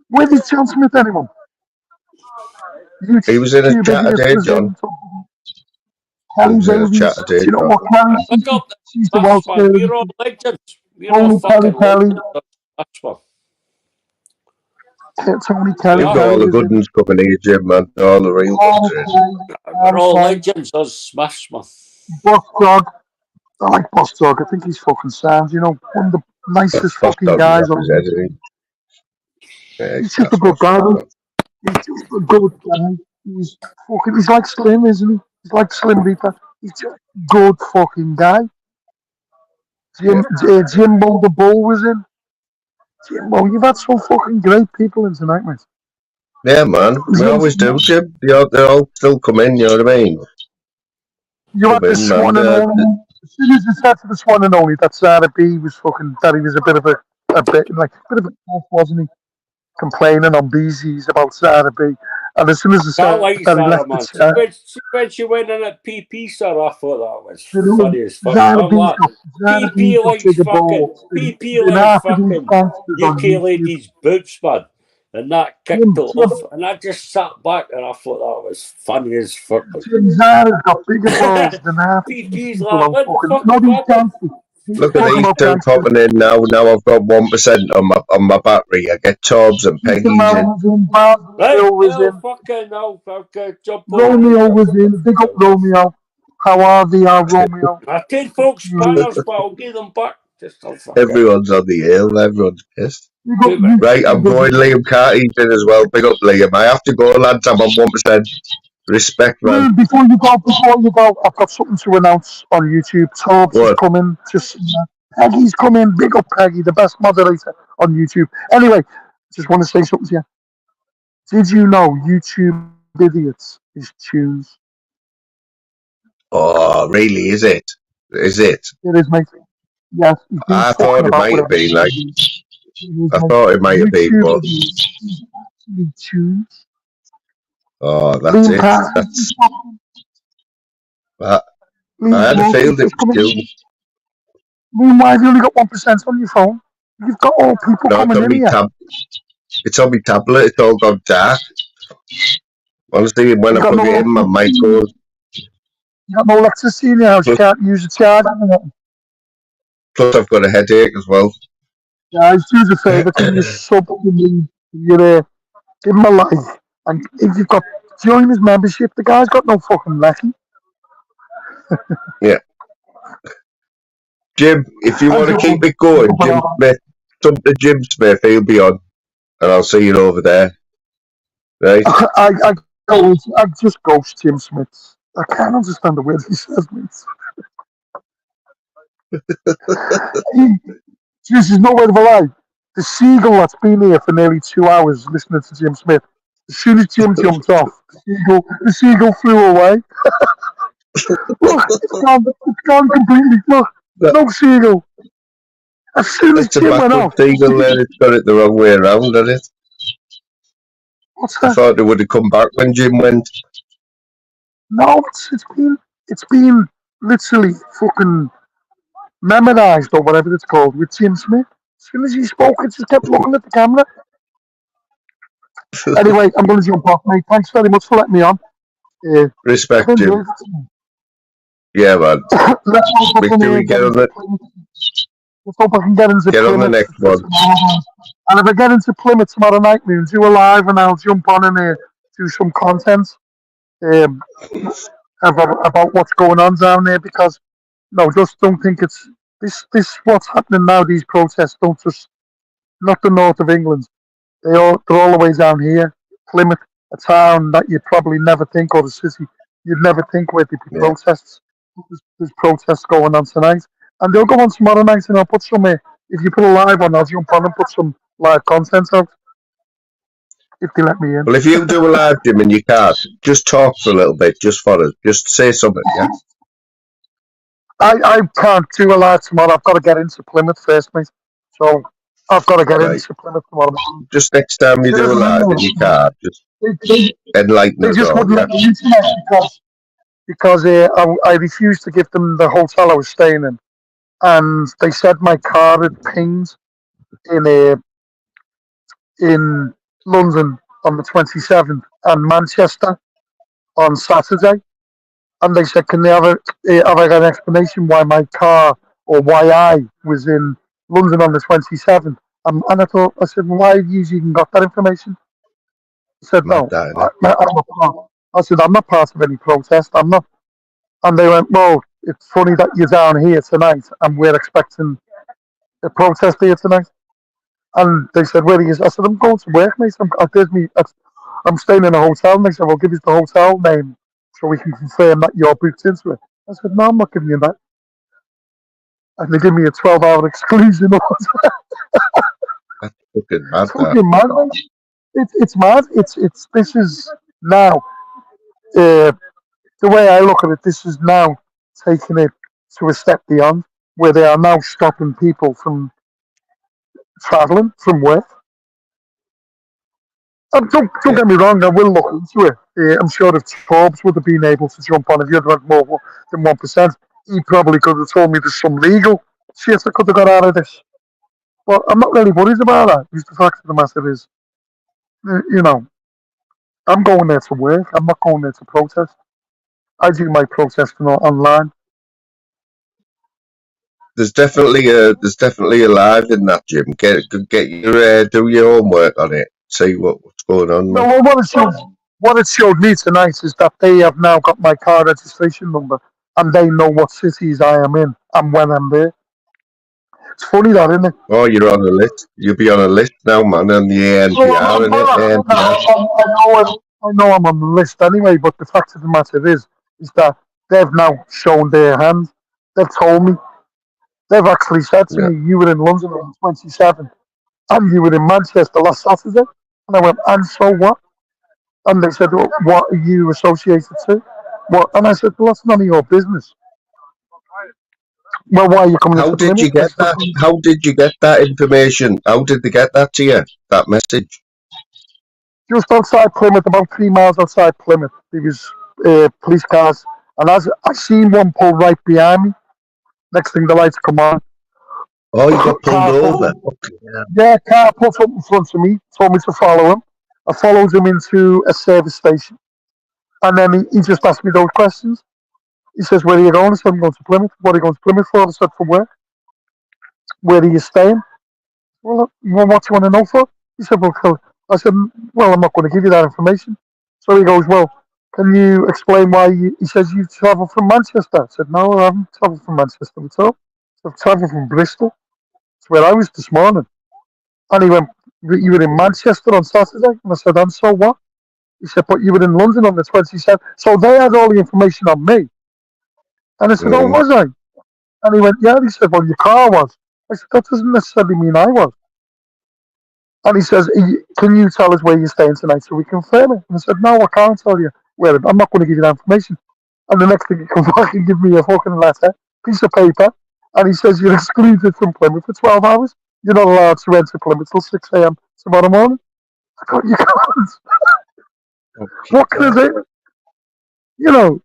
where is John Smith, anyone? He was in a YouTube chat idiots today, was John. in. He Kelly was in a chat Davies. Do today, you know John. what Kelly? Look up the She's the Smash, Welsh man. girl. We're all legends. We're all Tony fucking Kelly. legends of Smash, man. Tony We Kelly. Look at are. all the Was good in. ones coming here, Jim, man. All the real ones are in. We're all Anton. legends of Smash, man. Boss Dog. I like Boss Dog. I think he's fucking sound. You know, one of the nicest Boss fucking Dog is guys off on his head, the. isn't he? Yeah, He's he's just a class good boss, guy. Boss Dog. He's just a good guy. He's like Slim, isn't he? He's like Slim Reaper. He's just a good fucking guy. Yeah. Jimbo the Bull was in. Jimbo, you've had some fucking great people in tonight, mate. Yeah, man. We always do, Jim. They're all still come in, you know what I mean? You had Come the in, man. Swan and Only. As soon as you said to the Swan and Only that Sarah B was fucking, that he was a bit of a wasn't he? Complaining on BZ's about Sarah B. And as soon as he I said like that he Sarah, left the man. chat, When she went in at PP, sir, I thought that was you know, funny as fuck. Sarah I'm B's like, got PP likes bigger fucking, balls PP than likes half of these fucking gangsters on UK YouTube. ladies' boobs, man. And that kicked Jim, it off. And I just sat back and I thought that was funny as fuck. Jim Zara's got bigger balls than half of these PP's people like, on what the fucking, fuck not is these happening? gangsters. He's Look at talking these about two gangsters. popping in now. Now I've got 1% on my battery. I get Tobbs and Peter Peggy's Mel in. was in, Basil Right, was hell, in, fucking hell, fucking jump on Romeo was in, big up Romeo. How are they, Romeo? I take folks spanners, but I'll give them back. Just don't fuck it. Everyone's on the hill. Everyone's pissed. Too many. Right, I'm going Liam Carty's in as well. Big up Liam. I have to go, lads. I'm on 1%. Respect, man. Before you go, I've got something to announce on YouTube. Torbs is What? coming. Peggy's coming. Big up Peggy, the best moderator on YouTube. Anyway, just want to say something to you. Did you know YouTube Idiots is tunes? Oh, really? Is it? Is it? It is, mate. Yes, he's been I fucking thought it about might with have been like. it. I thought it might have been, YouTube but Idiots is actually tunes. oh, that's Liam it. Parsons That's. is fucking. I had a Liam feeling it is was coming. tunes. Meanwhile, you've only got 1% on your phone. You've got all people No, it's coming on in me here. It's on my tablet. It's all gone dark. Honestly, when I plug it in, my mic goes. You got no electricity in your house. You can't use a charger. Plus, I've got a headache as well. Guys, do us a favour. Can you sub to me? Give him a like. And if you've got join his membership, the guy's got no fucking lecky. Yeah. Jim, if you want to keep it going, Jim Smith, come to Jim Smith, he'll be on. And I'll see you over there. Right? I just ghost Jim Smith. I can't understand the words he says, mate. This is no word of a lie. The seagull that's been here for nearly 2 hours listening to Jim Smith, as soon as Jim jumped off, the seagull flew away. Look, it's gone completely. Look, no seagull. As soon as It's a Jim went backward off. seagull there. It's got it the wrong way around, hasn't it? What's I that? thought it would have come back when Jim went. No, it's been literally fucking memorized or whatever it's called with Jim Smith. As soon as he spoke, it just kept looking at the camera. Anyway, I'm going to jump off, mate. Thanks very much for letting me on. Respect, Jim. Yeah, man. Let's hope I can Get on the, let's hope I can get into get on the Plymouth next one. And if I get into Plymouth tomorrow night, we'll do a live and I'll jump on and do some content about what's going on down there, because no, just don't think it's this what's happening now. These protests don't just not the north of England. They're all the way down here, Plymouth. a town that you'd probably never think, or a city you'd never think where there'd be Yeah. protests. There's protests going on tonight, and they'll go on tomorrow night, and I'll put some. If you put a live on, I'll jump on and put some live content out if they let me in. Well, if you do a live, Jim, in your car, just talk for a little bit, just for us. Just say something, yeah? I can't do a live tomorrow. I've got to get into Plymouth first, mate. So I've got to get Right. into Plymouth tomorrow. Just next time you do a live in your car, just enlighten They us just all, wouldn't yeah? let me into it because I refused to give them the hotel I was staying in, and they said my car had pinged in London on the 27th and Manchester on Saturday. And they said, can they have an explanation why my car or why I was in London on the 27th? And I said, well, why have you even got that information? He said, Mad no. that, innit? I said, I'm not part of any protest. I'm not. And they went, well, it's funny that you're down here tonight and we're expecting a protest here tonight. And they said, where are you? I said, I'm going to work, mate. I'm staying in a hotel. And they said, well, give us the hotel name so we can confirm that you're booked into it. I said, no, I'm not giving you that. And they give me a 12-hour exclusion order. That's fucking mad, It's that. fucking mad, mate. It's mad. This is now, the way I look at it, this is now taking it to a step beyond, where they are now stopping people from travelling from work. Don't get me wrong, I will look into it. I'm sure if Forbes would have been able to jump on, if you had had more than 1%, he probably could have told me there's some legal shit I could have got out of this. But I'm not really worried about that. Just the fact of the matter is, I'm going there to work. I'm not going there to protest. I do my protesting online. There's definitely a live in that, Jim. Get your do your homework on it. See what's going on, No, man. what it showed me tonight is that they have now got my car registration number and they know what cities I am in and when I'm there. It's funny that, isn't it? Oh, you're on a list. You'll be on a list now, man, on the ANPR, innit? ANPR. I know I'm on the list anyway, but the fact of the matter is that they've now shown their hand. They've told me. They've actually said to Yeah. me, you were in London on the 27th and you were in Manchester last Saturday. And I went, and so what? And they said, well, what are you associated to? What? And I said, well, that's none of your business. Well, why are you coming How into did you Plymouth? get that? How did you get that information? How did they get that to you? That message? Just outside Plymouth, about 3 miles outside Plymouth, there was police cars. And as I seen one pull right behind me, next thing the lights come on. Oh, you got pulled Car over. pulled- Yeah, car pulled up in front of me, told me to follow him. I followed him into a service station. And then he just asked me those questions. He says, where are you going? I said, I'm going to Plymouth. What are you going to Plymouth for? I said, for work. Where are you staying? Well, what do you want to know for? He said, well, I said, well, I'm not going to give you that information. So he goes, well, can you explain why he says you travel from Manchester? I said, no, I haven't travelled from Manchester at all. I've travelled from Bristol. That's where I was this morning. And he went, you were in Manchester on Saturday? And I said, and so what? He said, but you were in London on the 27th. So they had all the information on me. And I said, oh, was I? And he went, yeah. He said, well, your car was. I said, that doesn't necessarily mean I was. And he says, can you tell us where you're staying tonight so we confirm it? And I said, no, I can't tell you where. I'm not going to give you that information. And the next thing he comes back and give me a fucking letter, piece of paper, and he says, you're excluded from Plymouth for 12 hours. You're not allowed to enter Plymouth till 6 a.m. tomorrow morning. I thought, you can't. What can I do? You know,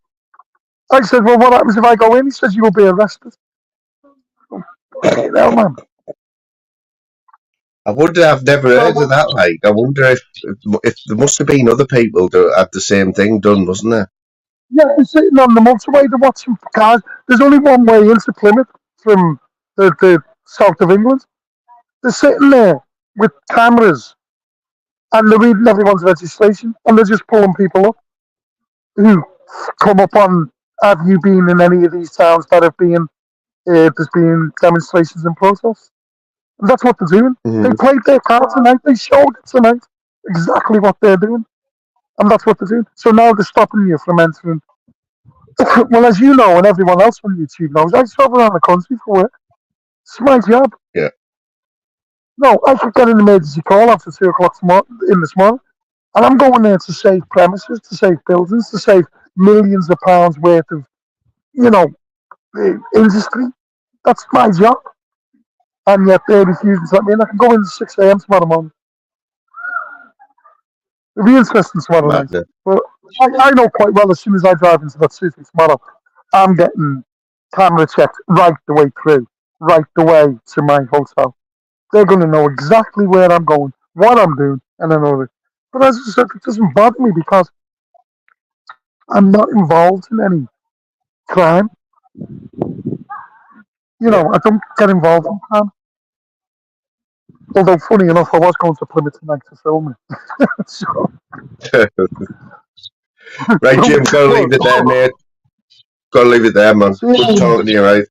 I said, well, what happens if I go in? He says, you'll be arrested. Hell, man. I wonder. I've never heard of that. Like, I wonder if there must have been other people that had the same thing done, wasn't there? Yeah, they're sitting on the motorway, they're watching cars. There's only one way into Plymouth from the south of England. They're sitting there with cameras and they're reading everyone's registration and they're just pulling people up who come up on, have you been in any of these towns that have been, there's been demonstrations and protests? And that's what they're doing. They played their card tonight, they showed it tonight, exactly what they're doing. And that's what they're doing. So now they're stopping you from entering. Well, as you know, and everyone else on YouTube knows, I travel around the country for work. It's my job. Yeah. No, I could get an emergency call after 2 o'clock in this morning, and I'm going there to save premises, to save buildings, to save millions of pounds worth of, industry. That's my job. And yet they're refusing to let me in. I can go in at 6 a.m. tomorrow morning. It'll be interesting tomorrow night. Madness. But I know quite well as soon as I drive into that city tomorrow, I'm getting camera checked right the way through, right the way to my hotel. They're going to know exactly where I'm going, what I'm doing, and I know it. But as I said, it doesn't bother me because I'm not involved in any crime. I don't get involved in crime. Although, funny enough, I was going to Plymouth tonight to film it. So, Right, Jim, gotta leave it there, mate. Gotta leave it there, man. Good talking to you, right?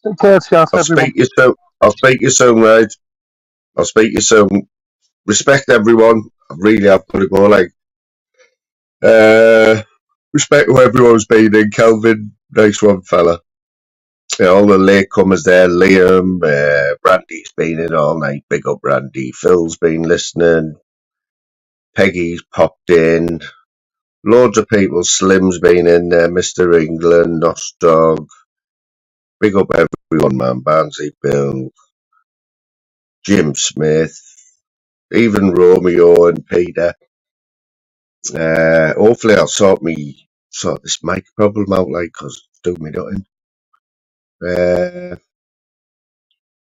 Take care, chat, I'll everyone. speak to you soon. I'll speak to you soon, right? I'll speak to you soon. Respect everyone. I really have got to go. Like, respect who everyone's been in. Kelvin, nice one, fella. All the latecomers there. Liam, Brandy's been in all night. Big up, Brandy. Phil's been listening. Peggy's popped in. Loads of people. Slim's been in there. Mr. England, Nostog. Big up everyone, man. Barnsley Bill, Jim Smith, even Romeo and Peter. Hopefully I'll sort this mic problem out, like, because it's doing me nothing.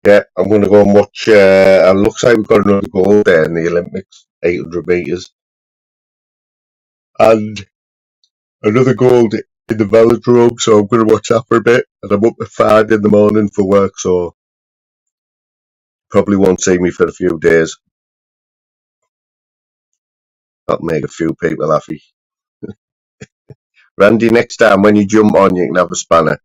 Yeah, I'm going to go and watch. It looks like we've got another gold there in the Olympics, 800 metres. And another gold in the velodrome, so I'm going to watch that for a bit. And I'm up at 5 in the morning for work, so probably won't see me for a few days. That'll make a few people happy. Randy, next time when you jump on, you can have a spanner.